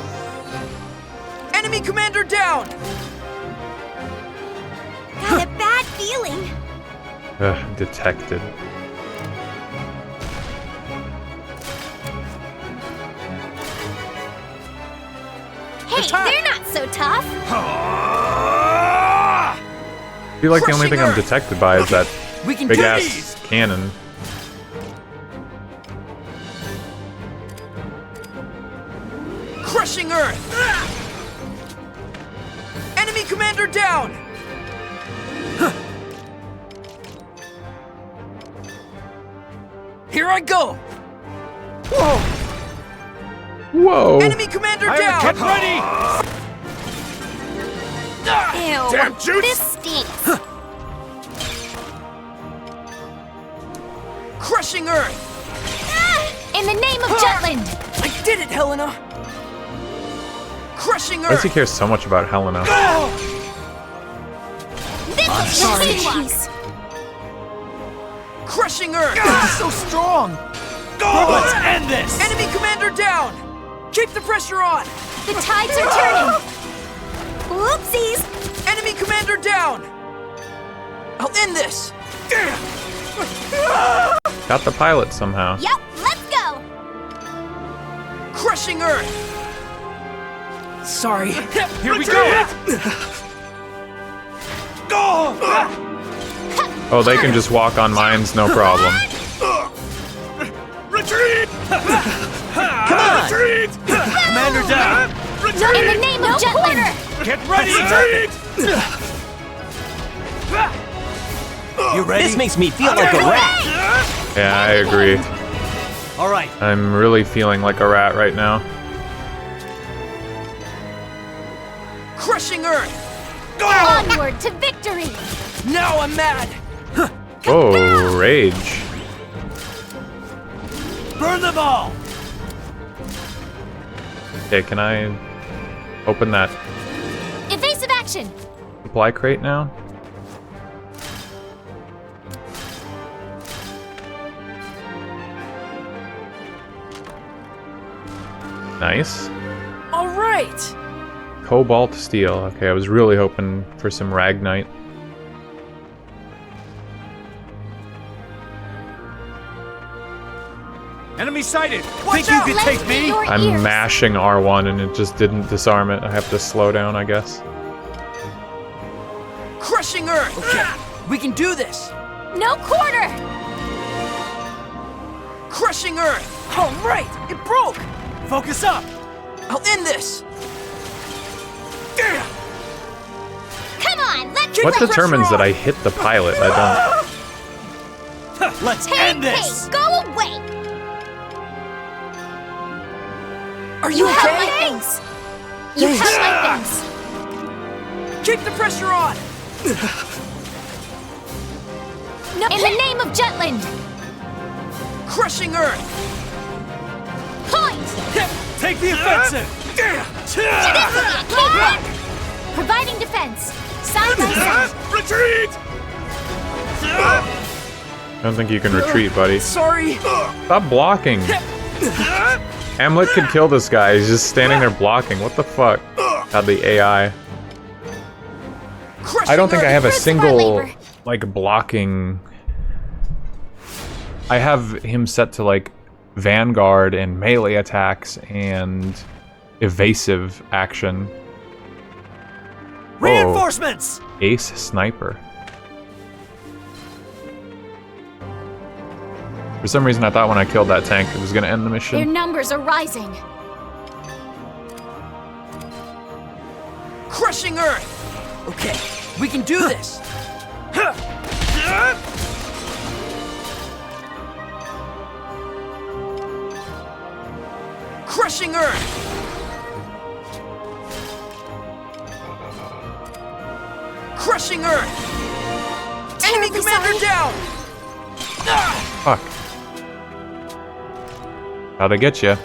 Enemy commander down! Got a bad feeling. Detected. Hey, they're not so tough. I feel like the only thing I'm detected by is that We can big do ass these! cannon. Crushing Earth! Enemy commander down! Here I go! Whoa! Whoa! Enemy commander down! Get ready! Ew, Damn juice! this stinks. Crushing Earth! In the name of Jutland. I did it, Helena! Crushing Why does Earth! he care so much about Helena? This is sorry. jeez. Crushing Earth! So strong! Let's end this! Enemy commander down! Keep the pressure on! The tides are turning. Whoopsies. Enemy commander down! I'll end this! Got the pilot somehow. Yep, let's go. Crushing Earth! Sorry. Here we go! Oh, they can just walk on mines, no problem. Retreat! Come on! Retreat! Commander down! Not in the name of Jutland. Get ready! Retreat! You ready? This makes me feel like a rat. Yeah, I agree. All right. I'm really feeling like a rat right now. Crushing Earth! Onward to victory. Now I'm mad! Oh, rage. Burn them all! Okay, can I Open that Evasive action! supply crate now. Nice. All right. Cobalt steel. Okay, I was really hoping for some Ragnite. Enemy sighted! Think you could take me? I'm mashing R1 and it just didn't disarm it. I have to slow down, I guess. Crushing Earth! Okay, we can do this! No quarter! Crushing Earth! All right, it broke! Focus up! I'll end this! Come on, let's What determines that I hit the pilot? I don't. Let's end this! Hey, go away! Are You you have okay? my things! You have my things! Keep the pressure on! No, in the name of Jutland! Crushing Earth! Point! Take the offensive! Providing defense! Side by side! Retreat! I don't think you can retreat, buddy. Sorry! Stop blocking! Hamlet could kill this guy, he's just standing there blocking. What the fuck? God, the AI. I don't think I have a single, like, blocking... I have him set to, like, Vanguard and melee attacks and evasive action. Reinforcements! Ace Sniper. For some reason I thought when I killed that tank it was gonna end the mission. Their numbers are rising. Crushing Earth! Okay, we can do this! Crushing Earth! Crushing Earth! Enemy commander down! Fuck. How'd I get you?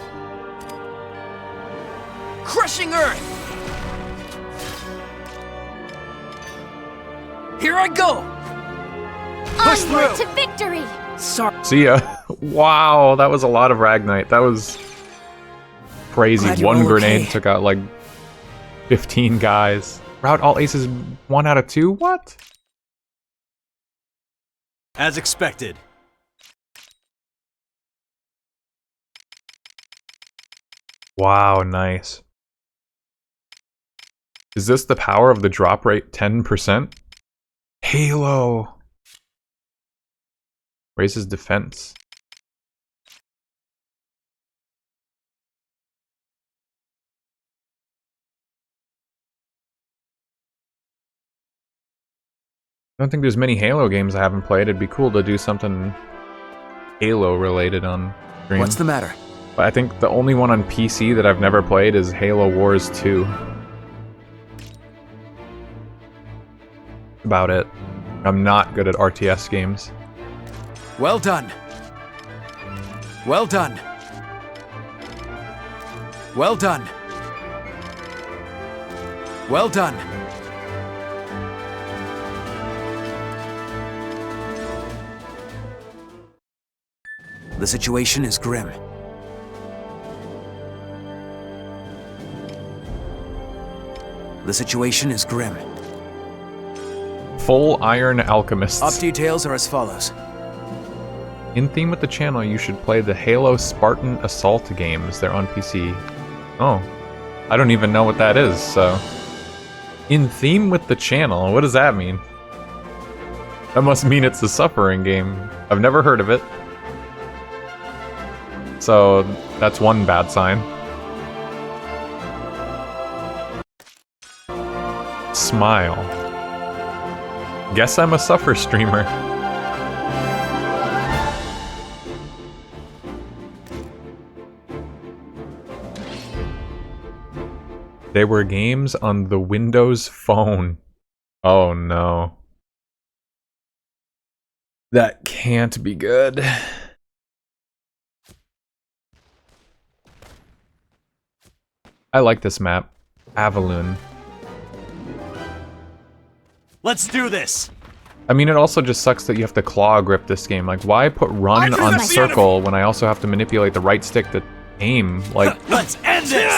Crushing Earth! Here I go! Push Onward through! to victory! Sorry. See ya. Wow, that was a lot of Ragnite. That was crazy. Glad you're One all grenade okay. took out like 15 guys. Route all aces 1 out of 2? What? As expected. Wow, nice. Is this the power of the drop rate 10%? Halo! Raises defense. I don't think there's many Halo games I haven't played. It'd be cool to do something Halo related on stream. What's the matter? But I think the only one on PC that I've never played is Halo Wars 2. About it. I'm not good at RTS games. Well done. Well done. Well done. Well done. The situation is grim. The situation is grim. Full Iron Alchemists. Op details are as follows. In theme with the channel, you should play the Halo Spartan Assault games. They're on PC. Oh. I don't even know what that is, so... In theme with the channel? What does that mean? That must mean it's a Suffering game. I've never heard of it. So, that's one bad sign. Smile. Guess I'm a Suffer streamer. They were games on the Windows Phone. Oh no. That can't be good. I like this map. Avaloon. Let's do this. I mean, it also just sucks that you have to claw grip this game. Like, why put run on circle when I also have to manipulate the right stick to aim? Like, let's end this.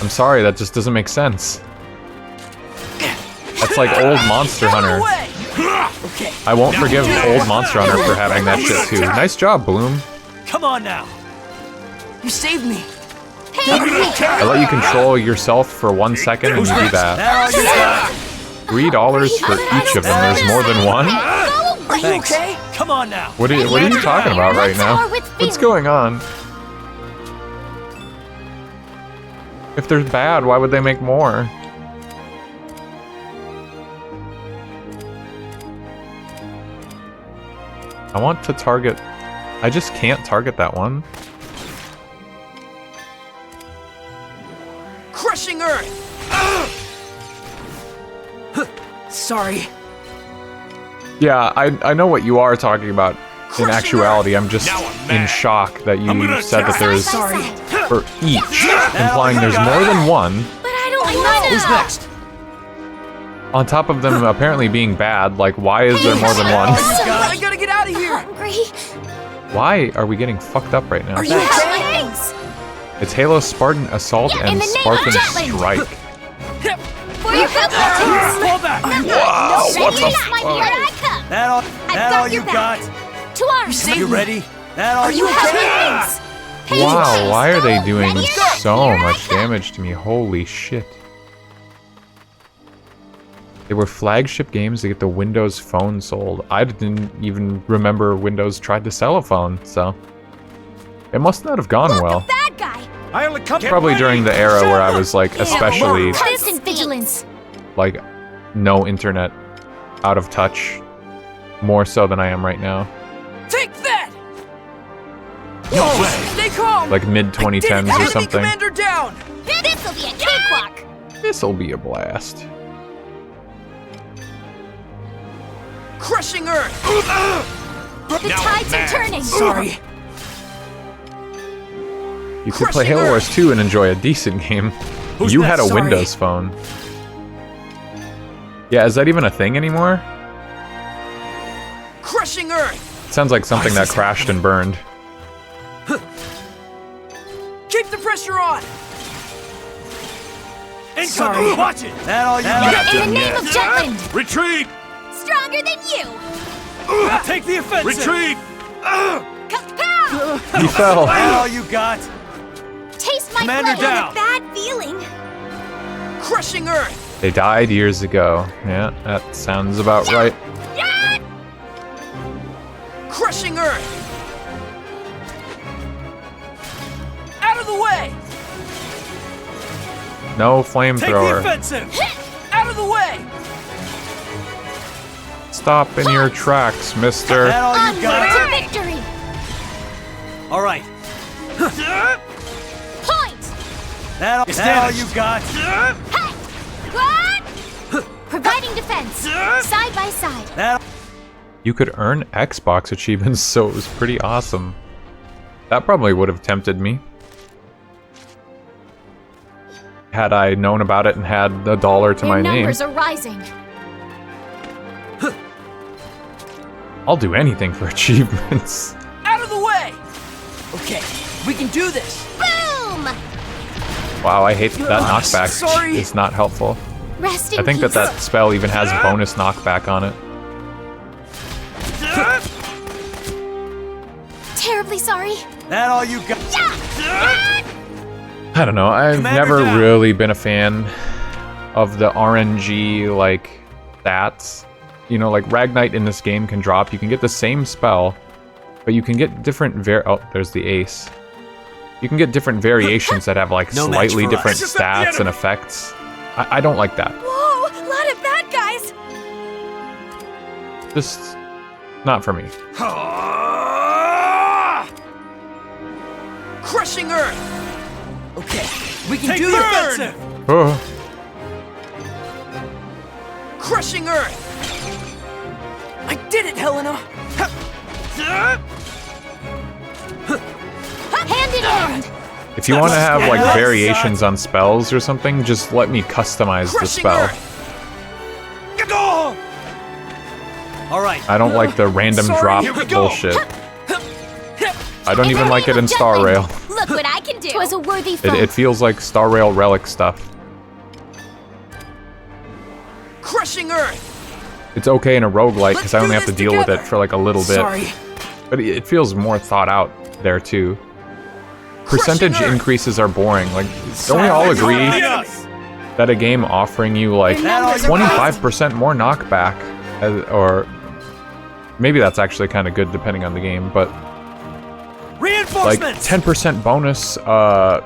I'm sorry, that just doesn't make sense. That's like old Monster Hunter. I won't forgive old Monster Hunter for having that shit too. Nice job, Bloom. Come on now. You saved me. I let you control yourself for 1 second and you do that. $3 for each of them. There's more than one? Thanks. Okay? Come on now. What are you talking about right now? What's going on? If they're bad, why would they make more? I want to target... I just can't target that one. Crushing Earth! Sorry. Yeah, I know what you are talking about. In actuality, I'm just in shock that you said that there's for each, implying there's more than one. But I don't know. Who's next? On top of them apparently being bad, like why is there more than one? I gotta get out of here. Why are we getting fucked up right now? Are you okay? It's Halo Spartan Assault and Spartan Strike. For your Wow, what the fuck? That all you got? To arms. You ready? That all you got? Wow, why are they doing so much damage to me? Holy shit. They were flagship games to get the Windows Phone sold. I didn't even remember Windows tried to sell a phone, so... It must not have gone well. Bad guy. Probably during the era where I was like, especially... Constant vigilance. like, no internet, out of touch, more so than I am right now. Take that! No way! Stay calm! Like mid-2010s or something. Commander down! This'll be a cakewalk. This'll be a blast. Crushing Earth! The tides are turning. Sorry. You could play Halo Wars 2 and enjoy a decent game. You had a Windows phone. Yeah, is that even a thing anymore? Crushing Earth! Sounds like something that crashed and burned. Keep the pressure on! Sorry. Watch it! That all you got? In the name of Jutland! Retreat! Stronger than you! Take the offensive! Retreat! Kapow! He fell. That all you got? Taste my Commander blood down. with a bad feeling. Crushing Earth! They died years ago. Yeah, that sounds about right. Crushing Earth! Out of the way! No Take the flamethrower. offensive! Out of the way! Stop in your tracks, mister. That all you Onward got? to victory! All right. Point! That all you got? Hey! What? Providing defense, side by side. That You could earn Xbox achievements, so it was pretty awesome. That probably would have tempted me. Had I known about it and had $1 to my Their name. numbers are rising. I'll do anything for achievements. Out of the way! Okay, we can do this! Boom! Wow, I hate that knockback. Sorry. It's not helpful. Rest in I think peace. that spell even has bonus knockback on it. Terribly sorry. That all you got? I don't know, I've Commander never down. really been a fan of the RNG, like, stats. You know, like, Ragnite in this game can drop. You can get the same spell, but you can get different oh, there's the ace. You can get different variations that have, like, No match slightly for different us. stats and effects. I don't like that. Whoa, a lot of bad guys. Just not for me. Crushing Earth! Okay, we can Take do the this! offensive! Oh. Crushing Earth! I did it, Helena! Hand in hand. If you want to have like variations on spells or something, just let me customize the spell. All right. I don't like the random drop bullshit. I don't even like it in Star Rail. Look what I can do. 'Twas a worthy foe. It feels like Star Rail relic stuff. Crushing Earth. It's okay in a roguelike because I only have to deal with it for like a little bit. Sorry. But it feels more thought out there too. Percentage increases are boring. Like, don't we all agree that a game offering you like 25% more knockback, or maybe that's actually kind of good depending on the game, but like 10% bonus to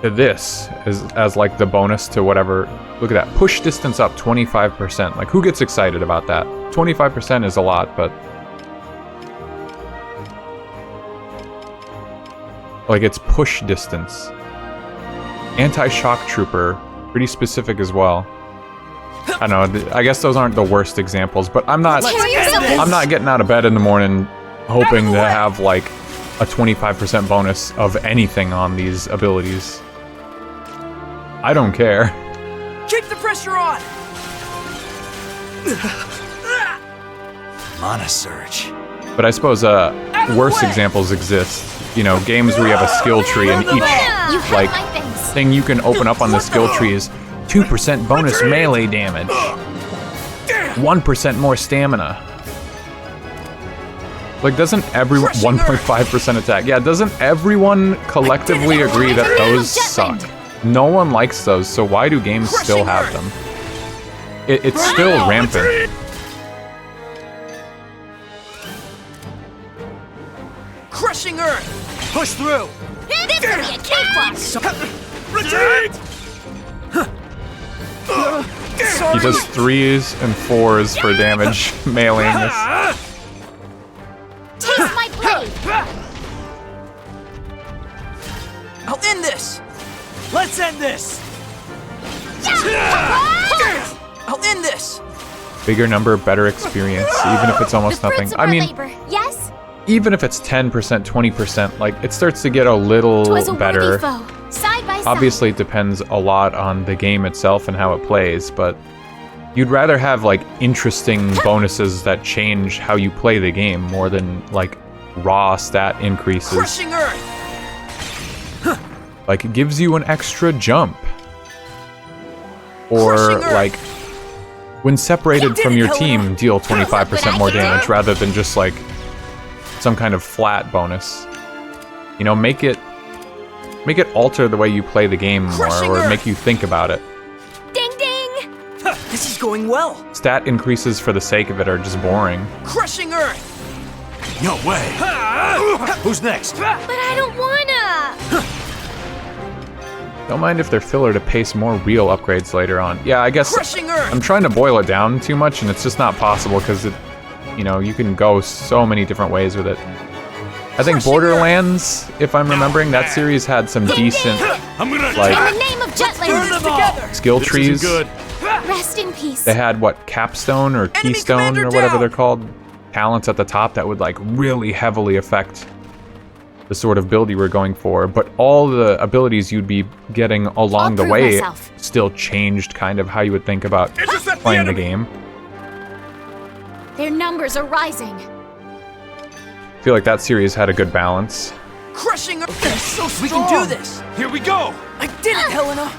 this as like the bonus to whatever. Look at that. Push distance up 25%. Like, who gets excited about that? 25% is a lot, but like, it's push distance. Anti-shock trooper, pretty specific as well. I don't know, I guess those aren't the worst examples, but I'm not getting out of bed in the morning hoping to have like a 25% bonus of anything on these abilities. I don't care. Keep the pressure on. Mana surge. But I suppose worse examples exist. You know, games where you have a skill tree and each like thing you can open up on the skill tree is 2% bonus melee damage, 1% more stamina. Like, doesn't everyone 1.5% attack? Yeah, doesn't everyone collectively agree that those suck? No one likes those, so why do games still have them? It's still rampant. Crushing Earth. Push through. This will be a cakewalk. Retreat. He does 3s and 4s for damage, meleeing this. Taste my blade. I'll end this. Let's end this. I'll end this. Bigger number, better experience, even if it's almost nothing. I mean, yes? even if it's 10%, 20%, like, it starts to get a little better. Side by side. Obviously, it depends a lot on the game itself and how it plays, but you'd rather have, like, interesting bonuses that change how you play the game more than, like, raw stat increases. Crushing Earth. Like, it gives you an extra jump. Or, like, when separated from your team, deal 25% more damage rather than just, like, some kind of flat bonus. You know, make it alter the way you play the game more, or make you think about it. Ding ding! This is going well. Stat increases for the sake of it are just boring. Crushing Earth. No way. Who's next? But I don't wanna. Don't mind if they're filler to pace more real upgrades later on. Yeah, I guess I'm trying to boil it down too much, and it's just not possible because it, you know, you can go so many different ways with it. I think Borderlands, if I'm remembering, that series had some decent, like, In the name of Jutland. skill trees. Rest in peace. They had, what, Capstone or Keystone or whatever they're called, talents at the top that would, like, really heavily affect the sort of build you were going for, but all the abilities you'd be getting along the way still changed kind of how you would think about playing the game. Their numbers are rising. I feel like that series had a good balance. Crushing Earth. They're so strong. We can do this. Here we go. I did it, Helena.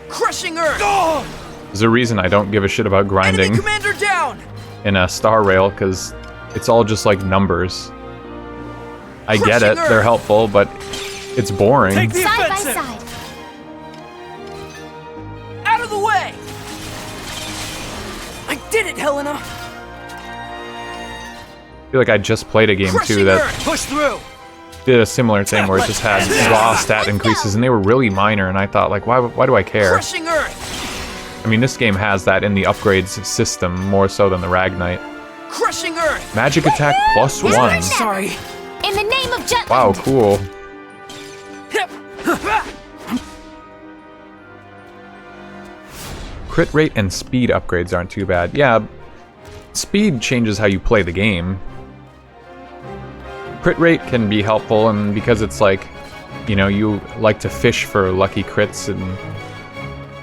Crushing Earth. There's a reason I don't give a shit about grinding Commander down. in a Star Rail, because it's all just like numbers. I get it, they're helpful, but it's boring. Take the Side by offensive. side. Out of the way. I did it, Helena. I feel like I just played a game too that Push through. did a similar thing where it just had raw stat increases, and they were really minor, and I thought, like, why do I care? Crushing Earth. I mean, this game has that in the upgrades system more so than the Ragnite. Crushing Earth. Magic attack +1. Sorry. In the name of Jutland. Wow, cool. Crit rate and speed upgrades aren't too bad. Yeah, speed changes how you play the game. crit rate can be helpful, and because it's like, you know, you like to fish for lucky crits, and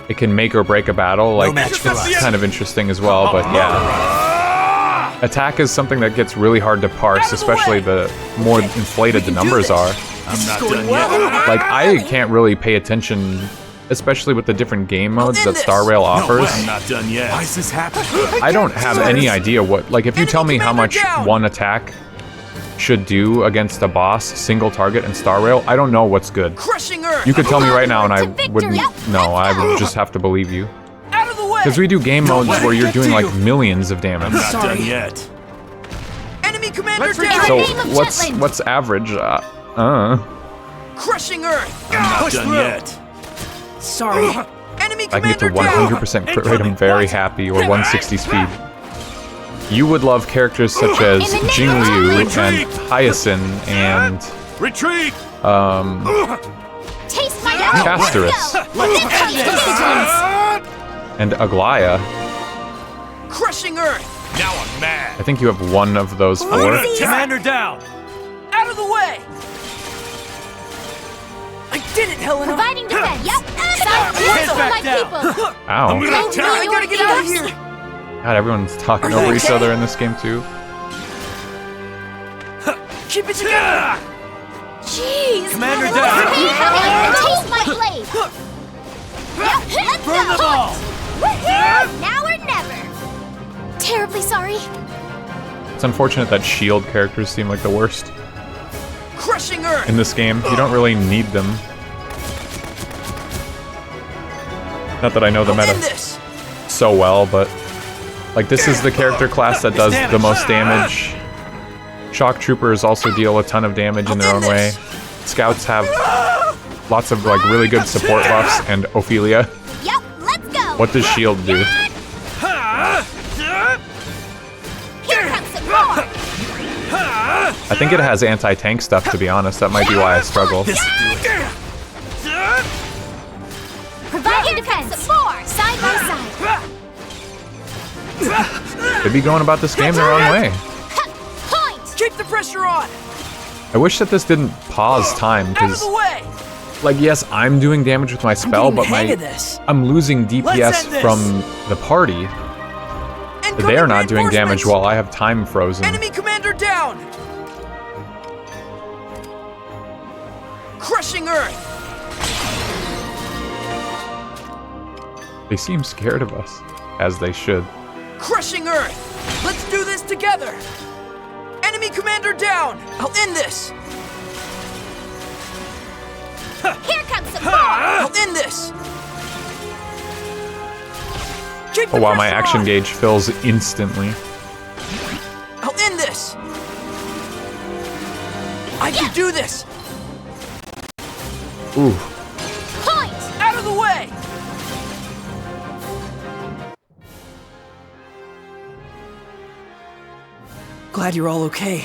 it can make or break a battle. Like, it's kind of interesting as well, but yeah. Attack is something that gets really hard to parse, especially the more inflated the numbers are. I'm not done yet. Like, I can't really pay attention, especially with the different game modes that Star Rail offers. I'm not done yet. Why is this happening? I don't have any idea what, like, if you tell me how much one attack should do against a boss, single target, and Star Rail, I don't know what's good. You could tell me right now and I wouldn't know, I would just have to believe you. Because we do game modes where you're doing like millions of damage. I'm not done yet. Enemy commander down. So what's average? Crushing Earth. I'm not done yet. Sorry. Enemy I can get to commander 100% crit rate, I'm very happy, or 160 speed. You would love characters such as Jingliu and Hyacinth and Retreat. Castorus and Aglaya. Crushing Earth. Now I'm mad. I think you have one of those four. Commander down. Out of the way. I did it, Helena. Providing defense. Yep. Hands back down. Ow. I gotta get out of here. God, everyone's talking over each other in this game too. Keep it together. Jeez. Commander down. Taste my blade. Let's Burn them all. Now or never. Terribly sorry. It's unfortunate that shield characters seem like the worst Crushing Earth. in this game. You don't really need them. Not that I know the meta so well, but like this is the character class that does the most damage. Shock Troopers also deal a ton of damage in their own way. Scouts have lots of like really good support buffs, and Ophelia. Yep, let's go. What does shield do? Here comes some more. I think it has anti-tank stuff, to be honest. That might be why I struggle. Providing defense. Some more. Side by side. They'd be going about this game the wrong way. Point. Keep the pressure on. I wish that this didn't pause time, Out of because the way. like, yes, I'm doing damage with my spell, but I'm losing DPS from the party. They're not doing damage while I have time frozen. Enemy commander down. Crushing Earth. They seem scared of us, as they should. Crushing Earth. Let's do this together. Enemy commander down. I'll end this. Here comes some more. I'll end this. Oh wow, my action gauge fills instantly. I'll end this. I can do this. Ooh. Point. Out of the way. Glad you're all okay.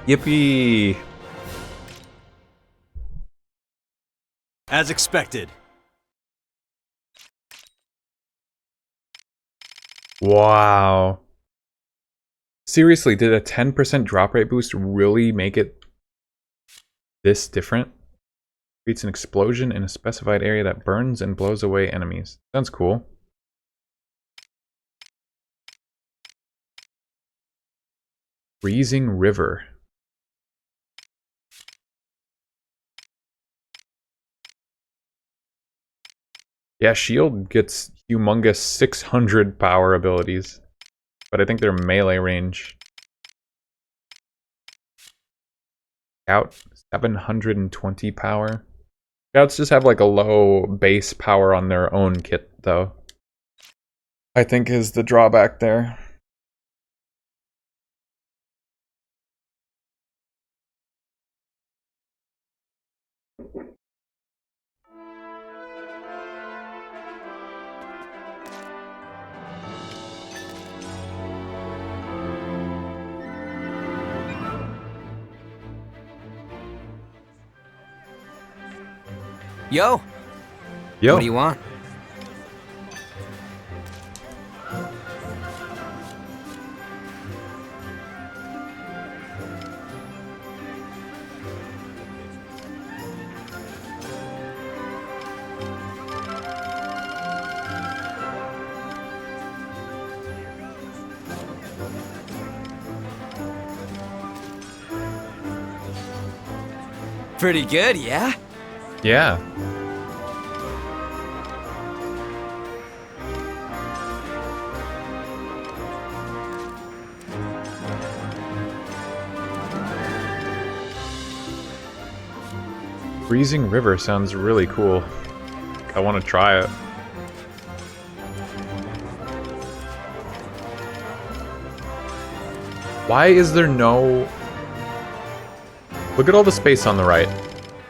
Yippee. As expected. Wow. Seriously, did a 10% drop rate boost really make it this different? Creates an explosion in a specified area that burns and blows away enemies. Sounds cool. Freezing River. Yeah, Shield gets humongous 600 power abilities, but I think they're melee range. Scout, 720 power. Scouts just have like a low base power on their own kit, though. I think is the drawback there. Yo. Yo. What do you want? Pretty good, yeah? Yeah. Freezing River sounds really cool. I want to try it. Why is there no... Look at all the space on the right.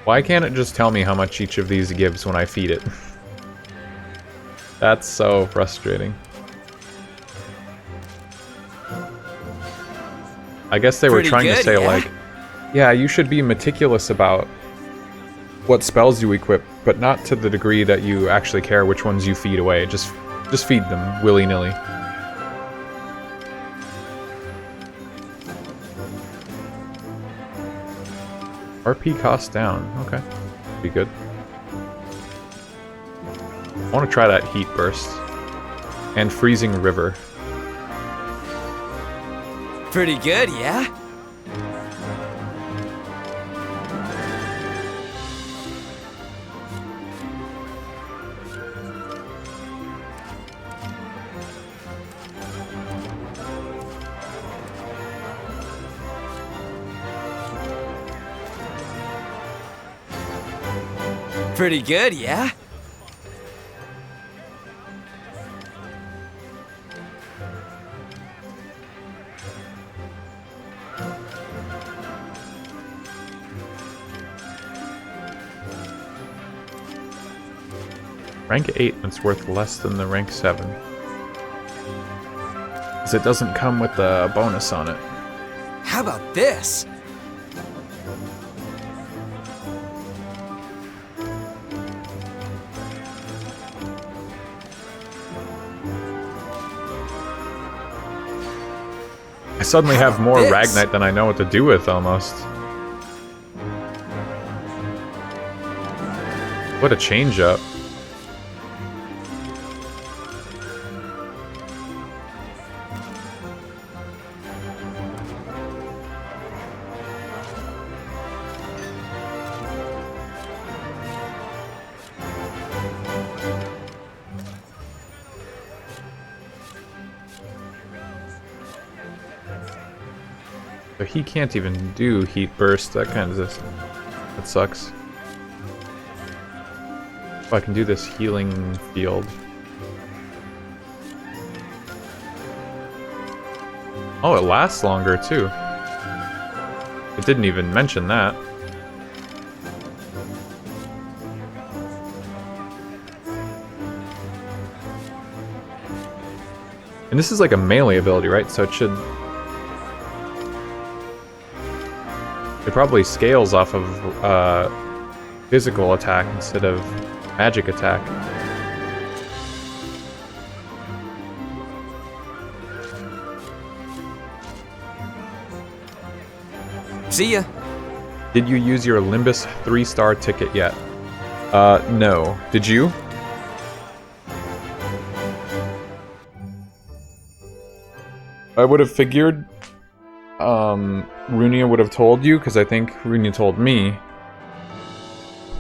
Why can't it just tell me how much each of these gives when I feed it? That's so frustrating. I guess they were trying to say, like, yeah, you should be meticulous about what spells you equip, but not to the degree that you actually care which ones you feed away. Just feed them willy-nilly. RP cost down. Okay. Be good. I want to try that Heat Burst. And Freezing River. Pretty good, yeah? Pretty good, yeah? Rank 8, it's worth less than the rank 7. Because it doesn't come with the bonus on it. How about this? I suddenly have more Ragnite than I know what to do with, almost. What a change-up. So he can't even do Heat Burst, that kind of that sucks. Oh, I can do this healing field. Oh, it lasts longer too. It didn't even mention that. And this is like a melee ability, right? So it should... It probably scales off of physical attack instead of magic attack. See ya. Did you use your Limbus 3-star ticket yet? No. Did you? I would have figured Runia would have told you, because I think Runia told me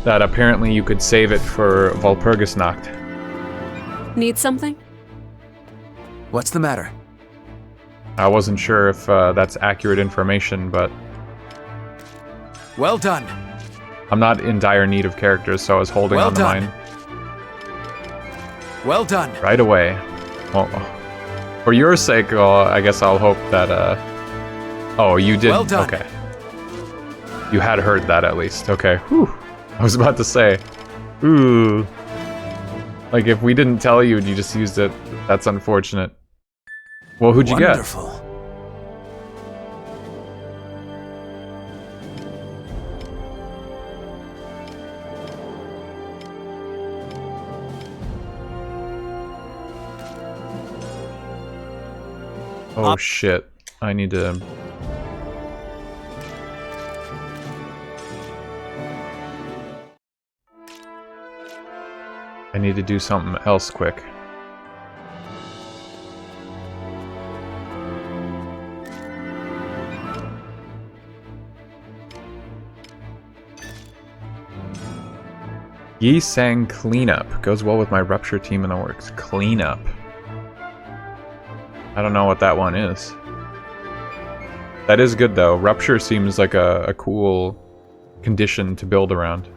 that apparently you could save it for Walpurgisnacht. Need something? What's the matter? I wasn't sure if that's accurate information, but... Well done. I'm not in dire need of characters, so I was holding on to mine. Well done. Right away. Well, for your sake, well, I guess I'll hope that, Oh, you did. Well done. Okay. You had heard that at least. Okay. Whew. I was about to say. Ooh. Like, if we didn't tell you and you just used it, that's unfortunate. Well, who'd you get? Wonderful. Oh shit. I need to... I need to do something else quick. Yi Sang Cleanup. Goes well with my Rupture team in the works. Cleanup. I don't know what that one is. That is good though. Rupture seems like a cool condition to build around.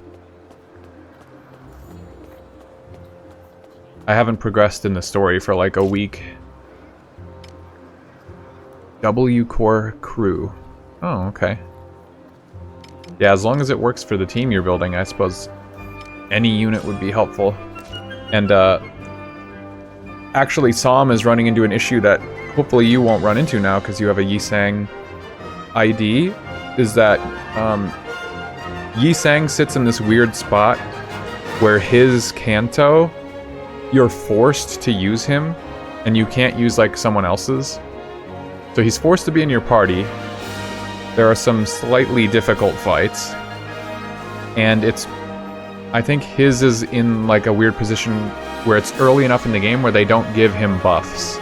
I haven't progressed in the story for like a week. W Core Crew. Oh, okay. Yeah, as long as it works for the team you're building, I suppose any unit would be helpful. And actually Som is running into an issue that hopefully you won't run into now because you have a Yi Sang ID, is that Yi Sang sits in this weird spot where his Kanto, you're forced to use him and you can't use like someone else's. So he's forced to be in your party. There are some slightly difficult fights, and I think his is in like a weird position where it's early enough in the game where they don't give him buffs.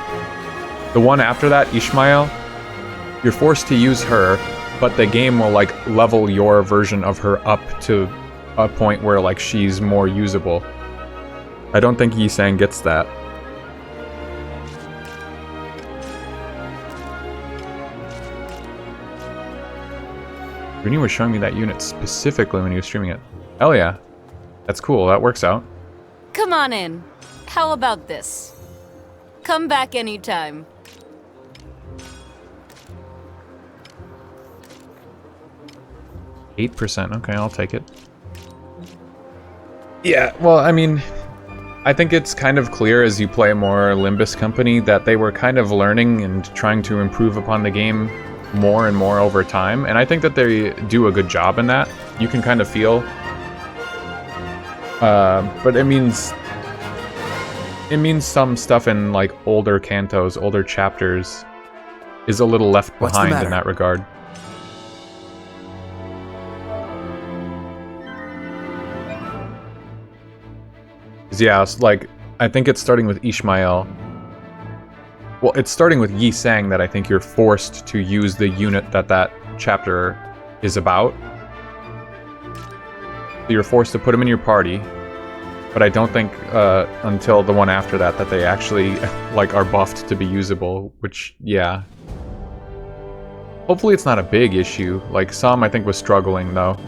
The one after that, Ishmael, you're forced to use her, but the game will like level your version of her up to a point where like she's more usable. I don't think Yi Sang gets that. Rooney was showing me that unit specifically when he was streaming it. Hell yeah. That's cool, that works out. Come on in. How about this? Come back anytime. %, okay, I'll take it. Yeah, well, I mean, I think it's kind of clear as you play more Limbus Company that they were kind of learning and trying to improve upon the game more and more over time, and I think that they do a good job in that. You can kind of feel, but it means some stuff in like older cantos, older chapters, is a little left behind in that regard. Yeah, it's like, I think it's starting with Ishmael. Well, it's starting with Yi Sang that I think you're forced to use the unit that chapter is about. So you're forced to put him in your party, but I don't think until the one after that they actually like are buffed to be usable, which, yeah. Hopefully it's not a big issue. Like, Som I think was struggling though,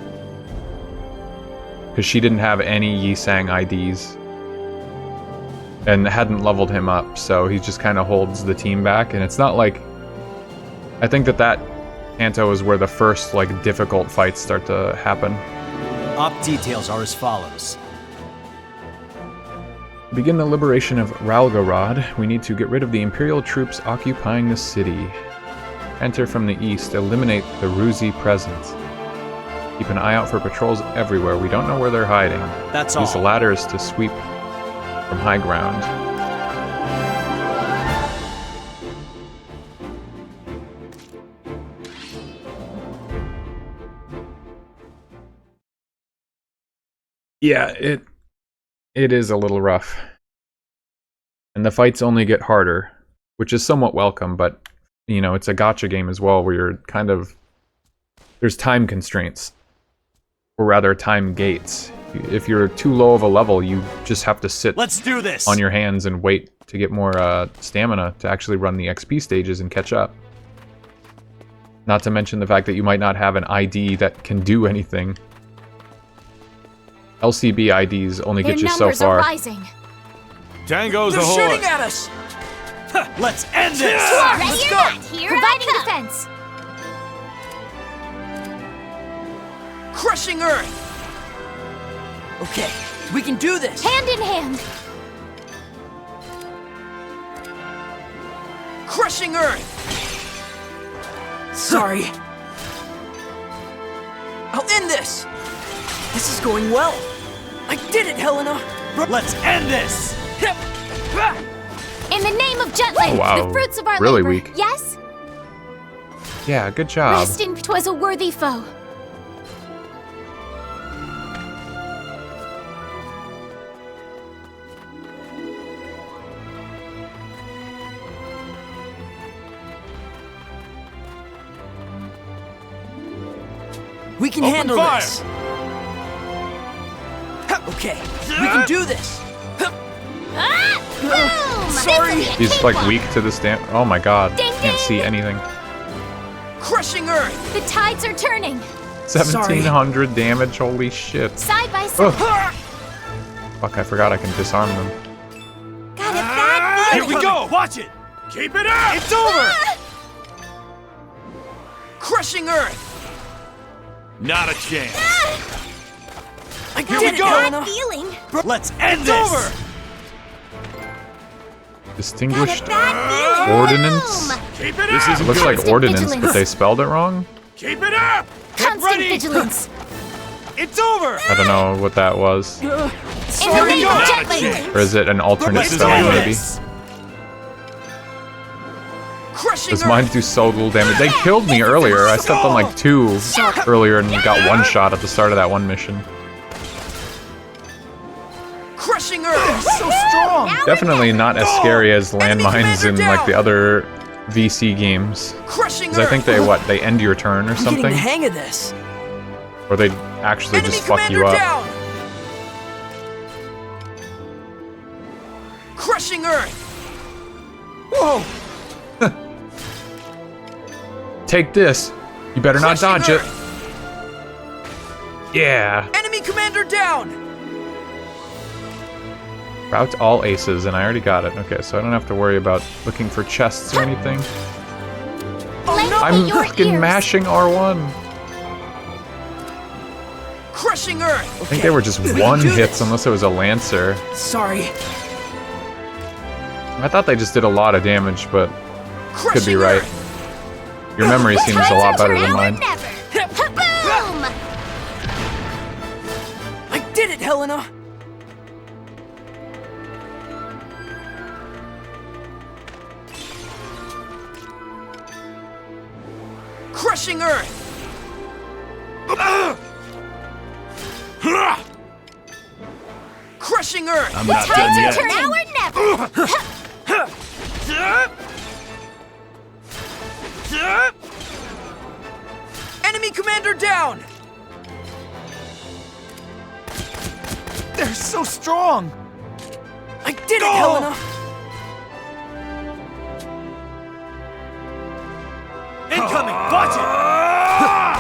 because she didn't have any Yi Sang IDs. And hadn't leveled him up, so he just kind of holds the team back, and it's not like... I think that Kanto is where the first, like, difficult fights start to happen. Op details are as follows. To begin the liberation of Ralgarod, we need to get rid of the Imperial troops occupying the city. Enter from the east, eliminate the Ruzi presence. Keep an eye out for patrols everywhere, we don't know where they're hiding. That's all. Use the ladders to sweep from high ground. Yeah, it is a little rough. And the fights only get harder, which is somewhat welcome, but you know, it's a gacha game as well where you're kind of, there's time constraints, or rather time gates. If you're too low of a level, you just have to sit Let's do this on your hands and wait to get more stamina to actually run the XP stages and catch up. Not to mention the fact that you might not have an ID that can do anything. LCB IDs only get you so far. Tango's They're a horse. shooting at us! Let's end this! Let's go! Providing defense. Crushing Earth! Okay, we can do this! Hand in hand. Crushing Earth! Sorry. I'll end this! This is going well. I did it, Helena! Let's end this! In the name of Jutland, Oh, wow. the fruits of our Really labor. weak. Yes? Yeah, good job. Rest in 'twas a worthy foe. We can Open handle fire. this. Okay, we can do this. Sorry. He's like weak to this damn. Oh my god. Can't see anything. Crushing Earth. The tides are turning. 1700 damage. Holy shit. Side by side. Oh. Fuck, I forgot I can disarm them. Got a bad Here feeling. we go! Watch it! Keep it up! It's over! Crushing Earth. Not a chance. Here we go. Bad feeling. Let's end this! Over! Distinguished Bad feeling. ordinance? Keep it This up! looks like Constant ordinance, but vigilance. they spelled it wrong? Keep it up! Constant vigilance. It's over! I don't know what that was. In the name of Jetland. Or is it an alternate Let's spelling, do maybe? this. Crushing Does Earth. mine do so little damage? They killed me earlier. I stepped on like 2 earlier and got 1 shot at the start of that one mission. Crushing Earth. So strong. Definitely not as scary as landmines in like the other VC games. Crushing Because I think they, Earth. they end your turn or I'm getting something? the hang of this. Or they actually Enemy just fuck commander you up. down. Crushing Earth. Whoa. Take this. You better not Crushing dodge it. Earth. Yeah. Enemy commander down. Route all aces, and I already got it. Okay, so I don't have to worry about looking for chests or anything. I'm fucking mashing R1. Crushing Earth. I think they were just one hits unless it was a Lancer. Sorry. I thought they just did a lot of damage, but could be Crushing right. Earth. Your memory seems a lot better than mine. Boom! I did it, Helena. Crushing Earth. Crushing Earth. I'm not done yet. Now or never. Enemy commander down. They're so strong. I did it, Helena. Incoming! Watch it!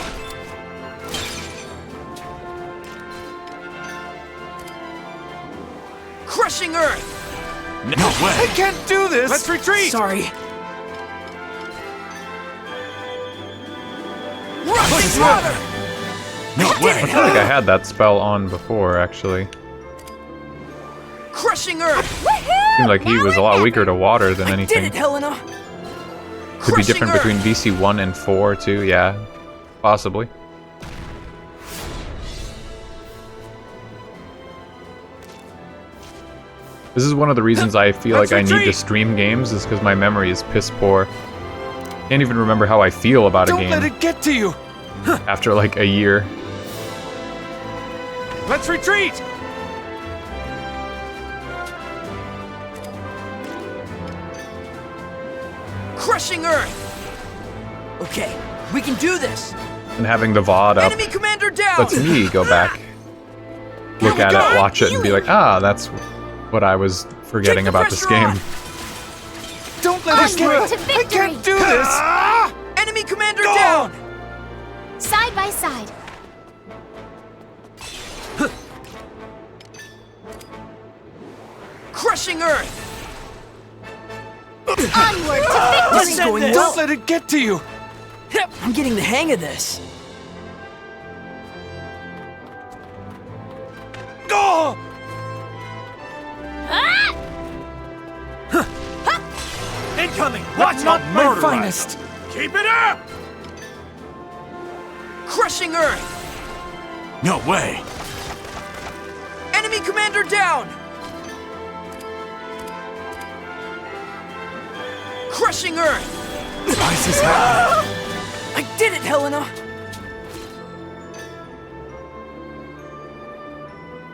Crushing Earth. No way! I can't do this. Let's retreat! Sorry. Push water! No way! I feel like I had that spell on before, actually. Crushing Earth. Seemed like he was a lot weaker to water than Did anything. it, Helena. Could be different between VC 1 and 4 too, yeah. Possibly. This is one of the reasons I feel like I need to stream games, is because my memory is piss poor. Can't even remember how I feel about a Don't game let it get to you. after like a year. Let's retreat! Crushing Earth. Okay, we can do this. And having the VOD up Enemy commander down. lets me go back, look at it, watch it, and be like, ah, that's what I was forgetting about this game. Don't let us get Onward to I victory. can't do this. Enemy commander down. Side by side. Crushing Earth. Onward to This is victory. going well. Don't let it get to you. I'm getting the hang of this. Go! Incoming! Watch Not out! my Murder finest. Keep it up! Crushing Earth. No way! Enemy commander down. Crushing Earth. Ice is happening. I did it, Helena.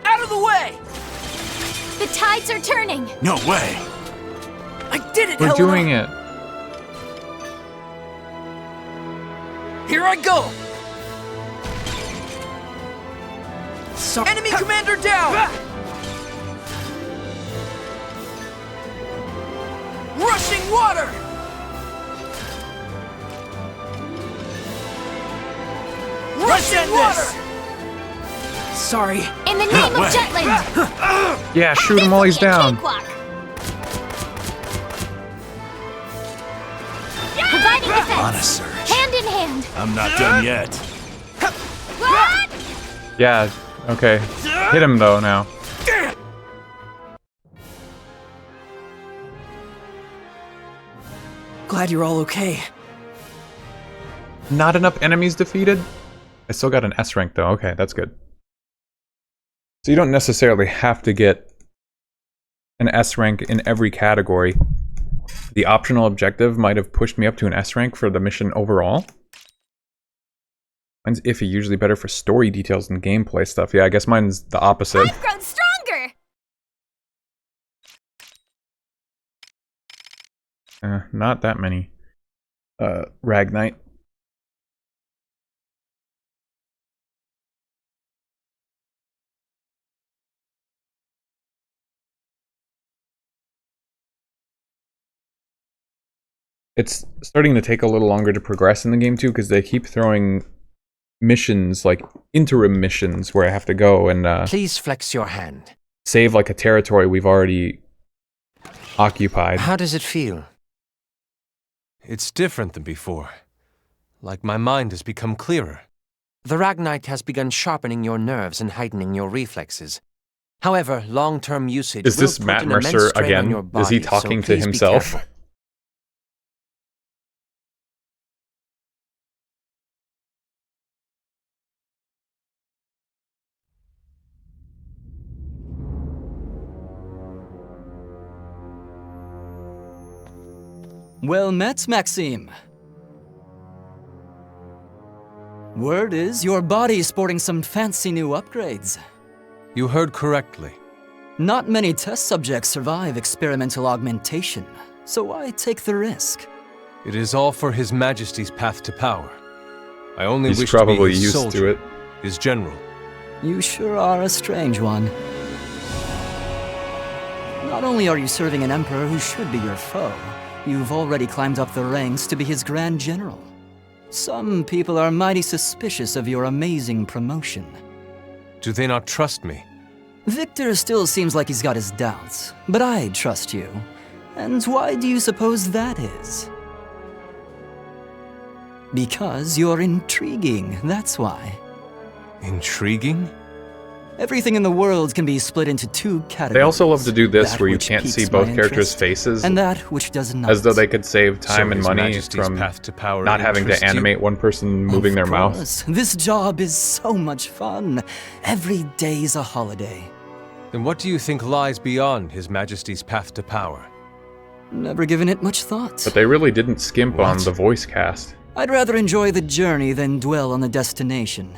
Out of the way. The tides are turning. No way! I did it, We're Helena. doing it. Here I go. So enemy commander down! Rushing water! Rushing water! Sorry. In the name of Jutland! Yeah, shoot him while he's down. Providing defense! On a surge. Hand in hand! I'm not done yet. What? Yeah, okay. Hit him though now. Glad you're all okay. Not enough enemies defeated? I still got an S rank though, okay, that's good. So you don't necessarily have to get an S rank in every category. The optional objective might have pushed me up to an S rank for the mission overall. Mine's iffy, usually better for story details and gameplay stuff. Yeah, I guess mine's the opposite. I've grown stronger! Not that many. Ragnite. It's starting to take a little longer to progress in the game too, because they keep throwing missions, like interim missions, where I have to go and please flex your hand. Save like a territory we've already occupied. How does it feel? It's different than before. Like my mind has become clearer. The Ragnite has begun sharpening your nerves and heightening your reflexes. However, long-term usage Is this will Matt put an immense Mercer strain on again? your body, Is he talking so to please be himself? careful. Well met, Maxime. Word is your body's sporting some fancy new upgrades. You heard correctly. Not many test subjects survive experimental augmentation, so why take the risk? It is all for His Majesty's path to power. I only He's wish probably to be his used soldier, to it. his general. You sure are a strange one. Not only are you serving an emperor who should be your foe, you've already climbed up the ranks to be his Grand General. Some people are mighty suspicious of your amazing promotion. Do they not trust me? Victor still seems like he's got his doubts, but I trust you. And why do you suppose that is? Because you're intriguing, that's why. Intriguing? Everything in the world can be split into two categories. They also love to do this that where you which can't piques see both my characters' interest, faces. and that which does not. As though they could save time So and His money Majesty's from path to power not having to interests you? animate one person moving their mouth. Course, this job is so much fun. Every day's a holiday. Then what do you think lies beyond His Majesty's path to power? Never given it much thought. But they really didn't skimp on What? the voice cast. I'd rather enjoy the journey than dwell on the destination.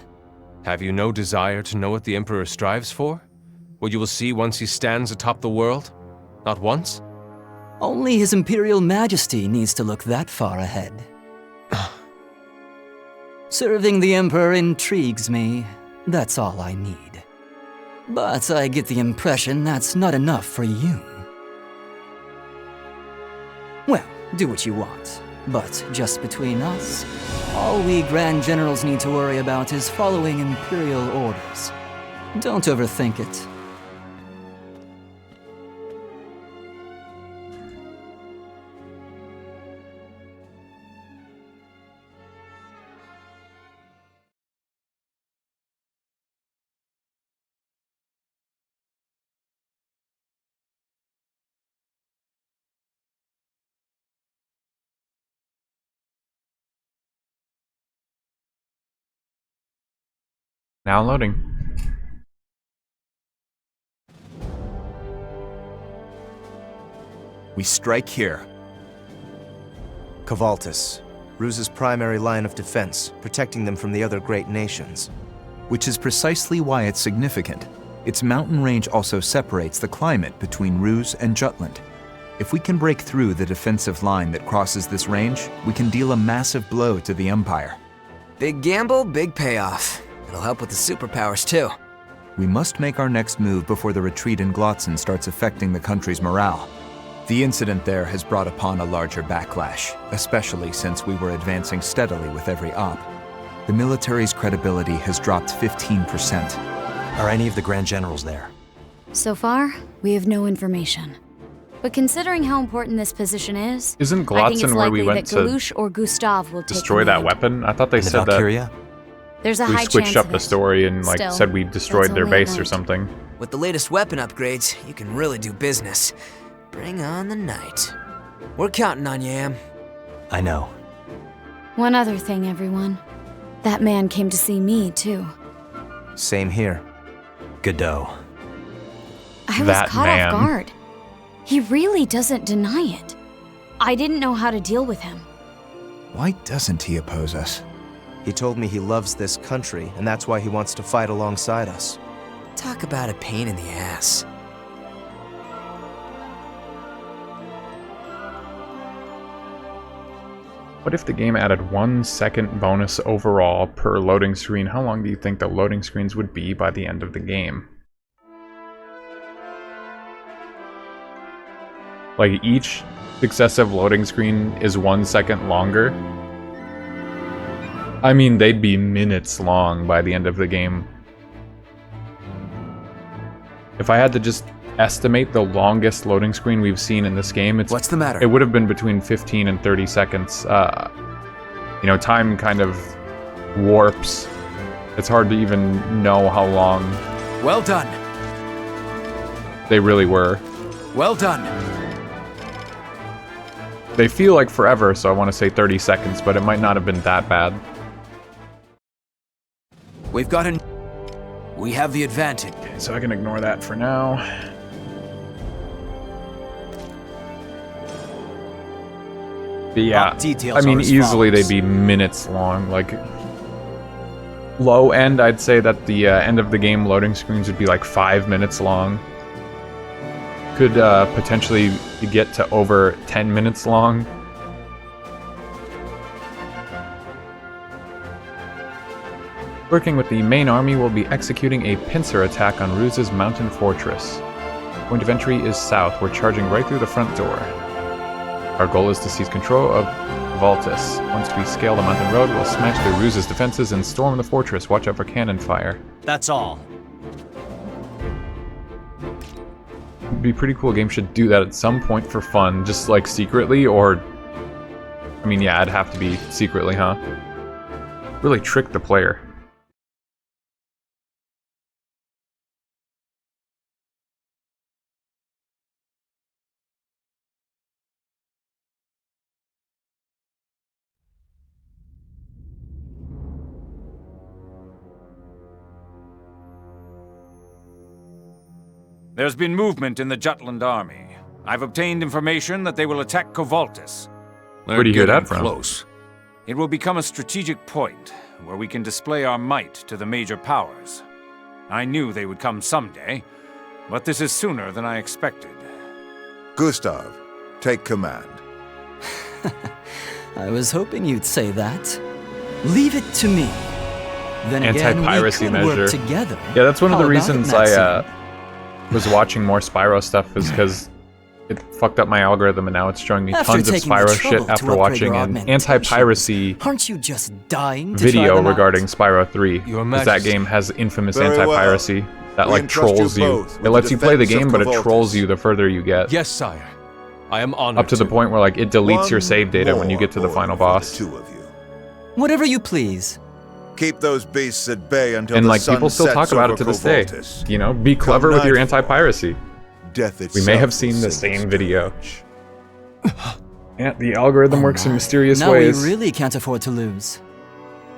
Have you no desire to know what the Emperor strives for? What you will see once he stands atop the world? Not once? Only His Imperial Majesty needs to look that far ahead. Serving the Emperor intrigues me. That's all I need. But I get the impression that's not enough for you. Well, do what you want. But just between us, all we Grand Generals need to worry about is following Imperial orders. Don't overthink it. Now loading. We strike here. Cavaltus, Ruse's primary line of defense, protecting them from the other great nations. Which is precisely why it's significant. Its mountain range also separates the climate between Ruse and Jutland. If we can break through the defensive line that crosses this range, we can deal a massive blow to the Empire. Big gamble, big payoff. It'll help with the superpowers, too. We must make our next move before the retreat in Glotzen starts affecting the country's morale. The incident there has brought upon a larger backlash, especially since we were advancing steadily with every op. The military's credibility has dropped 15%. Are any of the Grand Generals there? So far, we have no information. But considering how important this position is, Isn't I think it's Glotzen where we likely went that to Galush or Gustav will take destroy that command. weapon? I thought they And the said Valkyria? There's a we high switched chance up of the it. story and like Still, said we destroyed that's their only a base or night. something. With the latest weapon upgrades, you can really do business. Bring on the night. We're counting on you, Am. I know. One other thing, everyone. That man came to see me, too. Same here. Godot. I was That caught man. off guard. He really doesn't deny it. I didn't know how to deal with him. Why doesn't he oppose us? He told me he loves this country, and that's why he wants to fight alongside us. Talk about a pain in the ass. What if the game added 1 second bonus overall per loading screen? How long do you think the loading screens would be by the end of the game? Like each successive loading screen is 1 second longer? I mean, they'd be minutes long by the end of the game. If I had to just estimate the longest loading screen we've seen in this game, What's the matter? it would have been between 15 and 30 seconds. You know, time kind of warps. It's hard to even know how long Well done. they really were. Well done. They feel like forever, so I want to say 30 seconds, but it might not have been that bad. We've got an... We have the advantage. Okay, so I can ignore that for now. But yeah, Details I mean, are as easily follows. they'd be minutes long. Like, low end, I'd say that the end of the game loading screens would be like 5 minutes long. Could potentially get to over 10 minutes long. Working with the main army, we'll be executing a pincer attack on Ruse's mountain fortress. Point of entry is south. We're charging right through the front door. Our goal is to seize control of Valtis. Once we scale the mountain road, we'll smash through Ruse's defenses and storm the fortress. Watch out for cannon fire. That's all. It'd be pretty cool. A game should do that at some point for fun, just like secretly, or... I mean, yeah, it'd have to be secretly, huh? Really trick the player. There's been movement in the Jutland army. I've obtained information that they will attack Kovaltis. Where do you hear that from? Close. It will become a strategic point where we can display our might to the major powers. I knew they would come someday, but this is sooner than I expected. Gustav, take command. I was hoping you'd say that. Leave it to me. Then again, we Anti-piracy could measure. work together. Yeah, that's one of How the about it, reasons Maxine? I was watching more Spyro stuff, is because it fucked up my algorithm and now it's showing me After tons of taking the Spyro trouble shit to after upgrade watching your an augmentations, anti-piracy Aren't you just dying to try video them out? regarding Spyro 3. Your Because that Majesty. game has infamous Very well. anti-piracy that We like entrust you trolls you. both with It lets the you play the defense game, of but it Kovaltis. trolls you the further you get. Yes, sire. I am honored Up to the point where like it deletes your One save data when you more get to the order final for the boss. two of you. Whatever you please. Keep those beasts at bay until And the like sun people still sets talk about over it to this day. Kovaltis. You know, be clever with your anti-piracy. Death We itself may have will seen the sing its same video. dirge. Yeah, the algorithm works in mysterious Now ways. we really can't afford to lose.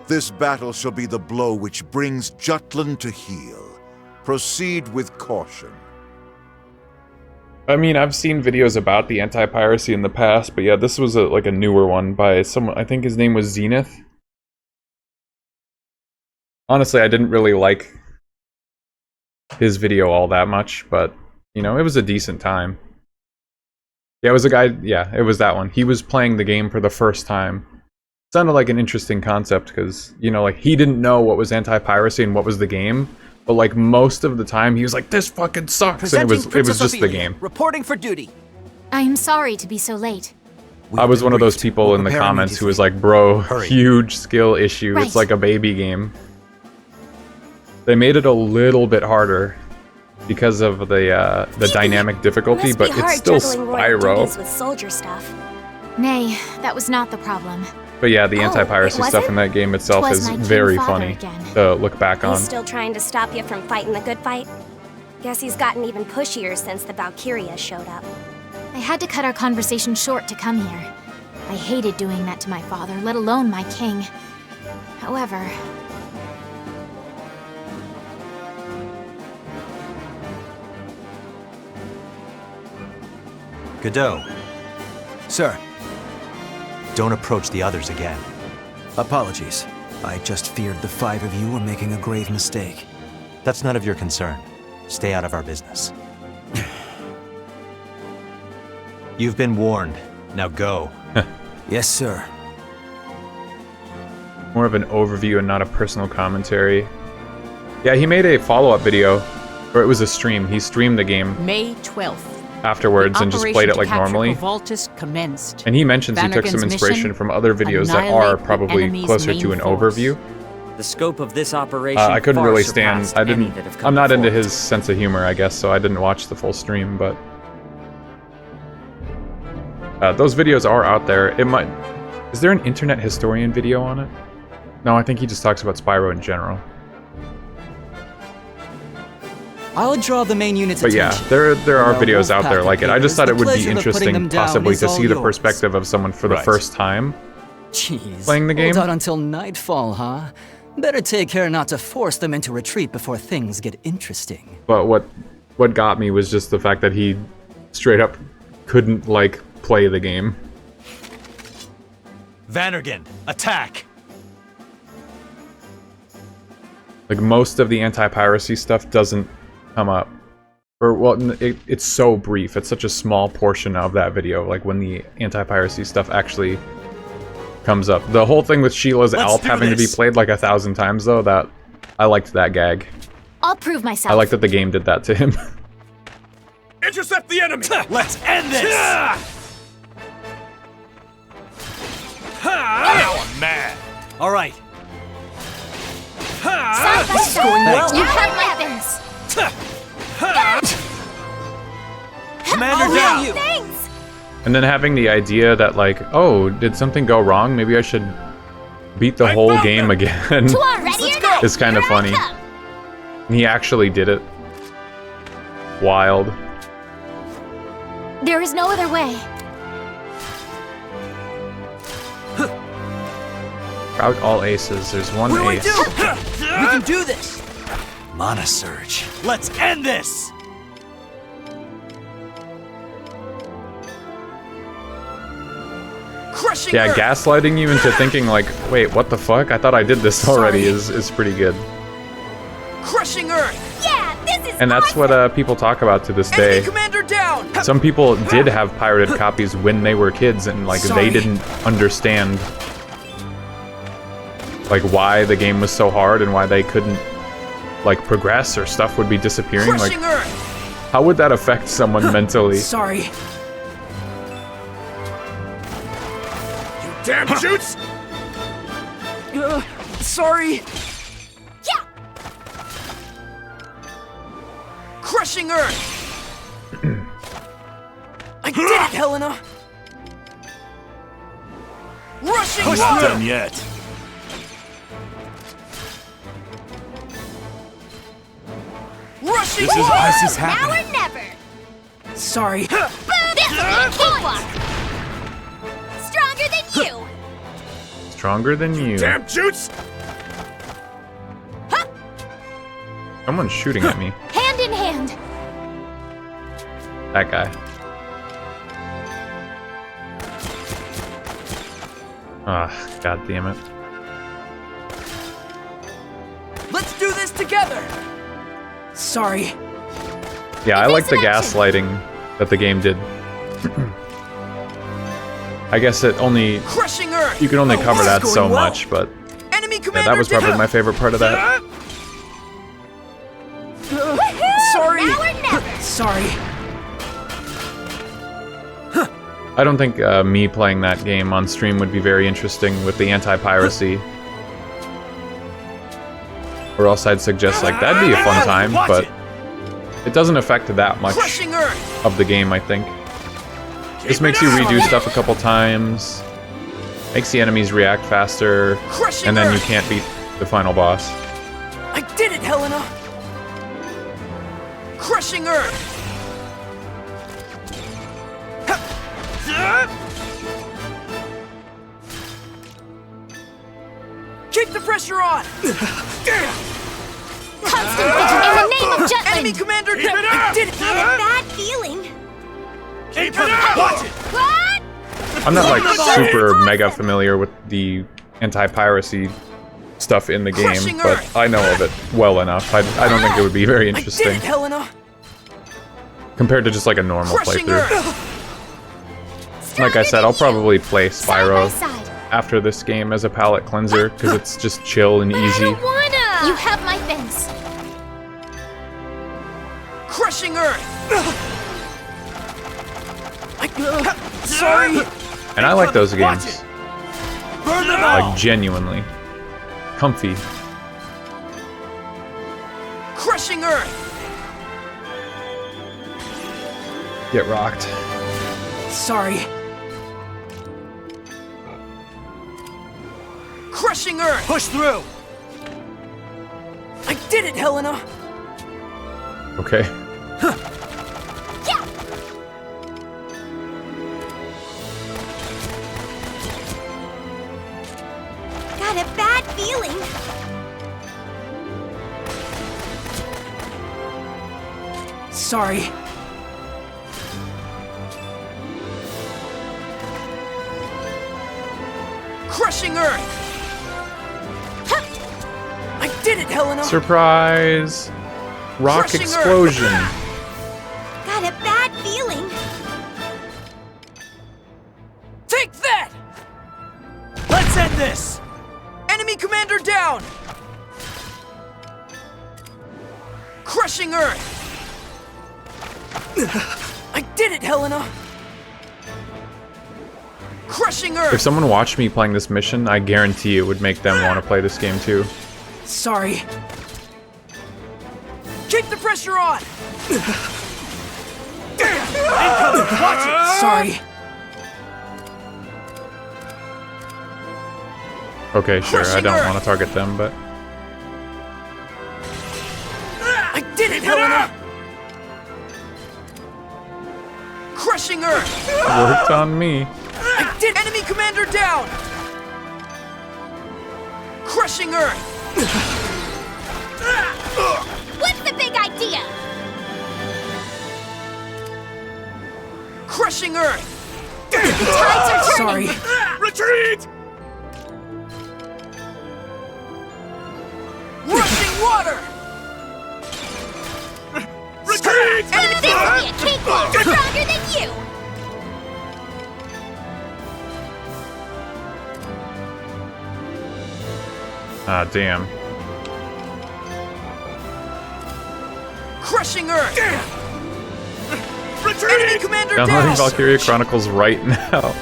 This battle shall be the blow which brings Jutland to heel. Proceed with caution. I mean, I've seen videos about the anti-piracy in the past, but yeah, this was like a newer one by someone. I think his name was Zenith. Honestly, I didn't really like his video all that much, but you know, it was a decent time. Yeah, it was a guy. Yeah, it was that one. He was playing the game for the first time. Sounded like an interesting concept because, you know, like he didn't know what was anti-piracy and what was the game, But like most of the time, he was like, "This fucking sucks," and it was just the game. Reporting for duty. I am sorry to be so late. I was one of those people in the comments who was like, "Bro, huge skill issue. Right. It's like a baby game." They made it a little bit harder because of the dynamic difficulty, but it's still Spyro. With soldier stuff. Nay, that was not the problem. But yeah, the anti-piracy stuff in that game itself was is my very king father funny again. to look back on. He's still trying to stop you from fighting the good fight? Guess he's gotten even pushier since the Valkyria showed up. I had to cut our conversation short to come here. I hated doing that to my father, let alone my king. However... Godot, Sir, don't approach the others again. apologies. I just feared the 5 of you were making a grave mistake. That's none of your concern. Stay out of our business. You've been warned. Now go. Yes, sir. More of an overview and not a personal commentary. Yeah, he made a follow-up video, or it was a stream. He streamed the game May 12th. afterwards and just played it like normally. Commenced. And he mentions he took some Vannergan's inspiration mission, from other videos that are annihilate the probably enemy's closer main to an force. overview. The scope of this operation I couldn't far really stand. surpassed any that have come I'm not into before. his sense of humor, I guess, so I didn't watch the full stream. But those videos are out there. It might. Is there an internet historian video on it? No, I think he just talks about Spyro in general. I'll draw the main unit's But yeah, attention. there are Our videos out Wolfpack there like it. I just appears, thought the it would be pleasure of putting interesting, them down possibly, is to all see the yours. perspective of someone for the first time Jeez. playing the game. Hold out until nightfall, huh? Better take care not to force them into retreat before things get interesting. But what got me was just the fact that he straight up couldn't like play the game. Vannergan, attack! Like most of the anti-piracy stuff doesn't come up. Or well, it's so brief. It's such a small portion of that video. Like when the anti-piracy stuff actually comes up. The whole thing with Sheila's Alp having to be played like 1,000 times though, that I liked that gag. I'll prove myself. I like that the game did that to him. Intercept the enemy! Let's end this! Now I'm mad. All right. This is going well. You have weapons. Commander down! Thanks! And then having the idea that like, oh, did something go wrong? Maybe I should beat the whole game again. It's kind of funny. And he actually did it. Wild. There is no other way. Route all aces. There's one What do we ace. do? We can do this! Mana Surge. Let's end this! Crushing Yeah, Earth! gaslighting you into thinking like, wait, what the fuck? I thought I did this already is pretty good. Crushing Earth! Yeah, this is And that's what people talk about to this day. Commander down! Some people did have pirated copies when they were kids and like Sorry. they didn't understand like why the game was so hard and why they couldn't like progress or stuff would be disappearing. Like Crushing Earth! how would that affect someone mentally? Sorry. Damn shoots! Sorry. Yeah! Crushing Earth! I did it, Helena! Rushing Not water! done yet. Rushing This is water! why this is Now happening. or never! Sorry. This will be a cakewalk! Stronger than you! Stronger than you. Damn shoots! Someone's shooting at me. Hand in hand. That guy. Ah, god damn it. Let's do this together! Sorry. Yeah, I like the gaslighting that the game did. I guess it only Crushing Earth! you can only cover this that is so going well. much, but Enemy yeah, commander that was probably down! my favorite part of that. Sorry. I don't think me playing that game on stream would be very interesting with the anti-piracy. Or else I'd suggest, like, that'd be a fun time, but it doesn't affect that much of the game, I think. Just makes you redo stuff a couple times, makes the enemies react faster, and then you can't beat the final boss. I did it, Helena! Crushing Earth! Keep the pressure on! Constant vision in the name of Jutland! Enemy commander, Keep it I up! did it! I had a bad feeling. Keep it up! Watch it! What? I'm not like super mega familiar with the anti-piracy stuff in the game, but I know of it well enough. I don't think it would be very interesting I did it, Helena! compared to just like a normal playthrough. Like I said, I'll probably play Spyro after this game as a palate cleanser because it's just chill and easy. You have my thanks. Crushing Earth! Sorry! And I like those games. Burn them all! Like genuinely. Comfy. Crushing Earth! Get rocked. Sorry. Crushing Earth! Push through! I did it, Helena! Okay. Got a bad feeling. Sorry. Crushing Earth! I did it, Helena! Surprise! Rock Crushing explosion. Got a bad feeling. Take that! Let's end this! Enemy commander down! Crushing Earth! I did it, Helena! Crushing Earth! If someone watched me playing this mission, I guarantee it would make them want to play this game too. Sorry. Keep the pressure on! Incoming! Watch it! Sorry. Okay, sure, I don't want to target them, but... I did it, Helena! Crushing Earth! Worked on me. I did! Enemy commander down! Crushing Earth! What's the big idea? Crushing Earth! The tides are Sorry. turning. Retreat! Rushing water! Retreat! This will be a cakewalk stronger than you. Ah, damn. Crushing Earth! Retreat! Enemy commander Downloading down! Valkyria Chronicles right now.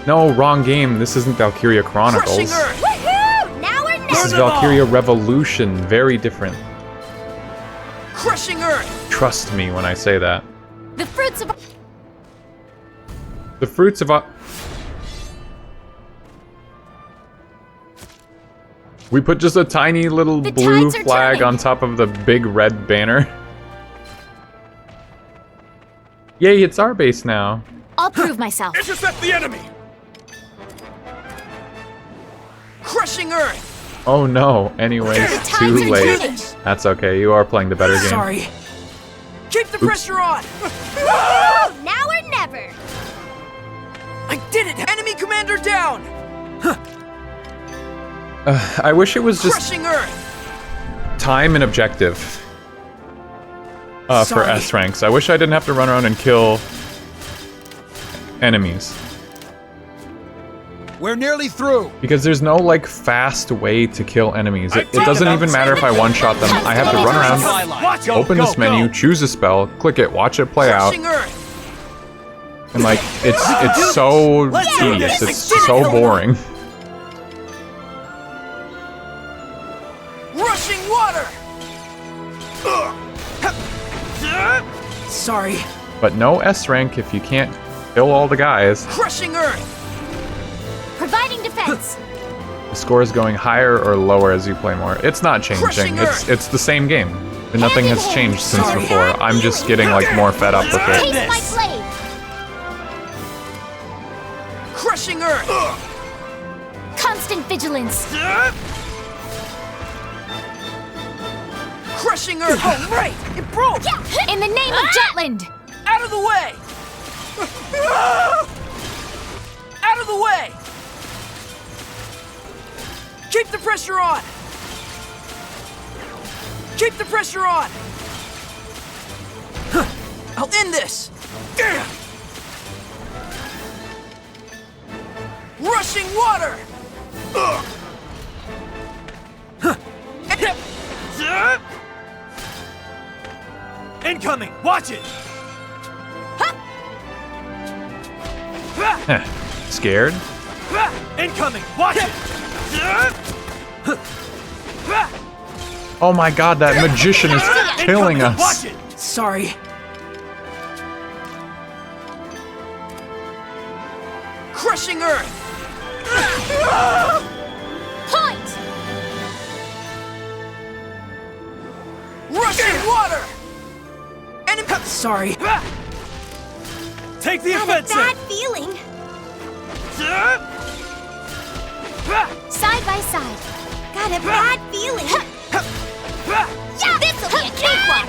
No, wrong game. This isn't Valkyria Chronicles. Crushing Earth! Woohoo! Now or This is never. Valkyria Revolution. Very different. Crushing Earth! Trust me when I say that. The fruits of... The fruits of... We put just a tiny little blue tides are flag turning. on top of the big red banner. Yay, it's our base now. I'll prove myself. Intercept the enemy! Crushing Earth! Oh no, anyways, The tides too are late. turning. That's okay, you are playing the better game. Sorry. Keep the pressure on! Woohoo! Now or never. I did it! Enemy commander down! I wish it was just Crushing Earth! time and objective. For Sorry. S ranks. I wish I didn't have to run around and kill enemies. We're nearly through. Because there's no, like, fast way to kill enemies. It doesn't even matter if I one-shot them. I have to run around, open this menu, choose a spell, click it, watch it play out. And, like, it's so tedious. It's so boring. Rushing water! Sorry. But no S rank if you can't kill all the guys. Crushing earth! Providing defense. The score is going higher or lower as you play more. It's not changing. It's the same game. And nothing has changed since before. I'm just getting, like, more fed up with it. Taste my blade. Crushing earth! Constant vigilance. Crushing earth! Oh, right! It broke! In the name of Jutland! Out of the way! Out of the way! Keep the pressure on! Keep the pressure on! I'll end this! Rushing water! Incoming! Watch it! Scared? Incoming! Watch it! Oh my god, that magician is killing us. Watch it! Sorry. Crushing earth! Point! Rushing water! Enemy. Sorry. Take the Got a offensive! bad feeling. Side by side. Got a bad feeling. Yeah, this'll be a cakewalk.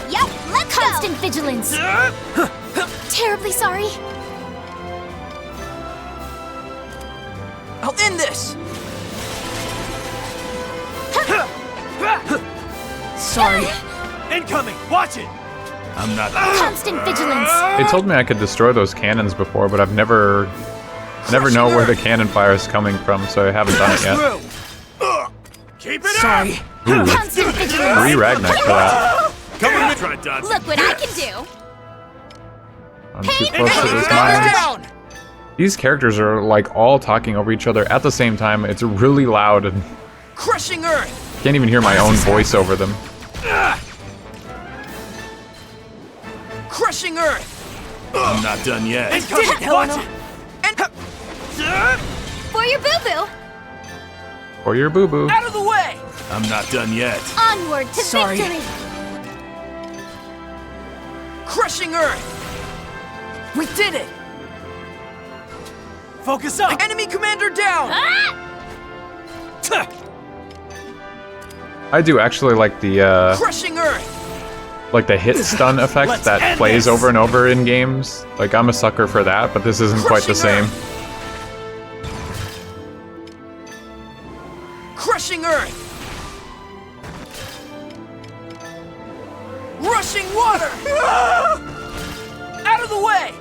Yep, let's Constant go. vigilance. Terribly sorry. I'll end this. Sorry. Incoming! Watch it! I'm not. Constant vigilance. They told me I could destroy those cannons before, but I've never know where the cannon fire is coming from, so I haven't done it yet. Keep it Sorry. Ooh, Constant vigilance. 3 Ragnak for that. Come on, try dodging. Look what I can do. I'm too close to this mine. These characters are, like, all talking over each other at the same time. It's really loud, and Crushing earth! can't even hear my own voice over them. Crushing earth! I'm not done yet. Did it, Helena! For your boo-boo. Or your boo-boo. Out of the way! I'm not done yet. Onward to Sorry. victory. Crushing earth! We did it! Focus up! Enemy commander down! I do actually like the Crushing earth! hit stun effect Let's that end plays this. over and over in games. Like, I'm a sucker for that, but this isn't quite the same. Crushing earth! Rushing water! Out of the way!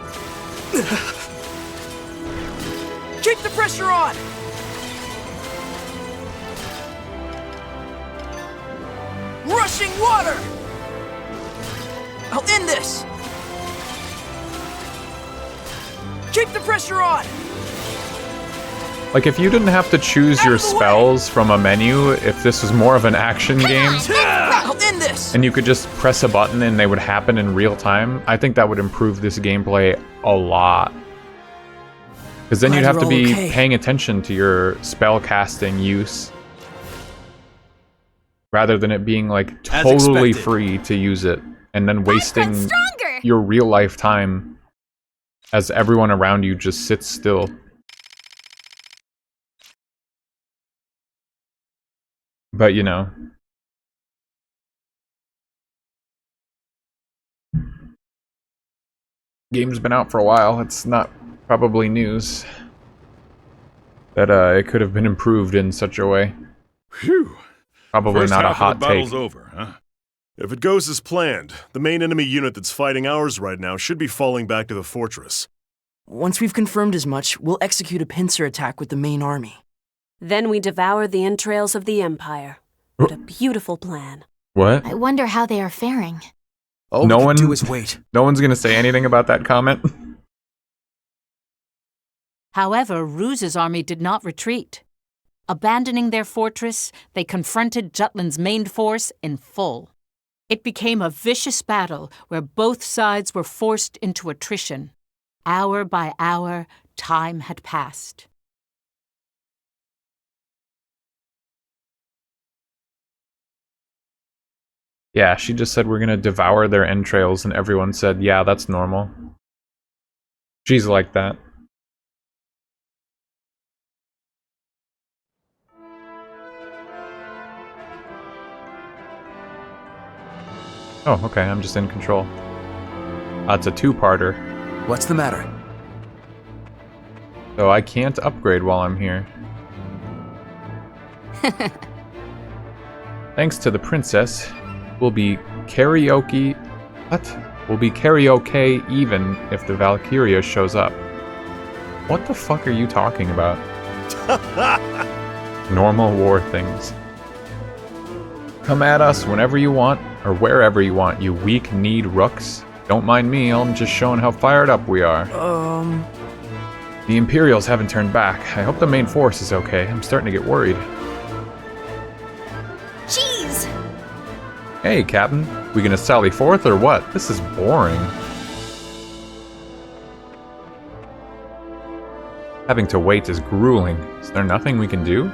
Keep the pressure on! Rushing water! I'll end this! Keep the pressure on! Like, if you didn't have to choose your spells from a menu, if this was more of an action game, I'll end this! and you could just press a button and they would happen in real time, I think that would improve this gameplay a lot. Because then you'd have to be paying attention to your spell casting use, rather than it being, like, totally free to use it, and then wasting your real life time as everyone around you just sits still. But, you know. Game's been out for a while. It's not probably news that it could have been improved in such a way. Phew. Probably First not a half of hot the battle's take. over, huh? If it goes as planned, the main enemy unit that's fighting ours right now should be falling back to the fortress. Once we've confirmed as much, we'll execute a pincer attack with the main army. Then we devour the entrails of the Empire. What a beautiful plan. What? I wonder how they are faring. All no we one can do is wait. No one's gonna say anything about that comment. However, Ruse's army did not retreat. Abandoning their fortress, they confronted Jutland's main force in full. It became a vicious battle where both sides were forced into attrition. Hour by hour, time had passed. Yeah, she just said we're gonna devour their entrails, and everyone said, yeah, that's normal. She's like that. Oh, okay, I'm just in control. It's a two-parter. What's the matter? So I can't upgrade while I'm here. Thanks to the princess, we'll be karaoke... What? We'll be karaoke even if the Valkyria shows up. What the fuck are you talking about? Normal war things. Come at us whenever you want, or wherever you want, you weak-kneed rooks. Don't mind me, I'm just showing how fired up we are. The Imperials haven't turned back. I hope the main force is okay. I'm starting to get worried. Jeez! Hey, Captain. We gonna sally forth or what? This is boring. Having to wait is grueling. Is there nothing we can do?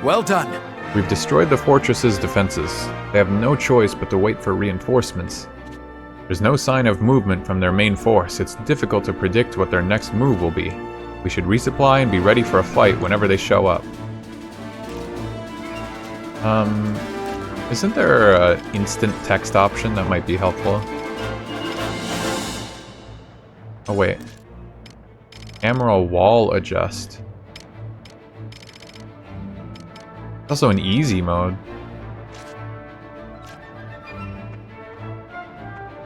Well done. We've destroyed the fortress's defenses. They have no choice but to wait for reinforcements. There's no sign of movement from their main force. It's difficult to predict what their next move will be. We should resupply and be ready for a fight whenever they show up. Isn't there an instant text option that might be helpful? Oh wait. Camera wall adjust. Also in easy mode.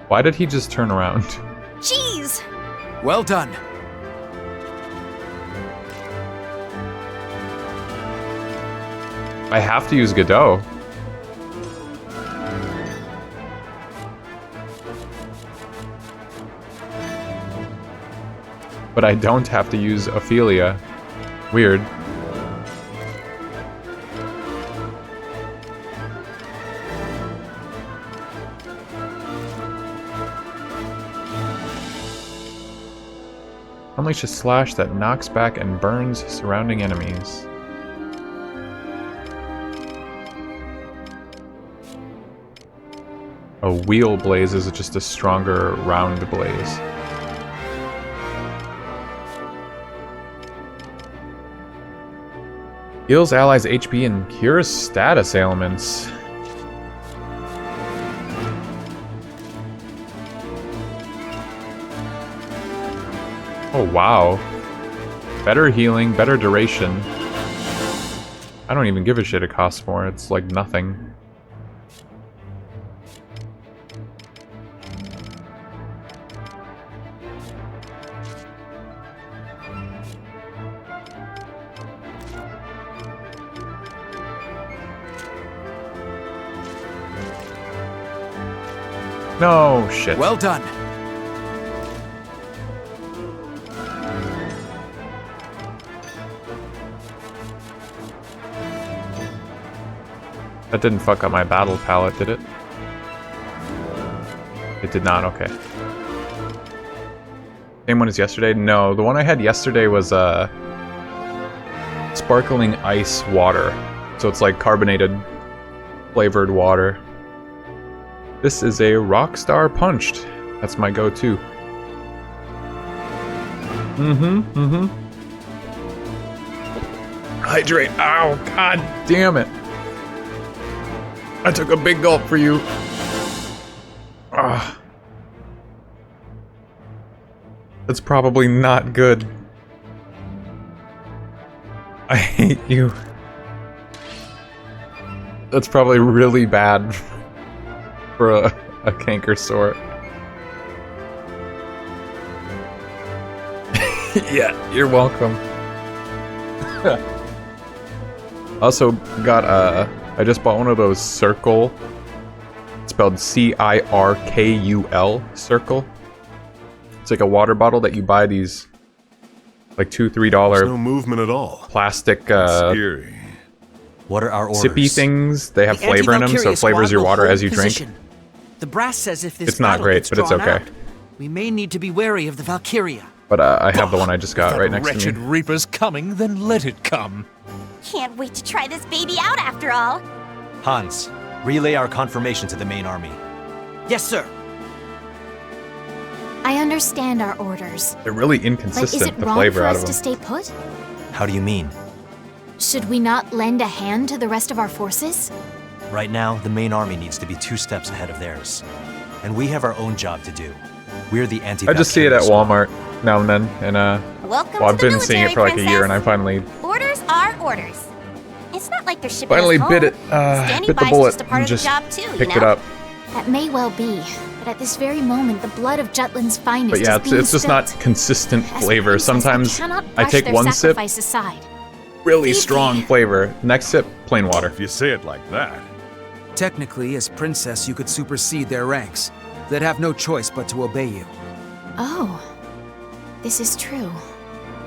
Why did he just turn around? Jeez! Well done. I have to use Godot. But I don't have to use Ophelia. Weird. Unleash a slash that knocks back and burns surrounding enemies. A wheel blaze is just a stronger round blaze. Heals allies' HP and cures status ailments. Oh wow. Better healing, better duration. I don't even give a shit it costs more, it's like nothing. No, shit. Well done. That didn't fuck up my battle palette, did it? It did not, okay. Same one as yesterday? No, the one I had yesterday was sparkling ice water. So it's like carbonated flavored water. This is a Rockstar Punched. That's my go-to. Hydrate. Ow, god damn it. I took a big gulp for you. Ah. That's probably not good. I hate you. That's probably really bad. for a canker sore. Yeah, you're welcome. Also got I just bought one of those Circle. It's spelled Cirkul, Circle. It's like a water bottle that you buy these like $2-3 no movement at all. Plastic Scary. What are our orders? sippy things. They have The flavor in them, so anti-Valkyria it flavors squad your will water hold as you drink. position. The brass says if this It's not battle great, gets but it's drawn okay. out, we may need to be wary of the Valkyria. But I have the one I just got right next Wretched to me. Reaper's coming, then let it come. Can't wait to try this baby out after all. Hans, relay our confirmation to the main army. Yes, sir. I understand our orders. They're really But is inconsistent, it the wrong flavor for out us of to them. stay put? How do you mean? Should we not lend a hand to the rest of our forces? Right now, the main army needs to be 2 steps ahead of theirs. And we have our own job to do. We're the anti I just see it at Walmart now and then, and Welcome well, I've to the been seeing it for like a military, year, and I finally Orders are orders. It's not like they're shipping finally us home. bit it, Standing bit by the is bullet, just a part and of the just job too, picked you it know? up. That may well be, but at this very moment, the blood of Jutland's finest But yeah, is being it's just not spilt. consistent As flavor. princess, Sometimes cannot I brush take their one sip, sacrifice aside. really strong flavor. Next sip, plain water. If you say it like that. Technically, as princess, you could supersede their ranks. They'd have no choice but to obey you. Oh, this is true.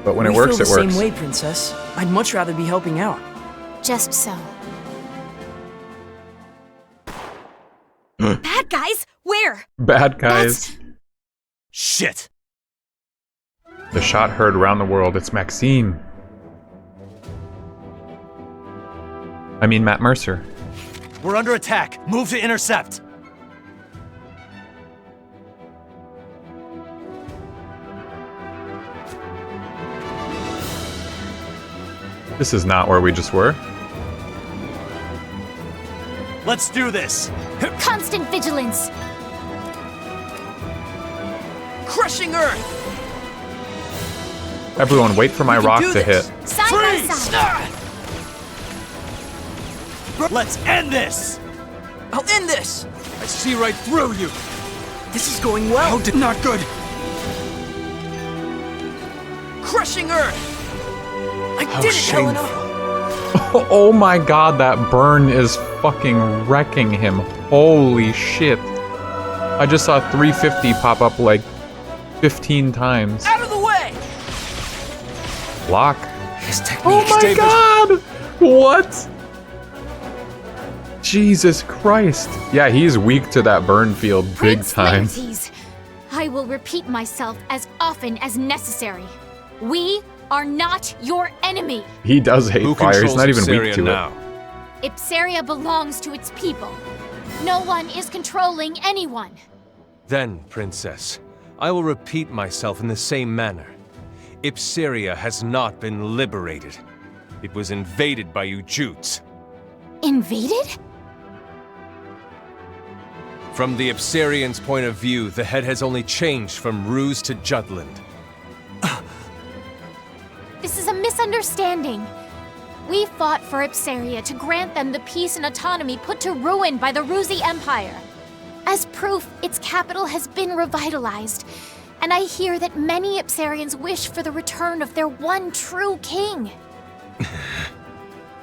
But when it We works, feel it the works. same way, Princess. I'd much rather be helping out. Just so. Bad guys? Where? Bad guys. Shit! The shot heard around the world. It's Maxine. I mean, Matt Mercer. We're under attack. Move to intercept. This is not where we just were. Let's do this. Constant vigilance. Crushing Earth! Everyone, wait for my can rock do to this. hit. Side by side. Let's end this! I'll end this! I see right through you. This is going well. Not good. Crushing Earth! I How did it, shameful. Helena! Oh my god, that burn is fucking wrecking him. Holy shit. I just saw 350 pop up like 15 times. Out of the way! Block. His technique, Oh my David. god! What? Jesus Christ. Yeah, he's weak to that burn field big Prince time. Laertes, I will repeat myself as often as necessary. We are not your enemy. He does hate Who fire. He's controls not even Ipsaria weak to now? it. Ipsaria belongs to its people. No one is controlling anyone. Then, Princess, I will repeat myself in the same manner. Ipsaria has not been liberated. It was invaded by you Jutes. Invaded? From the Ipsarians' point of view, the head has only changed from Ruse to Jutland. This is a misunderstanding. We fought for Ipsaria to grant them the peace and autonomy put to ruin by the Ruzi Empire. As proof, its capital has been revitalized, and I hear that many Ipsarians wish for the return of their one true king.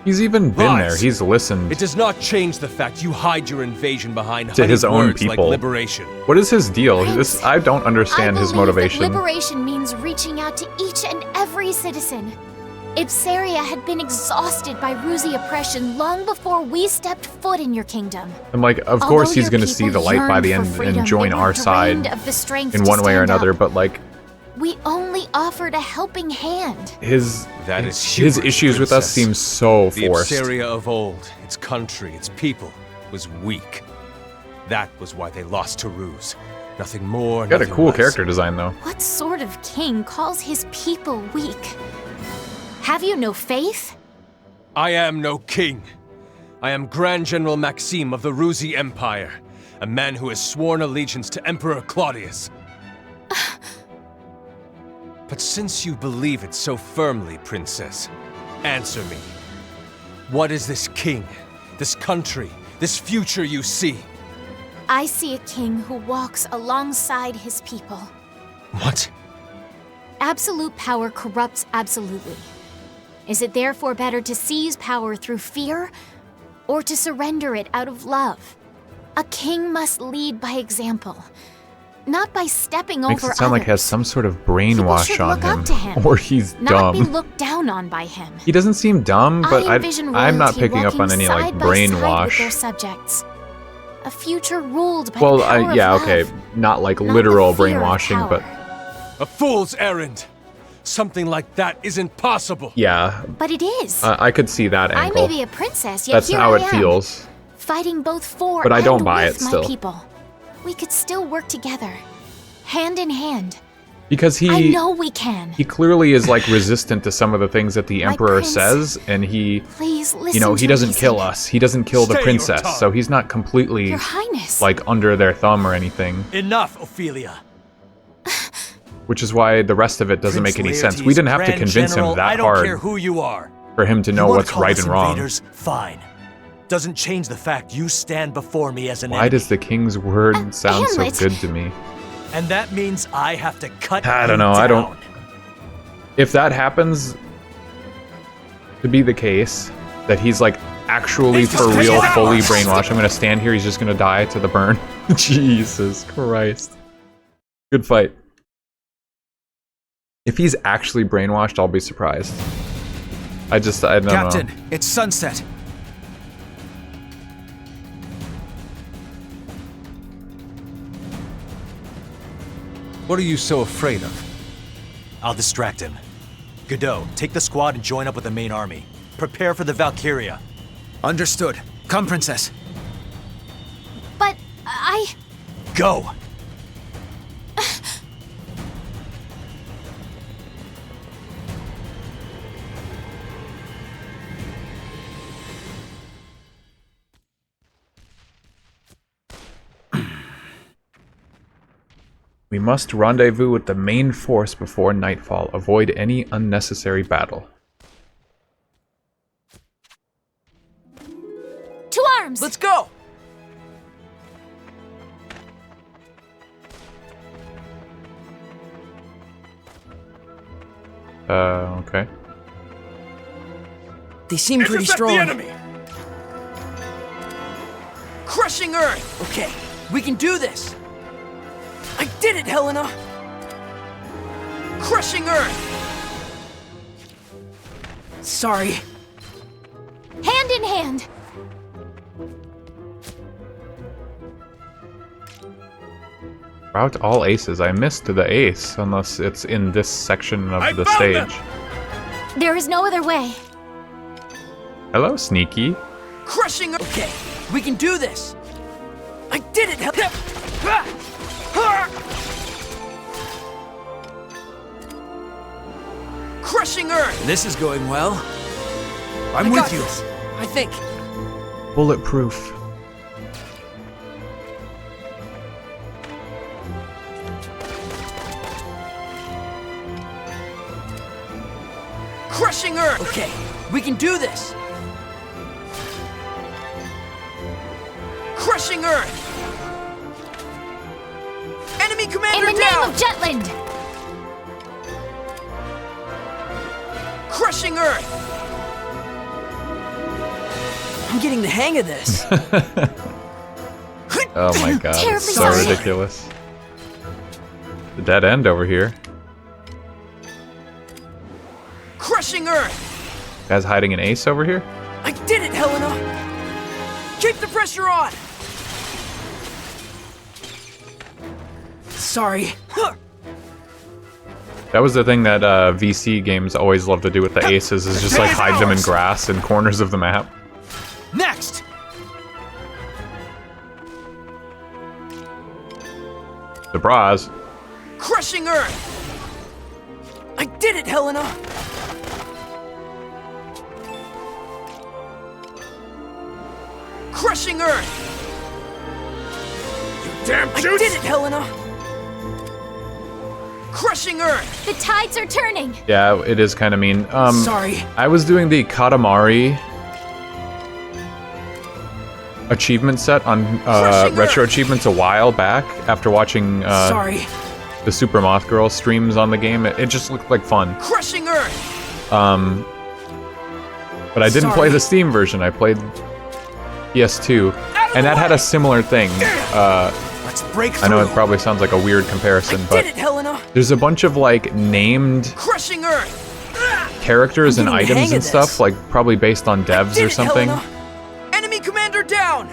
He's even been there. Lies. He's listened It does not change the fact you hide your invasion behind to his honeyed own words like people. liberation. What is his deal? Prince, I don't understand his I believe motivation. that liberation means reaching out to each and every citizen. Ipsaria had been exhausted by Ruzi oppression long before we stepped foot in your kingdom. I'm like, of Although course he's your gonna see people the light by the yearned end for and freedom, join they were our side drained of the strength in to one way or stand another, up. but like We only offered a helping hand. his That is his hubris, issues with us Princess. seem so The forced. Ipsaria of old, its country, its people, was weak. That was why they lost to Ruse. Nothing more, Got a nothing cool less. character design though. What sort of king calls his people weak? Have you no faith? I am no king. I am Grand General Maxime of the Ruzi Empire, a man who has sworn allegiance to Emperor Claudius. But since you believe it so firmly, Princess, answer me. What is this king, this country, this future you see? I see a king who walks alongside his people. What? Absolute power corrupts absolutely. Is it therefore better to seize power through fear, or to surrender it out of love? A king must lead by example, not by stepping Makes over it sound like others. he has some sort of brainwash on look up to him, or he's not be dumb. looked down on by him. He doesn't seem dumb, but I envision I'm not royalty picking up on walking any like side by side with brainwash. their subjects. A future ruled by Well, the power yeah, of okay, love. not like Not literal the fear of brainwashing, power. but A fool's errand! Something like that isn't possible! yeah, But it is. I could see that I angle. may be a princess, yet That's here how I it am, feels. fighting both for But I and don't buy with it my still. people. We could still work together, hand in hand. Because I he know we can. he clearly is like resistant to some of the things that the emperor prince, says, and he Please listen you know, he to doesn't reason. kill us. He doesn't kill the Stay your princess, tongue. so he's not completely Your Highness. like under their thumb or anything. Enough, Ophelia. Which is why the rest of it doesn't make any Prince sense. We Laertes, didn't have to Grand convince General, him that I don't hard care who you are. for him to know You wanna what's call right us and wrong. invaders? Fine. Doesn't change the fact you stand before me as an Why enemy. does the king's word sound so Hamlet. good to me? And that means I have to cut I don't you know. I don't. down. If that happens to be the case, that he's like actually for real fully brainwashed, I'm gonna stand here. He's just gonna die to the burn. Jesus Christ. Good fight. If he's actually brainwashed, I'll be surprised. I don't Captain, know. it's sunset. What are you so afraid of? I'll distract him. Godot, take the squad and join up with the main army. Prepare for the Valkyria. Understood. Come, princess. But I... Go! We must rendezvous with the main force before nightfall. Avoid any unnecessary battle. To arms! Let's go! Okay. They seem pretty Intercept strong. the enemy! Crushing Earth! Okay, we can do this! I did it, Helena! Crushing Earth! Sorry. Hand in hand! Route all aces. I missed the ace, unless it's in this section of the stage. There is no other way. Hello, Sneaky. Crushing Earth! Okay, we can do this! I did it, Helena! Crushing Earth! This is going well. I I'm got with you. this, I think. Bulletproof. Crushing Earth! Okay, we can do this! Crushing Earth! Enemy commander In the down! name of Jutland! Crushing Earth! I'm getting the hang of this. Oh my god, Terribly it's so sorry. ridiculous. The dead end over here. Crushing Earth! Guy's hiding an ace over here? I did it, Helena! Keep the pressure on! Sorry. That was the thing that VC games always love to do with the aces, is just like hide them in grass and corners of the map. Next! Surprise. Crushing Earth! I did it, Helena! Crushing Earth! You damn I did it, Helena! Crushing Earth! The tides are turning! Yeah, it is kind of mean. Sorry. I was doing the Katamari achievement set on Retro Achievements a while back after watching Sorry. the Super Moth Girl streams on the game. It just looked like fun. Crushing Earth. But I didn't play the Steam version. I played PS2, and that had a similar thing. Let's break through. I know it probably sounds like a weird comparison, but Did it, Helena. there's a bunch of like named Crushing Earth. characters and I'm getting the items hang and of stuff, this. like probably based on devs Did or it, something, Helena. Enemy commander down.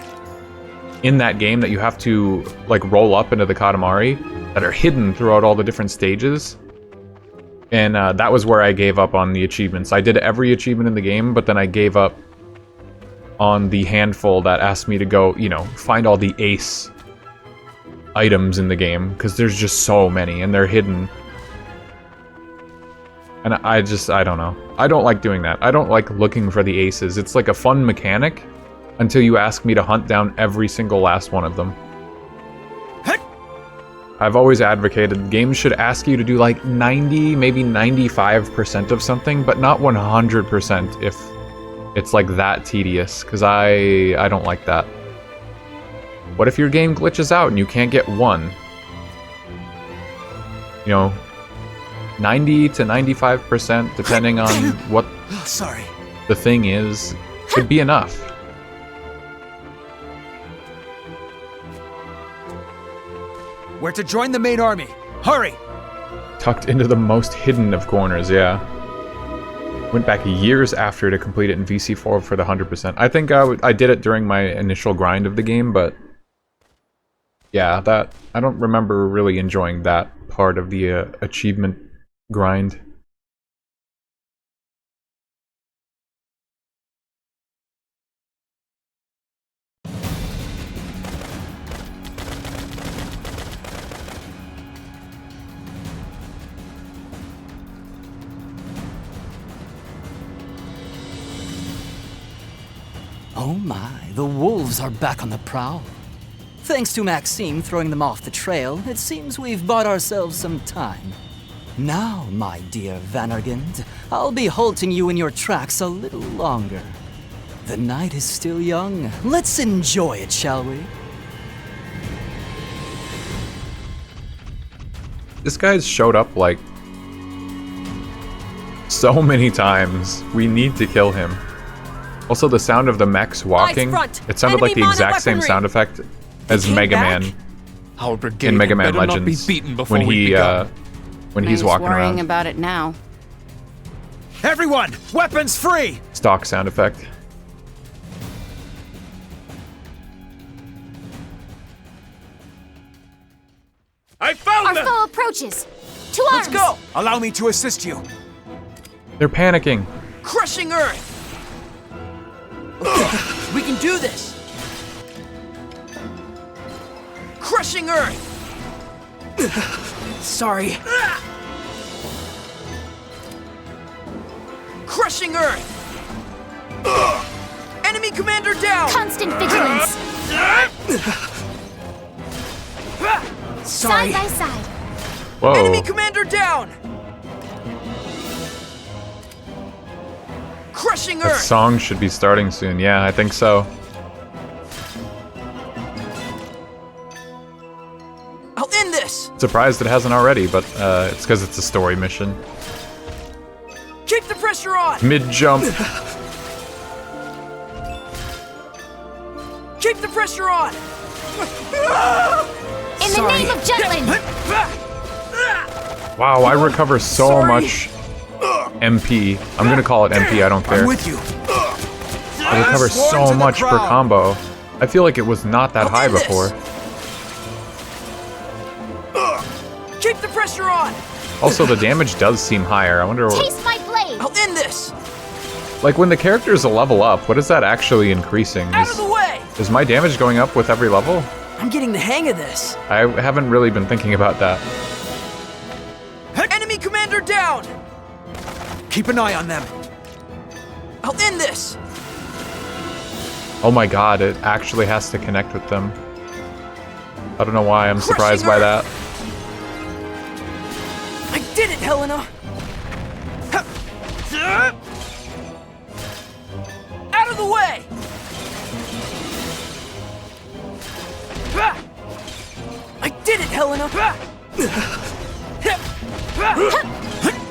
in that game that you have to like roll up into the Katamari that are hidden throughout all the different stages. And that was where I gave up on the achievements. I did every achievement in the game, but then I gave up on the handful that asked me to go, you know, find all the ace items in the game, because there's just so many and they're hidden. And I don't know. I don't like doing that. I don't like looking for the aces. It's like a fun mechanic until you ask me to hunt down every single last one of them. I've always advocated games should ask you to do like 90, maybe 95% of something, but not 100% if it's like that tedious, because I don't like that. What if your game glitches out and you can't get one? You know, 90 to 95%, depending on what Sorry. the thing is, should be enough. We're to join the main army. Hurry! Tucked into the most hidden of corners, yeah. Went back years after to complete it in VC4 for the 100%. I think I did it during my initial grind of the game, but yeah, that I don't remember really enjoying that part of the achievement grind. Oh my, the wolves are back on the prowl. Thanks to Maxime throwing them off the trail, it seems we've bought ourselves some time. Now, my dear Vanargand, I'll be halting you in your tracks a little longer. The night is still young. Let's enjoy it, shall we? This guy's showed up like so many times. We need to kill him. Also, the sound of the mechs walking, it sounded like the exact same sound effect as Mega Man in Mega Man Legends when he's walking worrying around. about it now. Everyone, weapons free! Stock sound effect. I found Our foe approaches. To arms. Let's go. Allow me to assist you. They're panicking. Crushing Earth. We can do this. Crushing Earth. Sorry. Crushing Earth. Enemy commander down. Constant vigilance. Sorry. Side by side. Whoa. Enemy commander down. Crushing That Earth. song should be starting soon. Yeah, I think so. I'll end this. Surprised it hasn't already, but it's because it's a story mission. Keep the pressure on. Mid-jump. Keep the pressure on. In the name of Jutland. Wow, I recover so much MP. I'm gonna call it MP, I don't care. I'm with you. I recover so much per combo. I feel like it was not that high before. Keep the pressure on. Also, the damage does seem higher. I wonder what... Taste my blade. I'll end this. Like, when the characters level up, what is that actually increasing? Out of the way. Is my damage going up with every level? I'm getting the hang of this. I haven't really been thinking about that. Enemy commander down. Keep an eye on them. I'll end this. Oh my god, it actually has to connect with them. I don't know why I'm surprised by that. I did it, Helena. Out of the way. I did it, Helena!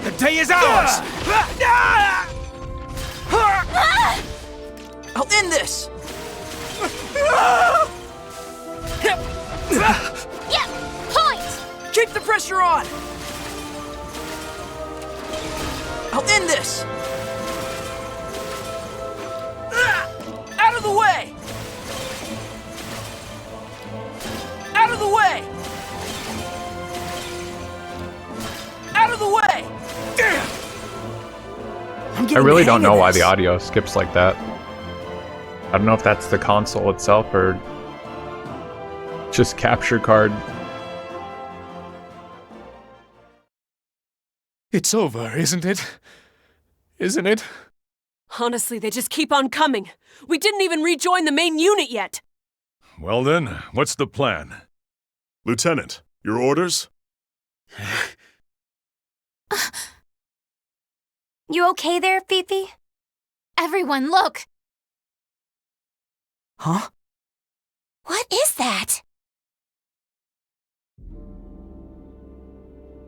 The day is ours! I'll end this! Yeah, point! Keep the pressure on! I'll end this! Out of the way! Out of the way! Out of the way! I really don't know why the audio skips like that. I don't know if that's the console itself or just capture card. It's over, isn't it? Isn't it? Honestly, they just keep on coming. We didn't even rejoin the main unit yet. Well then, what's the plan? Lieutenant, your orders? You okay there, Fifi? Everyone, look! Huh? What is that?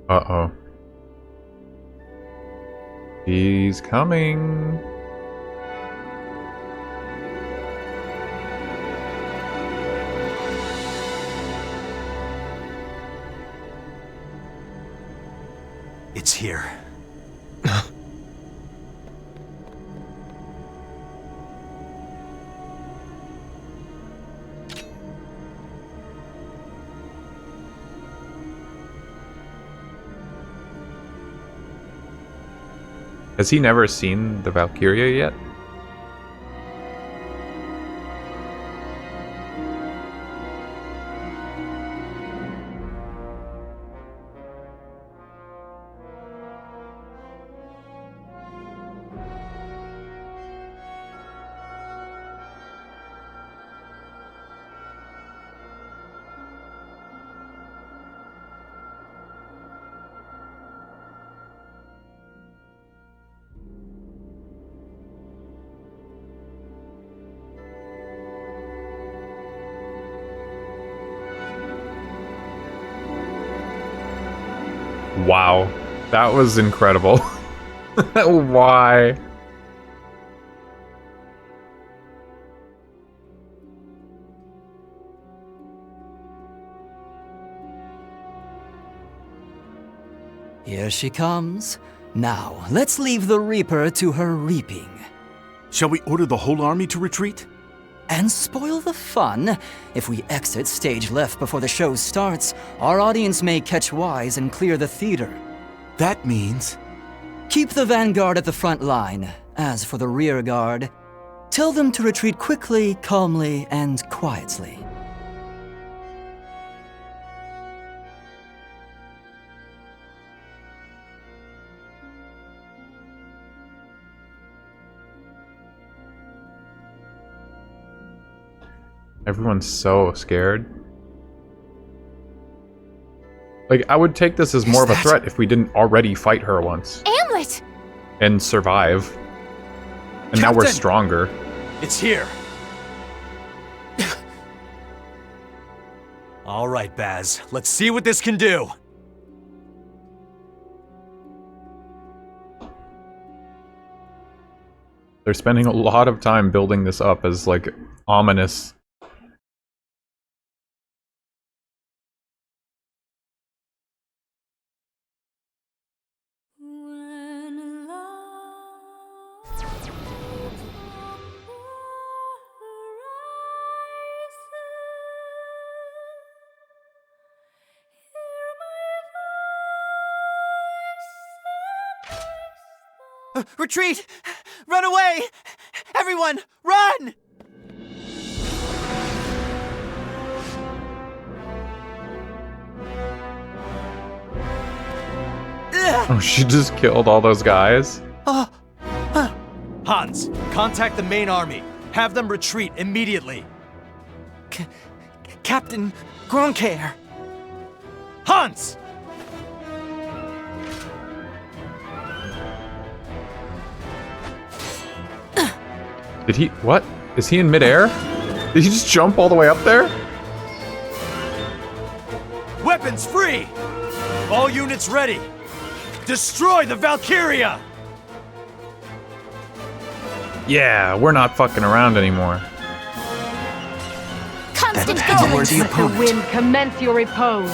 Uh-oh. He's coming. It's here. Has he never seen the Valkyria yet? Wow, that was incredible. Why? Here she comes. Now, let's leave the Reaper to her reaping. Shall we order the whole army to retreat? And spoil the fun. If we exit stage left before the show starts, our audience may catch wise and clear the theater. That means... Keep the vanguard at the front line. As for the rear guard, tell them to retreat quickly, calmly, and quietly. Everyone's so scared. Like, I would take this as more of a threat if we didn't already fight her once. Amlet! And survive. And now we're stronger. It's here. All right, Baz. Let's see what this can do. They're spending a lot of time building this up as, like, ominous. Retreat! Run away! Everyone, run! Oh, she just killed all those guys? Hans, contact the main army. Have them retreat immediately. Captain Gronkair. Hans! Did he... what? Is he in midair? Did he just jump all the way up there? weapons free! All units ready! Destroy the Valkyria! Yeah, we're not fucking around anymore. Constant Let the wind commence your repose.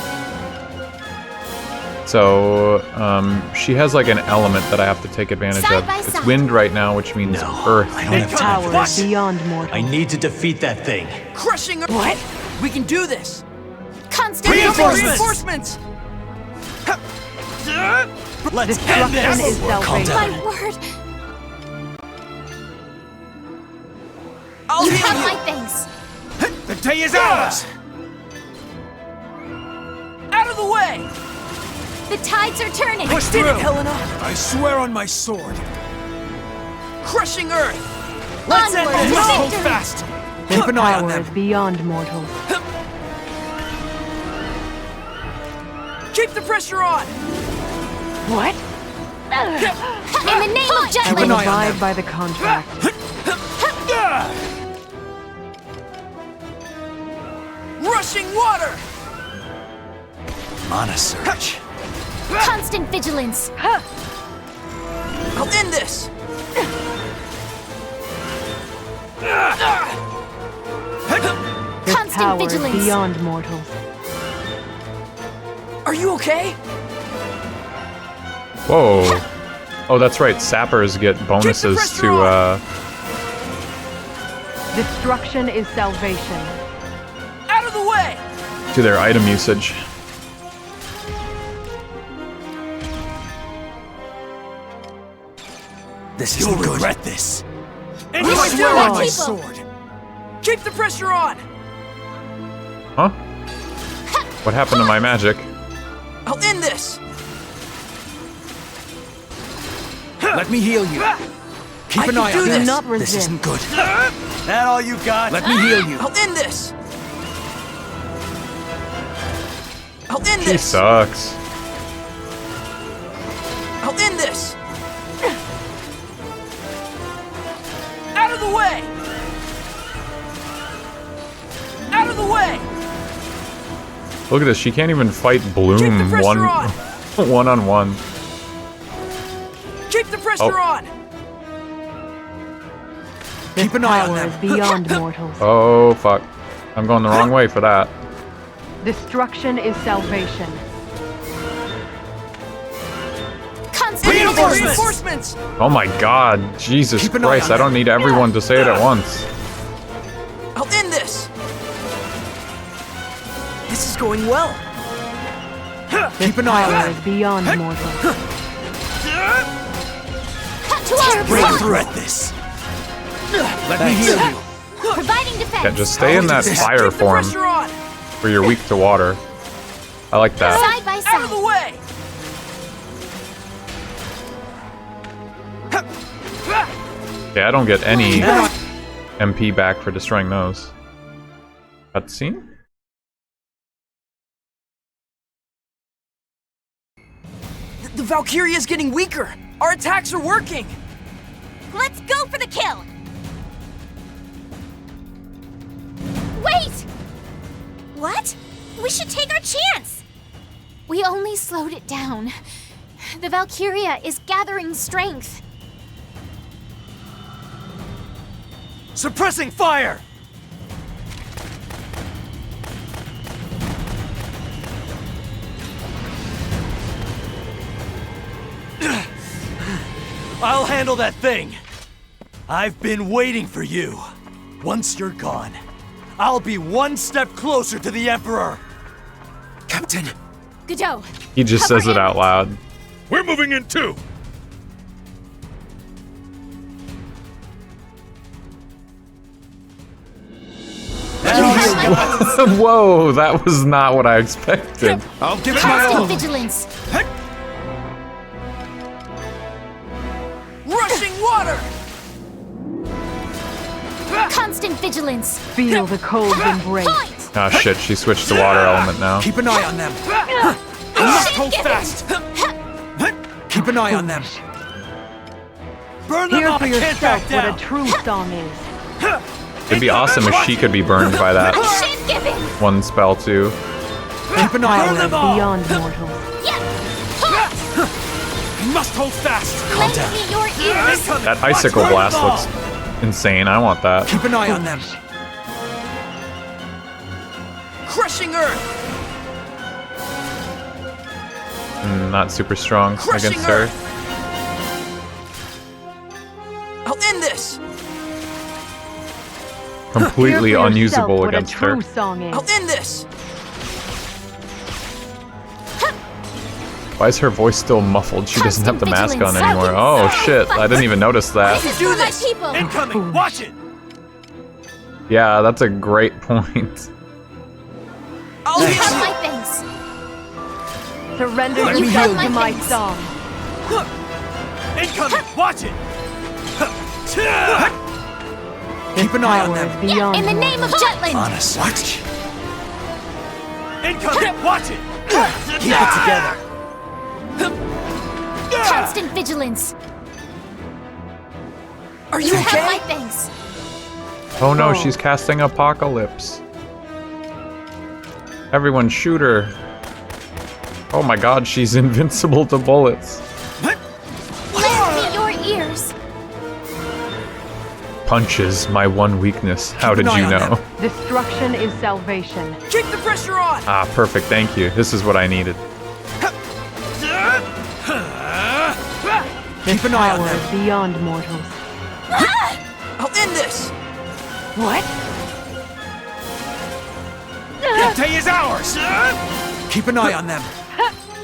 So, she has like an element that I have to take advantage of. It's wind right now, which means earth. I don't have time for this. Beyond mortal. I need to defeat that thing. Crushing Earth! What? We can do this! Constant Reinforcements! Let's end Destruction is this! Calm salvation. down. My word. I'll You heal have you. my thanks. The day is ours! Out of the way! The tides are turning. Push Did through! it, Helena! I swear on my sword. Crushing Earth! Let's end Onward this! to Hold victory. fast! This Keep an eye on power them! is beyond mortals. Keep the pressure on! What? In the name of I Jutland. will abide by the contract. Rushing water! Mana surge. Constant vigilance. I'll end this! This Constant power is vigilance. beyond mortals. Are you okay? Whoa. Oh, that's right. Sappers get bonuses to, Destruction is salvation. Out of the way! to their item usage. This You'll regret this. And What you do I swear do? on my Keep 'em. sword. Keep the pressure on! Huh? What happened to my magic? I'll end this! Let me heal you. Keep I an can eye do on this. this. not This resist. isn't good. That all you got? Let me heal you. I'll end this! I'll end She this! sucks. I'll end this! Out of the way! Out of the way! Look at this. She can't even fight Bloom Keep the pressure on. one on one. Keep the pressure on! This Keep an eye on power them. is beyond mortals. Oh fuck. I'm going the wrong way for that. Destruction is salvation. Constant Reinforcements! vigilance. Reinforcements! Oh my god. Jesus Keep an eye Christ. on I don't need everyone to say it at once. I'll end this! This is going well! Keep an eye on Power them. is beyond mortals. To our Regret this. Let me heal you. providing defense. Yeah, just stay in that fire Keep the form pressure on! where you're weak to water. I like that. Side by Out of the side. way! Yeah, I don't get any MP back for destroying those. Cutscene? The Valkyria is getting weaker! Our attacks are working! Let's go for the kill! Wait! What? We should take our chance! We only slowed it down. The Valkyria is gathering strength. Suppressing fire! I'll handle that thing. I've been waiting for you. Once you're gone, I'll be one step closer to the Emperor. Captain. Godot. He just says it out loud. We're moving in too! Whoa, that was not what I expected. I'll give it my Constant all. vigilance. Rushing water! Constant vigilance. Feel the cold embrace. Point. Ah shit, she switched to water element now. Keep an eye on them. Hold fast. Keep an eye on them. Burn them Hear up. for I can't yourself back what a down. true song is. It'd be awesome if she could be burned by that Shit giving. one spell too. Keep an eye on them. Beyond mortal. You must hold fast. Lend me your ears. That icicle blast looks insane. I want that. Keep an eye on them. Crushing earth. Not super strong Crushing against her. I'll end this. Completely Hear for yourself unusable what against a her. true song is. I'll end this. Why is her voice still muffled? She doesn't have the mask on Constant anymore. vigilance. Oh shit, I didn't even notice that. This is Do for my this. people. Incoming. Watch it. Yeah, that's a great point. I'll You hit have you. my things. Surrender Let me yourself heal to you. my song. Incoming. Watch it. This Keep an eye on power them. is beyond In the name of mortal. Jutland. Honest. Watch. Incoming. Watch it. Keep it together. Constant vigilance. Are you You have my okay? things. Oh no, she's casting Apocalypse. Everyone shoot her. Oh my god, she's invincible to bullets. Lend me your ears. Punches, my one weakness. How Keep did an you eye on know? them. Destruction is salvation. Keep the pressure on. Ah, perfect, thank you. This is what I needed. This Keep an eye on power them. is beyond mortals. I'll end this. What? That day is ours. Keep an eye on them.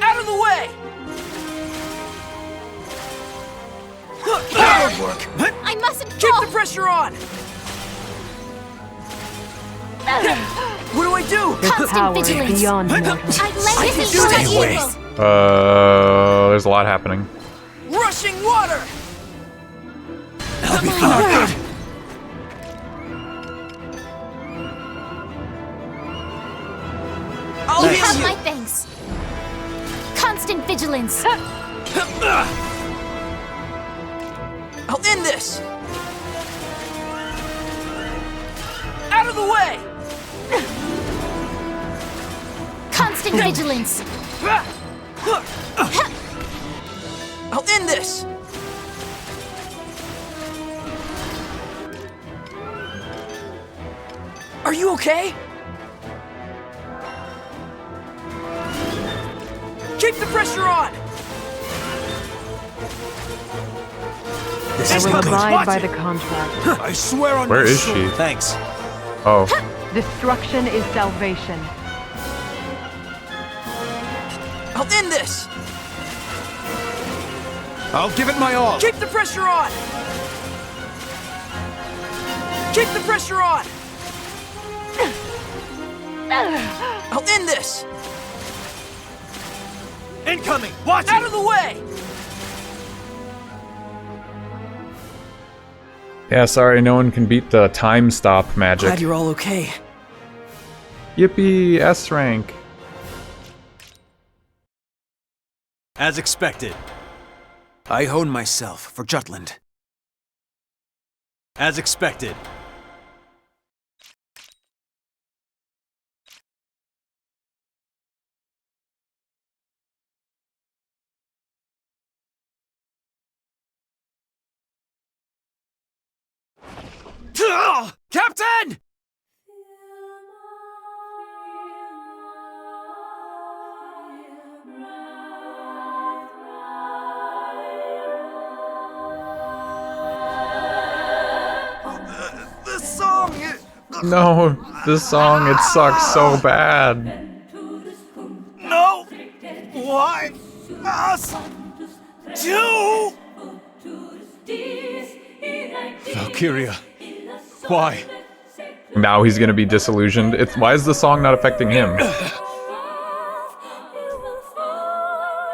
Out of the way. That'll work. I mustn't Keep fall. the pressure on. What do I do? This Constant power is vigilance. beyond mortals. I I lend can me do your this. Stay away. ears. There's a lot happening. Rushing water. I'll be fine. I'll You hit have you. my things. Constant vigilance. I'll end this. Out of the way. Constant vigilance. I'll end this. Are you okay? Keep the pressure on. This I is will good. abide by the contract. I swear on Where my is soul. she? Thanks. Oh, Destruction is salvation. I'll end this. I'll give it my all. Keep the pressure on. Keep the pressure on. I'll end this. Incoming. Watch it. Out of the way. yeah, sorry, no one can beat the time stop magic. Glad you're all okay. Yippee, S rank. As expected. I hone myself for Jutland. As expected. Captain! The song! No, this song, it sucks so bad. No! Why? Us? Do? Valkyria. Why? Now he's gonna be disillusioned. Why is the song not affecting him?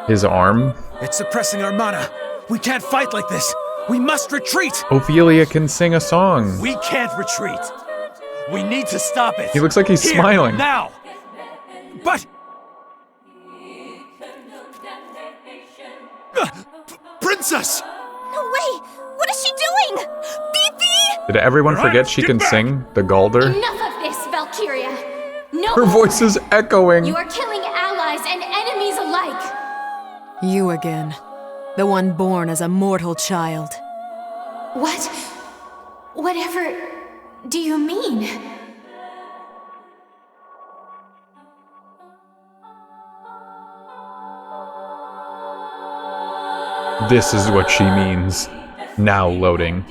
His arm? It's suppressing our mana. We can't fight like this. We must retreat. Ophelia can sing a song. We can't retreat. We need to stop it. He looks like he's Here, smiling. Now. But Princess! No way! What is she doing? Beefy! Did everyone forget she can sing the Galder? Enough of this, Valkyria! No Her more. voice is echoing. You are killing enemies alike. You again. The one born as a mortal child. What? Whatever do you mean? This is what she means. Now loading.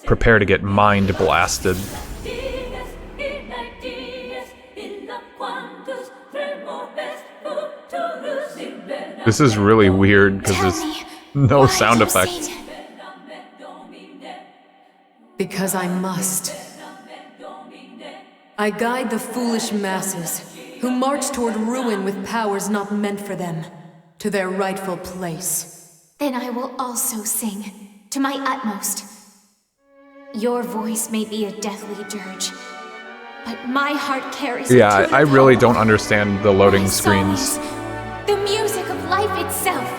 Prepare to get mind blasted. This is really weird because there's no sound effects. Because I must. I guide the foolish masses, who march toward ruin with powers not meant for them, to their rightful place. Then I will also sing, to my utmost. Your voice may be a deathly dirge, but my heart carries it Yeah, to the I really power. don't understand the loading screens. The music of life itself.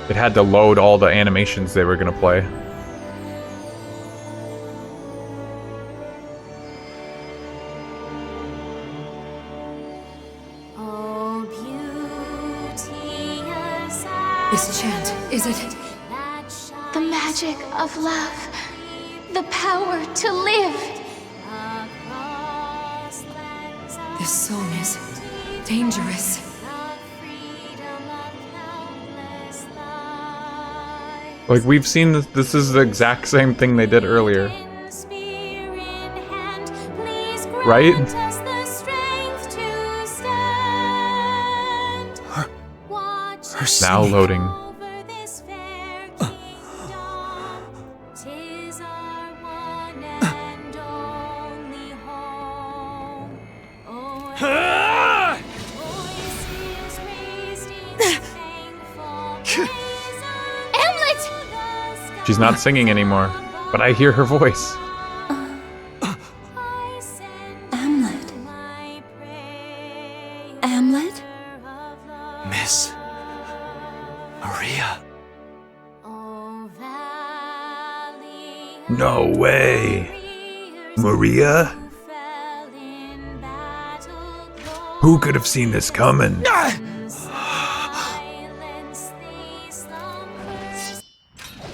It had to load all the animations they were gonna play. This chant, is it? The magic of love. The power to live. This song is dangerous. Like, we've seen this is the exact same thing they did earlier. Right? Now loading. She's not singing anymore, but I hear her voice. Amlet? Miss Maria. No way. Maria? Who could have seen this coming?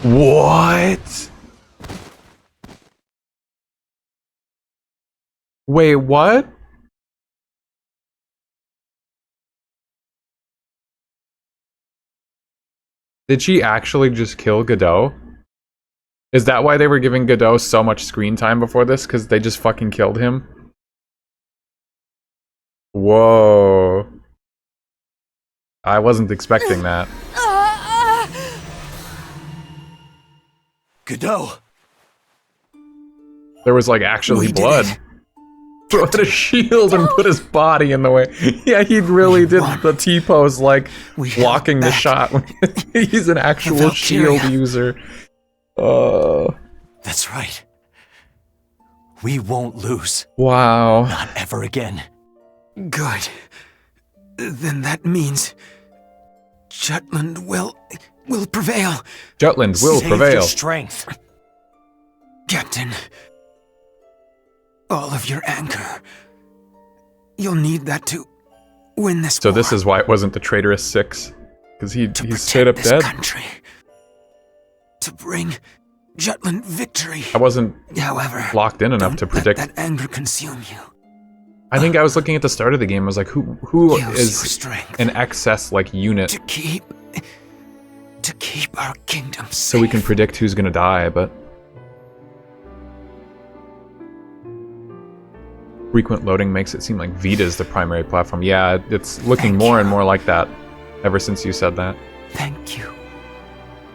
What? Wait, what? Did she actually just kill Godot? Is that why they were giving Godot so much screen time before this? Because they just fucking killed him? Whoa. I wasn't expecting that. Godot! There was like actually blood. Put a shield and put his body in the way. Yeah, he really did the T-pose like blocking the shot. He's an actual shield user. That's right. We won't lose. Wow. Not ever again. Good. Then that means Jutland will prevail. Jutland will Save prevail. your strength. Captain, all of your anger. You'll need that to win this So war. this is why it wasn't the traitorous 6. Because he's straight up this dead. country. To bring Jutland victory. I wasn't However, locked in enough to predict. Let that anger consume you. I think I was looking at the start of the game. I was like, who Use your is strength an excess like unit? to keep our kingdom safe. So we can predict who's gonna die, but frequent loading makes it seem like Vita's the primary platform. Yeah, it's looking more and more like that ever since you said that. Thank you,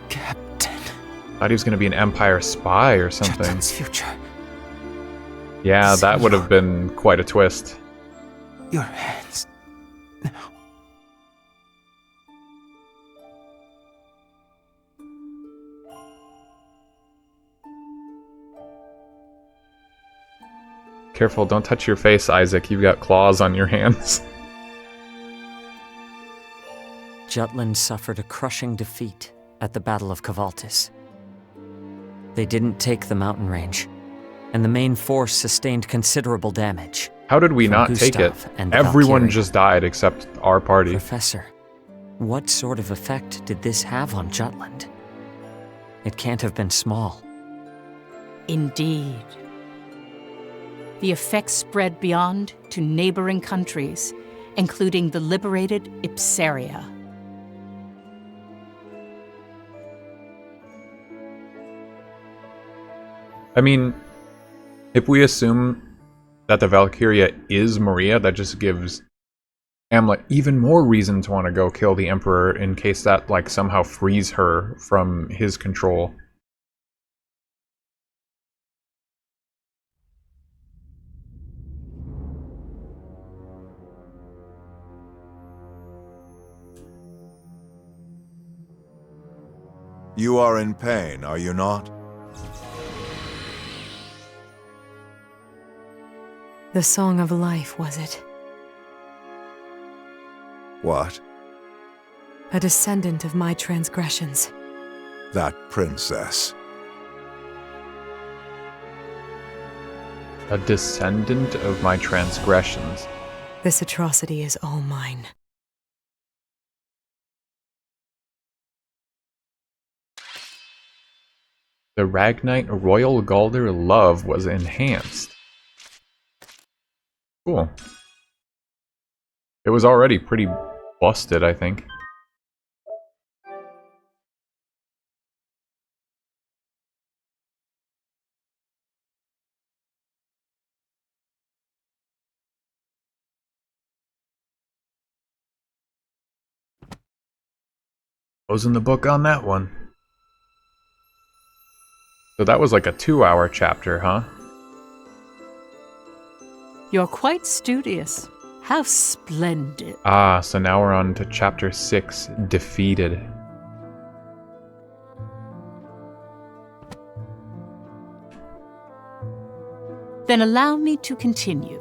Captain. Thought he was gonna be an Empire spy or something. Jutland's future. Yeah, that would have been quite a twist. Your hands. Careful, don't touch your face, Isaac. You've got claws on your hands. Jutland suffered a crushing defeat at the Battle of Cavaltis. They didn't take the mountain range, and the main force sustained considerable damage. How did we From not take it? Gustav and Everyone Valkyria. just died except our party. Professor, what sort of effect did this have on Jutland? It can't have been small. Indeed. The effects spread beyond to neighboring countries, including the liberated Ipsaria. I mean, if we assume that the Valkyria is Maria, that just gives Hamlet even more reason to want to go kill the Emperor in case that, like, somehow frees her from his control. You are in pain, are you not? The Song of Life, was it? What? A descendant of my transgressions. That princess. A descendant of my transgressions. This atrocity is all mine. The Ragnite Royal Galder love was enhanced. Cool. It was already pretty busted, I think. Closing the book on that one. So that was like a 2-hour chapter, huh? You're quite studious. How splendid. Ah, so now we're on to chapter 6, Defeated. Then allow me to continue.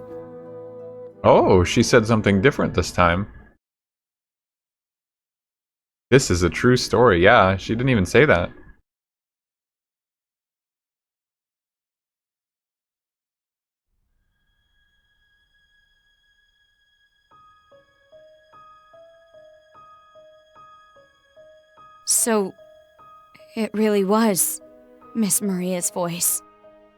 Oh, she said something different this time. This is a true story. Yeah, she didn't even say that. So, it really was Miss Maria's voice.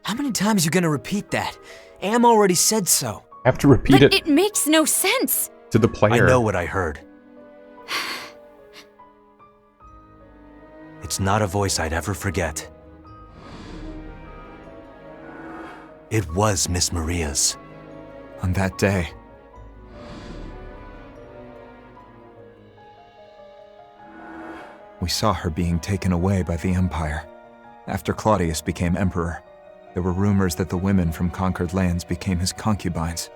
How many times you gonna repeat that? Am already said so. I have to repeat But it it makes no sense. to the player. I know what I heard. It's not a voice I'd ever forget. It was Miss Maria's. On that day, we saw her being taken away by the Empire. After Claudius became emperor, there were rumors that the women from conquered lands became his concubines.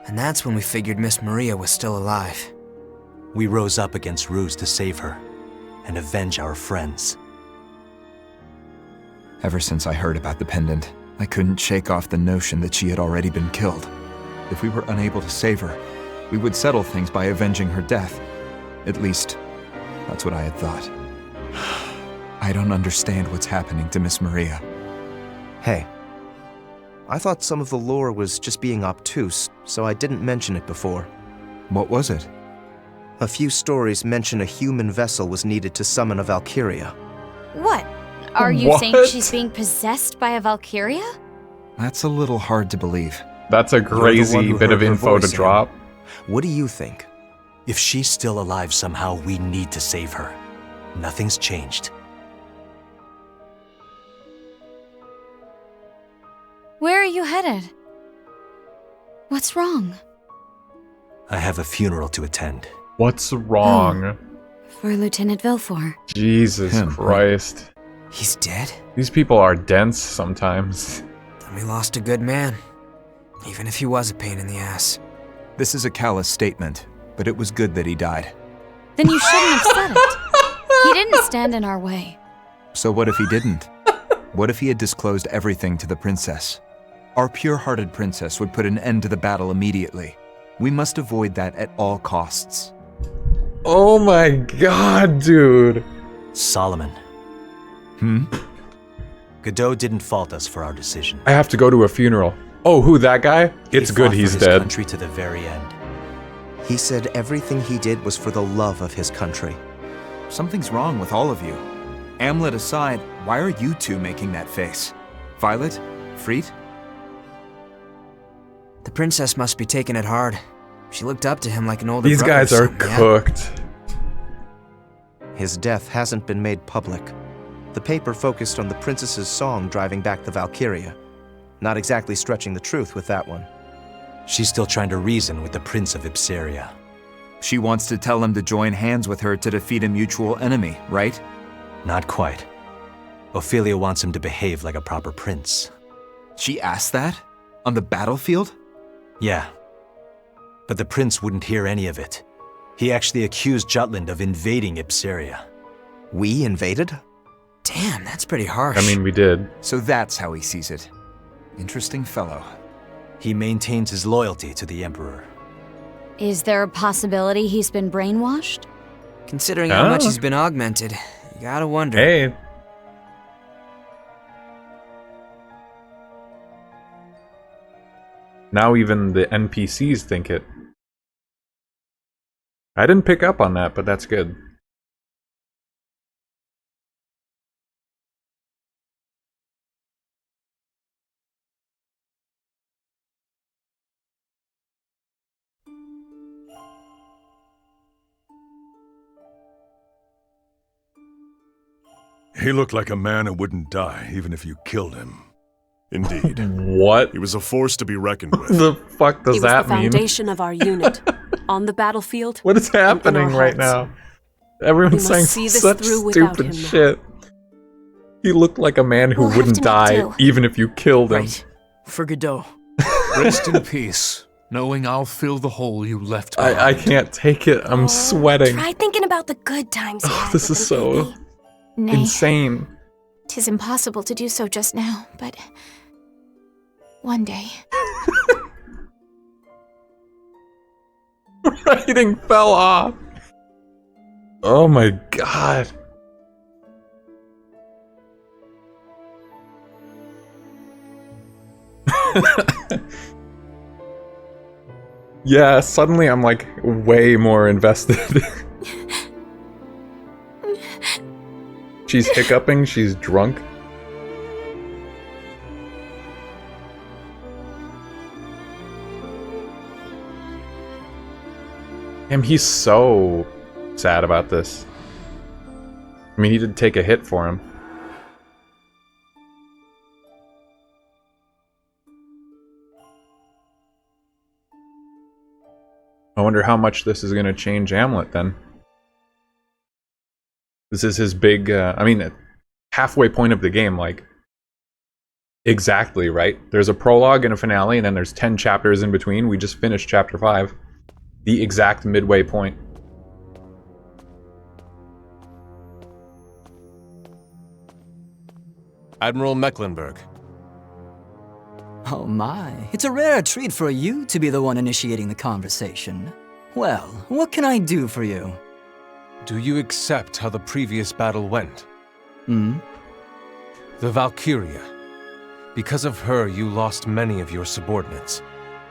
And that's when we figured Miss Maria was still alive. We rose up against Ruse to save her and avenge our friends. Ever since I heard about the pendant, I couldn't shake off the notion that she had already been killed. If we were unable to save her, we would settle things by avenging her death. At least, that's what I had thought. I don't understand what's happening to Miss Maria. Hey, I thought some of the lore was just being obtuse, so I didn't mention it before. What was it? A few stories mention a human vessel was needed to summon a Valkyria. What? Are you saying she's being possessed by a Valkyria? That's a little hard to believe. That's a You're the one crazy who bit heard of her info to voice, Sam. drop. What do you think? If she's still alive somehow, we need to save her. Nothing's changed. Where are you headed? What's wrong? I have a funeral to attend. What's wrong? For Lieutenant Villefort. Jesus Christ. He's dead? These people are dense sometimes. Then we lost a good man. Even if he was a pain in the ass. This is a callous statement, but it was good that he died. Then you shouldn't have said it. He didn't stand in our way. So what if he didn't? What if he had disclosed everything to the princess? Our pure-hearted princess would put an end to the battle immediately. We must avoid that at all costs. Oh my god, dude. Solomon. Hmm? Godot didn't fault us for our decision. I have to go to a funeral. Oh, who, that guy? It's He good fought he's for his dead. country to the very end. He said everything he did was for the love of his country. Something's wrong with all of you. Amlet aside, why are you two making that face? Violet? Freet? The princess must be taking it hard. She looked up to him like an older These brother or guys are something, yeah? cooked. His death hasn't been made public. The paper focused on the princess's song driving back the Valkyria. Not exactly stretching the truth with that one. She's still trying to reason with the Prince of Ipsiria. She wants to tell him to join hands with her to defeat a mutual enemy, right? Not quite. Ophelia wants him to behave like a proper prince. She asked that? On the battlefield? Yeah. But the prince wouldn't hear any of it. He actually accused Jutland of invading Ipsiria. We invaded? Damn, that's pretty harsh. I mean, we did. So that's how he sees it. Interesting fellow. He maintains his loyalty to the Emperor. Is there a possibility he's been brainwashed? Considering how much he's been augmented, you gotta wonder. Hey. Now even the NPCs think it. I didn't pick up on that, but that's good. He looked like a man who wouldn't die, even if you killed him. Indeed. What? He was a force to be reckoned with. The fuck does He was that the mean? foundation of our unit. On the battlefield. What is happening and in our right hearts. now? Everyone's We saying must see this such through without stupid him now. shit. He looked like a man who We'll have wouldn't to make die do. even if you killed him. Right. For Godot. Rest in peace, knowing I'll fill the hole you left behind. I can't take it. I'm sweating. Try thinking about the good times. you had This with is her, so baby. Nay, insane. 'tis impossible to do so just now, but one day. Writing fell off. Oh my god. Yeah, suddenly I'm like way more invested. She's hiccuping, she's drunk. Damn, he's so sad about this. I mean, he did take a hit for him. I wonder how much this is going to change Amlet then. This is his big, I mean, halfway point of the game, like, exactly, right? There's a prologue and a finale, and then there's 10 chapters in between. We just finished chapter 5. The exact midway point. Admiral Mecklenburg. Oh my, it's a rare treat for you to be the one initiating the conversation. Well, what can I do for you? Do you accept how the previous battle went? Hmm? The Valkyria. Because of her, you lost many of your subordinates.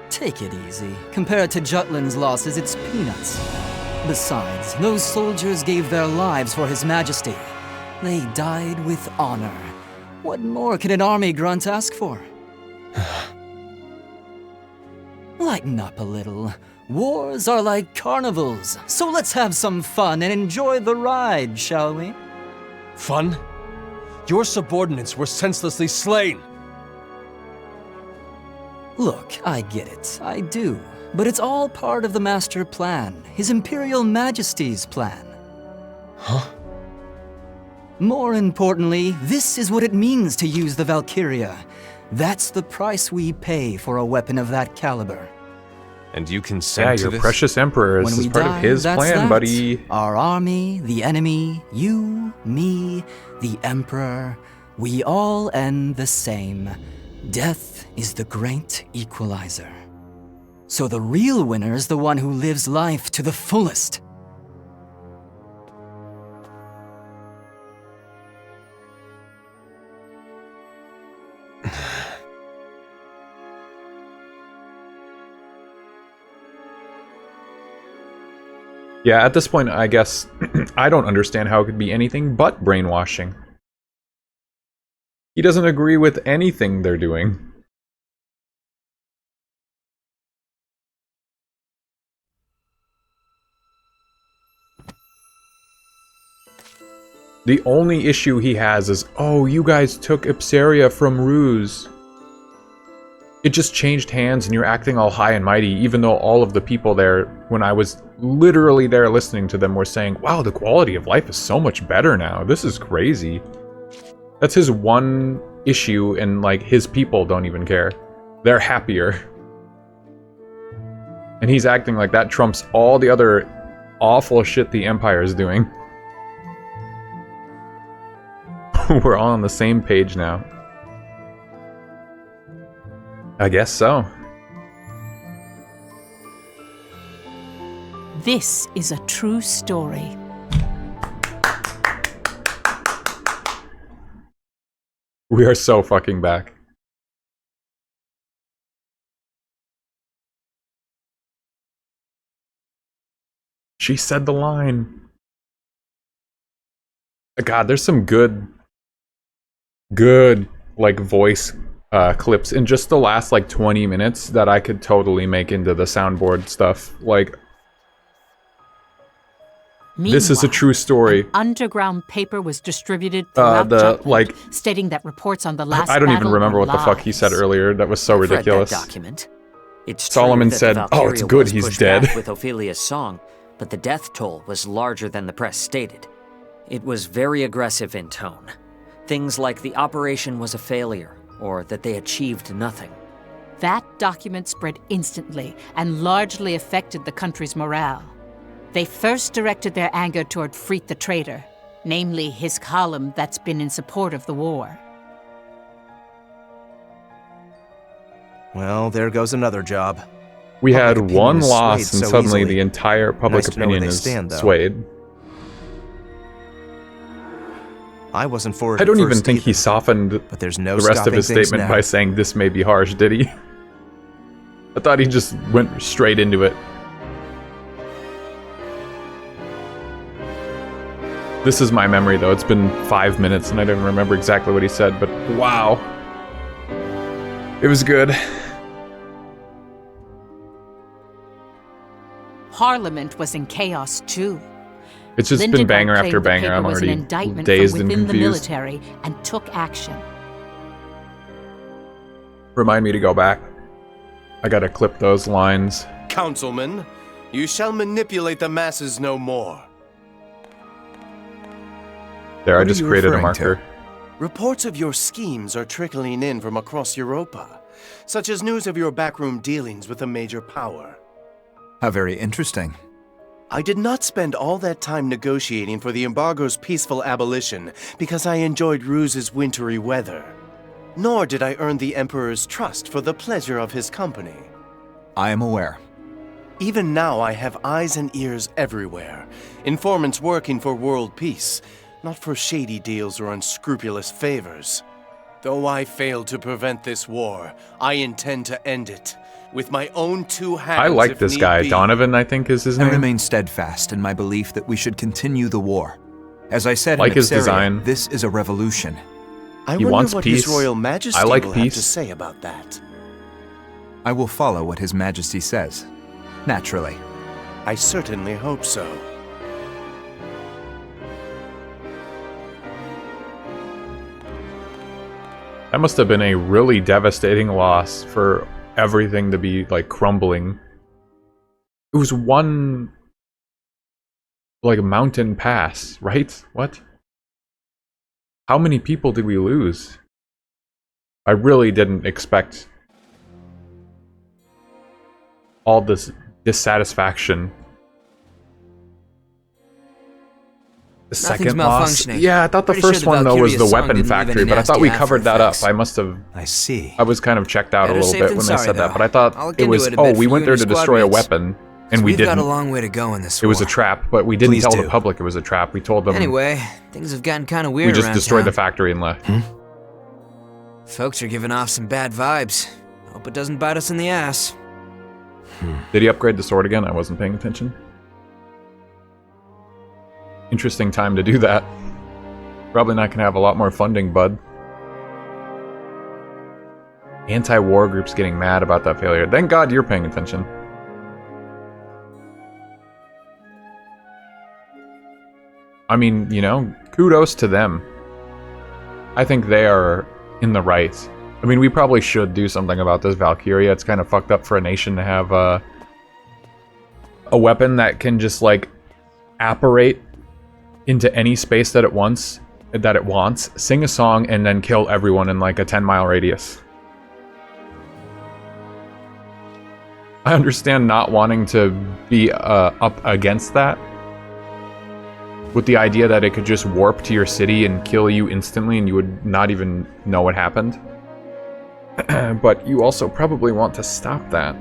Take it easy. Compared to Jutland's losses, it's peanuts. Besides, those soldiers gave their lives for His Majesty. They died with honor. What more could an army grunt ask for? Lighten up a little. Wars are like carnivals, so let's have some fun and enjoy the ride, shall we? Fun? Your subordinates were senselessly slain! Look, I get it, I do. But it's all part of the master plan, His Imperial Majesty's plan. Huh? More importantly, this is what it means to use the Valkyria. That's the price we pay for a weapon of that caliber. And you consent Yeah, to your this? precious emperor. When This is we part die, of his that's plan, that. buddy. Our army, the enemy, you, me, the emperor, we all end the same. Death is the great equalizer. So the real winner is the one who lives life to the fullest. Yeah, at this point, I guess I don't understand how it could be anything but brainwashing. He doesn't agree with anything they're doing. The only issue he has is, oh, you guys took Ipsaria from Ruse. It just changed hands and you're acting all high and mighty, even though all of the people there, when I was literally there listening to them, were saying, wow, the quality of life is so much better now. This is crazy. That's his one issue, and like his people don't even care. They're happier. And he's acting like that trumps all the other awful shit the Empire is doing. We're all on the same page now. I guess so. This is a true story. We are so fucking back. She said the line. God, there's some good like voice clips in just the last like 20 minutes that I could totally make into the soundboard stuff. Like, this is a true story. Underground paper was distributed throughout Jutland, stating that reports on the last I don't even battle remember were what the fuck he said earlier. That was so I've read that ridiculous. document. It's Solomon true that said, the "Oh, it's Valkyria good was he's pushed dead." back with Ophelia's song, but the death toll was larger than the press stated. It was very aggressive in tone. Things like the operation was a failure, or that they achieved nothing. That document spread instantly and largely affected the country's morale. They first directed their anger toward Freet the traitor, namely his column that's been in support of the war. Well, there goes another job. We Public had opinion one is loss swayed and so suddenly easily. the entire public Nice to know where opinion they is stand, though. swayed. I wasn't for it I at don't even first think either, he softened but there's no the rest of stopping his things statement now. by saying this may be harsh, did he? I thought he just went straight into it. This is my memory though, it's been 5 minutes and I didn't remember exactly what he said, but wow. It was good. Parliament was in chaos too. It's just been Lindenberg banger claimed after the banger. paper I'm was an already indictment dazed from and within the confused. military and took action. Remind me to go back. I gotta clip those lines. Councilman, you shall manipulate the masses no more. There, I What are just you created a referring to? marker. Reports of your schemes are trickling in from across Europa, such as news of your backroom dealings with a major power. How very interesting. I did not spend all that time negotiating for the embargo's peaceful abolition because I enjoyed Ruse's wintry weather. Nor did I earn the Emperor's trust for the pleasure of his company. I am aware. Even now I have eyes and ears everywhere. Informants working for world peace, not for shady deals or unscrupulous favors. Though I failed to prevent this war, I intend to end it. With my own two hands. I like if this need guy. be. Donovan, I think, is his I name. remain steadfast in my belief that we should continue the war. As I said Like in his Ipsaria, design. this is a revolution. I He wonder wants what peace. His Royal Majesty I like will have to peace. say about that. I will follow what His Majesty says. Naturally. I certainly hope so. That must have been a really devastating loss for everything to be, like, crumbling. It was one, like, mountain pass, right? What? How many people did we lose? I really didn't expect all this dissatisfaction. The second loss. malfunctioning. Yeah, I thought the Pretty first sure the one though was Valkyria the song weapon didn't leave factory, any but I thought nasty we covered that up. after I must have. I see. I was kind of checked out Better a little safe bit than when they sorry, said that, though. but I thought I'll look it into was. it a bit Oh, for we you went and there your to squad destroy a mates. weapon, So and we we've got didn't. a long way to go in this It was a war. trap, but we didn't Please tell do. the public it was a trap. We told them. Anyway, things have gotten kind of weird we just around destroyed the town. factory and left. Folks are giving off some bad vibes. Hope it doesn't bite us in the ass. Did he upgrade the sword again? I wasn't paying attention. interesting time to do that. Probably not gonna have a lot more funding, bud. Anti-war groups getting mad about that failure. Thank God you're paying attention. I mean, you know, kudos to them. I think they are in the right. I mean, we probably should do something about this Valkyria. It's kind of fucked up for a nation to have a weapon that can just, like, apparate into any space that it wants, sing a song, and then kill everyone in, like, a 10-mile radius. I understand not wanting to be up against that, with the idea that it could just warp to your city and kill you instantly and you would not even know what happened. But you also probably want to stop that.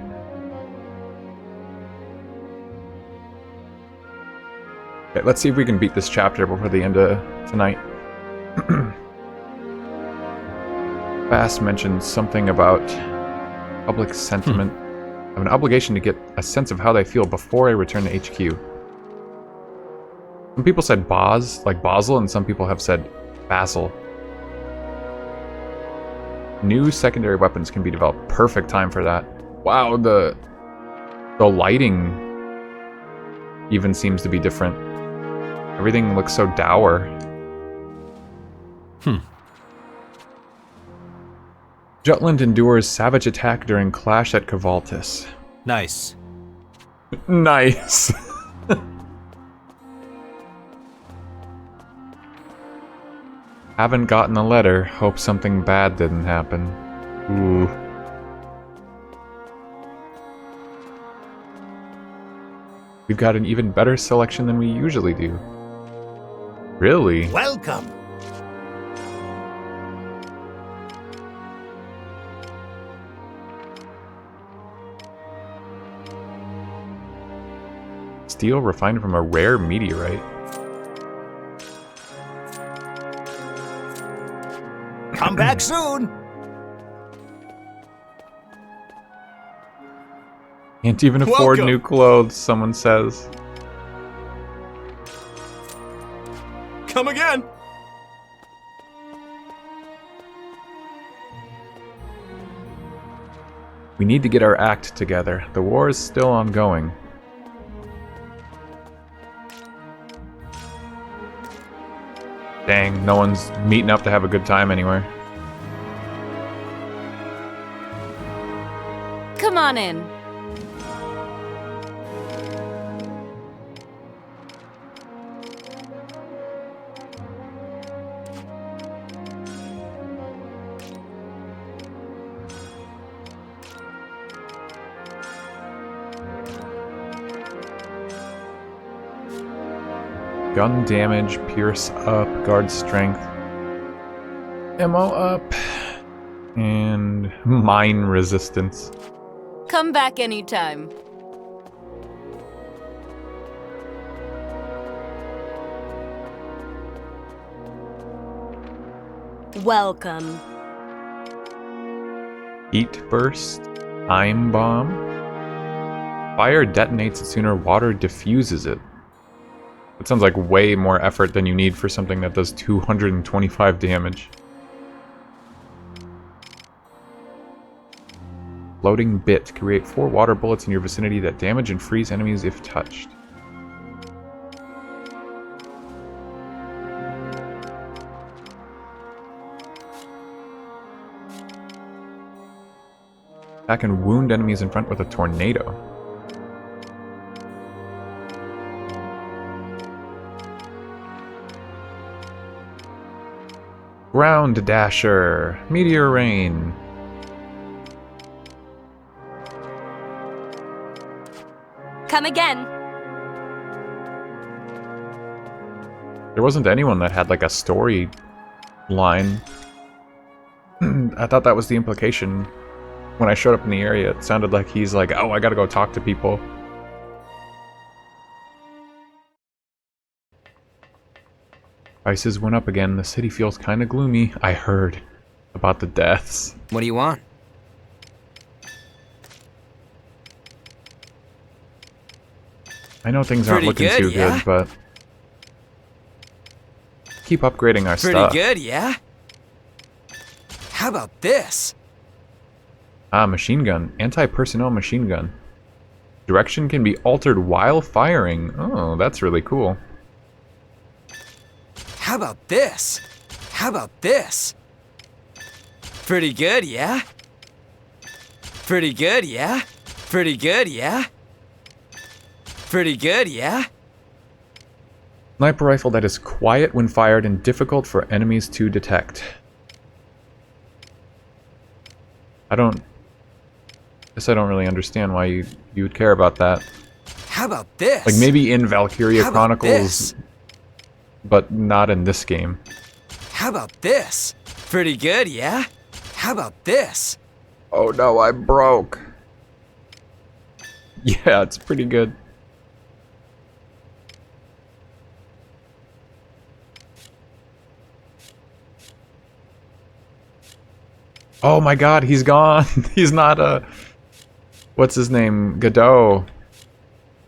Okay, let's see if we can beat this chapter before the end of tonight. Bass mentioned something about public sentiment. I have an obligation to get a sense of how they feel before I return to HQ. Some people said Boz, like Basel, and some people have said Basil. New secondary weapons can be developed. Perfect time for that. Wow, the lighting even seems to be different. Everything looks so dour. Jutland endures savage attack during clash at Cavaltis. Nice. Nice. Haven't gotten a letter. Hope something bad didn't happen. Ooh. We've got an even better selection than we usually do. Really? Welcome! Steel refined from a rare meteorite. Come back soon! Can't even afford Welcome. new clothes, someone says. Come again! We need to get our act together. The war is still ongoing. Dang, no one's meeting up to have a good time anywhere. Come on in. Gun damage, pierce up, guard strength, ammo up, and mine resistance. Come back anytime. Welcome. Heat burst, time bomb. Fire detonates it sooner, water diffuses it. That sounds like way more effort than you need for something that does 225 damage. Floating bit. Create 4 water bullets in your vicinity that damage and freeze enemies if touched. Attack and wound enemies in front with a tornado. Ground Dasher. Meteor Rain. Come again. There wasn't anyone that had like a story line. I thought that was the implication. When I showed up in the area, it sounded like he's like, oh, I gotta go talk to people. Prices went up again. The city feels kind of gloomy. I heard about the deaths. What do you want? I know things aren't Pretty looking good, too yeah? good, but keep upgrading our Pretty stuff. good, yeah? How about this? Ah, machine gun. Anti-personnel machine gun. Direction can be altered while firing. Oh, that's really cool. How about this? How about this? Pretty good, yeah? Pretty good, yeah? Pretty good, yeah? Pretty good, yeah? Sniper rifle that is quiet when fired and difficult for enemies to detect. I guess I don't really understand why you would care about that. How about this? Like maybe in Valkyria How about Chronicles, this? but not in this game. How about this? Pretty good, yeah? How about this? Oh no, I broke. Yeah, it's pretty good. Oh my god, he's gone. He's not a... What's his name? Godot.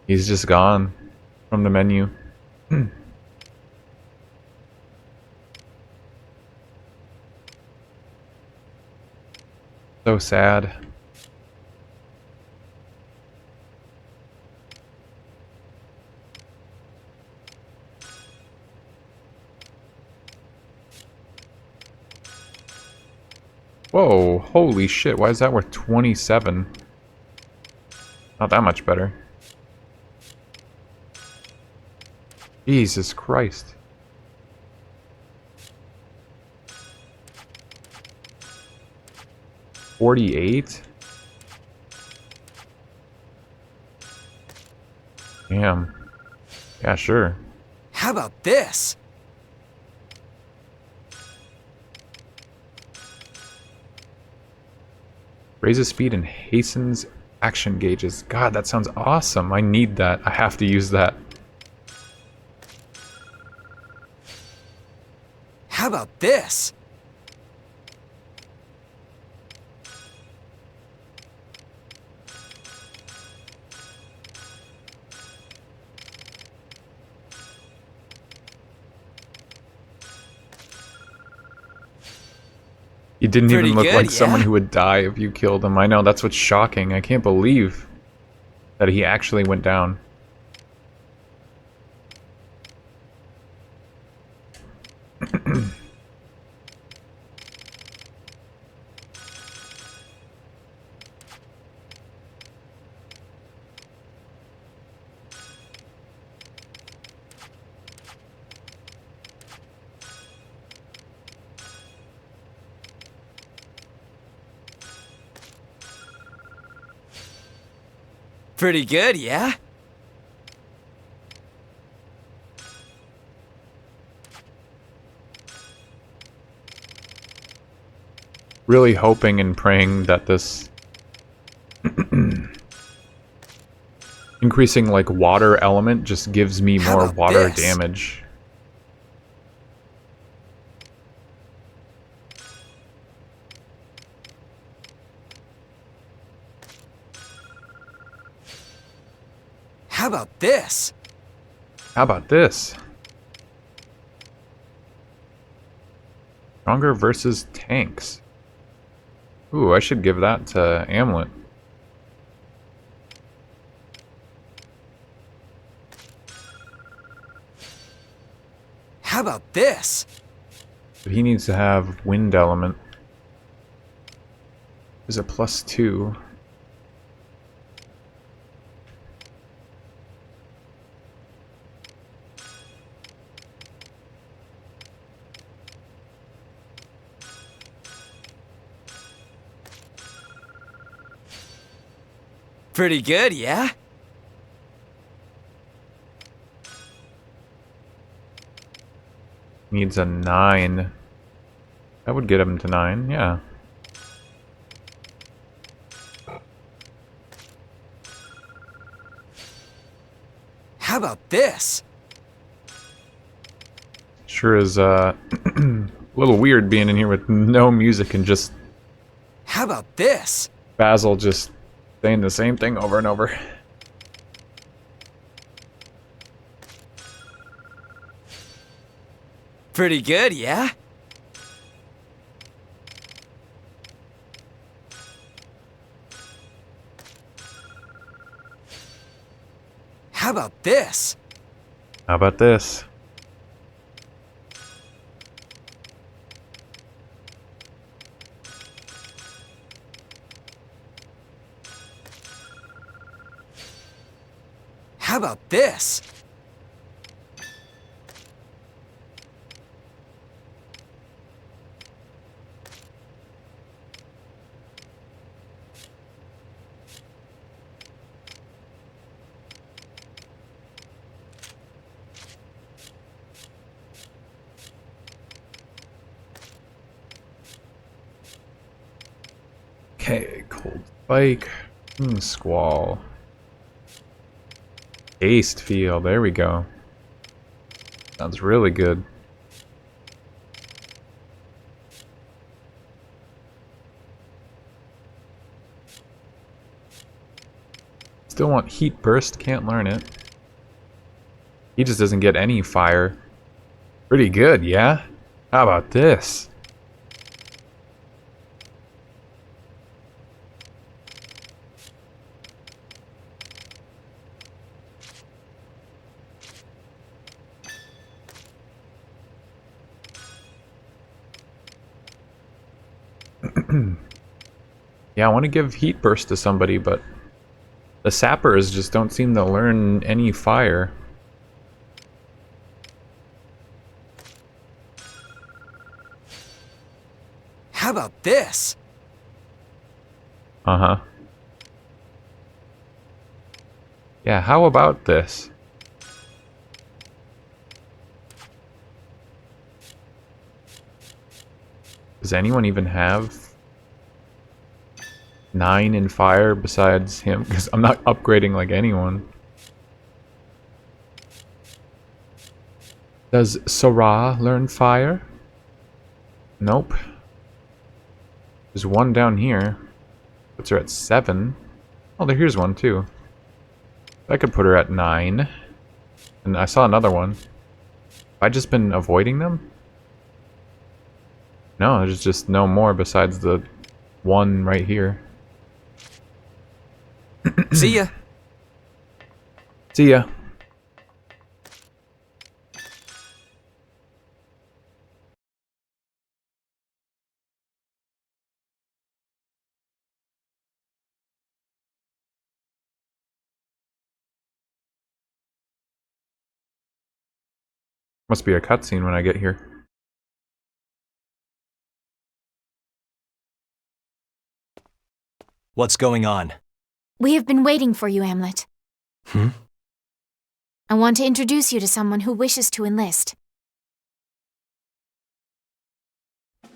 He's just gone from the menu. So sad. Whoa, holy shit, why is that worth 27? Not that much better. Jesus Christ. $48? Damn. Yeah, sure. How about this? Raises speed and hastens action gauges. God, that sounds awesome. I need that. I have to use that. How about this? He didn't Pretty even look good, like someone yeah? who would die if you killed him. I know, that's what's shocking. I can't believe that he actually went down. Pretty good, yeah? Really hoping and praying that this increasing like water element just gives me How more about water this? damage. How about this? How about this? Stronger versus tanks. Ooh, I should give that to Amlet. How about this? But he needs to have wind element. Is a +2. Pretty good, yeah? Needs a 9. That would get him to 9, yeah. How about this? Sure is a little weird being in here with no music and just How about this? Basil just saying the same thing over and over. Pretty good, yeah? How about this? How about this? How about this? Okay, cold spike. Squall. Haste field, there we go. Sounds really good. Still want heat burst, can't learn it. He just doesn't get any fire. Pretty good, yeah? How about this? Yeah, I want to give heat burst to somebody, but the sappers just don't seem to learn any fire. How about this? Uh-huh. Yeah, how about this? Does anyone even have 9 in fire besides him? Because I'm not upgrading like anyone. Does Sora learn fire? Nope. There's one down here. Puts her at 7. Oh, here's one too. I could put her at 9. And I saw another one. Have I just been avoiding them? No, there's just no more besides the one right here. See ya. See ya. Must be a cutscene when I get here. What's going on? We have been waiting for you, Hamlet. I want to introduce you to someone who wishes to enlist.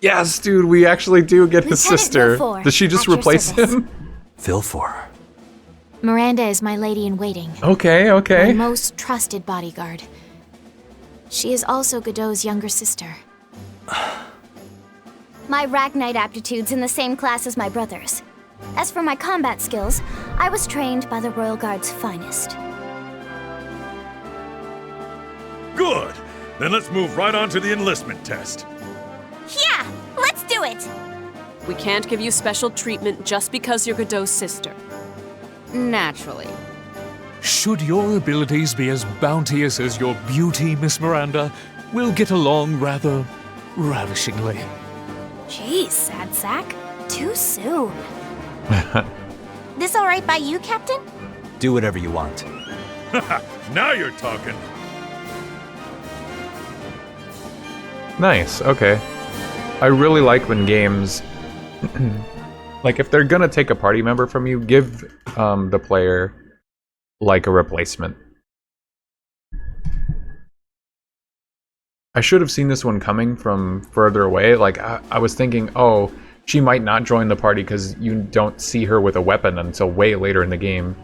Yes, dude, we actually do get his Lieutenant sister. Vilfor, Does she just at your replace service. him? Vilfor. Miranda is my lady-in-waiting. Okay, okay. My most trusted bodyguard. She is also Godot's younger sister. My Ragnite aptitude's in the same class as my brother's. As for my combat skills, I was trained by the Royal Guard's finest. Good! Then let's move right on to the enlistment test. Yeah! Let's do it! We can't give you special treatment just because you're Godot's sister. Naturally. Should your abilities be as bounteous as your beauty, Miss Miranda, we'll get along rather ravishingly. Jeez, sad sack. Too soon. This alright by you, Captain? Do whatever you want. Now you're talking. Nice, okay. I really like when games... like, if they're gonna take a party member from you, give the player, like, a replacement. I should have seen this one coming from further away. Like, I was thinking, oh, she might not join the party because you don't see her with a weapon until way later in the game.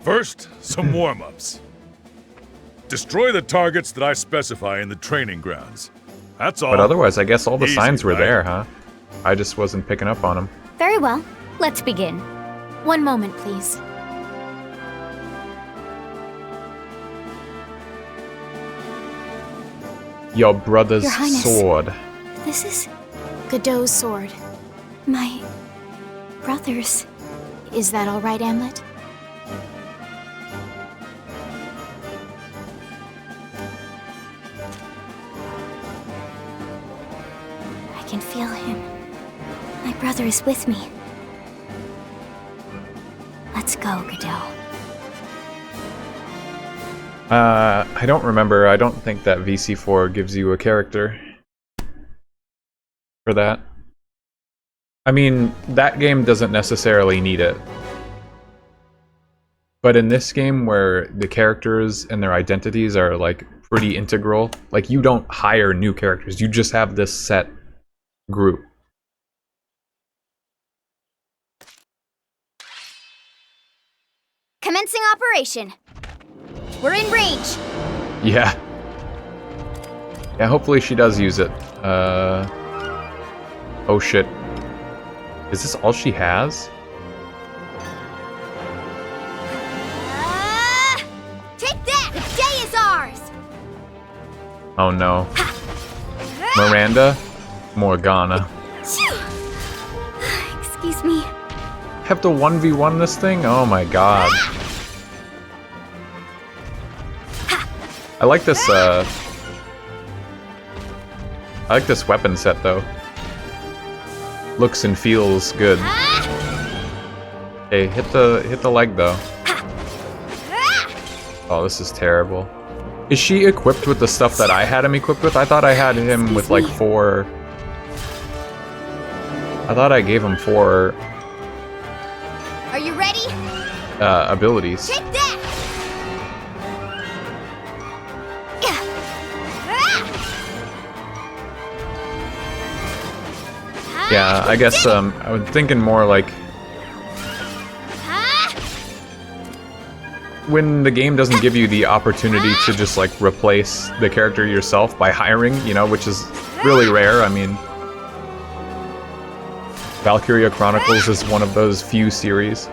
First, some warm-ups. Destroy the targets that I specify in the training grounds. That's all. But otherwise, I guess all the Easy, signs were right? there, huh? I just wasn't picking up on them. Very well. Let's begin. One moment, please. Your brother's Your Highness. sword. This is Godot's sword. My brother's. Is that all right, Amlet? I can feel him. My brother is with me. Let's go, Godot. I don't remember. I don't think that VC4 gives you a character for that. I mean, that game doesn't necessarily need it. But in this game where the characters and their identities are like pretty integral, like you don't hire new characters, you just have this set group. Commencing operation. We're in range. Yeah. Yeah, hopefully she does use it. Oh shit. Is this all she has? Take that! The day is ours! Oh no. Miranda? Morgana. Excuse me. Have to 1v1 this thing? Oh my god. I like this, I like this weapon set, though. Looks and feels good. Hey, hit the leg, though. Oh, this is terrible. Is she equipped with the stuff that I had him equipped with? I thought I had him with, like, 4... I thought I gave him 4... Are you ready? abilities. Take that! Yeah, I guess, I was thinking more like... when the game doesn't give you the opportunity to just, like, replace the character yourself by hiring, you know, which is really rare. I mean... Valkyria Chronicles is one of those few series.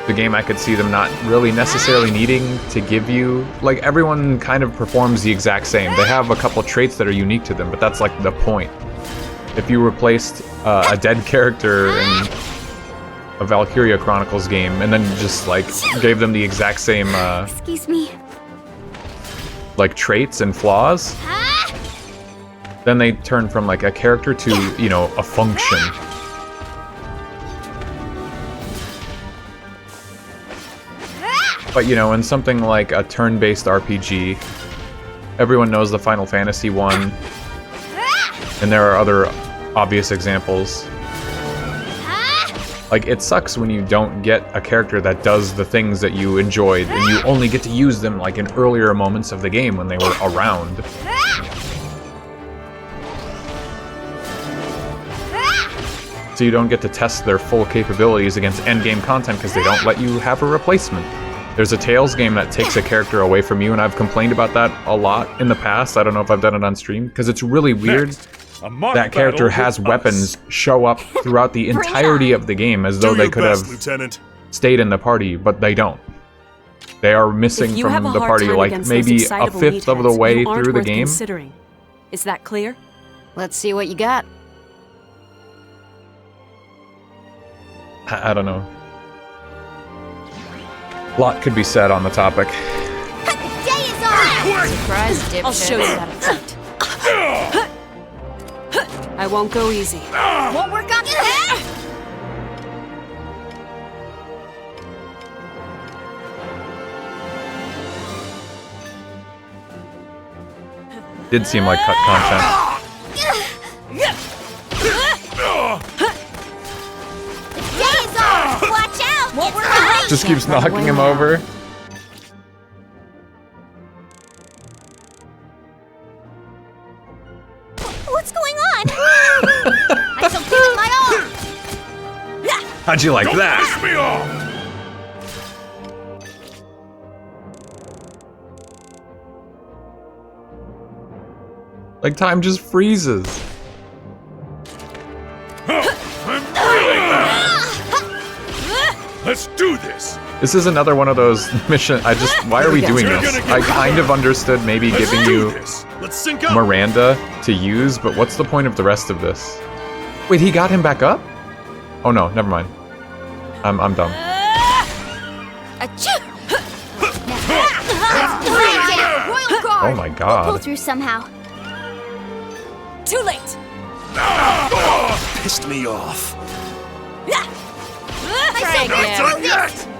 The game I could see them not really necessarily needing to give you... Like, everyone kind of performs the exact same. They have a couple traits that are unique to them, but that's, like, the point. If you replaced a dead character in a Valkyria Chronicles game, and then just, like, gave them the exact same, Excuse me. like, traits and flaws, then they turn from, like, a character to, you know, a function. But, you know, in something like a turn-based RPG, everyone knows the Final Fantasy one, and there are other obvious examples. Like, it sucks when you don't get a character that does the things that you enjoyed, and you only get to use them, like, in earlier moments of the game when they were around. So you don't get to test their full capabilities against endgame content because they don't let you have a replacement. There's a Tales game that takes a character away from you, and I've complained about that a lot in the past. I don't know if I've done it on stream, because it's really weird that character has weapons show up throughout the entirety of the game as though they could have stayed in the party, but they don't. They are missing from the party like maybe a fifth of the way through the game. Considering. Is that clear? Let's see what you got. I don't know. A lot could be said on the topic. Surprise, dipshit. I'll show you that effect. I won't go easy. Won't work on your head? Did seem like cut content. Days off! Watch out! Won't work on Just keeps knocking him over. What's going on? I shall give it my all! How'd you like that? Piss me off! Like, time just freezes. I'm really mad. Let's do this! This is another one of those missions. Why are we doing this? I kind of understood maybe giving you Miranda to use, but what's the point of the rest of this? Wait, he got him back up? Oh no, never mind. I'm dumb. Oh my god. We'll pull through somehow. Too late. Pissed me off. Try again.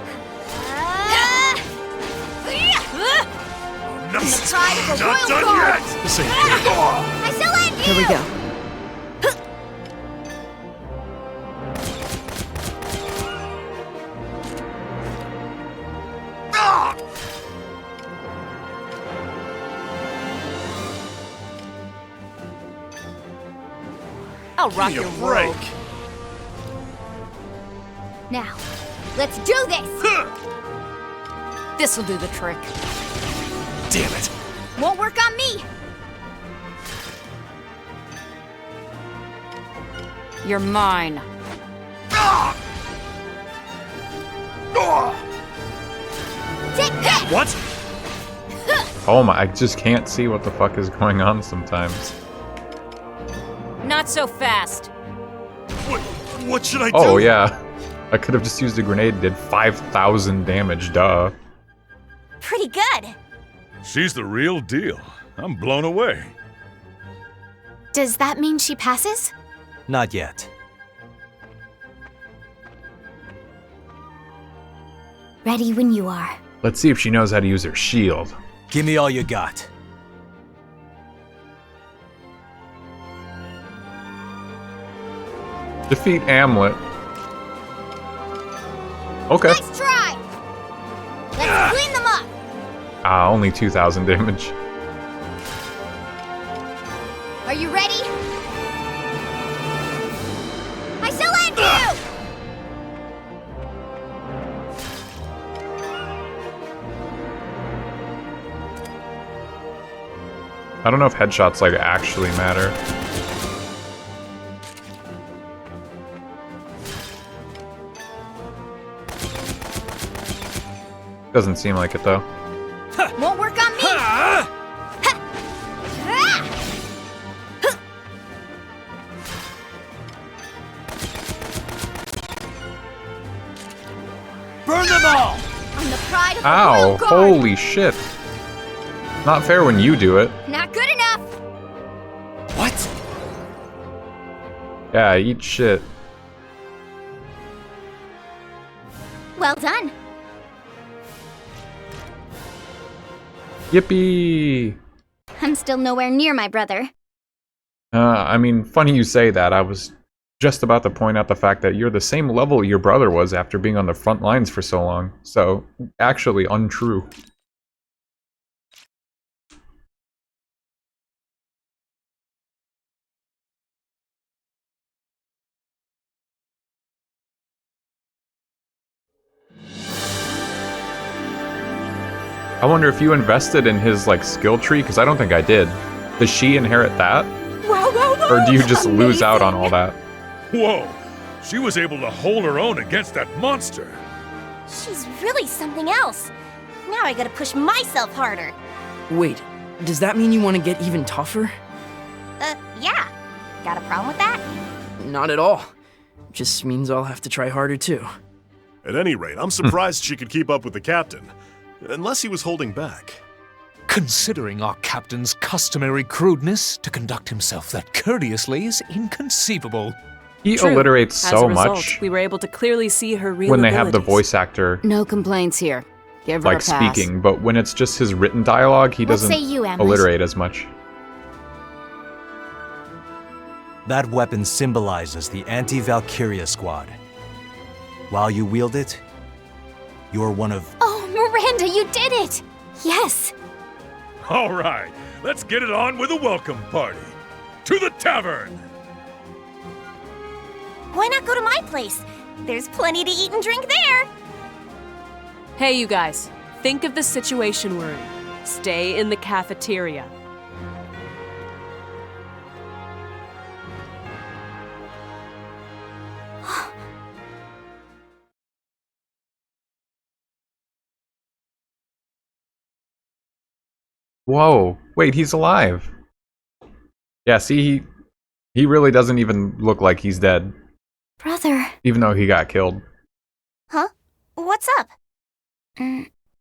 The pride of a royal guard. This ain't good. I still end you. Here we go. I'll rock your break. robe. Now, let's do this. This'll do the trick. Damn it. Won't work on me. You're mine. Take that. What? Oh my, I just can't see what the fuck is going on sometimes. Not so fast. What should I do? Oh yeah. I could have just used a grenade and did 5,000 damage, duh. Pretty good. She's the real deal. I'm blown away. Does that mean she passes? Not yet. Ready when you are. Let's see if she knows how to use her shield. Give me all you got. Defeat Hamlet. Okay. Nice try. Let's clean them up. Ah, only 2,000 damage. Are you ready? I still end you. I don't know if headshots like actually matter. Doesn't seem like it though. Won't work on me. Burn them all! I'm the pride of the Ow, royal guard. holy shit. Not fair when you do it. Not good enough. What? Yeah, eat shit. Well done. Yippee! I'm still nowhere near my brother. I mean, funny you say that. I was just about to point out the fact that you're the same level your brother was after being on the front lines for so long. So, actually untrue. I wonder if you invested in his, like, skill tree, because I don't think I did. Does she inherit that? Or do you just lose out on all that? Whoa! She was able to hold her own against that monster. She's really something else. Now I gotta push myself harder. Wait, does that mean you want to get even tougher? Yeah. Got a problem with that? Not at all. Just means I'll have to try harder too. At any rate, I'm surprised she could keep up with the captain. Unless he was holding back. Considering our captain's customary crudeness, to conduct himself that courteously is inconceivable. He True. alliterates As so a result, much we were able to clearly see her real when they have the abilities. voice actor No complaints here. Give her like a pass. speaking, but when it's just his written dialogue, he What doesn't say you, Hamlet? alliterate as much. That weapon symbolizes the anti-Valkyria squad. While you wield it, you're one of... Oh, Miranda, you did it! Yes! All right, let's get it on with a welcome party. To the tavern! Why not go to my place? There's plenty to eat and drink there! Hey, you guys. Think of the situation we're in. Stay in the cafeteria. Whoa, wait, he's alive. Yeah, see, he really doesn't even look like he's dead. Brother. Even though he got killed. Huh? What's up?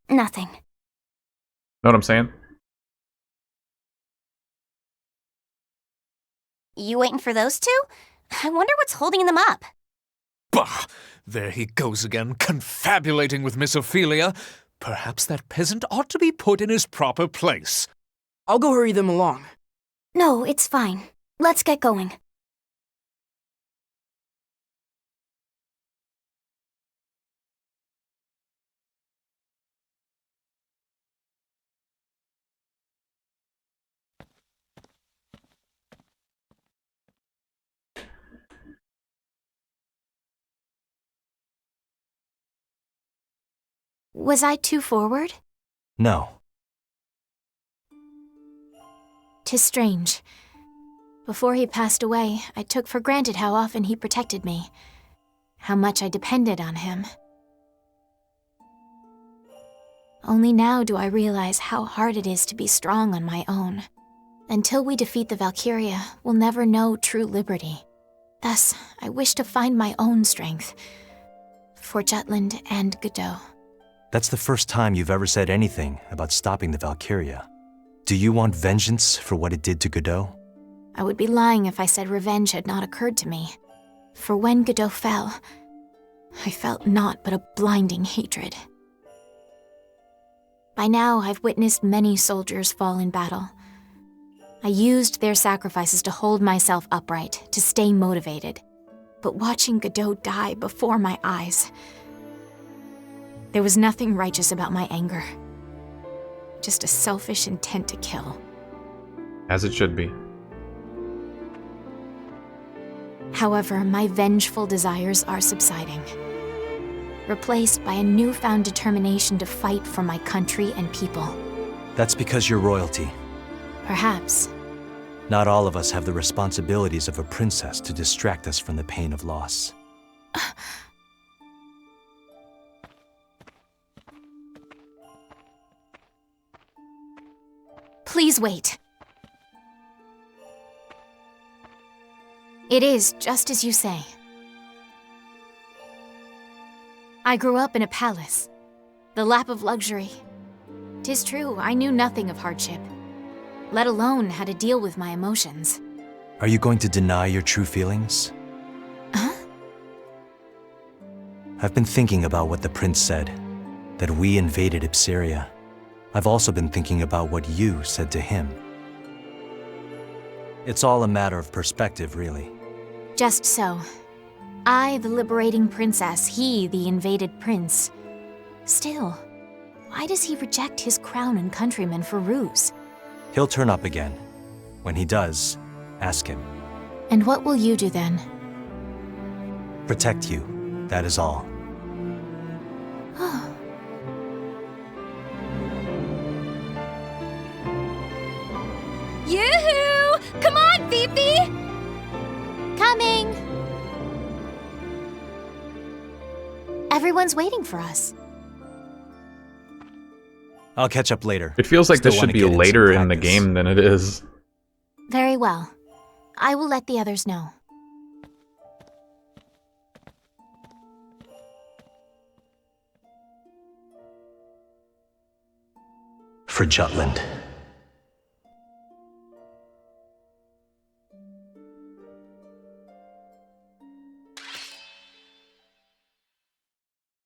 Nothing. Know what I'm saying? You waiting for those two? I wonder what's holding them up. Bah! There he goes again, confabulating with Miss Ophelia. Perhaps that peasant ought to be put in his proper place. I'll go hurry them along. No, it's fine. Let's get going. Was I too forward? No. 'Tis strange. Before he passed away, I took for granted how often he protected me, how much I depended on him. Only now do I realize how hard it is to be strong on my own. Until we defeat the Valkyria, we'll never know true liberty. Thus, I wish to find my own strength, for Jutland and Godot. That's the first time you've ever said anything about stopping the Valkyria. Do you want vengeance for what it did to Godot? I would be lying if I said revenge had not occurred to me. For when Godot fell, I felt naught but a blinding hatred. By now, I've witnessed many soldiers fall in battle. I used their sacrifices to hold myself upright, to stay motivated. But watching Godot die before my eyes, there was nothing righteous about my anger. Just a selfish intent to kill. As it should be. However, my vengeful desires are subsiding, replaced by a newfound determination to fight for my country and people. That's because you're royalty. Perhaps. Not all of us have the responsibilities of a princess to distract us from the pain of loss. Please wait. It is just as you say. I grew up in a palace, the lap of luxury. 'Tis true, I knew nothing of hardship, let alone how to deal with my emotions. Are you going to deny your true feelings? Huh? I've been thinking about what the prince said, that we invaded Ipsyria. I've also been thinking about what you said to him. It's all a matter of perspective, really. Just so. I, the liberating princess, he, the invaded prince. Still, why does he reject his crown and countrymen for ruse? He'll turn up again. When he does, ask him. And what will you do then? Protect you, that is all. Yoo-hoo! Come on, Fifi! Coming! Everyone's waiting for us. I'll catch up later. It feels like Still this should wanna be get in some later in the practice. game than it is. Very well. I will let the others know. For Jutland.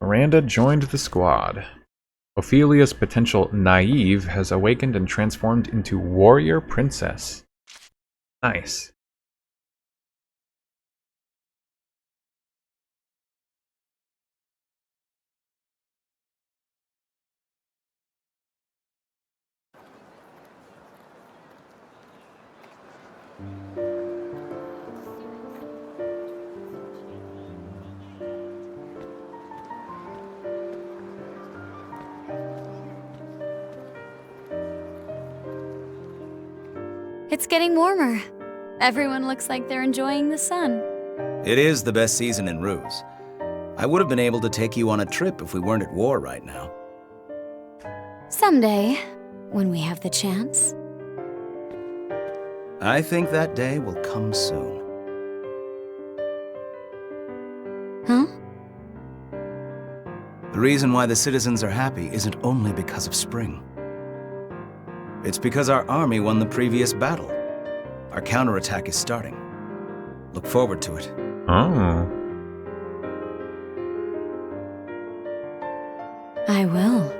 Miranda joined the squad. Ophelia's potential naive has awakened and transformed into warrior princess. Nice. It's getting warmer. Everyone looks like they're enjoying the sun. It is the best season in Ruse. I would have been able to take you on a trip if we weren't at war right now. Someday. When we have the chance? I think that day will come soon. Huh? The reason why the citizens are happy isn't only because of spring. It's because our army won the previous battle. Our counterattack is starting. Look forward to it. Oh. I will.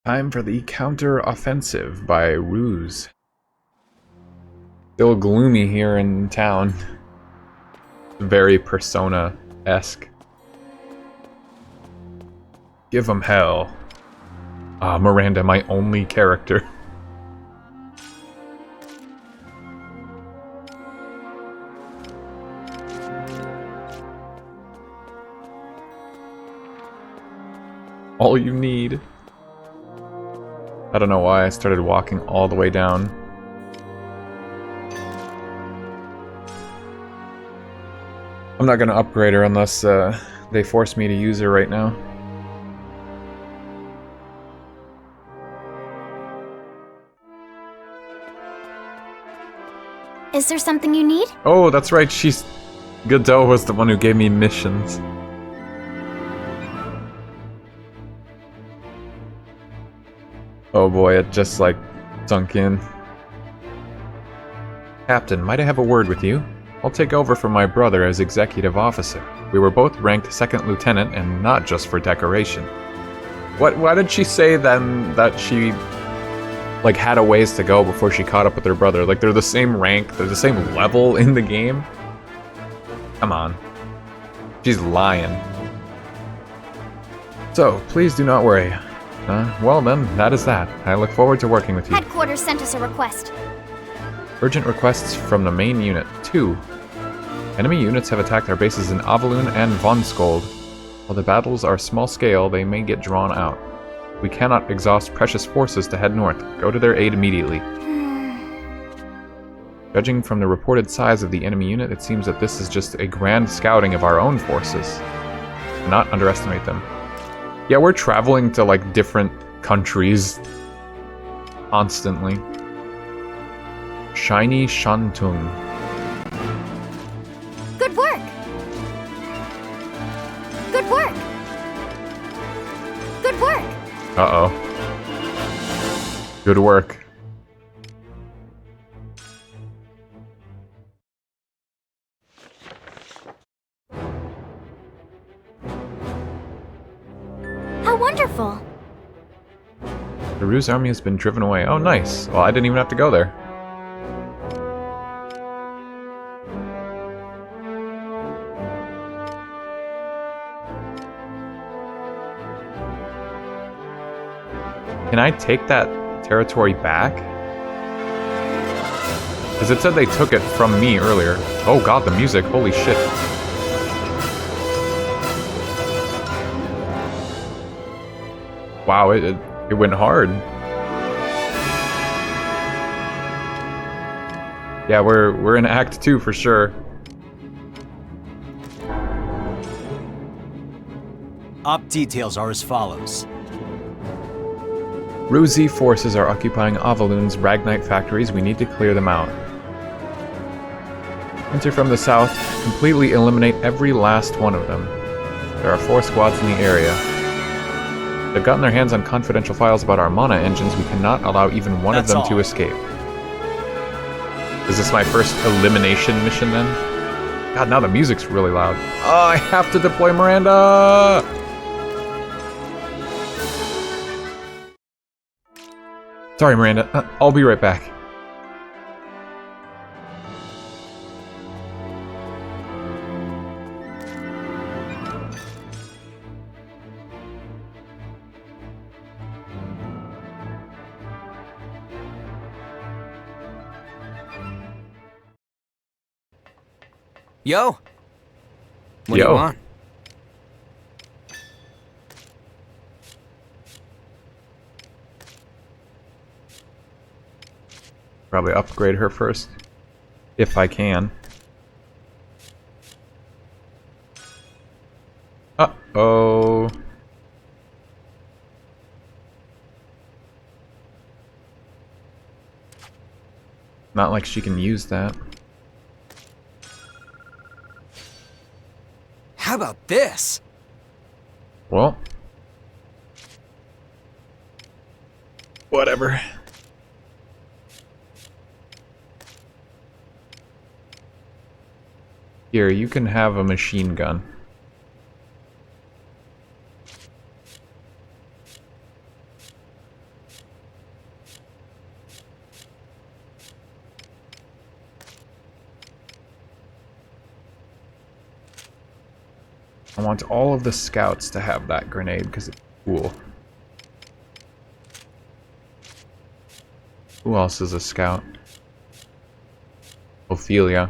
Time for the counter-offensive by Ruse. Still gloomy here in town. Very Persona-esque. Give 'em hell. Ah, Miranda, my only character. All you need. I don't know why I started walking all the way down. I'm not gonna upgrade her unless they force me to use her right now. Is there something you need? Oh, that's right, Godot was the one who gave me missions. Oh boy, it just like sunk in. Captain, might I have a word with you? I'll take over for my brother as executive officer. We were both ranked second lieutenant and not just for decoration. Why did she say then that she like had a ways to go before she caught up with her brother? Like they're the same rank, they're the same level in the game? Come on. She's lying. So, please do not worry. Well then, that is that. I look forward to working with you. Headquarters sent us a request. Urgent requests from the main unit. 2. Enemy units have attacked our bases in Avalun and Vonskold. While the battles are small scale, they may get drawn out. We cannot exhaust precious forces to head north. Go to their aid immediately. Judging from the reported size of the enemy unit, it seems that this is just a grand scouting of our own forces. Do not underestimate them. Yeah, we're traveling to, like, different countries constantly. Shiny Shantung. Good work! Good work! Good work! Uh-oh. Good work. How wonderful! The Ruse army has been driven away. Oh, nice. Well, I didn't even have to go there. Can I take that territory back? Because it said they took it from me earlier. Oh god, the music. Holy shit. Wow, it went hard. Yeah, we're in Act 2 for sure. Op details are as follows. Ruse forces are occupying Avalun's Ragnite factories. We need to clear them out. Enter from the south. Completely eliminate every last one of them. There are 4 squads in the area. They've gotten their hands on confidential files about our mana engines. We cannot allow even one of them to escape. Is this my first elimination mission then? God, now the music's really loud. Oh, I have to deploy Miranda! Sorry, Miranda. I'll be right back. Yo! What do you Yo. want? Probably upgrade her first. If I can. Uh-oh. Not like she can use that. How about this? Well. Whatever. Here, you can have a machine gun. I want all of the scouts to have that grenade because it's cool. Who else is a scout? Ophelia.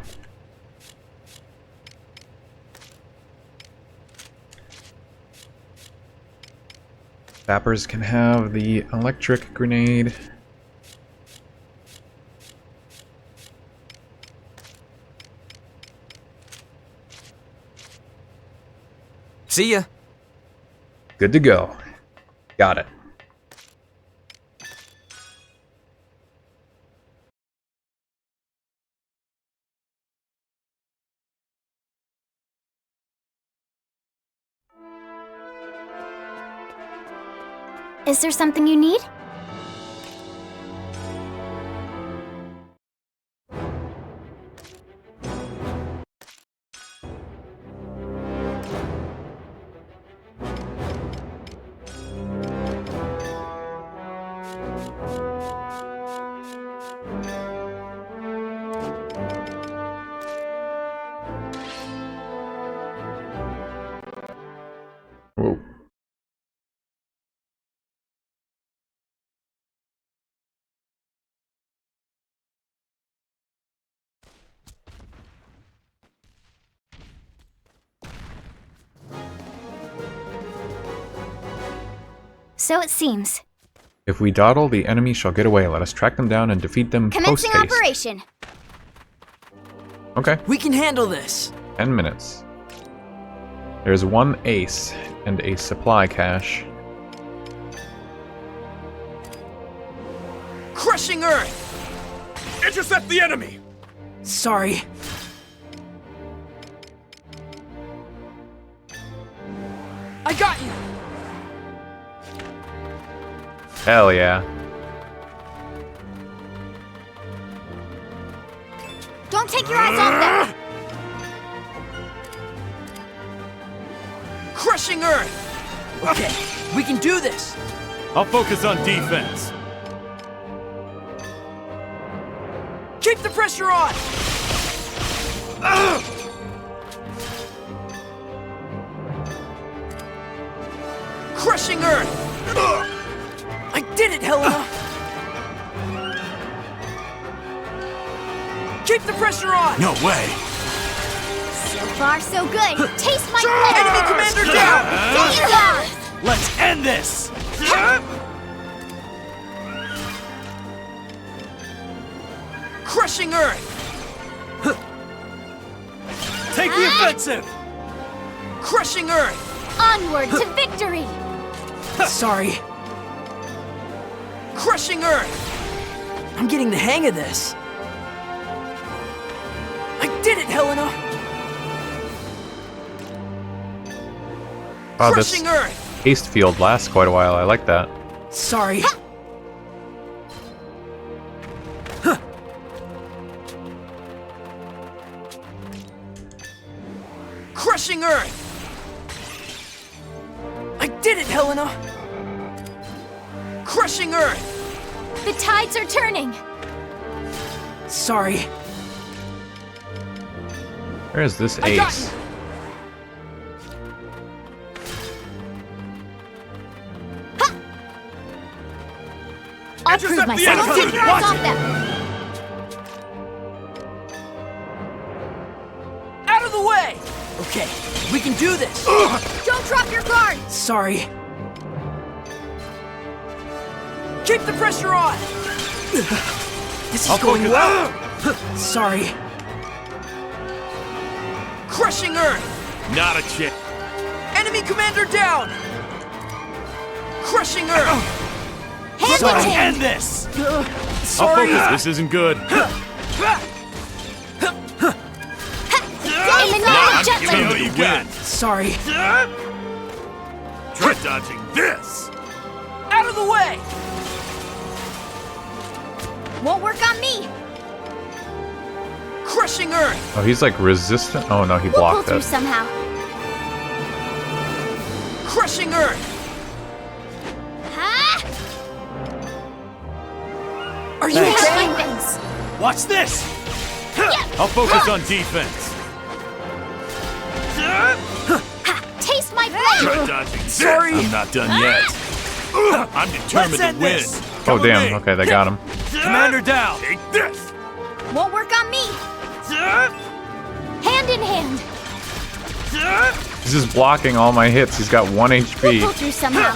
Sappers can have the electric grenade. See ya. Good to go. Got it. Is there something you need? Whoa. So it seems. If we dawdle, the enemy shall get away. Let us track them down and defeat them Commencing post-haste. operation. Okay. We can handle this. 10 minutes. There's one ace and a supply cache. Crushing Earth! Intercept the enemy! Sorry. I got you! Hell yeah. Don't take your eyes off them! Crushing Earth! Okay, we can do this! I'll focus on defense. Keep the pressure on! Crushing Earth! I did it, Helena! Keep the pressure on! No way! So far, so good. Taste my blood! Enemy commander down! There you go! Let's end this! Crushing Earth! Take the offensive! Crushing Earth! Onward to victory! Sorry. Crushing Earth! I'm getting the hang of this. I did it, Helena! Wow, this Crushing Earth! haste field lasts quite a while. I like that. Sorry. Crushing Earth! I did it, Helena! Crushing Earth! The tides are turning! Sorry. Where is this I got ace? I'll prove myself. Don't take your eyes off them! Out of the way! Okay, we can do this! Don't drop your guard! Sorry. Keep the pressure on! This is going well! Sorry. Crushing Earth! Not a chance. Enemy commander down! Crushing Earth! Sorry, end this! Sorry! I'll focus. This isn't good. In the name of Jutland! What you got? Sorry. Try dodging this! Out of the way! Won't work on me! Crushing Earth! Oh, he's like resistant? Oh no, he We'll pull blocked through it. somehow. Crushing Earth! Ha! Are you Thanks. okay? My face. Watch this! I'll focus on defense. Taste my blade! Try dodging this. Sorry. I'm not done yet. I'm determined to end win. this. Oh Come with damn, me. okay, they got him. Commander down. Take this. Won't work on me! Hand in hand! He's just blocking all my hits. He's got 1 We'll pull HP. through somehow.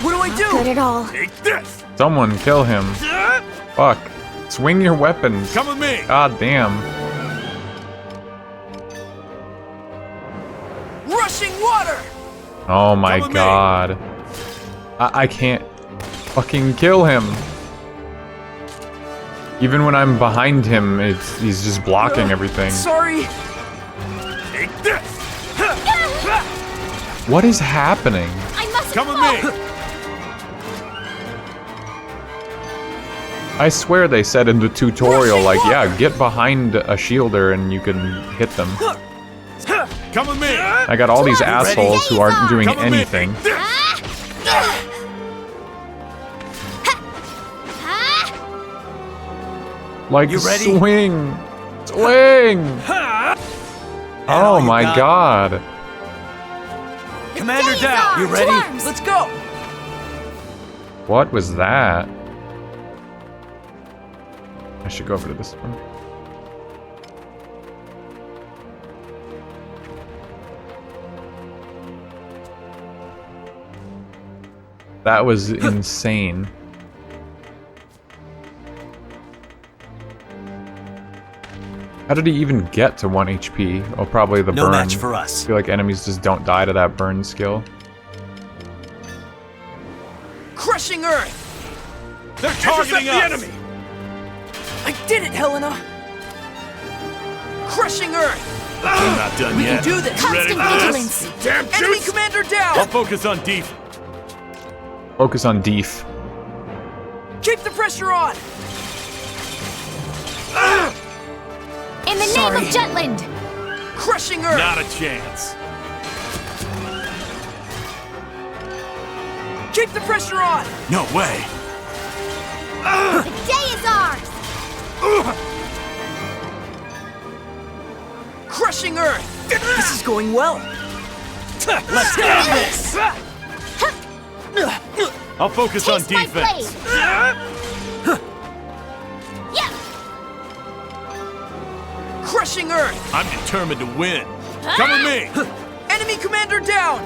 What do I Good do? at all. Take this. Someone kill him. Fuck. Swing your weapons. Come with me. God damn. Rushing water! Oh my Come with me. god. I can't fucking kill him. Even when I'm behind him, he's just blocking everything. Sorry. Take this. What is happening? I must Come with me. I swear they said in the tutorial, like, yeah, get behind a shielder and you can hit them. Come with me. I got all these assholes who aren't doing Come with me. anything. Take this. Like, You ready? swing! Swing! Oh my god. Commander Days down! are You to ready? arms. Let's go! What was that? I should go over to this one. That was insane. How did he even get to 1 HP? Oh, probably the No burn. match for us. I feel like enemies just don't die to that burn skill. Crushing Earth! They're targeting us. Intercept the enemy! I did it, Helena! Crushing Earth! I'm not done We yet. can do this! You ready Constant for vigilance. this? Damn Enemy juice. commander I'll down! focus on def. Focus on Deef. Keep the pressure on! In the name of Jutland! Crushing Earth! Not a chance. Keep the pressure on! No way. The day is ours! Crushing Earth! This is going well! Let's do this. I'll focus on Taste my defense. Yeah! Crushing Earth! I'm determined to win. Come with me. Enemy commander down!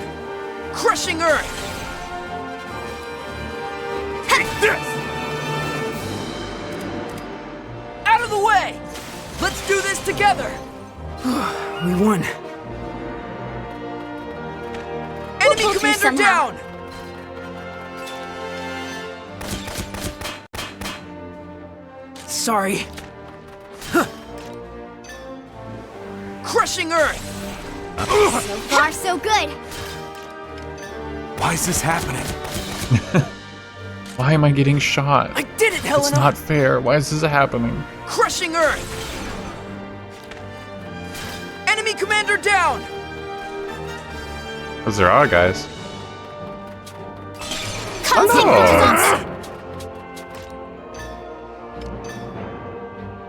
Crushing Earth! Take this. Out of the way! Let's do this together! We won. Enemy pull through commander somehow. down! Sorry. Crushing Earth! So far, so good. Why is this happening? Why am I getting shot? I did it, Helena! It's not fair. Why is this happening? Crushing Earth! Enemy commander down! Because there are guys. Constant Oh. vigilance.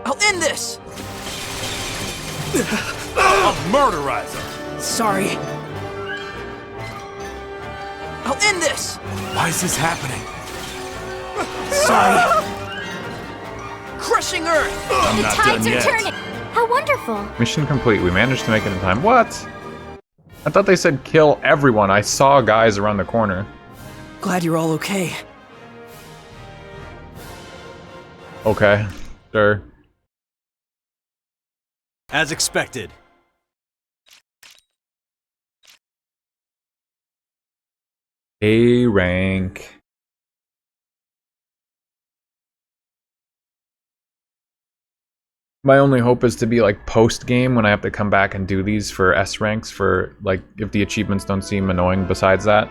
I'll end this! I'll murderize him. Sorry. I'll end this! Why is this happening? Sorry. Crushing Earth! I'm The not tides done are yet. turning. How wonderful. Mission complete. We managed to make it in time. What? I thought they said kill everyone. I saw guys around the corner. Glad you're all okay. Okay, sure. As expected. A rank. My only hope is to be like post-game when I have to come back and do these for S ranks for like if the achievements don't seem annoying besides that.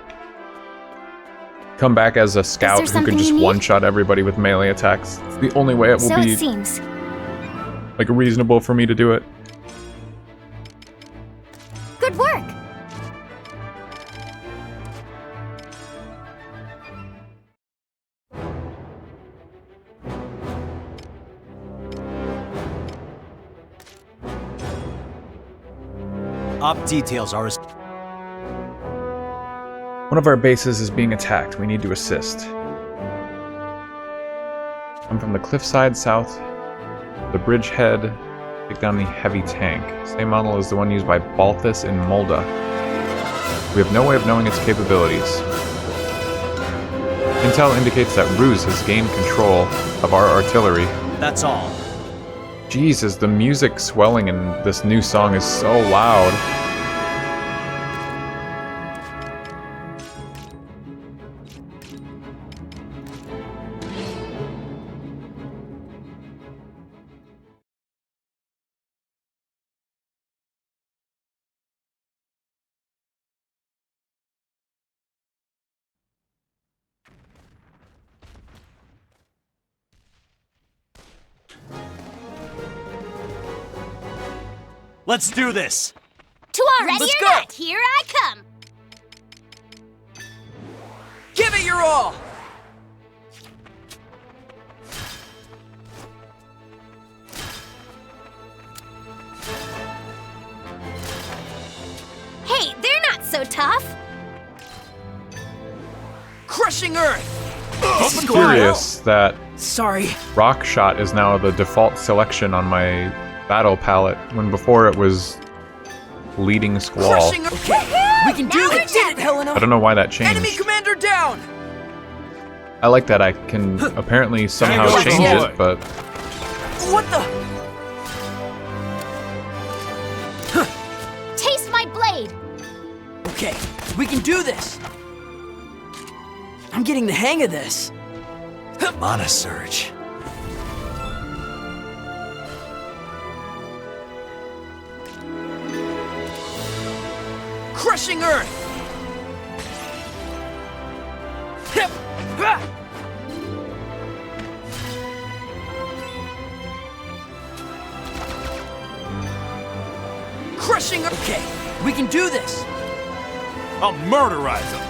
Come back as a scout who can just one-shot everybody with melee attacks. It's the only way it will be like reasonable for me to do it. Good work! Op details are as... One of our bases is being attacked. We need to assist. I'm from the cliffside south. The bridgehead. Take down the heavy tank. Same model as the one used by Balthus in Molda. We have no way of knowing its capabilities. Intel indicates that Ruse has gained control of our artillery. That's all. Jesus, the music swelling in this new song is so loud. Let's do this! To arms! Ready Let's or go! not, Here I come! Give it your all! Hey, they're not so tough! Crushing Earth! I'm curious that Sorry. Rock Shot is now the default selection on my battle palette, when before it was Leading Squall. Crushing Earth! Okay, we can do this! Did it, Helena! I don't know why that changed. Enemy commander down! I like that I can apparently somehow change it, but... What the? Taste my blade! Okay, we can do this! I'm getting the hang of this. Mana Surge. Crushing Earth! Crushing Earth! Okay, we can do this! I'll murderize them!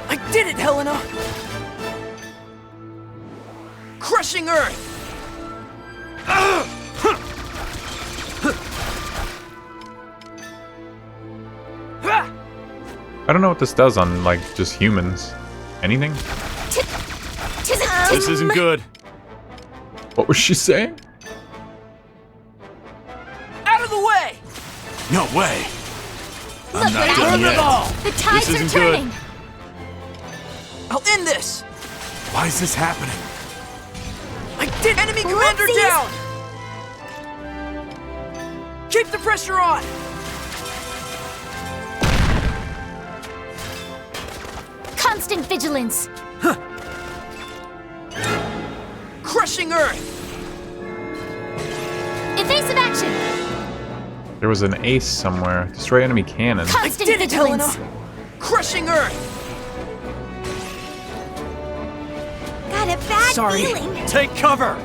I did it, Helena! Crushing Earth! I don't know what this does on, like, just humans. Anything? This isn't good. What was she saying? Out of the way! No way! I'm Look not what I done did! yet. The tides This are isn't good. turning! I'll end this! Why is this happening? I did! Enemy commander down! Keep the pressure on! Constant vigilance! Crushing Earth! Evasive action! There was an ace somewhere. Destroy enemy cannon. Constant I did it, vigilance! Helena! Crushing Earth! Got a bad Sorry. feeling! Take cover!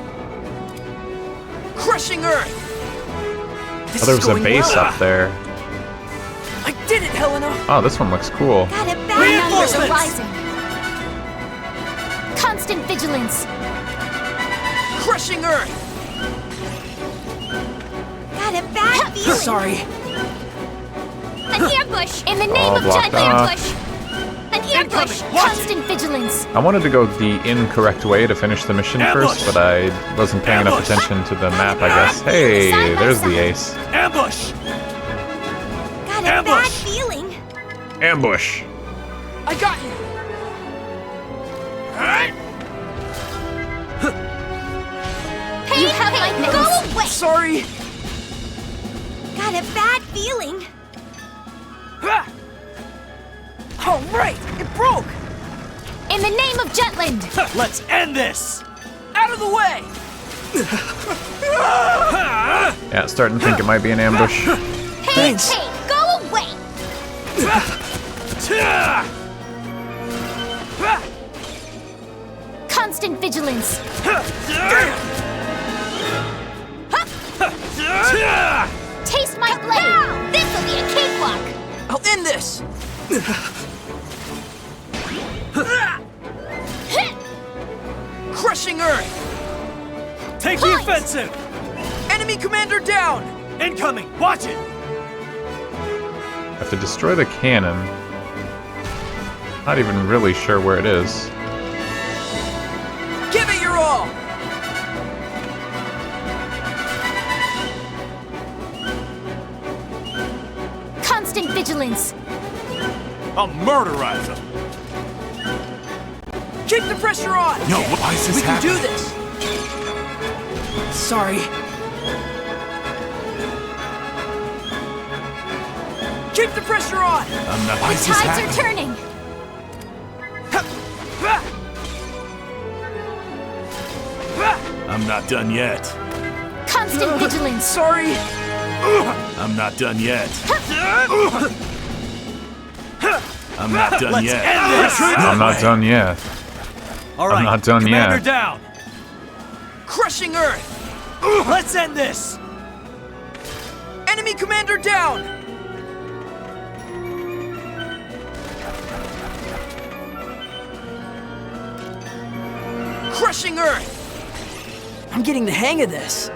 Crushing Earth! This Oh, there is was a going base well. up there. I did it, Helena! Oh, this one looks cool. Got a bad numbers are Reinforcements! rising! Constant vigilance! Crushing Earth! Got a bad feeling! Sorry. An ambush! In the name Oh, of blocked Giant off. ambush! An Ambush! Constant vigilance! I wanted to go the incorrect way to finish the mission first, but I wasn't paying enough attention to the map, I guess. Hey, there's the ace. Ambush! Got a bad feeling. Ambush. I got you! Hey, you have my go away! Sorry! Got a bad feeling. Oh, right! It broke! In the name of Jutland! Let's end this! Out of the way! Yeah, starting to think it might be an ambush. Hey, go away! Constant vigilance. Taste my blade! This'll be a cakewalk! I'll end this! Crushing Earth! Take the offensive! Enemy commander down! Incoming! Watch it! I have to destroy the cannon. Not even really sure where it is. Give it your all! Constant vigilance. I'll murderize them! Keep the pressure on! No, why is this We can happening? do this! Sorry. Keep the pressure on! I'm not. Why is The this tides are happening? turning. I'm not done yet. Constant vigilance. Sorry. I'm not done yet. I'm not done Let's yet. end this. I'm not done yet. All right, I'm not done commander yet. down. Crushing Earth! Let's end this. Enemy commander down! Crushing Earth! I'm getting the hang of this.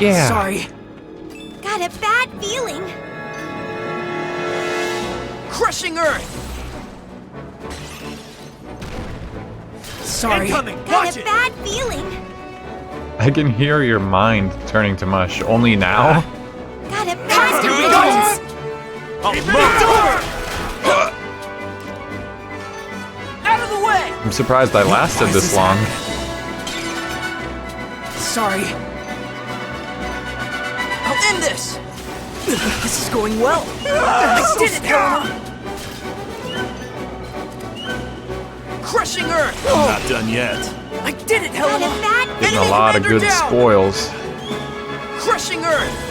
Yeah. Sorry. Got a bad feeling. Crushing Earth! Sorry. Incoming. Got Watch a it. bad feeling. I can hear your mind turning to mush. Only now? Got a bad vigilance. Out of the way! I'm surprised I lasted this long. Sorry. I'll end this! This is going well. I did it, Helena! Crushing Earth! I'm not done yet. I did it, Helena! Getting a lot of good spoils. Crushing Earth!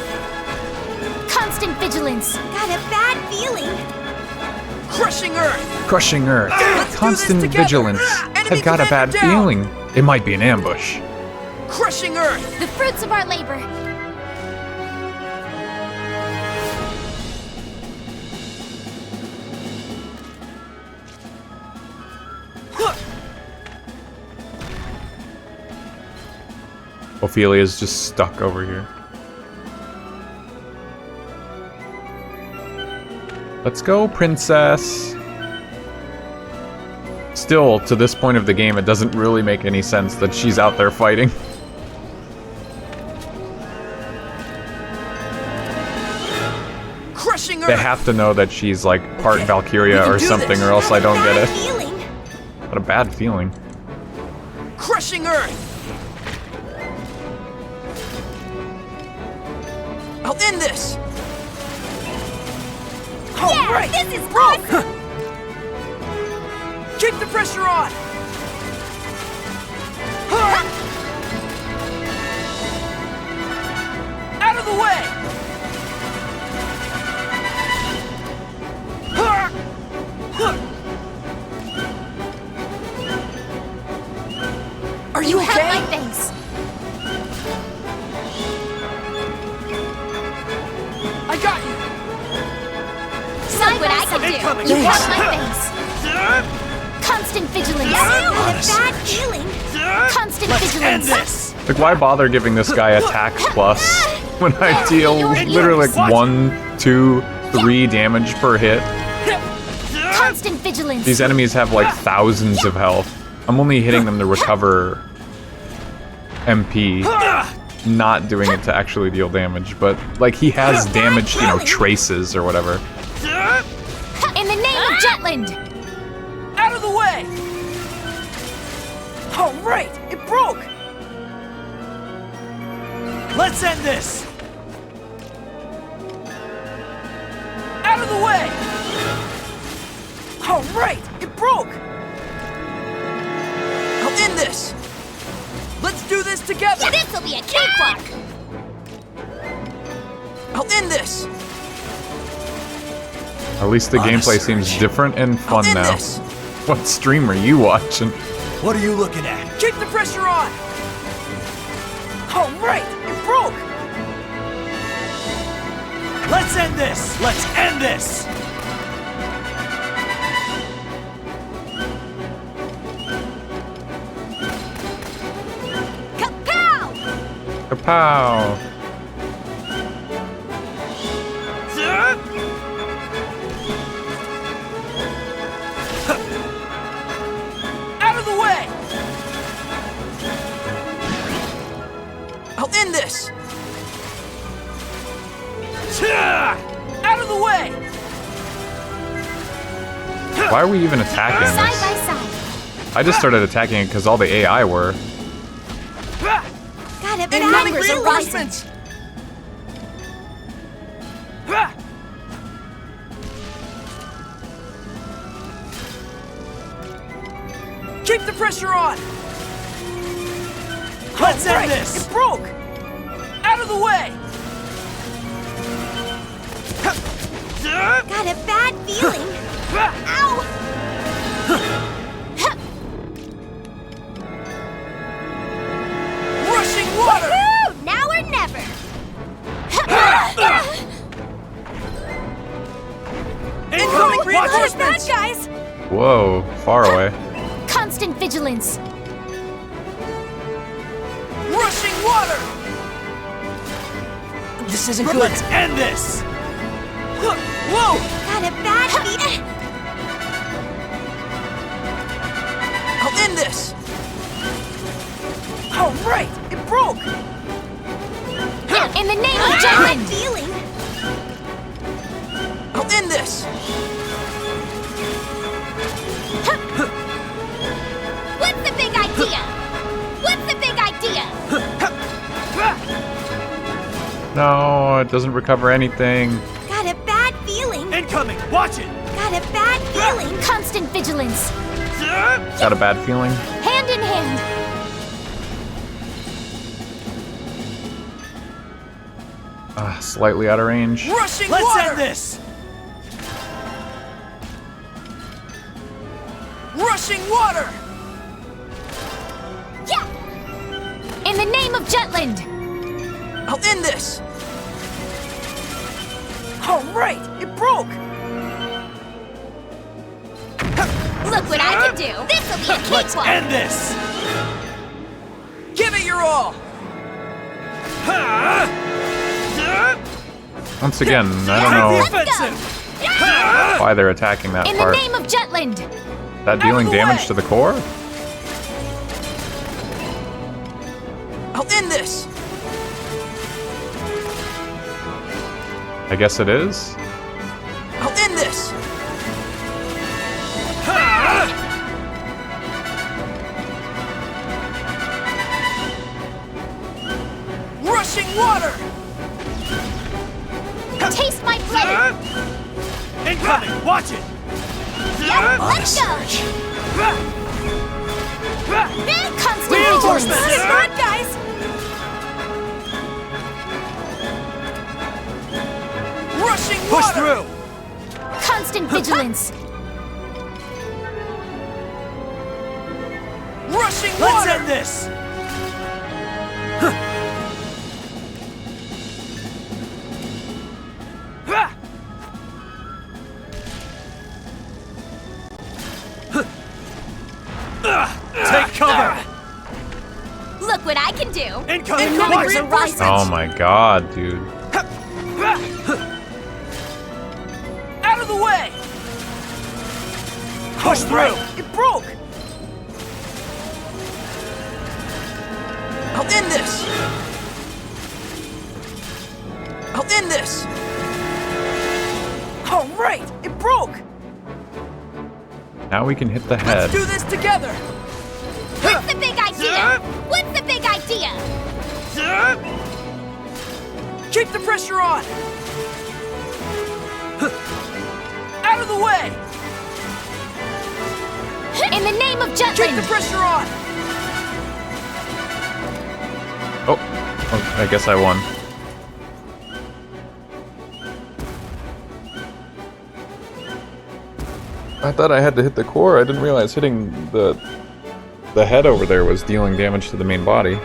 Constant vigilance. Got a bad feeling. Crushing Earth! Crushing Earth. Constant vigilance. I've got a bad feeling. It might be an ambush. Crushing Earth! The fruits of our labor. Ophelia's just stuck over here. Let's go, princess. Still, to this point of the game, it doesn't really make any sense that she's out there fighting. Crushing Earth! They have to know that she's like part Valkyria or something, or else I don't get it. Feeling. What a bad feeling. Crushing Earth! I'll end this! Yeah, right. this is awesome. Keep the pressure on! Out of the way! Are you have okay? my thanks. I got you! Decide what I can do. Incoming. You have my thanks. Constant vigilance. Got a bad feeling. Constant End vigilance. this. Like, why bother giving this guy attack plus when I deal literally like 1, 2, 3 damage per hit? Constant vigilance. These enemies have like thousands of health. I'm only hitting them to recover MP, not doing it to actually deal damage. But like he has damaged, you know, traces or whatever. In the name of Jutland! Out of the way! Oh, right! It broke! Let's end this! Out of the way! Oh, right! It broke! I'll end this! Let's do this together! This'll be a cakewalk! I'll end this! At least the gameplay seems different and fun now. What stream are you watching? What are you looking at? Keep the pressure on! Oh, right! It broke! Let's end this! Let's end this! Kapow! Kapow! Out of the way! I'll end this! Out of the way! Why are we even attacking Side this? by side. I just started attacking it because all the AI were. Got it, but Incoming angers are rising. reinforcements! Keep the pressure on! Let's end this! It broke! Out of the way! Got a bad feeling. Ow! Rushing water! Woohoo! Now or never. Incoming Bad reinforcements! guys. Whoa, far away. Constant vigilance. Rushing water! This isn't good. Let's end this! Whoa! Got a bad feeling. I'll end this! Oh, right! It broke! In the name of Bad Jutland! feeling. I'll end this! What's the big idea? What's the big idea? No, it doesn't recover anything. Got a bad feeling. Incoming! Watch it! Got a bad feeling. Constant vigilance. Got a bad feeling. Hand in hand. Slightly out of range. Rushing water! Let's end this! Rushing water! Yeah! In the name of Jutland! I'll end this! Oh, right! It broke! Look what I can do. This'll be a Let's cakewalk. end this! Give it your all! Once again, I don't know Defensive! why they're attacking that In the part. name of Jutland! That dealing damage to the core? I'll end this! I guess it is. I'll end this! Rushing water! Taste my blade. Incoming! Watch it! Yep, let's go. Constant Reinforcements! vigilance! Smart guys. Rushing Push water! through! Constant vigilance! Rushing water! Let's end this! Take cover! Look what I can do. Incoming Watch reinforcements! Oh my god, dude. Out of the way! Push through! It broke! I'll end this! I'll end this! All right! It broke! Now we can hit the head. Let's do this together! What's the big idea? What's the big idea? Keep the pressure on! Out of the way! In the name of Jutland! Keep the pressure on! Oh, I guess I won. I thought I had to hit the core. I didn't realize hitting the head over there was dealing damage to the main body.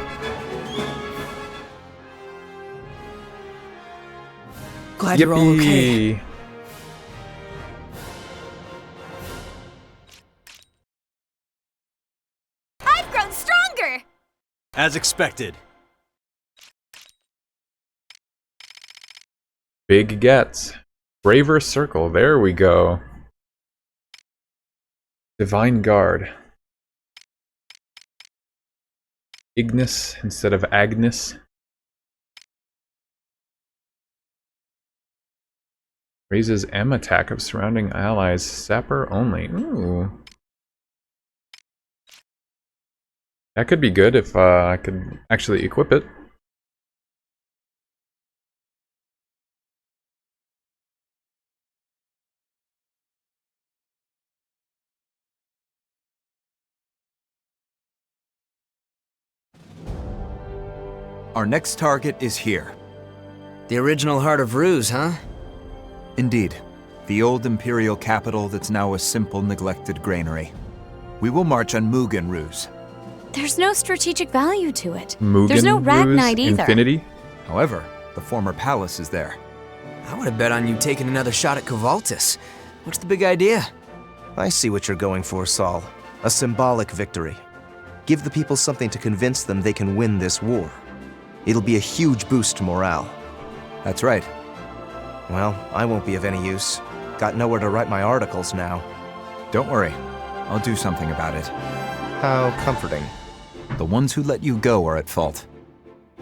Glad you're all okay. I've grown stronger! As expected. Big gets. Braver Circle. There we go. Divine Guard. Ignis instead of Agnes. Raises M attack of surrounding allies. Sapper only. Ooh. That could be good if I could actually equip it. Our next target is here. The original heart of Ruse, huh? Indeed. The old Imperial capital that's now a simple, neglected granary. We will march on Mugen Ruse. There's no strategic value to it. Mugen There's no Ragnite Ruse either. Infinity? However, the former palace is there. I would have bet on you taking another shot at Kovaltis. What's the big idea? I see what you're going for, Saul. A symbolic victory. Give the people something to convince them they can win this war. It'll be a huge boost to morale. That's right. Well, I won't be of any use. Got nowhere to write my articles now. Don't worry. I'll do something about it. How comforting. The ones who let you go are at fault.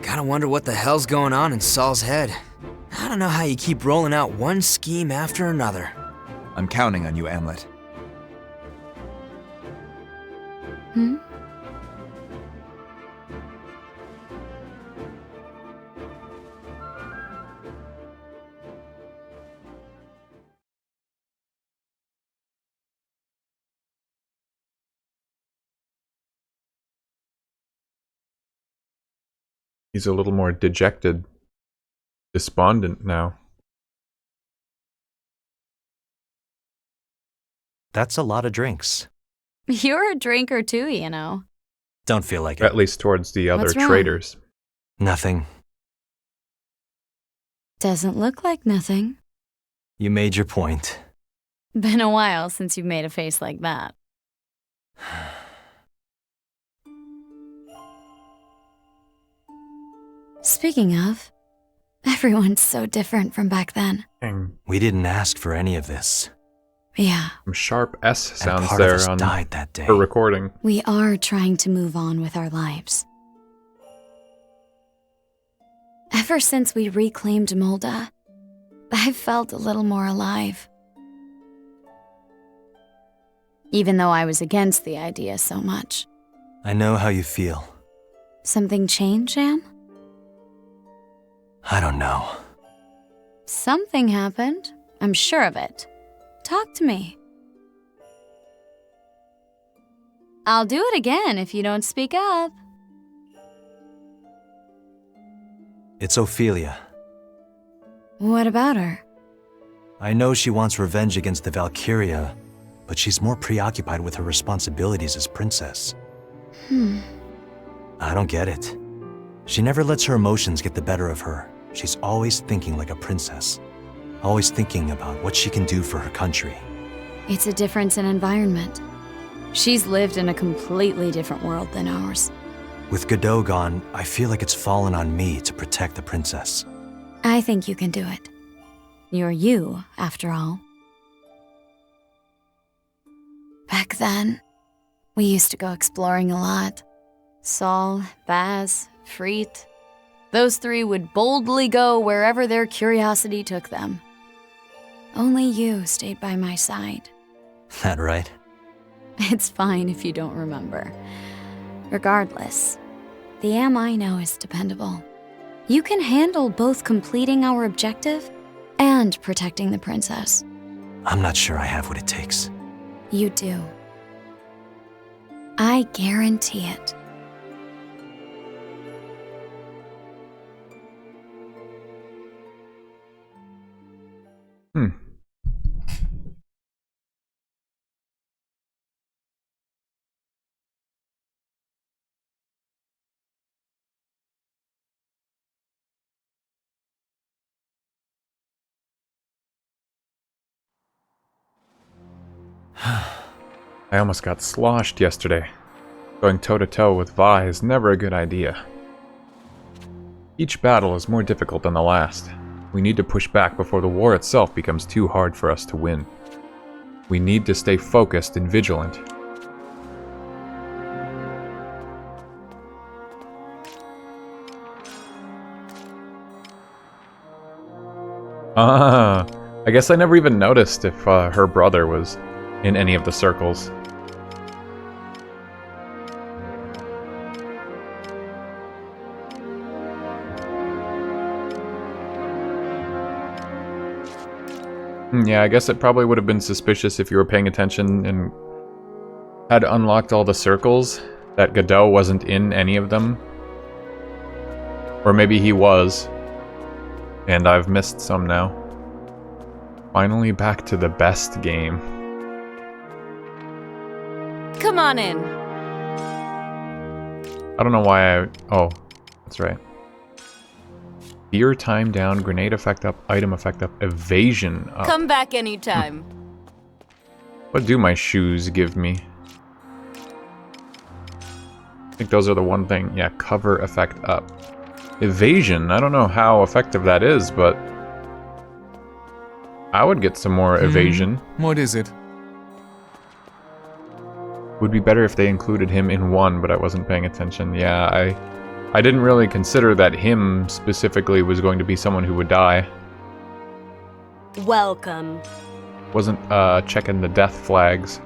Gotta wonder what the hell's going on in Saul's head. I don't know how you keep rolling out one scheme after another. I'm counting on you, Amlet. Hmm? He's a little more dejected, despondent now. That's a lot of drinks. You're a drinker too, you know. Don't feel like it. At least towards the other What's wrong? traders. Nothing. Doesn't look like nothing. You made your point. Been a while since you've made a face like that. Speaking of, everyone's so different from back then. We didn't ask for any of this. Yeah. Some sharp S And sounds part of there us on died that day. her recording. We are trying to move on with our lives. Ever since we reclaimed Molda, I've felt a little more alive. Even though I was against the idea so much. I know how you feel. Something changed, Jam? I don't know. Something happened. I'm sure of it. Talk to me. I'll do it again if you don't speak up. It's Ophelia. What about her? I know she wants revenge against the Valkyria, but she's more preoccupied with her responsibilities as princess. I don't get it. She never lets her emotions get the better of her. She's always thinking like a princess. Always thinking about what she can do for her country. It's a difference in environment. She's lived in a completely different world than ours. With Godot gone, I feel like it's fallen on me to protect the princess. I think you can do it. You're you, after all. Back then, we used to go exploring a lot. Sol, Baz, Freet. Those three would boldly go wherever their curiosity took them. Only you stayed by my side. That right? It's fine if you don't remember. Regardless, the Am I know is dependable. You can handle both completing our objective and protecting the princess. I'm not sure I have what it takes. You do. I guarantee it. I almost got sloshed yesterday. Going toe-to-toe with Va is never a good idea. Each battle is more difficult than the last. We need to push back before the war itself becomes too hard for us to win. We need to stay focused and vigilant. I guess I never even noticed if her brother was in any of the circles. Yeah, I guess it probably would have been suspicious if you were paying attention and had unlocked all the circles, that Godot wasn't in any of them. Or maybe he was, and I've missed some now. Finally back to the best game. Come on in. I don't know why I... Oh, that's right. Fear time down, grenade effect up, item effect up, evasion up. Come back anytime. What do my shoes give me? I think those are the one thing. Yeah, cover effect up. Evasion, I don't know how effective that is, but I would get some more evasion. What is it? Would be better if they included him in one, but I wasn't paying attention. Yeah, I didn't really consider that him specifically was going to be someone who would die. Welcome. Wasn't checking the death flags.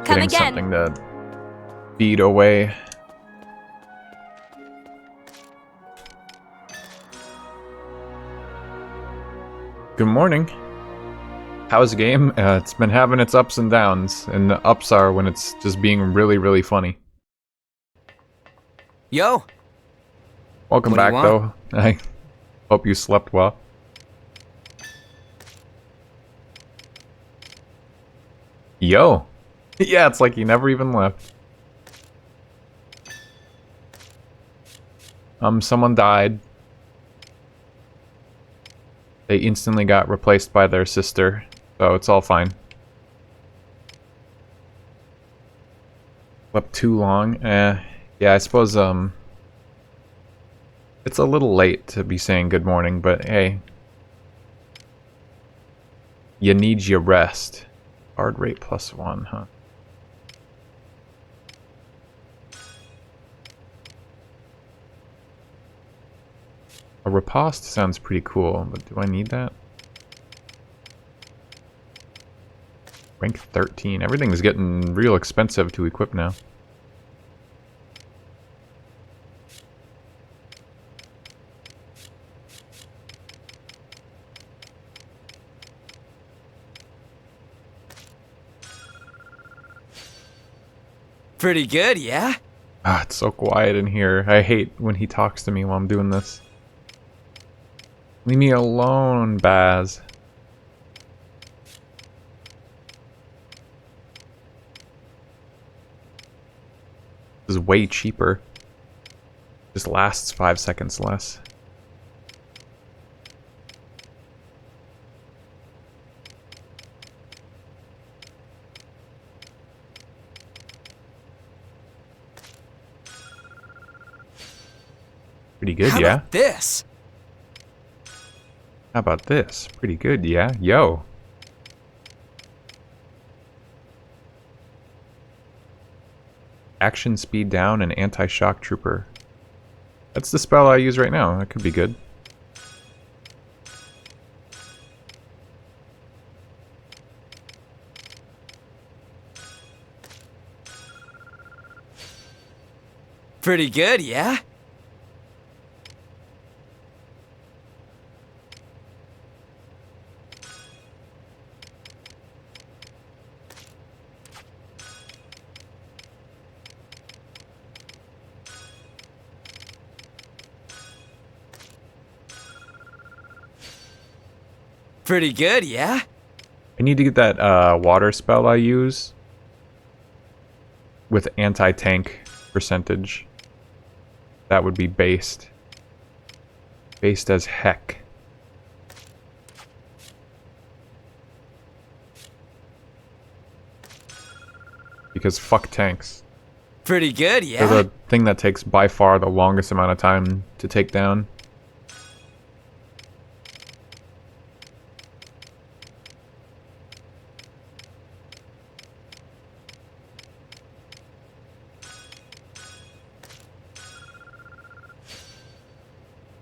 Come Getting again. something to beat away. Good morning. How's the game? It's been having its ups and downs, and the ups are when it's just being really, really funny. Yo! Welcome What do you back, though. I hope you slept well. Yo! Yeah, it's like you never even left. Someone died. They instantly got replaced by their sister, so it's all fine. Slept too long? Yeah, I suppose, it's a little late to be saying good morning, but hey. You need your rest. Hard rate +1, huh? A riposte sounds pretty cool, but do I need that? Rank 13. Everything's getting real expensive to equip now. Pretty good, yeah? Ah, it's so quiet in here. I hate when he talks to me while I'm doing this. Leave me alone, Baz. This is way cheaper. Just lasts 5 seconds less. Pretty good, How yeah? about this? How about this? Pretty good, yeah? Yo. Action speed down and anti-shock trooper. That's the spell I use right now. That could be good. Pretty good, yeah? Pretty good, yeah? I need to get that water spell I use with anti-tank percentage. That would be based. Based as heck. Because fuck tanks. Pretty good, yeah? They're the thing that takes by far the longest amount of time to take down.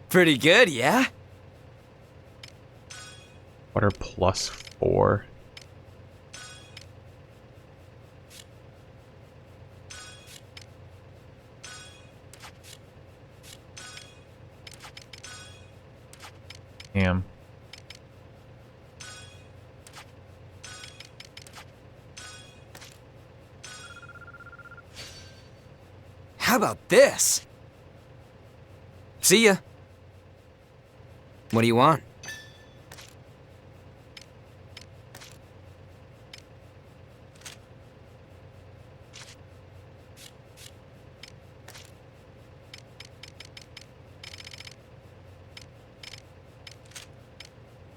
Pretty good, yeah? Water +4. Damn. How about this? See ya. What do you want?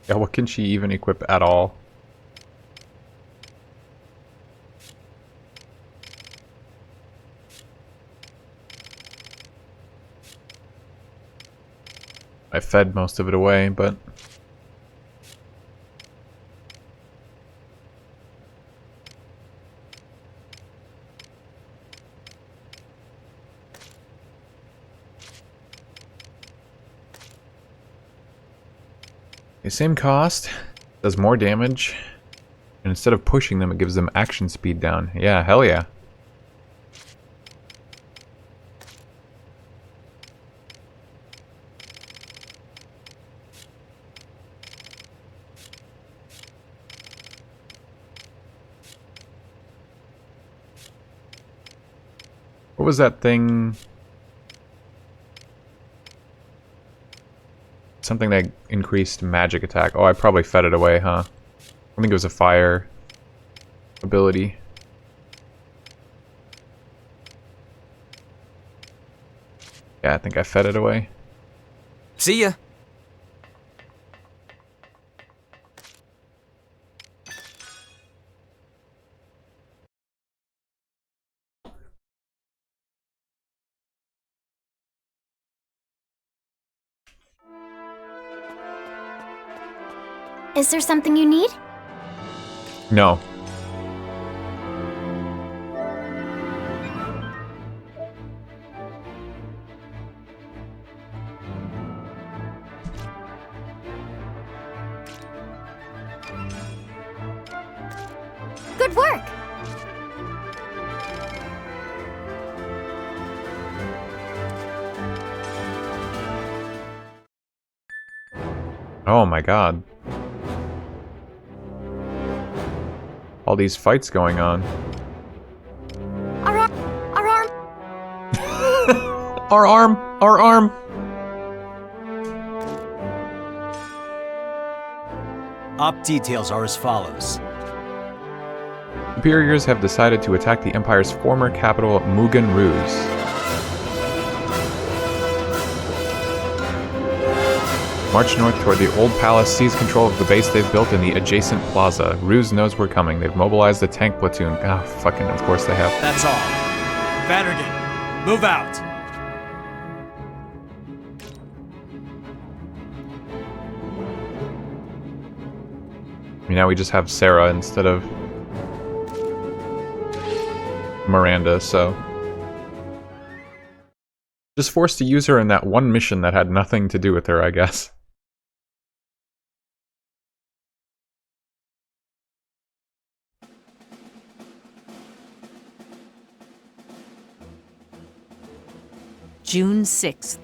Yeah, what can she even equip at all? I fed most of it away, but... the same cost, does more damage, and instead of pushing them, it gives them action speed down. Yeah, hell yeah. What was that thing? Something that increased magic attack. Oh, I probably fed it away, huh? I think it was a fire ability. Yeah, I think I fed it away. See ya. Is there something you need? No. Good work! Oh my god. All these fights going on. Our arm! Our arm! Our arm! Our arm! Op details are as follows. Superiors have decided to attack the Empire's former capital, Mugen Ruse. March north toward the old palace, seize control of the base they've built in the adjacent plaza. Ruse knows we're coming. They've mobilized a tank platoon. Ah, fucking, of course they have. That's all. Vandergen, move out. mean, now we just have Sarah instead of Miranda, so... Just forced to use her in that one mission that had nothing to do with her, I guess. June 6th.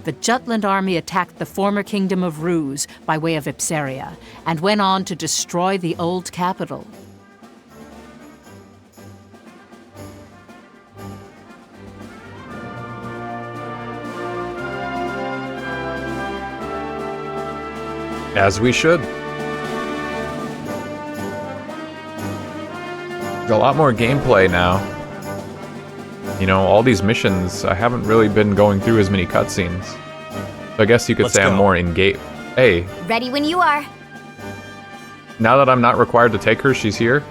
The Jutland army attacked the former kingdom of Ruse by way of Ipsaria and went on to destroy the old capital. As we should. There's a lot more gameplay now. You know, all these missions, I haven't really been going through as many cutscenes. So I guess you could say I'm more engaged. Hey, Ready when you are. now that I'm not required to take her, she's here.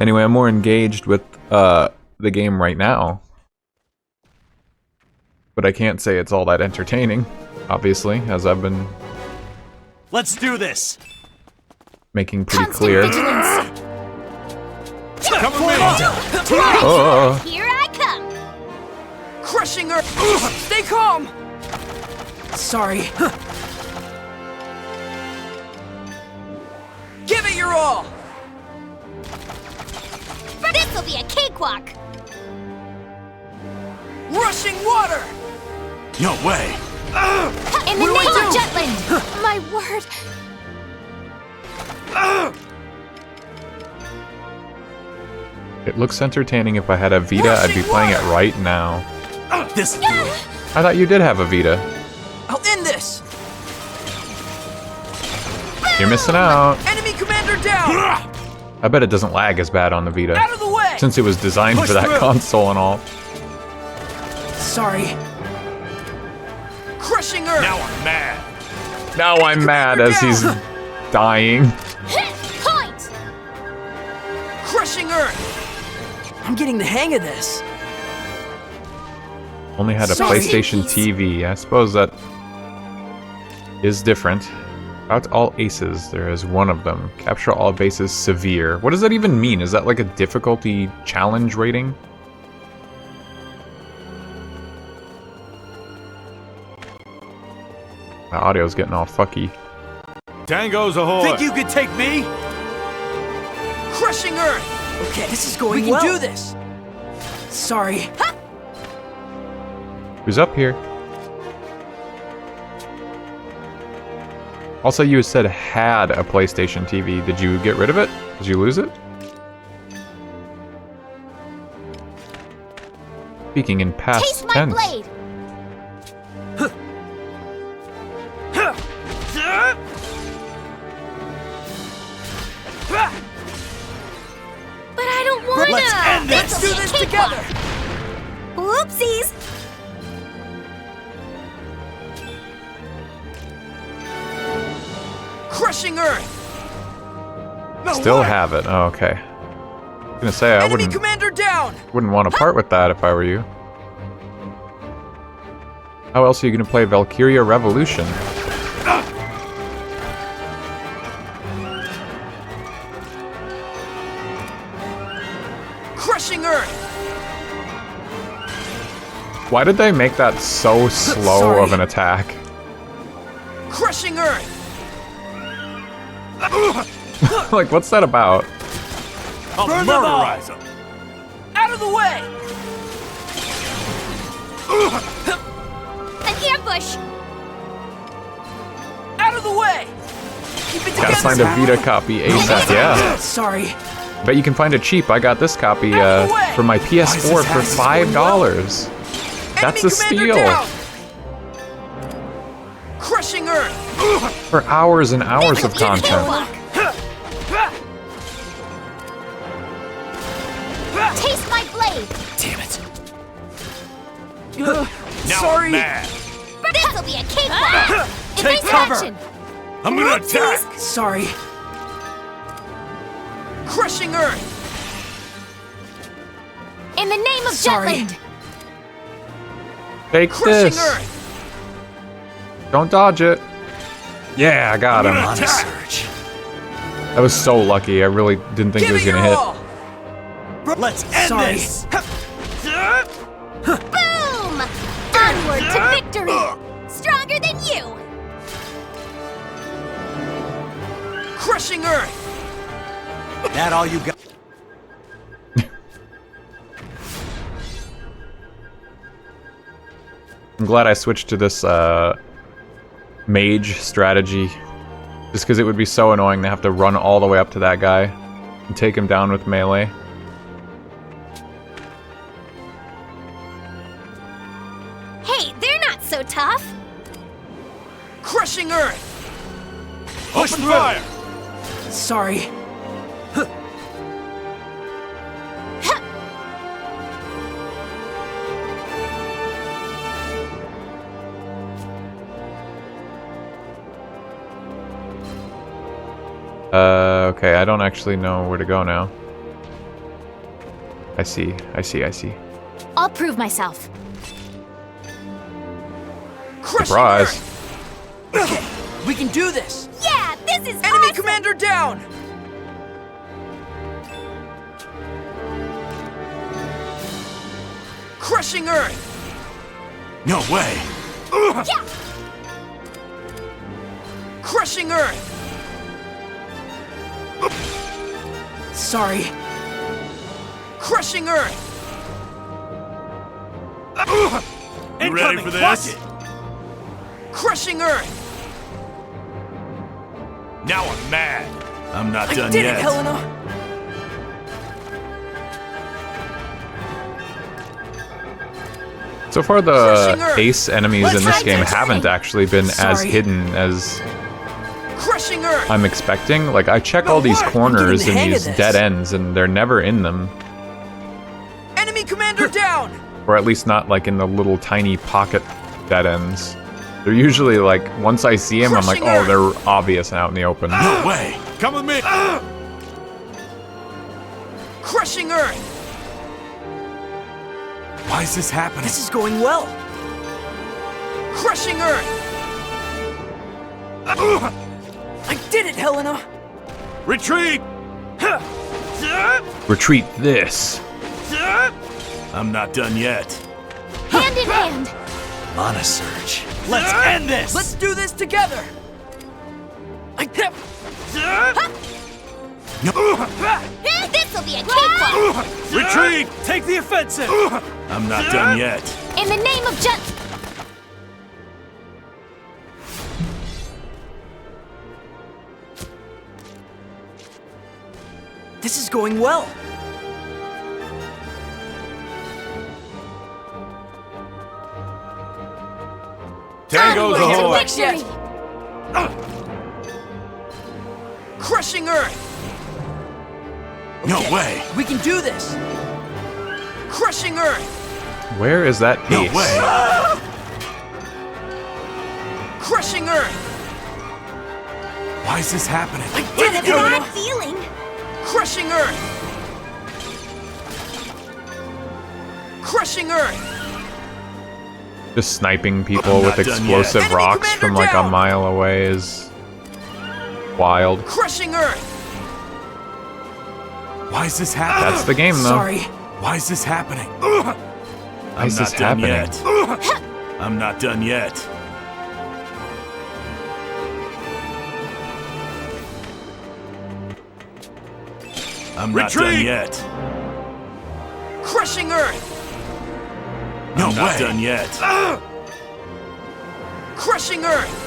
Anyway, I'm more engaged with the game right now. But I can't say it's all that entertaining, obviously, as I've been Let's do this. making pretty clear. Come with me. Oh. Here I come! Crushing her! Stay calm! Sorry. Give it your all! This'll be a cakewalk! Rushing water! No way. In the name of Jutland! My word! It looks entertaining. If I had a Vita, I'd be playing it right now. This. I thought you did have a Vita. I'll end this! You're missing out. Enemy commander down! I bet it doesn't lag as bad on the Vita. Out of the way! Since it was designed for that console and all. Sorry. Crushing her! Now I'm mad. Now I'm mad as he's dying. Point! Crushing her! I'm getting the hang of this. Only had a Sorry. PlayStation TV. I suppose that is different. About all aces, there is one of them. Capture all bases severe. What does that even mean? Is that like a difficulty challenge rating? My audio's getting all fucky. Tango's ahoy. Think you could take me? Crushing Earth! Okay, this is going well. We can do this. Sorry. Who's up here? Also, you said had a PlayStation TV. Did you get rid of it? Did you lose it? Speaking in past Taste my tense. blade! But I don't wanna! Let's end this! Let's do this together! Whoopsies! Crushing Earth! No Still way. have it. Oh, okay. I was gonna say I Enemy commander down! wouldn't want to part with that if I were you. How else are you gonna play Valkyria Revolution? Crushing Earth! Why did they make that so slow Sorry. of an attack? Crushing Earth! Like, what's that about? I'll Burn them all. murderize them. Out of the way! An ambush! Out of the way! Keep it Gotta together! find a Vita copy ASAP, yeah. Sorry. Bet you can find it cheap. I got this copy for my PS4 for $5. That's a steal. Down. Crushing Earth! For hours and hours of content. Taste my blade! Damn it. Now Sorry. I'm mad. This'll be a cakewalk! Take Evasive cover. action! I'm gonna attack. Sorry. Crushing Earth! In the name of Sorry. Jutland! Take Crushing this. Earth! Don't dodge it. Yeah, I got him. On a surge. That was so lucky. I really didn't think it was gonna hit. Let's end this! Boom! Onward to victory! Stronger than you! Crushing Earth! That all you got? I'm glad I switched to this mage strategy, just because it would be so annoying to have to run all the way up to that guy and take him down with melee. Hey, they're not so tough! Crushing Earth! Open fire! Sorry. Okay, I don't actually know where to go now. I see. I'll prove myself. Surprise. Okay, we can do this! Yeah, this is Enemy awesome. commander down! Crushing Earth! No way! Yeah. Crushing Earth! Sorry. Crushing Earth! You ready for this? Crushing Earth! Now I'm mad. I'm not I done did yet. it, Helena! So far, the ace enemies in this game haven't actually been as hidden as Crushing Earth! I'm expecting. Like, I check all these corners and these dead ends, and they're never in them. Enemy commander down! Or at least not, like, in the little tiny pocket dead ends. They're usually, like, once I see them, I'm like, oh, they're obvious and out in the open. No way! Come with me! Crushing Earth! Why is this happening? This is going well! Crushing Earth! I did it, Helena! Retreat! Retreat this. I'm not done yet. Hand in hand! Mana surge. Let's end this! Let's do this together! This'll be a cakewalk! Retreat! Take the offensive! I'm not done yet. In the name of This is going well! Tango's ahoy! victory! Crushing Earth! No way! We can do this! Crushing Earth! Where is that No ace? way! Crushing Earth! Why is this happening? I did it, Bad Helena! feeling! Crushing Earth! Crushing Earth! Just sniping people with explosive Enemy rocks from commander like a down! mile away is wild. Crushing Earth! Why is this happening? That's the game, though. Sorry. Why is this happening? Why is this done happening? yet. I'm not done yet. I'm not done yet. Crushing Earth! No way. Not done yet. Crushing Earth!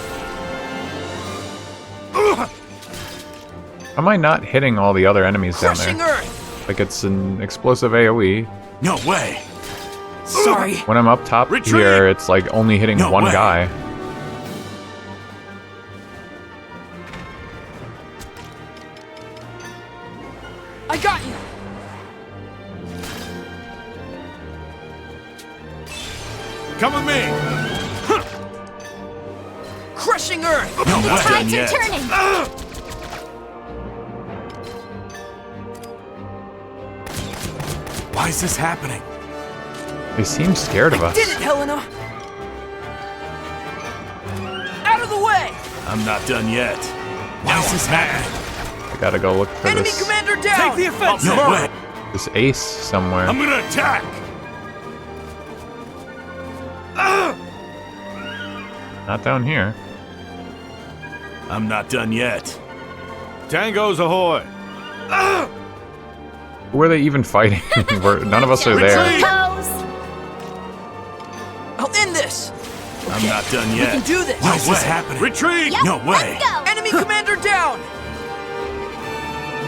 How am I not hitting all the other enemies down Crushing there? Earth! Like it's an explosive AoE. No way. Sorry. When I'm up top here, it's like only hitting one guy. I got you! Come with me. Crushing Earth! No The way. tides Yet. are turning! Why is this happening? They seem scared of I us. did it, Helena! Out of the way! I'm not done yet. Why is this happening? Gotta go look for Enemy this. commander down! Take the offensive! No way. This ace somewhere. I'm gonna attack! Not down here. I'm not done yet. Tangos ahoy! Who are they even fighting? None of us are there. I'll end this! I'm not done yet. We can do this! Why is this happening? Retreat! Yep, No way! Let's go. Enemy commander down!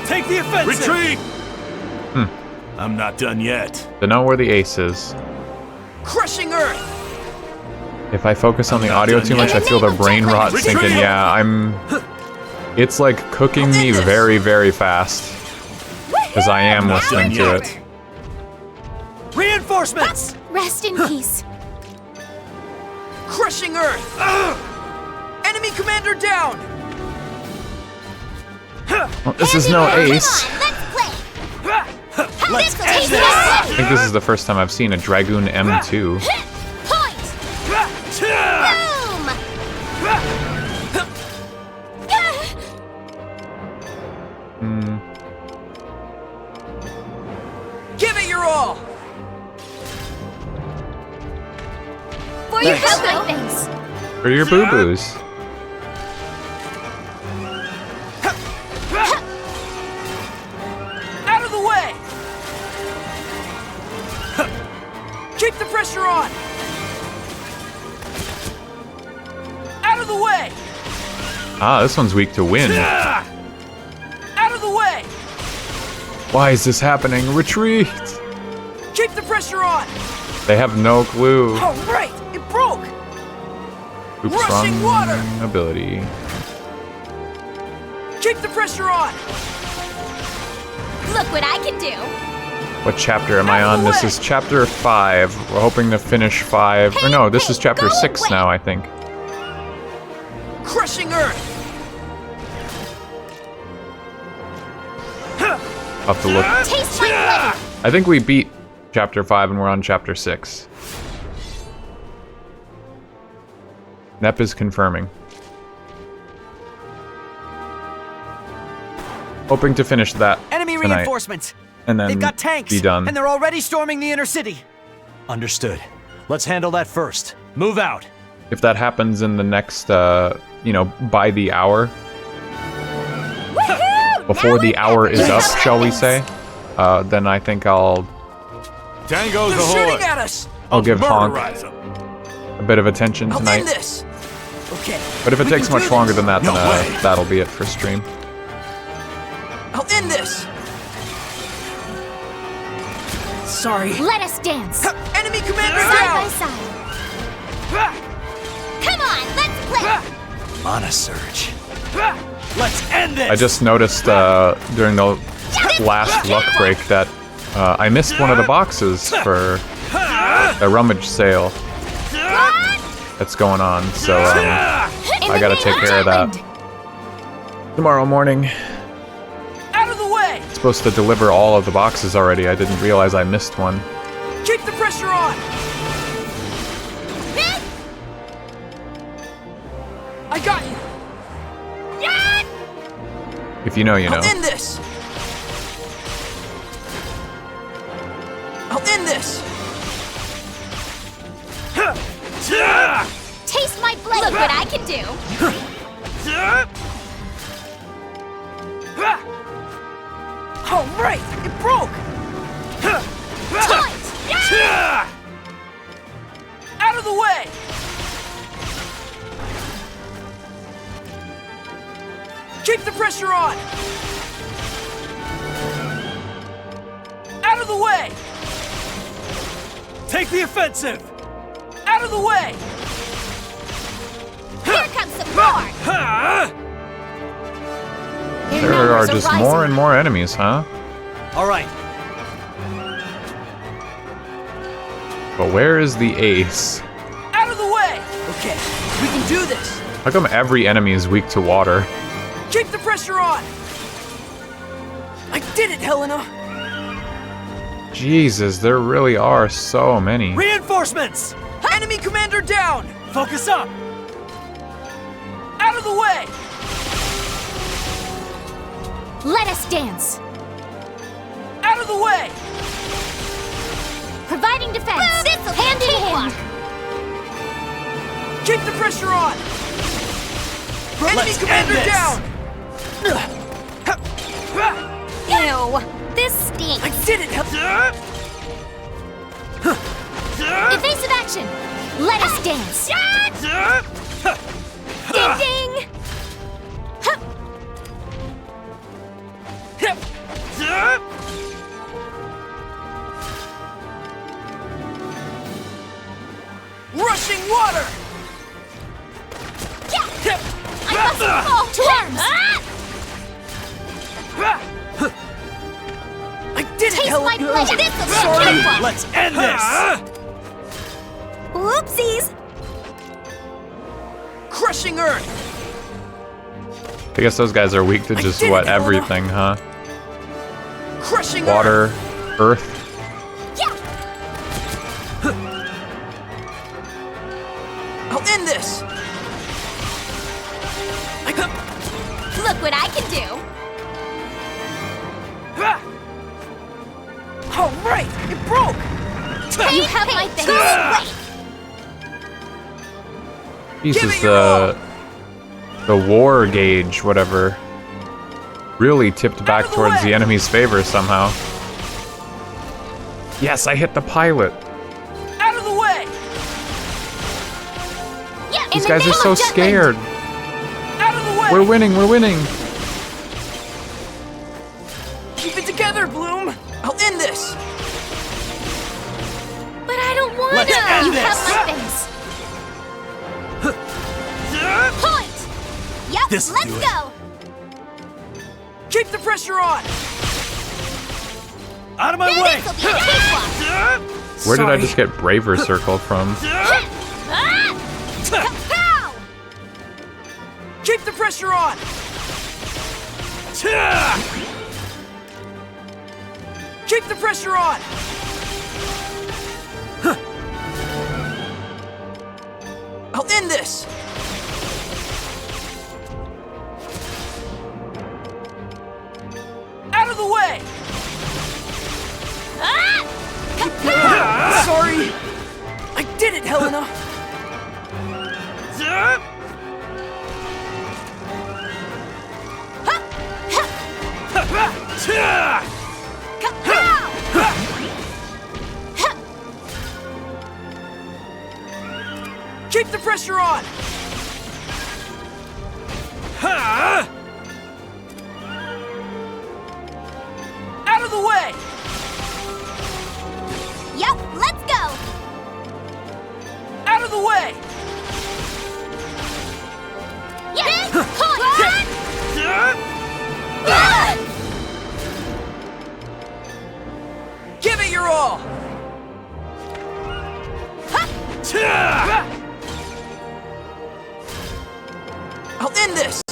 Take the offensive! Retreat! I'm not done yet. Don't know where the ace is. Crushing Earth! If I focus on the audio too much, I feel the brain rot sinking. Yeah, it's like cooking me very, very fast. Because I am listening to it. Reinforcements! Rest in peace. Crushing Earth! Enemy commander down! Well, this is no ace. Let's end this! I think this is the first time I've seen a Dragoon M2. Give it your all! For your things. For your boo-boos. Out of the way! Keep the pressure on! Out of the way! Ah, this one's weak to wind. Out of the way! Why is this happening? Retreat! Keep the pressure on! They have no clue. All right, it broke! Oops, Rushing wrong water! ability. Keep the pressure on! Look what I can do. What chapter am I on? This is chapter 5. We're hoping to finish 5. Or no, this is chapter 6 now, I think. Crushing Earth! I'll have to look. Taste my blade. I think we beat chapter 5 and we're on chapter 6. Nep is confirming. Hoping to finish that Enemy tonight, reinforcements! and then They've got tanks, be done. and they're already storming the inner city. Understood. Let's handle that first. Move out. If that happens in the next, by the hour, before the hour is up, shall we say, then I think I'll Tangos ahoy! Shooting at us! I'll give Honk Murderize 'em. a bit of attention I'll tonight. end this! Okay. But if it we takes can do much longer this. than that, then that'll be it for stream. I'll end this! Sorry. Let us dance. Enemy commander Side down! by side. Come on, let's play. Mana surge. Let's end this! I just noticed during the last luck break that I missed one of the boxes for the rummage sale that's going on, so I gotta take care of that tomorrow morning. Out of the way! It's supposed to deliver all of the boxes already. I didn't realize I missed one. Keep the pressure on! I got you! If you know, you know. I'll end this! I'll end this! Taste my blade. Look what I can do. All right, it broke! Out of the way! Keep the pressure on! Out of the way! Take the offensive! Out of the way! Here comes some more. There are just more and more enemies, huh? All right. But where is the ace? Out of the way! Okay, we can do this! How come every enemy is weak to water? Keep the pressure on! I did it, Helena! Jesus, there really are so many. Reinforcements! Enemy commander down! Focus up! Out of the way! Let us dance. Out of the way! Providing defense. Hand in hand. Keep the pressure on! Enemy commander down! Ew, this stinks. I did it! Evasive action. Let us dance. Ding ding. Rushing water! I must fall to arms. I did it, Taste Helen! my blade. Sorry! Let's end this! Whoopsies. Crushing earth! I guess those guys are weak to just what, everything, huh? Crushing water, earth. I'll end this! Look what I can do. All right, it broke! You have my face. This is the war gauge, whatever, really tipped back towards the enemy's favor somehow. Yes, I hit the pilot. Out of the way! These guys are so scared. Out of the way! We're winning, we're winning. Keep it together, Bloom! I'll end this! But I don't want Let's to. end You this. have my face. Point. Yep. This'll Let's do it. go. Keep the pressure on! Out of my way! This'll be a cakewalk. Where did I just get Braver Circle from? Pow! Keep the pressure on! Keep the pressure on! I'll end this! Out of the way! Sorry! I did it, Helena! Keep the pressure on! Out of the way! Yep. Let's go. Out of the way! Yes. Point. Give it your all! I'll end this!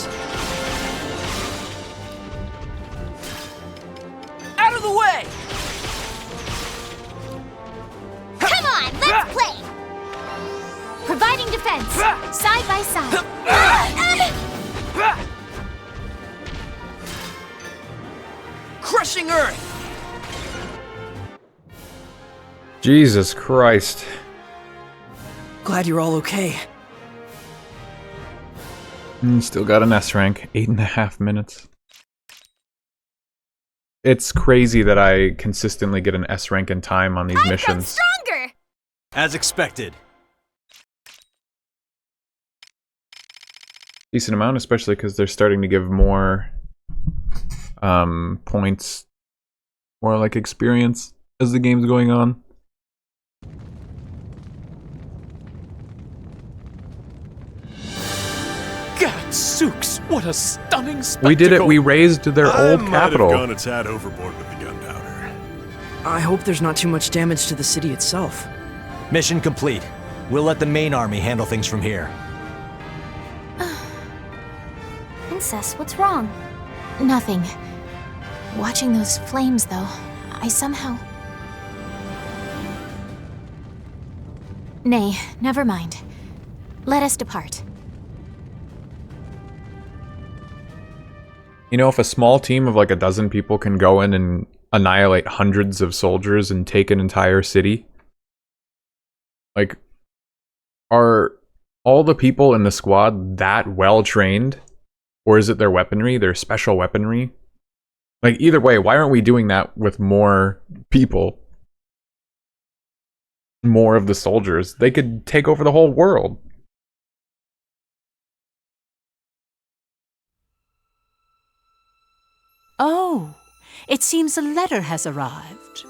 Out of the way! Come on. Let's play. Providing defense. Side by side. Crushing earth! Jesus Christ. Glad you're all okay. Still got an S rank, 8.5 minutes. It's crazy that I consistently get an S rank in time on these missions. Stronger. As expected. Decent amount, especially because they're starting to give more points, more like experience as the game's going on. Gadzooks, what a stunning spectacle! We did it, we raised their old might capital. have gone a tad overboard with the gunpowder. I hope there's not too much damage to the city itself. Mission complete. We'll let the main army handle things from here. Princess, what's wrong? Nothing. Watching those flames, though, I somehow... Nay, never mind. Let us depart. You know, if a small team of like a dozen people can go in and annihilate hundreds of soldiers and take an entire city, like, are all the people in the squad that well trained? Or is it their weaponry, their special weaponry? Like, either way, why aren't we doing that with more people? More of the soldiers. They could take over the whole world. Oh, it seems a letter has arrived.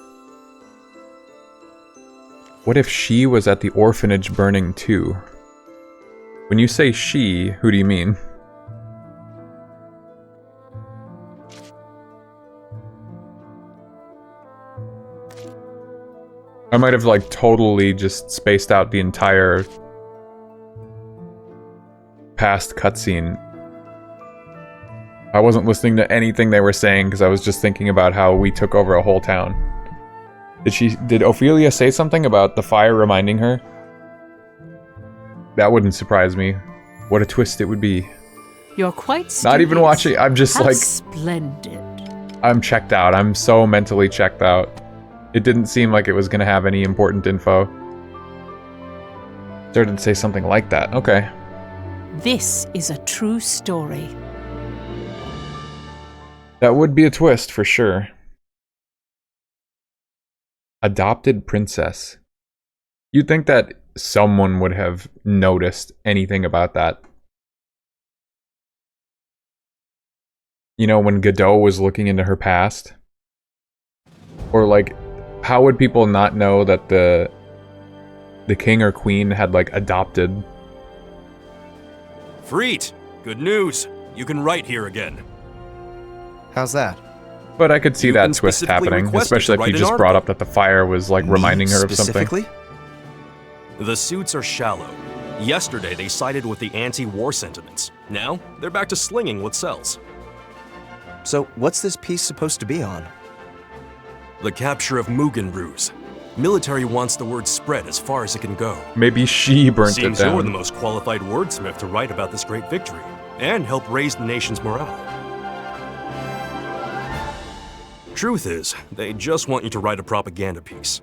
What if she was at the orphanage burning too? When you say she, who do you mean? I might have like totally just spaced out the entire past cutscene. I wasn't listening to anything they were saying because I was just thinking about how we took over a whole town. Did Ophelia say something about the fire reminding her? That wouldn't surprise me. What a twist it would be. You're quite not even watching. I'm just How like splendid. I'm checked out. I'm so mentally checked out. It didn't seem like it was going to have any important info. Started to say something like that. Okay. This is a true story. That would be a twist for sure. Adopted princess. You'd think that someone would have noticed anything about that. You know, when Godot was looking into her past? Or like, how would people not know that the king or queen had like adopted? Freet, good news. You can write here again. How's that? But I could see that twist happening, especially if you just brought up that the fire was like reminding her of something. The suits are shallow. Yesterday they sided with the anti-war sentiments. Now they're back to slinging what sells. So what's this piece supposed to be on? The capture of Mugen Ruse. Military wants the word spread as far as it can go. Maybe she burnt it Seems down. you're the most qualified wordsmith to write about this great victory and help raise the nation's morale. Truth is, they just want you to write a propaganda piece.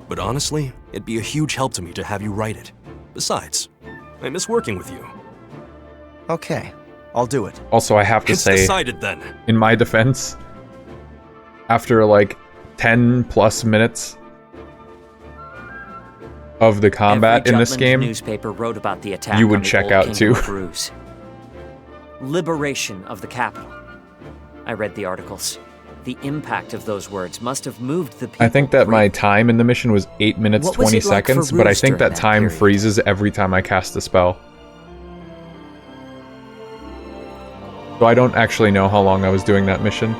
But honestly, it'd be a huge help to me to have you write it. Besides, I miss working with you. Okay, I'll do it. Also, I have to It's say, decided then. in my defense, after like 10 plus minutes of the combat in this Jutland game, newspaper wrote about the attack you on would the check old out Kingdom too. of Ruse. Liberation of the capital. I read the articles. The impact of those words must have moved the people. I think that my time in the mission was 8 minutes What was 20 it like for seconds, but I Ruse think during that that time period? freezes every time I cast a spell. So I don't actually know how long I was doing that mission.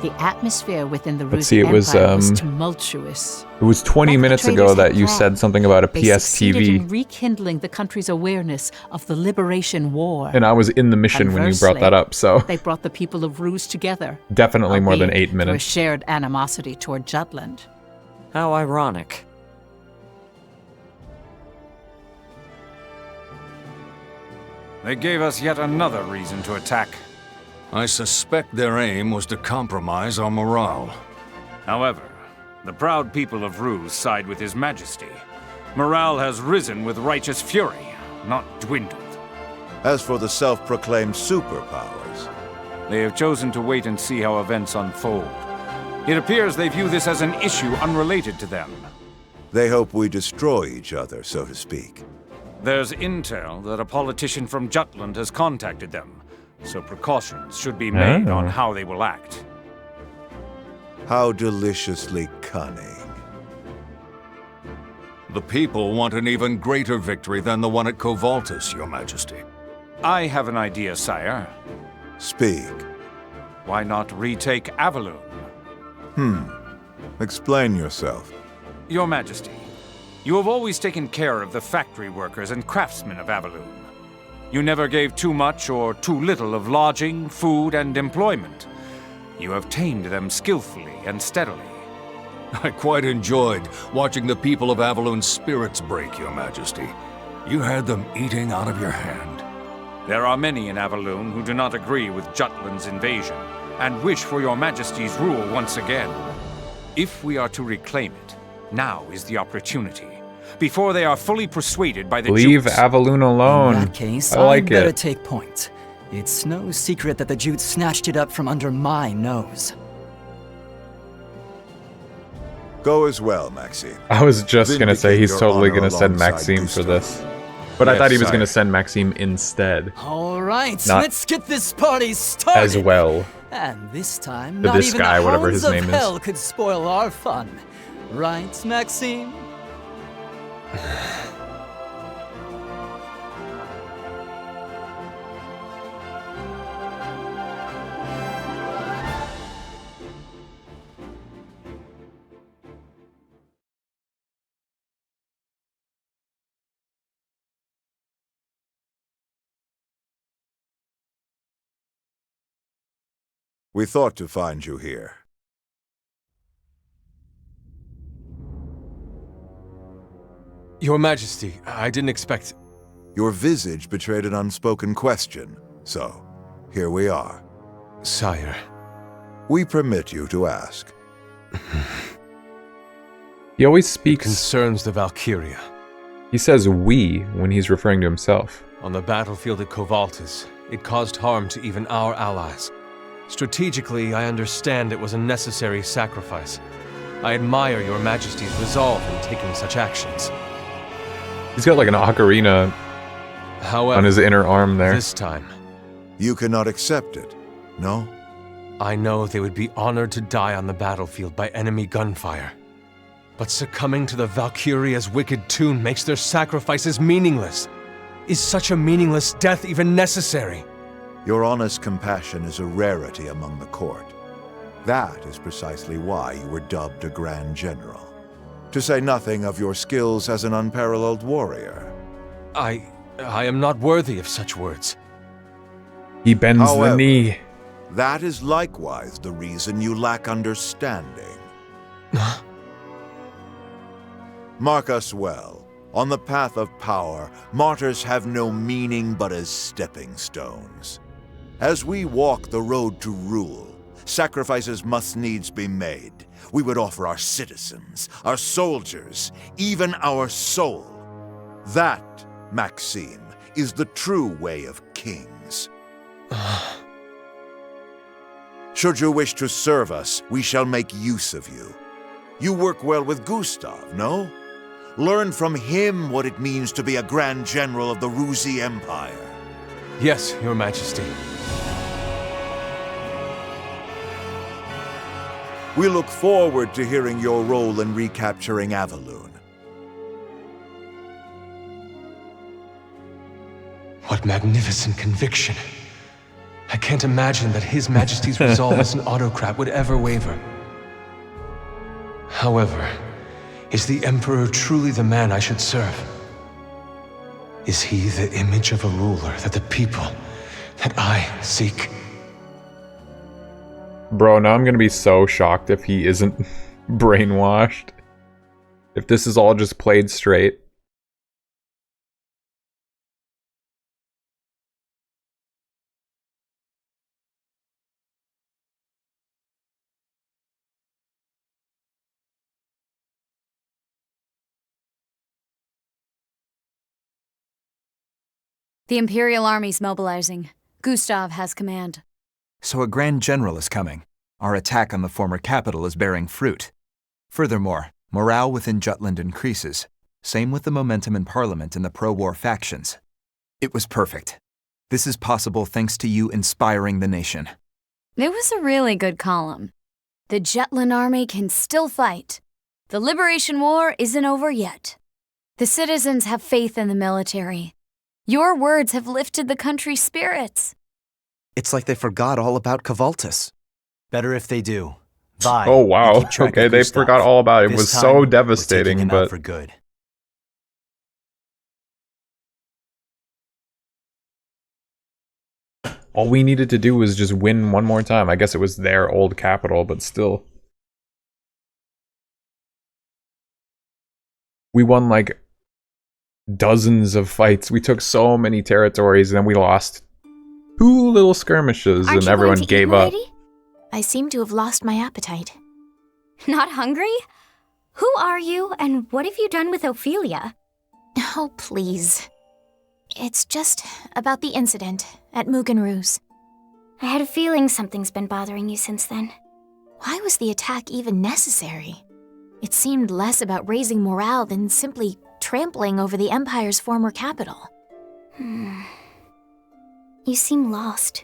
The atmosphere within the Let's Ruse see, it was, Empire was tumultuous. It was 20 Like the minutes traders ago had that you planned. said something about a They succeeded in PSTV, rekindling the country's awareness of the Liberation War. and I was in the mission when you brought that up, so They brought the people of Ruse together. definitely more than albeit 8 through a minutes. shared animosity toward Jutland. How ironic. They gave us yet another reason to attack. I suspect their aim was to compromise our morale. However, the proud people of Ruse side with His Majesty. Morale has risen with righteous fury, not dwindled. As for the self-proclaimed superpowers, They have chosen to wait and see how events unfold. It appears they view this as an issue unrelated to them. they hope we destroy each other, so to speak. There's intel that a politician from Jutland has contacted them, so precautions should be made on how they will act. How deliciously cunning. The people want an even greater victory than the one at Kovaltus, Your Majesty. I have an idea, sire. Speak. Why not retake Avalon? Explain yourself. Your Majesty, you have always taken care of the factory workers and craftsmen of Avalon. You never gave too much or too little of lodging, food, and employment. You have tamed them skillfully and steadily. I quite enjoyed watching the people of Avalon's spirits break, Your Majesty. You had them eating out of your hand. There are many in Avaloon who do not agree with Jutland's invasion, and wish for Your Majesty's rule once again. If we are to reclaim it, now is the opportunity, before they are fully persuaded by the Leave Jutes. Avaloon alone. In that case, I like I'd better it. take point. It's no secret that the Jutes snatched it up from under my nose. Go as well, Maxime. I was just gonna say he's Vindicate your totally honor gonna send alongside Maxime for Gustav. this. But I Yes, thought he was sire. gonna send Maxime instead. All right, Not let's get this party started. as well. And this time, But not this even guy, the whatever hounds his of name is. hell could spoil our fun. Right, Maxime? We thought to find you here. Your Majesty, I didn't expect... Your visage betrayed an unspoken question, so here we are. Sire. We permit you to ask. He always speaks. Concerns the Valkyria. He says "we" when he's referring to himself. On the battlefield at Kovaltis, it caused harm to even our allies. Strategically, I understand it was a necessary sacrifice. I admire Your Majesty's resolve in taking such actions. He's got like an ocarina However, on his inner arm there. This time, you cannot accept it, no? I know they would be honored to die on the battlefield by enemy gunfire. But succumbing to the Valkyria's wicked tune makes their sacrifices meaningless. Is such a meaningless death even necessary? Your honest compassion is a rarity among the court. That is precisely why you were dubbed a Grand General. To say nothing of your skills as an unparalleled warrior. I am not worthy of such words. He bends However, the knee. That is likewise the reason you lack understanding. Mark us well. On the path of power, martyrs have no meaning but as stepping stones. As we walk the road to rule, sacrifices must needs be made. We would offer our citizens, our soldiers, even our soul. That, Maxime, is the true way of kings. Should you wish to serve us, we shall make use of you. You work well with Gustav, no? Learn from him what it means to be a Grand General of the Ruzi Empire. Yes, Your Majesty. We look forward to hearing your role in recapturing Avaloon. What magnificent conviction. I can't imagine that His Majesty's resolve as an autocrat would ever waver. However, is the Emperor truly the man I should serve? Is he the image of a ruler that the people, that I seek? Bro, now I'm gonna be so shocked if he isn't brainwashed. If this is all just played straight. The Imperial Army's mobilizing. Gustav has command. So a Grand General is coming. Our attack on the former capital is bearing fruit. Furthermore, morale within Jutland increases. Same with the momentum in Parliament and the pro-war factions. It was perfect. This is possible thanks to you inspiring the nation. It was a really good column. The Jutland army can still fight. The Liberation War isn't over yet. The citizens have faith in the military. Your words have lifted the country's spirits. It's like they forgot all about Kovaltis. Better if they do. Vi, Oh wow. you keep track Okay, of they Gustav. forgot all about it. It This was time, so we're taking devastating, him out but for good. all we needed to do was just win one more time. I guess it was their old capital, but still. We won like dozens of fights. We took so many territories, and then we lost 2 little skirmishes, Aren't and you everyone going to eat, gave up. milady? I seem to have lost my appetite. Not hungry? Who are you, and what have you done with Ophelia? Oh, please. It's just about the incident at Mugen Ruse. I had a feeling something's been bothering you since then. Why was the attack even necessary? It seemed less about raising morale than simply trampling over the Empire's former capital. You seem lost.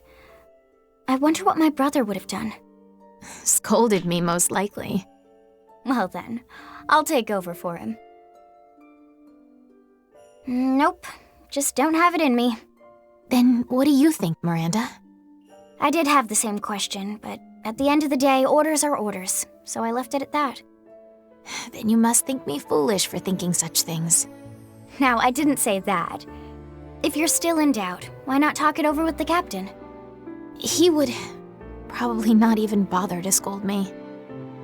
I wonder what my brother would have done. Scolded me, most likely. Well then, I'll take over for him. Nope, just don't have it in me. Then what do you think, Miranda? I did have the same question, but at the end of the day, orders are orders, so I left it at that. Then you must think me foolish for thinking such things. Now, I didn't say that. If you're still in doubt, why not talk it over with the captain? He would probably not even bother to scold me.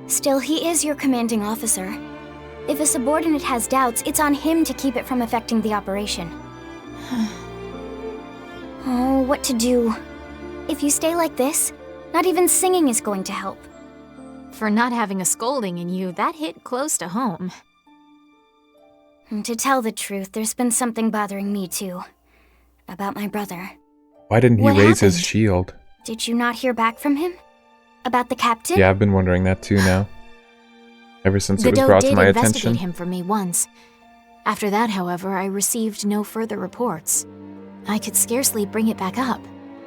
Still, he is your commanding officer. If a subordinate has doubts, it's on him to keep it from affecting the operation. Oh, what to do? If you stay like this, not even singing is going to help. For not having a scolding in you, that hit close to home. And to tell the truth, there's been something bothering me too. About my brother. Why didn't he What raise his happened? shield? Did you not hear back from him? About the captain? Yeah, I've been wondering that too now. Ever since it was Godot brought to did my investigate attention. him for me once. After that, however, I received no further reports. I could scarcely bring it back up,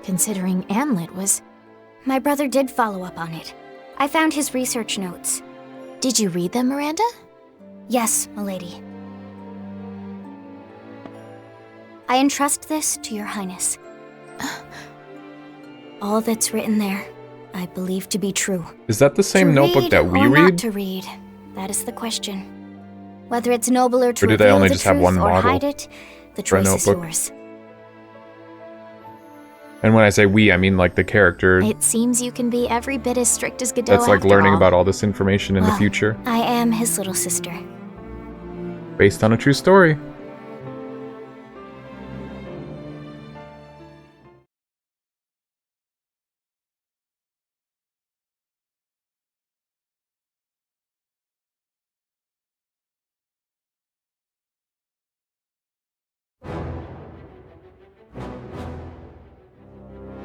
considering Amlet was... My brother did follow up on it. I found his research notes. Did you read them, Miranda? Yes, milady. I entrust this to your highness. All that's written there, I believe to be true. Is that the same To notebook read that we or read? Not to read, that is the question. Whether it's nobler to Or did they reveal only the just have truth one or model hide it, the for a choice is notebook? yours. And when I say we, I mean like the character It seems you can be every bit as strict as Godot that's like after learning all. about all this information in the Well, future. I am his little sister. Based on a true story.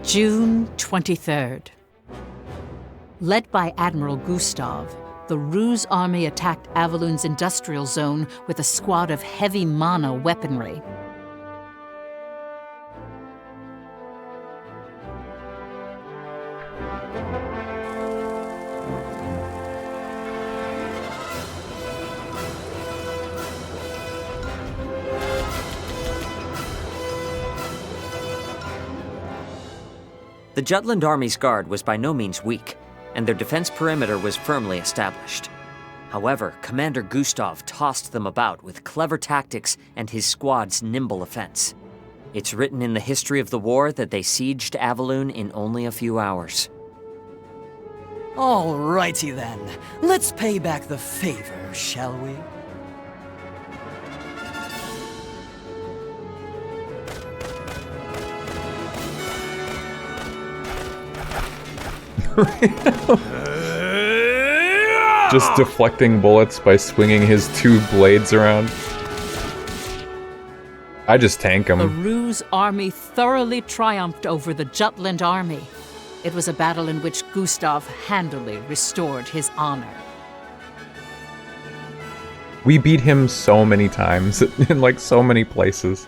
June 23rd. Led by Admiral Gustav, the Ruse army attacked Avalun's industrial zone with a squad of heavy mana weaponry. The Jutland army's guard was by no means weak, and their defense perimeter was firmly established. However, Commander Gustav tossed them about with clever tactics and his squad's nimble offense. It's written in the history of the war that they sieged Avalun in only a few hours. Alrighty then. Let's pay back the favor, shall we? Just deflecting bullets by swinging his 2 blades around. I just tank The him. Ruse army thoroughly triumphed over the Jutland army. It was a battle in which Gustav handily restored his honor. We beat him so many times in like so many places.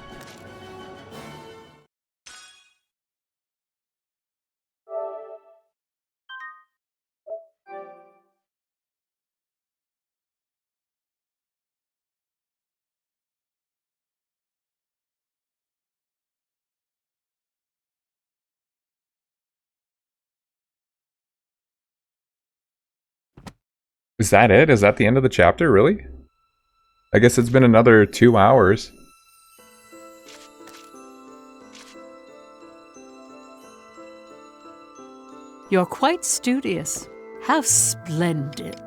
Is that it? Is that the end of the chapter, really? I guess it's been another 2 hours. You're quite studious. How splendid.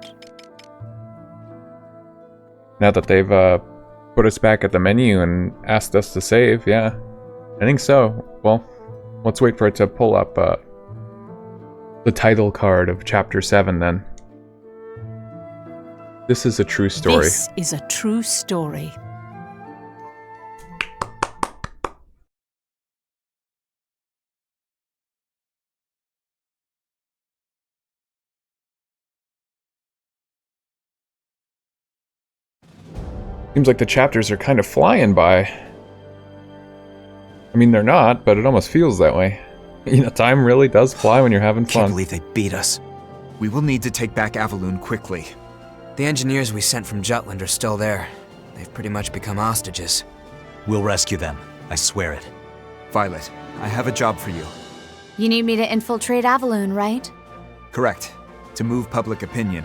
Now that they've put us back at the menu and asked us to save, yeah. I think so. Well, let's wait for it to pull up the title card of Chapter 7 then. This is a true story. This is a true story. Seems like the chapters are kind of flying by. I mean, they're not, but it almost feels that way. You know, time really does fly when you're having fun. Can't believe they beat us. We will need to take back Avaloon quickly. The engineers we sent from Jutland are still there. They've pretty much become hostages. We'll rescue them. I swear it. Violet, I have a job for you. You need me to infiltrate Avaloon, right? Correct. To move public opinion.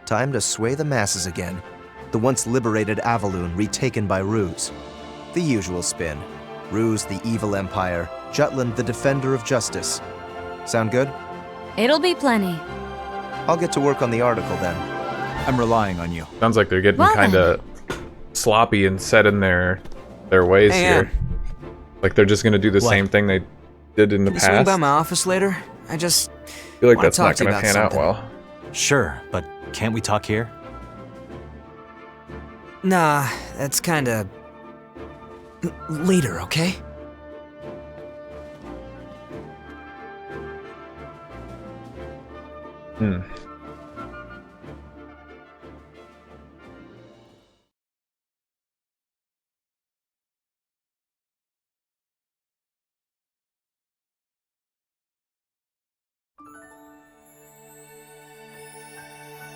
Time to sway the masses again. The once liberated Avaloon retaken by Ruse. The usual spin. Ruse the evil empire, Jutland the defender of justice. Sound good? It'll be plenty. I'll get to work on the article then. I'm relying on you. Sounds like they're getting kind of sloppy and set in their ways here. Like they're just gonna do the same thing they did in the past. Can you swing by my office later? I just feel like wanna that's not talk to you gonna about pan out something. well. Sure, but can't we talk here? Nah, that's kinda... later, okay?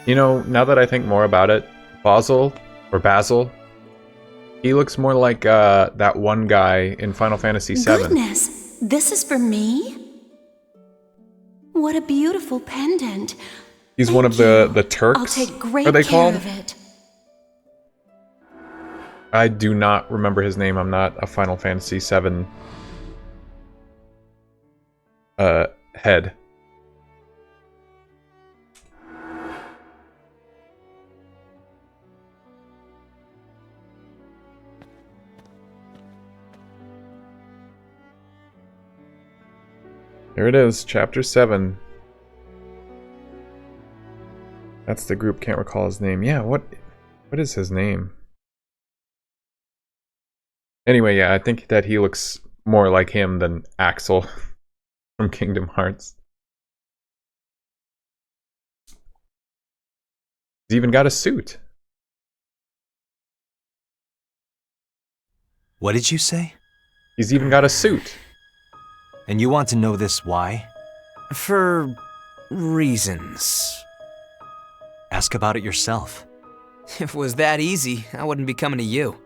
You know, now that I think more about it, Basil, he looks more like that one guy in Final Fantasy VII. Goodness, this is for me? What a beautiful pendant. He's one of the Turks. I'll take great are they care called? of it. I do not remember his name. I'm not a Final Fantasy VII head. There it is, Chapter 7. That's the group, can't recall his name. Yeah, what is his name? Anyway, yeah, I think that he looks more like him than Axel from Kingdom Hearts. He's even got a suit. What did you say? He's even got a suit. And you want to know this why? For reasons. Ask about it yourself. If it was that easy, I wouldn't be coming to you.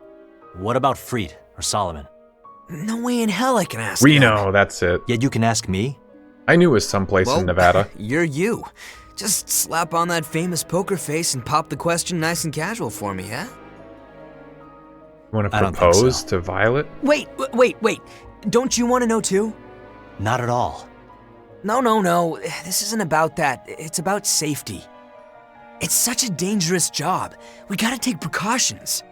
What about Freed or Solomon? No way in hell I can ask Reno, them. that's it. Yet you can ask me? I knew it was someplace in Nevada. You're you. Just slap on that famous poker face and pop the question nice and casual for me, huh? You want to propose to Violet? Wait. Don't you want to know too? Not at all. No. This isn't about that. It's about safety. It's such a dangerous job. We gotta take precautions.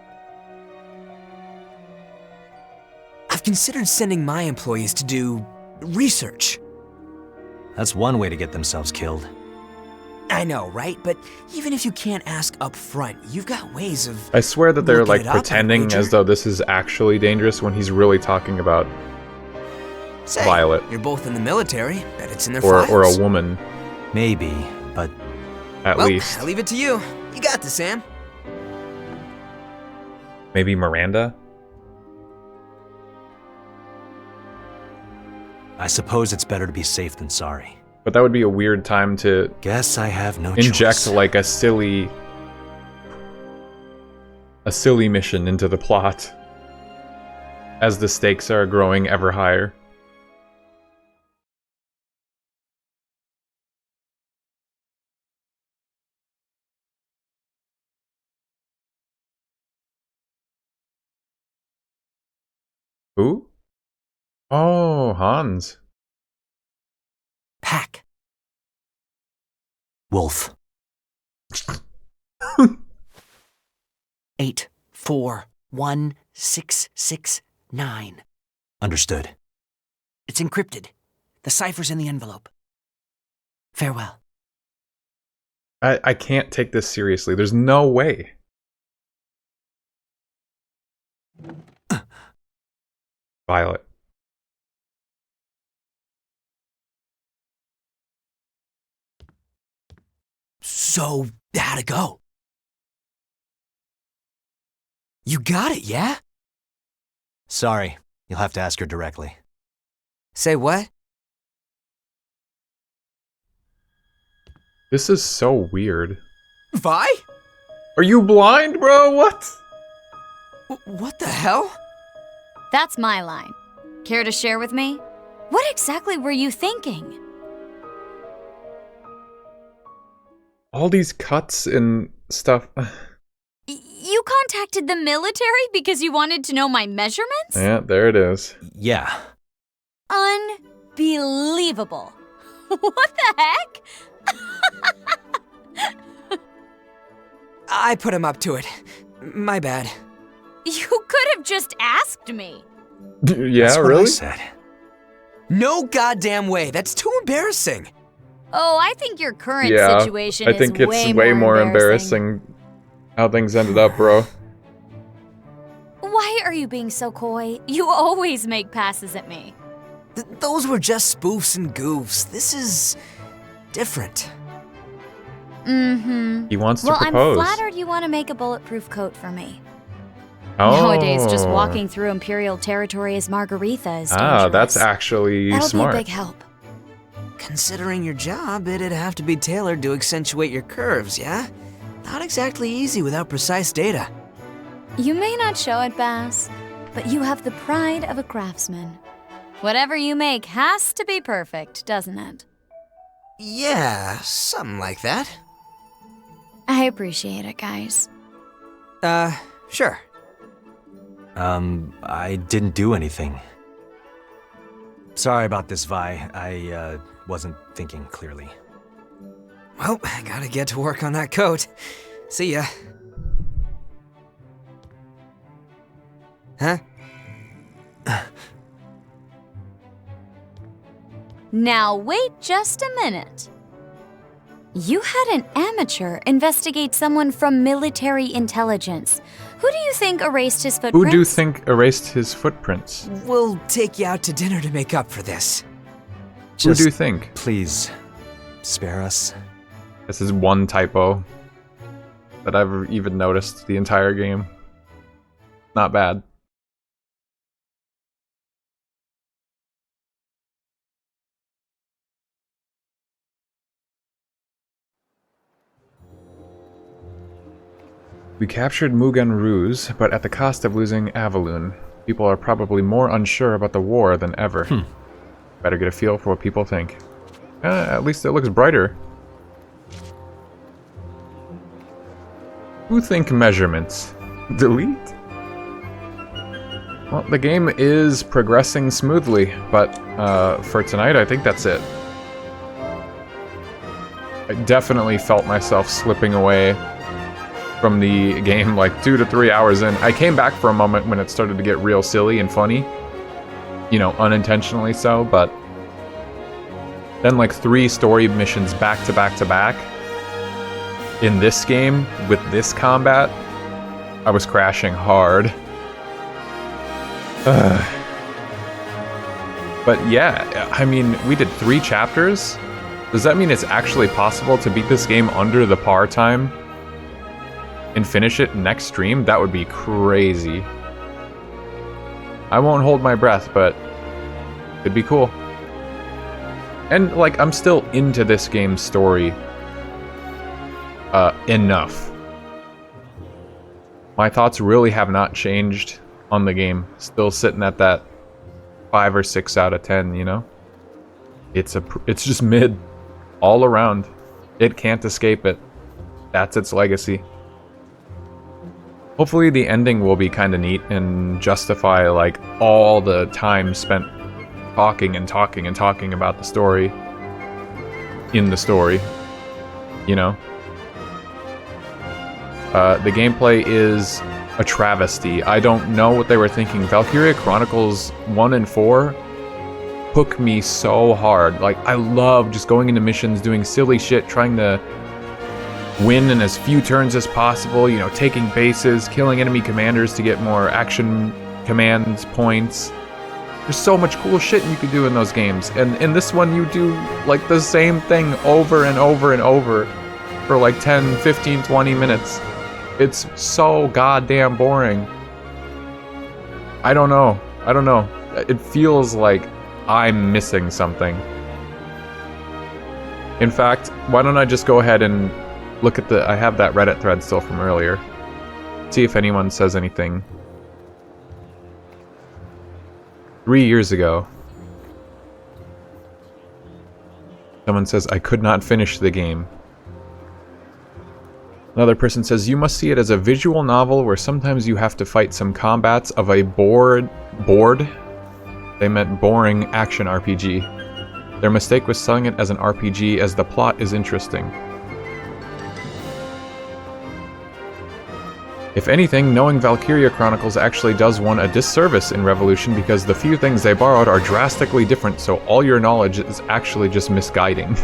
I've considered sending my employees to do research. That's one way to get themselves killed. I know, right? But even if you can't ask up front, you've got ways of... I swear that they're looking like it up, pretending as though this is actually dangerous when he's really talking about Say, Violet. You're both in the military. Bet it's in their Or files. a woman. Maybe, but... At least. I'll leave it to you. You got this, Sam. Maybe Miranda? I suppose it's better to be safe than sorry. But that would be a weird time to... Guess I have no inject choice. like a silly mission into the plot as the stakes are growing ever higher. Who? Oh, Hans. Pack. Wolf. 8, 4, 1669. Understood. It's encrypted. The cipher's in the envelope. Farewell. I can't take this seriously. There's no way. Violet. So, how'd it go? You got it, yeah? Sorry, you'll have to ask her directly. Say what? This is so weird. Vi? Are you blind, bro? What? What the hell? That's my line. Care to share with me? What exactly were you thinking? All these cuts and stuff. You contacted the military because you wanted to know my measurements? Yeah, there it is. Yeah. Unbelievable. What the heck? I put him up to it. My bad. You could have just asked me. Yeah, That's what really? I said. No goddamn way. That's too embarrassing. Oh, I think your current Yeah, situation I think is it's way more embarrassing how things ended up, bro. Why are you being so coy? You always make passes at me. Those were just spoofs and goofs. This is different. Mm-hmm. He wants to well, propose. I'm flattered you want to make a bulletproof coat for me. Oh. Nowadays, just walking through Imperial territory as Margaretha is dangerous. Ah, that's actually That'll smart. be a big help. Considering your job, it'd have to be tailored to accentuate your curves, yeah? Not exactly easy without precise data. You may not show it, Bass, but you have the pride of a craftsman. Whatever you make has to be perfect, doesn't it? Yeah, something like that. I appreciate it, guys. Sure. I didn't do anything. Sorry about this, Vi. I wasn't thinking clearly. Well, I gotta get to work on that coat. See ya. Huh? Now wait just a minute. You had an amateur investigate someone from military intelligence. Who do you think erased his footprints? Who do you think erased his footprints? We'll take you out to dinner to make up for this. Who do you think? Please, spare us. This is one typo that I've even noticed the entire game. Not bad. We captured Mugen Ruse, but at the cost of losing Avaloon. People are probably more unsure about the war than ever. Better get a feel for what people think. At least it looks brighter. Who think measurements? Delete? Well, the game is progressing smoothly, but for tonight, I think that's it. I definitely felt myself slipping away from the game like 2 to 3 hours in. I came back for a moment when it started to get real silly and funny. You know, unintentionally so, but then like 3 story missions back to back to back in this game with this combat, I was crashing hard. But yeah, I mean, we did 3 chapters. Does that mean it's actually possible to beat this game under the par time and finish it next stream? That would be crazy. I won't hold my breath, but it'd be cool. And like, I'm still into this game's story enough. My thoughts really have not changed on the game. Still sitting at that 5 or 6 out of 10, you know? It's just mid all around. It can't escape it. That's its legacy. Hopefully the ending will be kind of neat and justify like all the time spent talking and talking and talking about the story in the story, you know? The gameplay is a travesty. I don't know what they were thinking. Valkyria Chronicles 1 and 4 hook me so hard. Like, I love just going into missions, doing silly shit, trying to win in as few turns as possible, you know, taking bases, killing enemy commanders to get more action command points. There's so much cool shit you can do in those games. And in this one, you do, like, the same thing over and over and over for, like, 10, 15, 20 minutes. It's so goddamn boring. I don't know. It feels like I'm missing something. In fact, why don't I just go ahead and look at I have that Reddit thread still from earlier. See if anyone says anything. 3 years ago. Someone says, I could not finish the game. Another person says, you must see it as a visual novel where sometimes you have to fight some combats of a bored? They meant boring action RPG. Their mistake was selling it as an RPG as the plot is interesting. If anything, knowing Valkyria Chronicles actually does one a disservice in Revolution because the few things they borrowed are drastically different, so all your knowledge is actually just misguiding.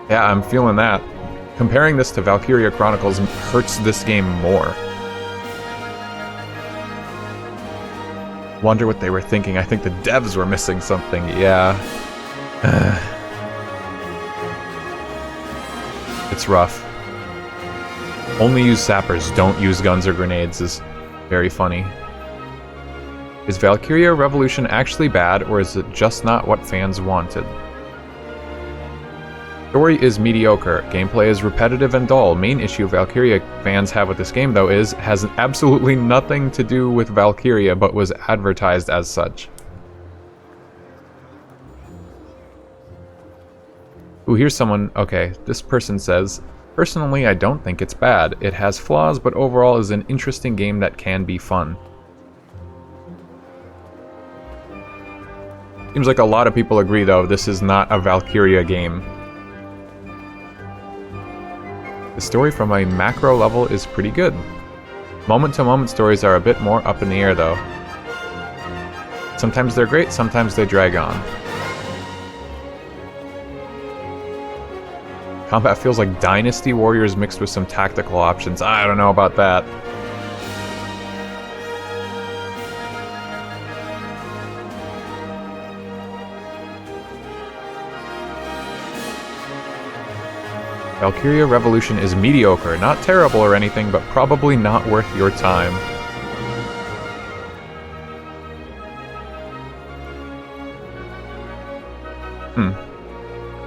Yeah, I'm feeling that. Comparing this to Valkyria Chronicles hurts this game more. Wonder what they were thinking. I think the devs were missing something, yeah. It's rough. Only use sappers, don't use guns or grenades is very funny. Is Valkyria Revolution actually bad, or is it just not what fans wanted? Story is mediocre, gameplay is repetitive and dull. Main issue Valkyria fans have with this game, though, has absolutely nothing to do with Valkyria, but was advertised as such. Ooh, here's someone, okay, this person says, personally, I don't think it's bad. It has flaws, but overall is an interesting game that can be fun. Seems like a lot of people agree, though, this is not a Valkyria game. The story from a macro level is pretty good. Moment-to-moment stories are a bit more up in the air, though. Sometimes they're great, sometimes they drag on. Combat feels like Dynasty Warriors mixed with some tactical options. I don't know about that. Valkyria Revolution is mediocre, not terrible or anything, but probably not worth your time.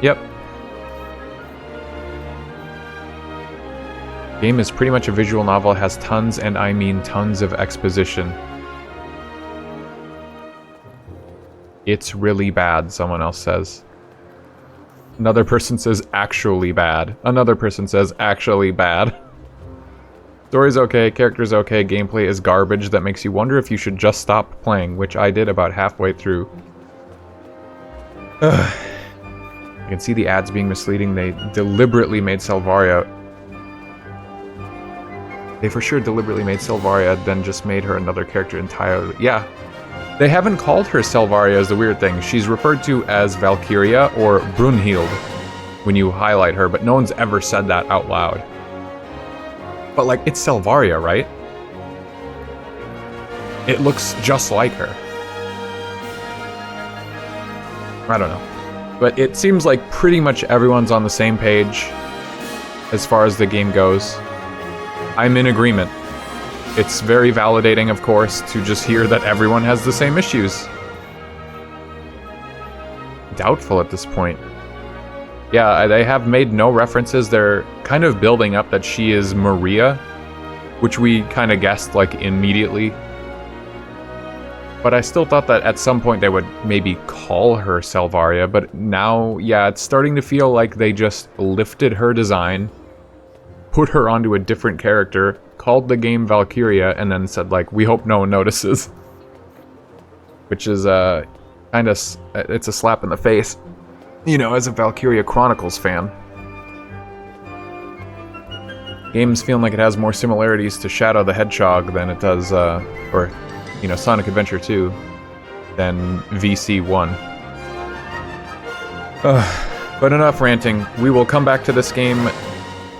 Yep. Game is pretty much a visual novel, has tons, and I mean tons of exposition. It's really bad, someone else says. Another person says actually bad. Another person says actually bad. Story's okay, character's okay, gameplay is garbage that makes you wonder if you should just stop playing, which I did about halfway through. Ugh. You can see the ads being misleading. They deliberately made Selvaria... They for sure deliberately made Selvaria, then just made her another character entirely. Yeah. They haven't called her Selvaria is the weird thing. She's referred to as Valkyria or Brunhild when you highlight her, but no one's ever said that out loud. But like, it's Selvaria, right? It looks just like her. I don't know. But it seems like pretty much everyone's on the same page as far as the game goes. I'm in agreement. It's very validating, of course, to just hear that everyone has the same issues. Doubtful at this point. Yeah, they have made no references. They're kind of building up that she is Maria, which we kind of guessed, like, immediately. But I still thought that at some point they would maybe call her Selvaria, but now, yeah, it's starting to feel like they just lifted her design, put her onto a different character, called the game Valkyria, and then said, like, we hope no one notices. Which is, kind of, it's a slap in the face, you know, as a Valkyria Chronicles fan. Game's feeling like it has more similarities to Shadow the Hedgehog than it does, or, you know, Sonic Adventure 2 than VC1. But enough ranting. We will come back to this game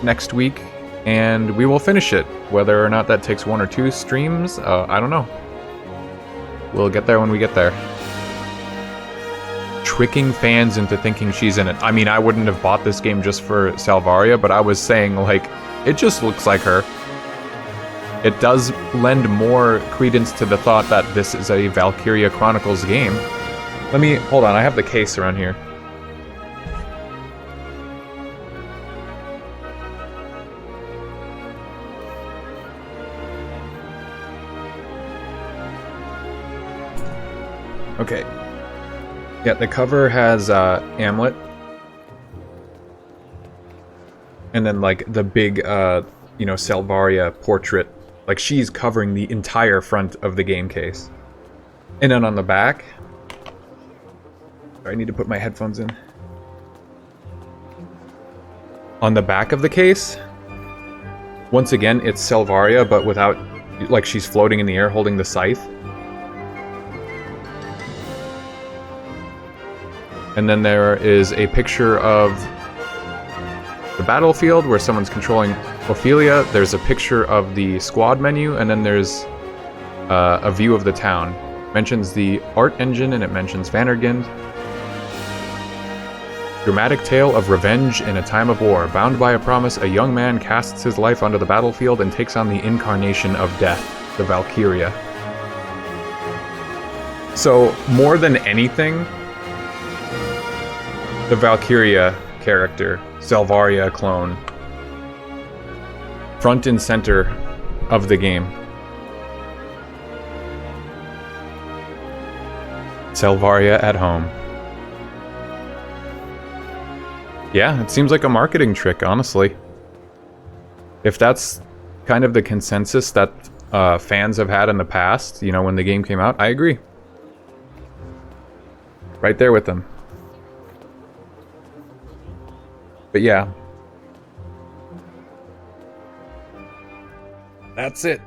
next week, and we will finish it. Whether or not that takes 1 or 2 streams, I don't know. We'll get there when we get there. Tricking fans into thinking she's in it. I mean, I wouldn't have bought this game just for Salvaria, but I was saying, like, it just looks like her. It does lend more credence to the thought that this is a Valkyria Chronicles game. Let me, hold on, I have the case around here. Okay. Yeah, the cover has Amlet. And then, like, the big, you know, Salvaria portrait. Like, she's covering the entire front of the game case. And then on the back... I need to put my headphones in. On the back of the case, once again, it's Salvaria, but without... Like, she's floating in the air holding the scythe. And then there is a picture of the battlefield where someone's controlling Ophelia. There's a picture of the squad menu, and then there's a view of the town. It mentions the art engine, and it mentions Vandergind. Dramatic tale of revenge in a time of war. Bound by a promise, a young man casts his life onto the battlefield and takes on the incarnation of death, the Valkyria. So, more than anything, the Valkyria character, Salvaria clone, front and center of the game. Salvaria at home. Yeah, it seems like a marketing trick, honestly. If that's kind of the consensus that fans have had in the past, you know, when the game came out, I agree. Right there with them. But yeah. That's it.